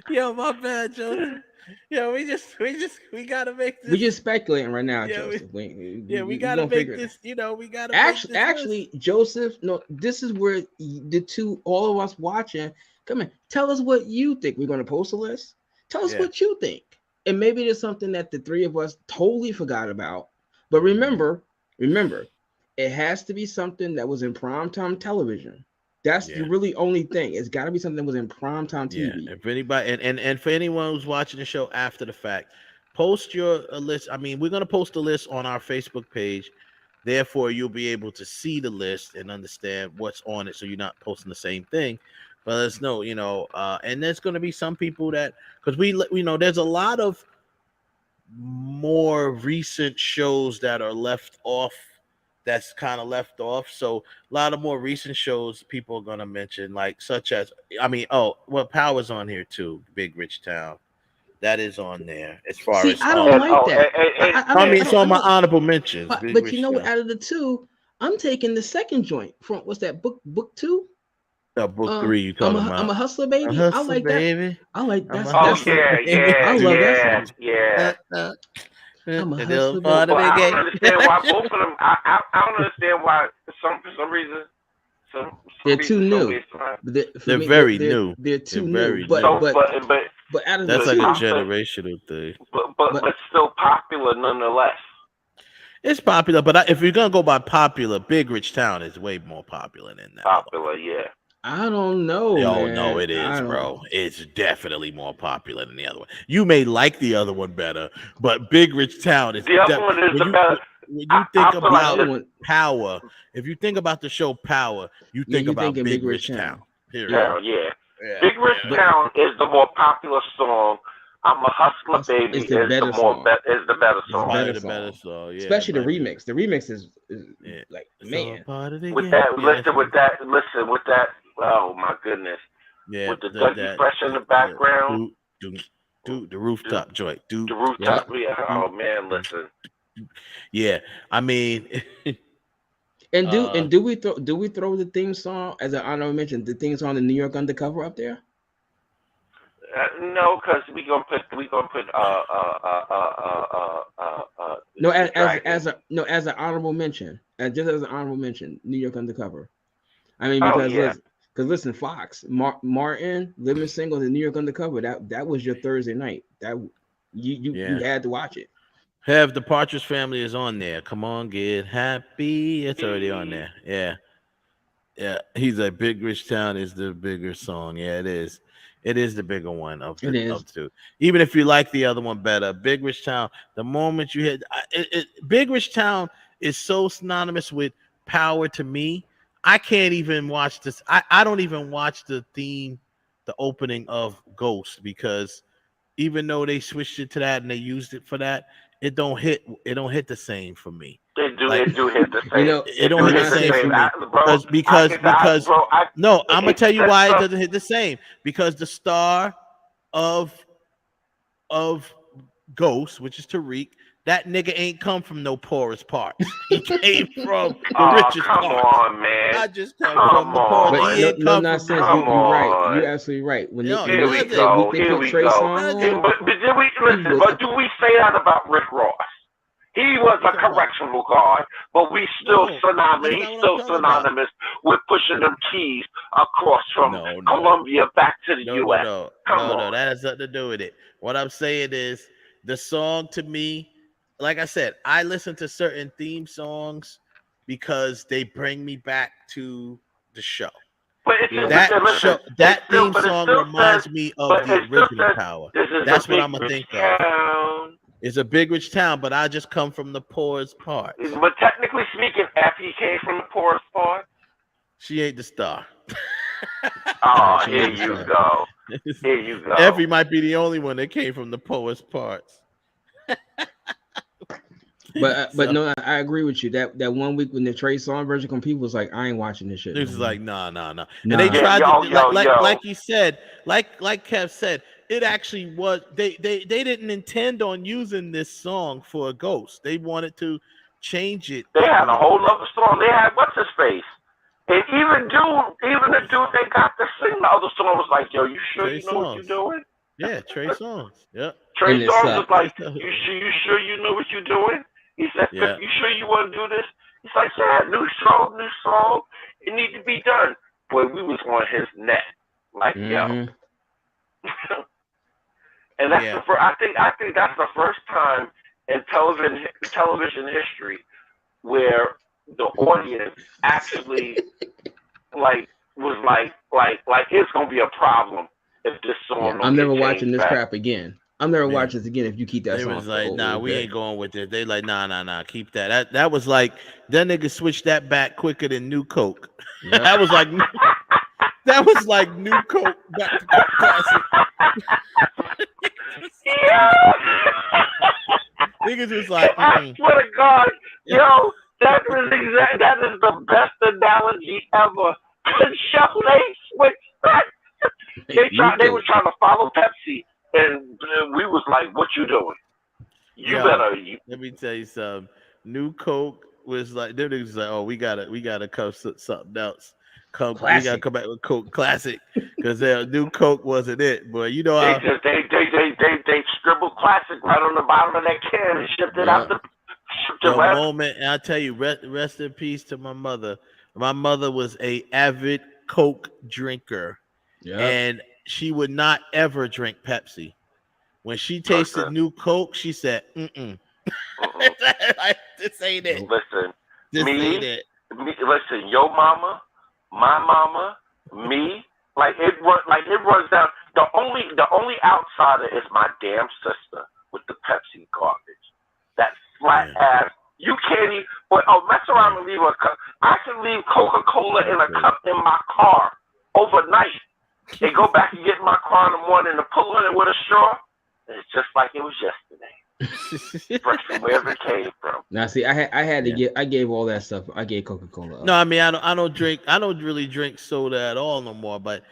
Yo, my bad, Joseph. Yeah, we gotta make this. We just speculating right now, Yeah, Joseph. we gotta make this. You know, we gotta Actually, Joseph. No, this is where all of us watching. Come in, tell us what you think. We're gonna post a list. Tell us what you think, and maybe there's something that the three of us totally forgot about. But remember, it has to be something that was in primetime television. That's the really only thing. It's got to be something that was in primetime TV. Yeah. If anybody and for anyone who's watching the show after the fact, post your list. I mean, we're gonna post a list on our Facebook page. Therefore, you'll be able to see the list and understand what's on it, so you're not posting the same thing. But let us know, and there's going to be some people that, because we know there's a lot of more recent shows that are left off. That's kind of left off. So a lot of more recent shows people are going to mention, like such as, Power's on here too. Big Rich Town. That is on there as far as. I don't like that. It's on my honorable mentions. But you know what? Out of the two, I'm taking the second joint from what's that book 2? Book 3. You talking about? I'm a hustler, baby. I like baby. That. I like that. I love that song. Yeah. I'm a hustler, baby. I don't understand why both of them. I don't understand why for some reason. They're too new. They're very new. They're too new. But out of that's the like two, a generational thing. But still popular nonetheless. It's popular, but if you're gonna go by popular, Big Rich Town is way more popular than that. Popular, yeah. I don't know. No, it is, bro. It's definitely more popular than the other one. You may like the other one better, but Big Rich Town is the other one is the better. When you think about Power, if you think about the show Power, you think about Big Rich Town. Big Rich Town is the more popular song. I'm a hustler, baby. Is the better song. Is the better song. The better song, yeah. Especially the remix. The remix is like, man. With that. Oh my goodness. Yeah. With the Dougie Fresh in the background. The rooftop joint. The rooftop. Yeah. Oh man, listen. Yeah, I mean. And do we throw the theme song, as I know mentioned, the theme song, the New York Undercover up there? No, because we gonna put as an honorable mention, just as an honorable mention, New York Undercover. I mean, because listen, Fox, Martin, Living Single, the New York Undercover, that was your Thursday night. That you had to watch it. Have the Partridge Family is on there. Come on, get happy. It's already on there. Yeah. He's like, Big Rich Town is the bigger song. Yeah, it is. It is the bigger one of the two. Even if you like the other one better, Big Rich Town. The moment you hit Big Rich Town is so synonymous with Power to me. I can't even watch this. I don't even watch the opening of Ghost, because even though they switched it to that and they used it for that, it don't hit the same for me. It do hit the same. It don't hit the same for me because I'm gonna tell you why it doesn't hit the same. Because the star of Ghost, which is Tariq, that nigga ain't come from no poorest parts. He came from the richest parts. Come on, man. I just come from the poorest. No nonsense. You're right. You're absolutely right. Here we go. But do we say that about Rick Ross? He was a correctional guard, but he's still synonymous with pushing them keys across from Colombia back to the U.S. No, that has nothing to do with it. What I'm saying is, the song to me, like I said, I listen to certain theme songs because they bring me back to the show. That theme song reminds me of the original Power. That's what I'm gonna think of. It's a Big Rich Town, but I just come from the poorest part. But technically speaking, Effie came from the poorest part. She ain't the star. Oh, here you go. Here you go. Effie might be the only one that came from the poorest parts. But no, I agree with you. That 1 week when the Trey Songz version come, people was like, I ain't watching this shit. This is like, nah. And they tried like you said, like Kev said, it actually was they didn't intend on using this song for a Ghost. They wanted to change it. They had a whole other song. They had what's his face. And even the dude they got to sing the other song was like, yo, you sure you know what you're doing? Yeah, Trey Songz. Yep. Trey Songz was like, you sure you know what you're doing? He said, Yeah. you sure you want to do this? He's like, yeah, new song. It needs to be done. Boy, we was on his neck. Like, yo. And that's the first, I think that's the first time in television history where the audience actually was like it's gonna be a problem if this song. I'm never watching this crap again. I'm never watching this again if you keep that song. They was like, nah, we ain't going with it. They like, nah, keep that. That was like, that nigga switched that back quicker than New Coke. Yep. that was like New Coke back to Coke Classic. Niggas was like, I swear to God, yo, that is the best analogy ever. Show they switched back. They were trying to follow Pepsi, and we was like, "What you doing? Let me tell you something. New Coke was like, them niggas was like, oh, we gotta come something else. We gotta come back with Coke Classic because New Coke wasn't it. But you know, they scribbled Classic right on the bottom of that can and shipped it out the moment. And I tell you, rest in peace to my mother. My mother was a avid Coke drinker, and she would not ever drink Pepsi. When she tasted New Coke, she said, "Mm-mm, this ain't it." Listen, ain't it. Listen, your mama, my mama, me, it runs down. The only outsider is my damn sister with the Pepsi garbage. That flat ass. You can't even. Mess around and leave a cup. I can leave Coca-Cola in a cup in my car overnight and go back and get in my car in the morning and pull on it with a straw. It's just like it was yesterday. Fresh from wherever it came from. Now, see, I gave all that stuff. I gave Coca-Cola up. No, I mean, I don't really drink soda at all no more. But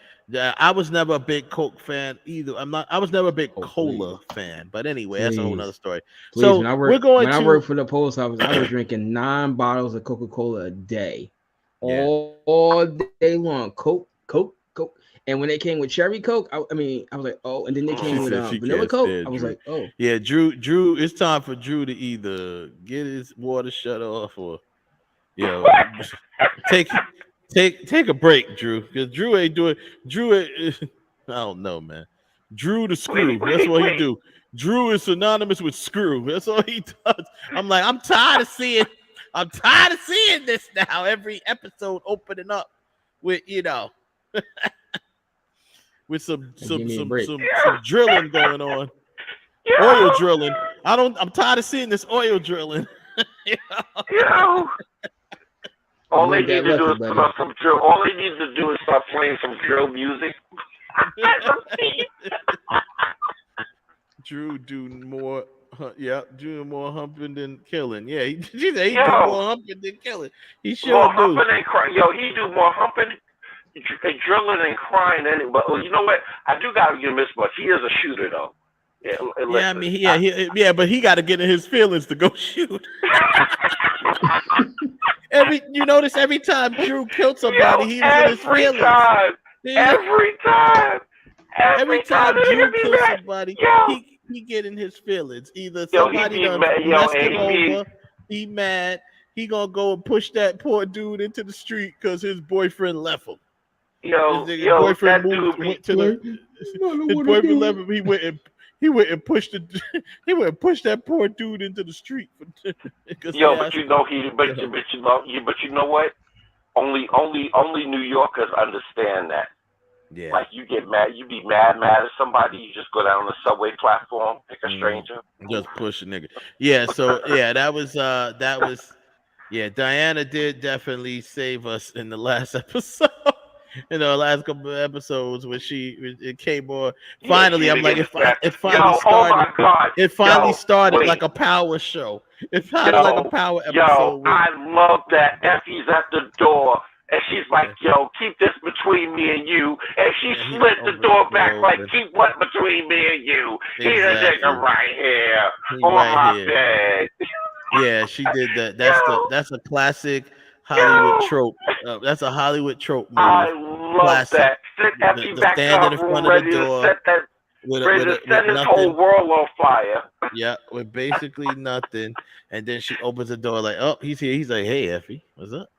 I was never a big Coke fan either. I was never a big cola fan. But anyway, that's a whole nother story. Please, so when I worked for the post office, I was drinking 9 bottles of Coca-Cola a day, all day long. Coke. And when they came with cherry Coke, I was like, oh. And then they came with vanilla Coke. I was like, oh. Yeah, Drew. It's time for Drew to either get his water shut off or, take a break, Drew. Because Drew ain't doing. I don't know, man. Drew the screw. That's what he do. Drew is synonymous with screw. That's all he does. I'm like, I'm tired of seeing this now. Every episode opening up with with some drilling going on. Oil drilling. I'm tired of seeing this oil drilling. All they need to do is put up some drill. All they need to do is start playing some drill music. Drew doing more humping than killing. Yeah, he do more humping than killing. He sure more do. Humping and crying. He do more humping and drilling and crying. But you know what? I do gotta give him this much. He is a shooter though. I mean, but he got to get in his feelings to go shoot. You notice every time Drew killed somebody, he was in his feelings. Every time Drew kills somebody, he get in his feelings. Either somebody done messed him over, he mad, he gonna go and push that poor dude into the street because his boyfriend left him. His boyfriend went to his boyfriend left him. He went and pushed that poor dude into the street. But you know what? Only New Yorkers understand that. Yeah. Like you get mad, you be mad at somebody. You just go down the subway platform, pick a stranger, just push a nigga. Yeah. So that was. Yeah, Diana did definitely save us in the last episode. Last couple of episodes when it came on. Finally, I'm like, it finally started. It finally started like a power show. It started like a power episode. I love that. Effie's at the door, and she's like, "Yo, keep this between me and you." And she slid the door back, like, "Keep what between me and you?" Exactly. He's a nigga right here on my bed. Yeah, she did that. That's a classic Hollywood trope. That's a Hollywood trope move. I love that. Sit Effie back standing in front of the door. Brandon set his whole world on fire. Yeah, with basically nothing. And then she opens the door like, oh, he's here. He's like, hey, Effie, what's up?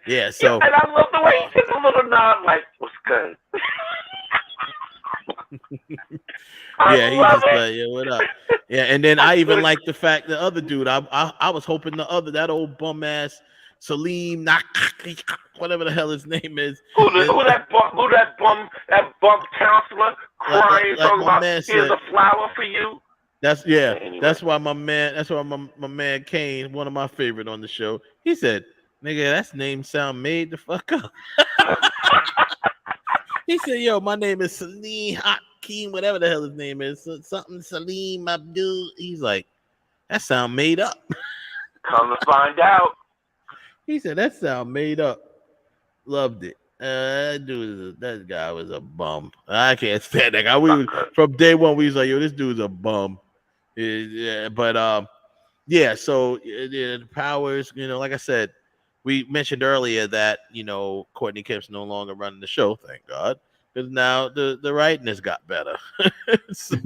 Yeah, so. Yeah, and I love the way he took a little nod like, what's good? Yeah, he just like, yeah, what up? Yeah, and then I even like the fact the other dude. I was hoping that old bum ass Salim, whatever the hell his name is. Who that bum counselor crying talking about here's a flower for you. That's anyway. That's why my man Kane, one of my favorite on the show, he said, nigga, that's name sound made the fuck up. He said, yo, my name is Salim Hakeem, whatever the hell his name is. Something Salim Abdul. He's like, that sound made up. Come to find out. He said, that sound made up. Loved it. That guy was a bum. I can't stand that guy. From day one, we was like, yo, this dude's a bum. Yeah, but yeah, so the powers, like I said, we mentioned earlier that, Courtney Kemp's no longer running the show, thank God, because now the writing has got better. So,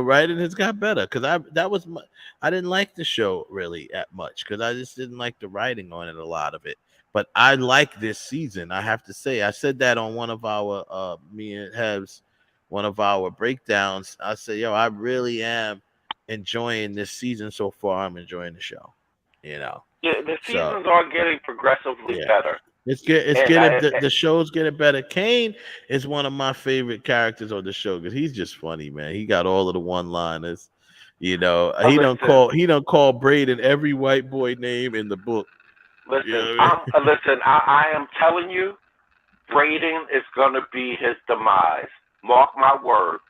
writing has got better because I didn't like the show really that much because I just didn't like the writing on it, a lot of it. But I like this season. I have to say, I said that on one of our me and Heb's one of our breakdowns. I said, yo, I really am enjoying this season so far. I'm enjoying the show. Yeah, the seasons are getting progressively better. The show's getting better. Kane is one of my favorite characters on the show because he's just funny, man. He got all of the one-liners. He don't call Braden every white boy name in the book. Listen, I am telling you, Braden is going to be his demise. Mark my words.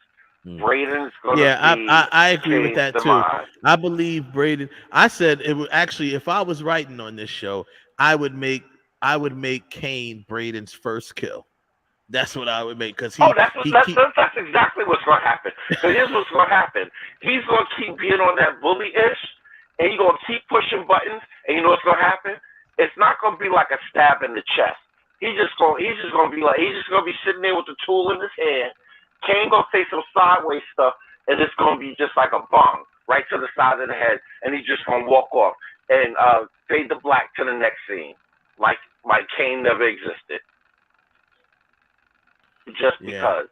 Braden's going to be I agree with that demise. too. I believe Braden. I said it would actually, if I was writing on this show, I would make Kane Braden's first kill. That's what I would make because that's exactly what's going to happen. So here's what's going to happen. He's going to keep being on that bully-ish, and he's going to keep pushing buttons. And you know what's going to happen? It's not going to be like a stab in the chest. He's just going to be sitting there with the tool in his hand. Kane gonna say some sideways stuff, and it's gonna be just like a bong right to the side of the head, and he's just gonna walk off and fade to black to the next scene, like Kane never existed. Just because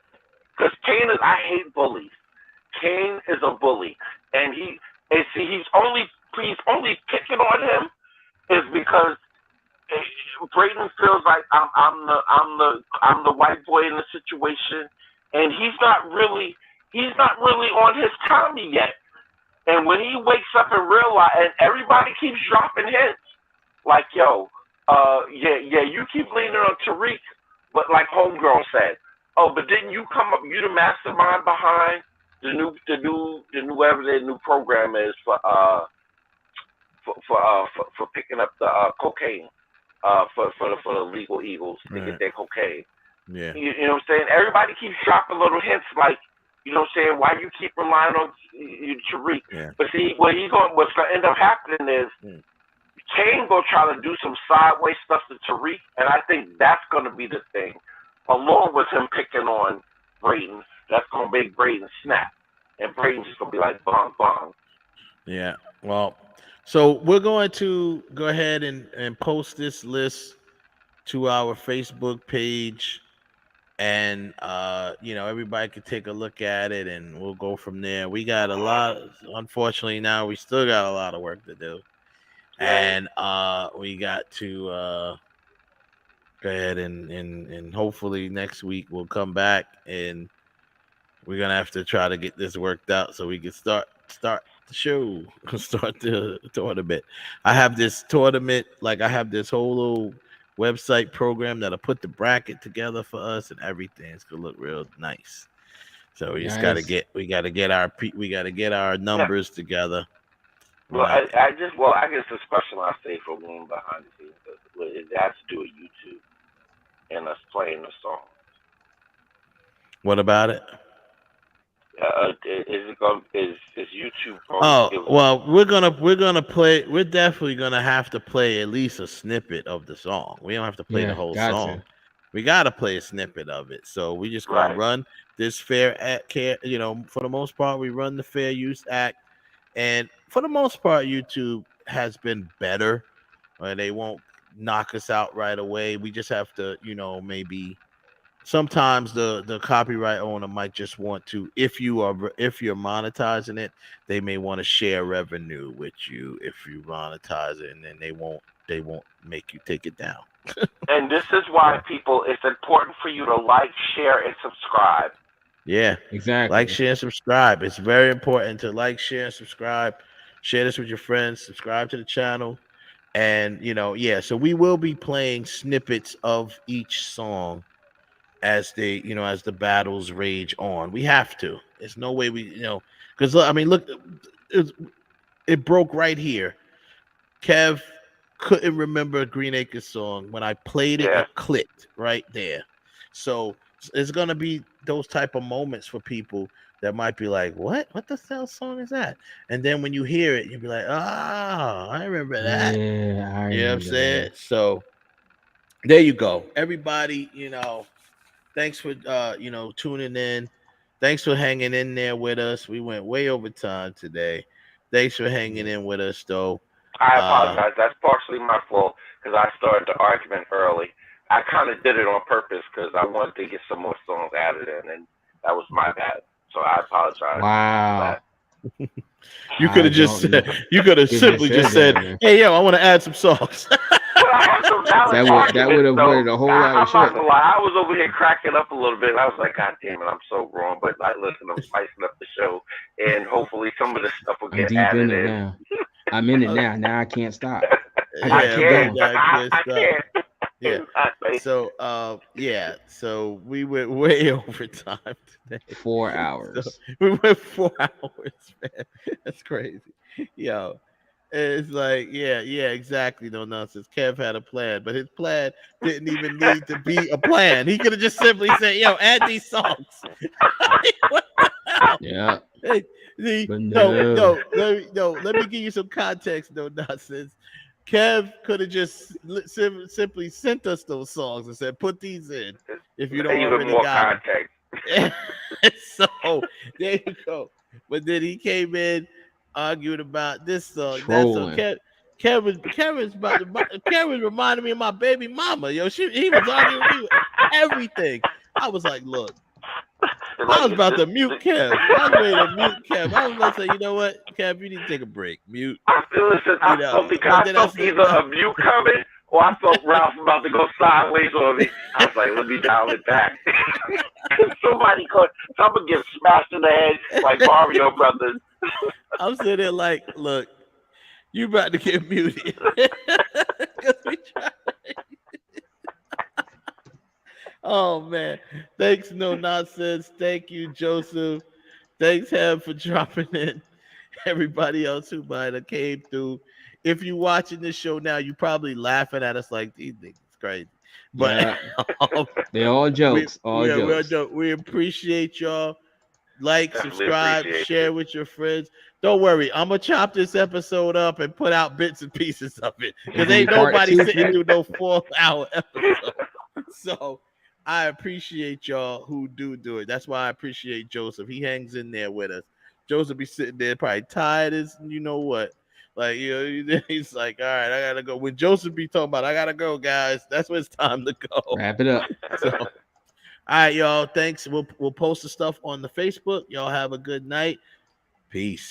Kane is, I hate bullies. Kane is a bully, and he's only picking on him is because Braden feels like I'm the white boy in the situation. And he's not really on his Tommy yet. And when he wakes up and realize, and everybody keeps dropping hints, like, yo, you keep leaning on Tariq, but like Homegirl said, oh, but didn't you come up? You the mastermind behind the new whatever their new program is for picking up the cocaine for the legal Eagles to get their cocaine. Yeah. You know what I'm saying? Everybody keeps dropping little hints like, you know what I'm saying, why you keep relying on Tariq. Yeah. But see, what's going to end up happening is Kane going to try to do some sideways stuff to Tariq, and I think that's going to be the thing. Along with him picking on Braden, that's going to make Braden snap. And Braden's just going to be like, bong, bong. Yeah. Well, so we're going to go ahead and post this list to our Facebook page. And everybody could take a look at it, and we'll go from there. We got a lot. Unfortunately, now we still got a lot of work to do, and we got to go ahead and hopefully next week we'll come back, and we're gonna have to try to get this worked out so we can start the show, start the tournament. I have this tournament, like I have this whole little website program that'll put the bracket together for us and everything. It's gonna look real nice. So we just gotta get our numbers together. Well, I guess the special I say for one behind the scenes, it has to do with YouTube and us playing the song. What about it? Is YouTube? We're gonna play. We're definitely gonna have to play at least a snippet of the song. We don't have to play the whole song. We gotta play a snippet of it. So we just gonna run this fair act. For the most part, we run the Fair Use Act, and for the most part, YouTube has been better. They won't knock us out right away. We just have to, maybe sometimes the copyright owner might just want to, if you're monetizing it, they may want to share revenue with you if you monetize it, and then they won't make you take it down. And this is why it's important for you to like, share, and subscribe. Yeah, exactly. Like, share, and subscribe. It's very important to like, share, and subscribe. Share this with your friends. Subscribe to the channel. And, so we will be playing snippets of each song as they, as the battles rage on. We have to. There's no way we, because, look, it broke right here. Kev couldn't remember Green Acres song. When I played it, it clicked right there. So it's going to be those type of moments for people that might be like, what the hell song is that? And then when you hear it, you'll be like, I remember that. Yeah, I you know what I'm saying? that. So there you go. Everybody, thanks for tuning in. Thanks for hanging in there with us. We went way over time today. Thanks for hanging in with us, though. I apologize. That's partially my fault because I started the argument early. I kind of did it on purpose because I wanted to get some more songs added in, and that was my bad. So I apologize. Wow. You could have simply just said, "Hey, yo, I want to add some songs." that would have avoided a whole lot of shit. I'm not gonna lie, I was over here cracking up a little bit. I was like, God damn it, I'm so wrong. But listen, I'm spicing up the show, and hopefully some of this stuff will get added in. Now. I'm in it now. Now I can't stop. I can't. Yeah. So so we went way over time today. 4 hours. So we went 4 hours, man. That's crazy. Yo. It's like, yeah, exactly. No nonsense. Kev had a plan, but his plan didn't even need to be a plan. He could have just simply said, yo, add these songs. What the hell? Yeah. Hey, no. Let me give you some context. No nonsense. Kev could have just simply sent us those songs and said, put these in if you don't already got them. So there you go. But then he came in, argued about this song. Kevin's reminding me of my baby mama. Yo, he was arguing with me with everything. I was like, look, I was about to mute Kev. I was ready to mute Kev. I was about to say, you know what, Kev, you need to take a break. Mute. I felt either a mute coming or I felt Ralph about to go sideways on me. I was like, let me dial it back. Someone get smashed in the head like Mario Brothers. I'm sitting there like, look, you about to get muted. Oh man, thanks, no nonsense. Thank you, Joseph. Thanks, Ham, for dropping in. Everybody else who might have came through. If you're watching this show now, you're probably laughing at us like these niggas crazy. But they're all jokes. We appreciate y'all. Like, subscribe, share with your friends. Don't worry, I'm gonna chop this episode up and put out bits and pieces of it because ain't nobody sitting through no 4-hour episode. So I appreciate y'all who do it. That's why I appreciate Joseph. He hangs in there with us. Joseph be sitting there probably tired as you know what. Like, he's like, all right, I gotta go. When Joseph be talking about, I gotta go, guys. That's when it's time to go. Wrap it up. So, all right, y'all. Thanks. We'll post the stuff on the Facebook. Y'all have a good night. Peace.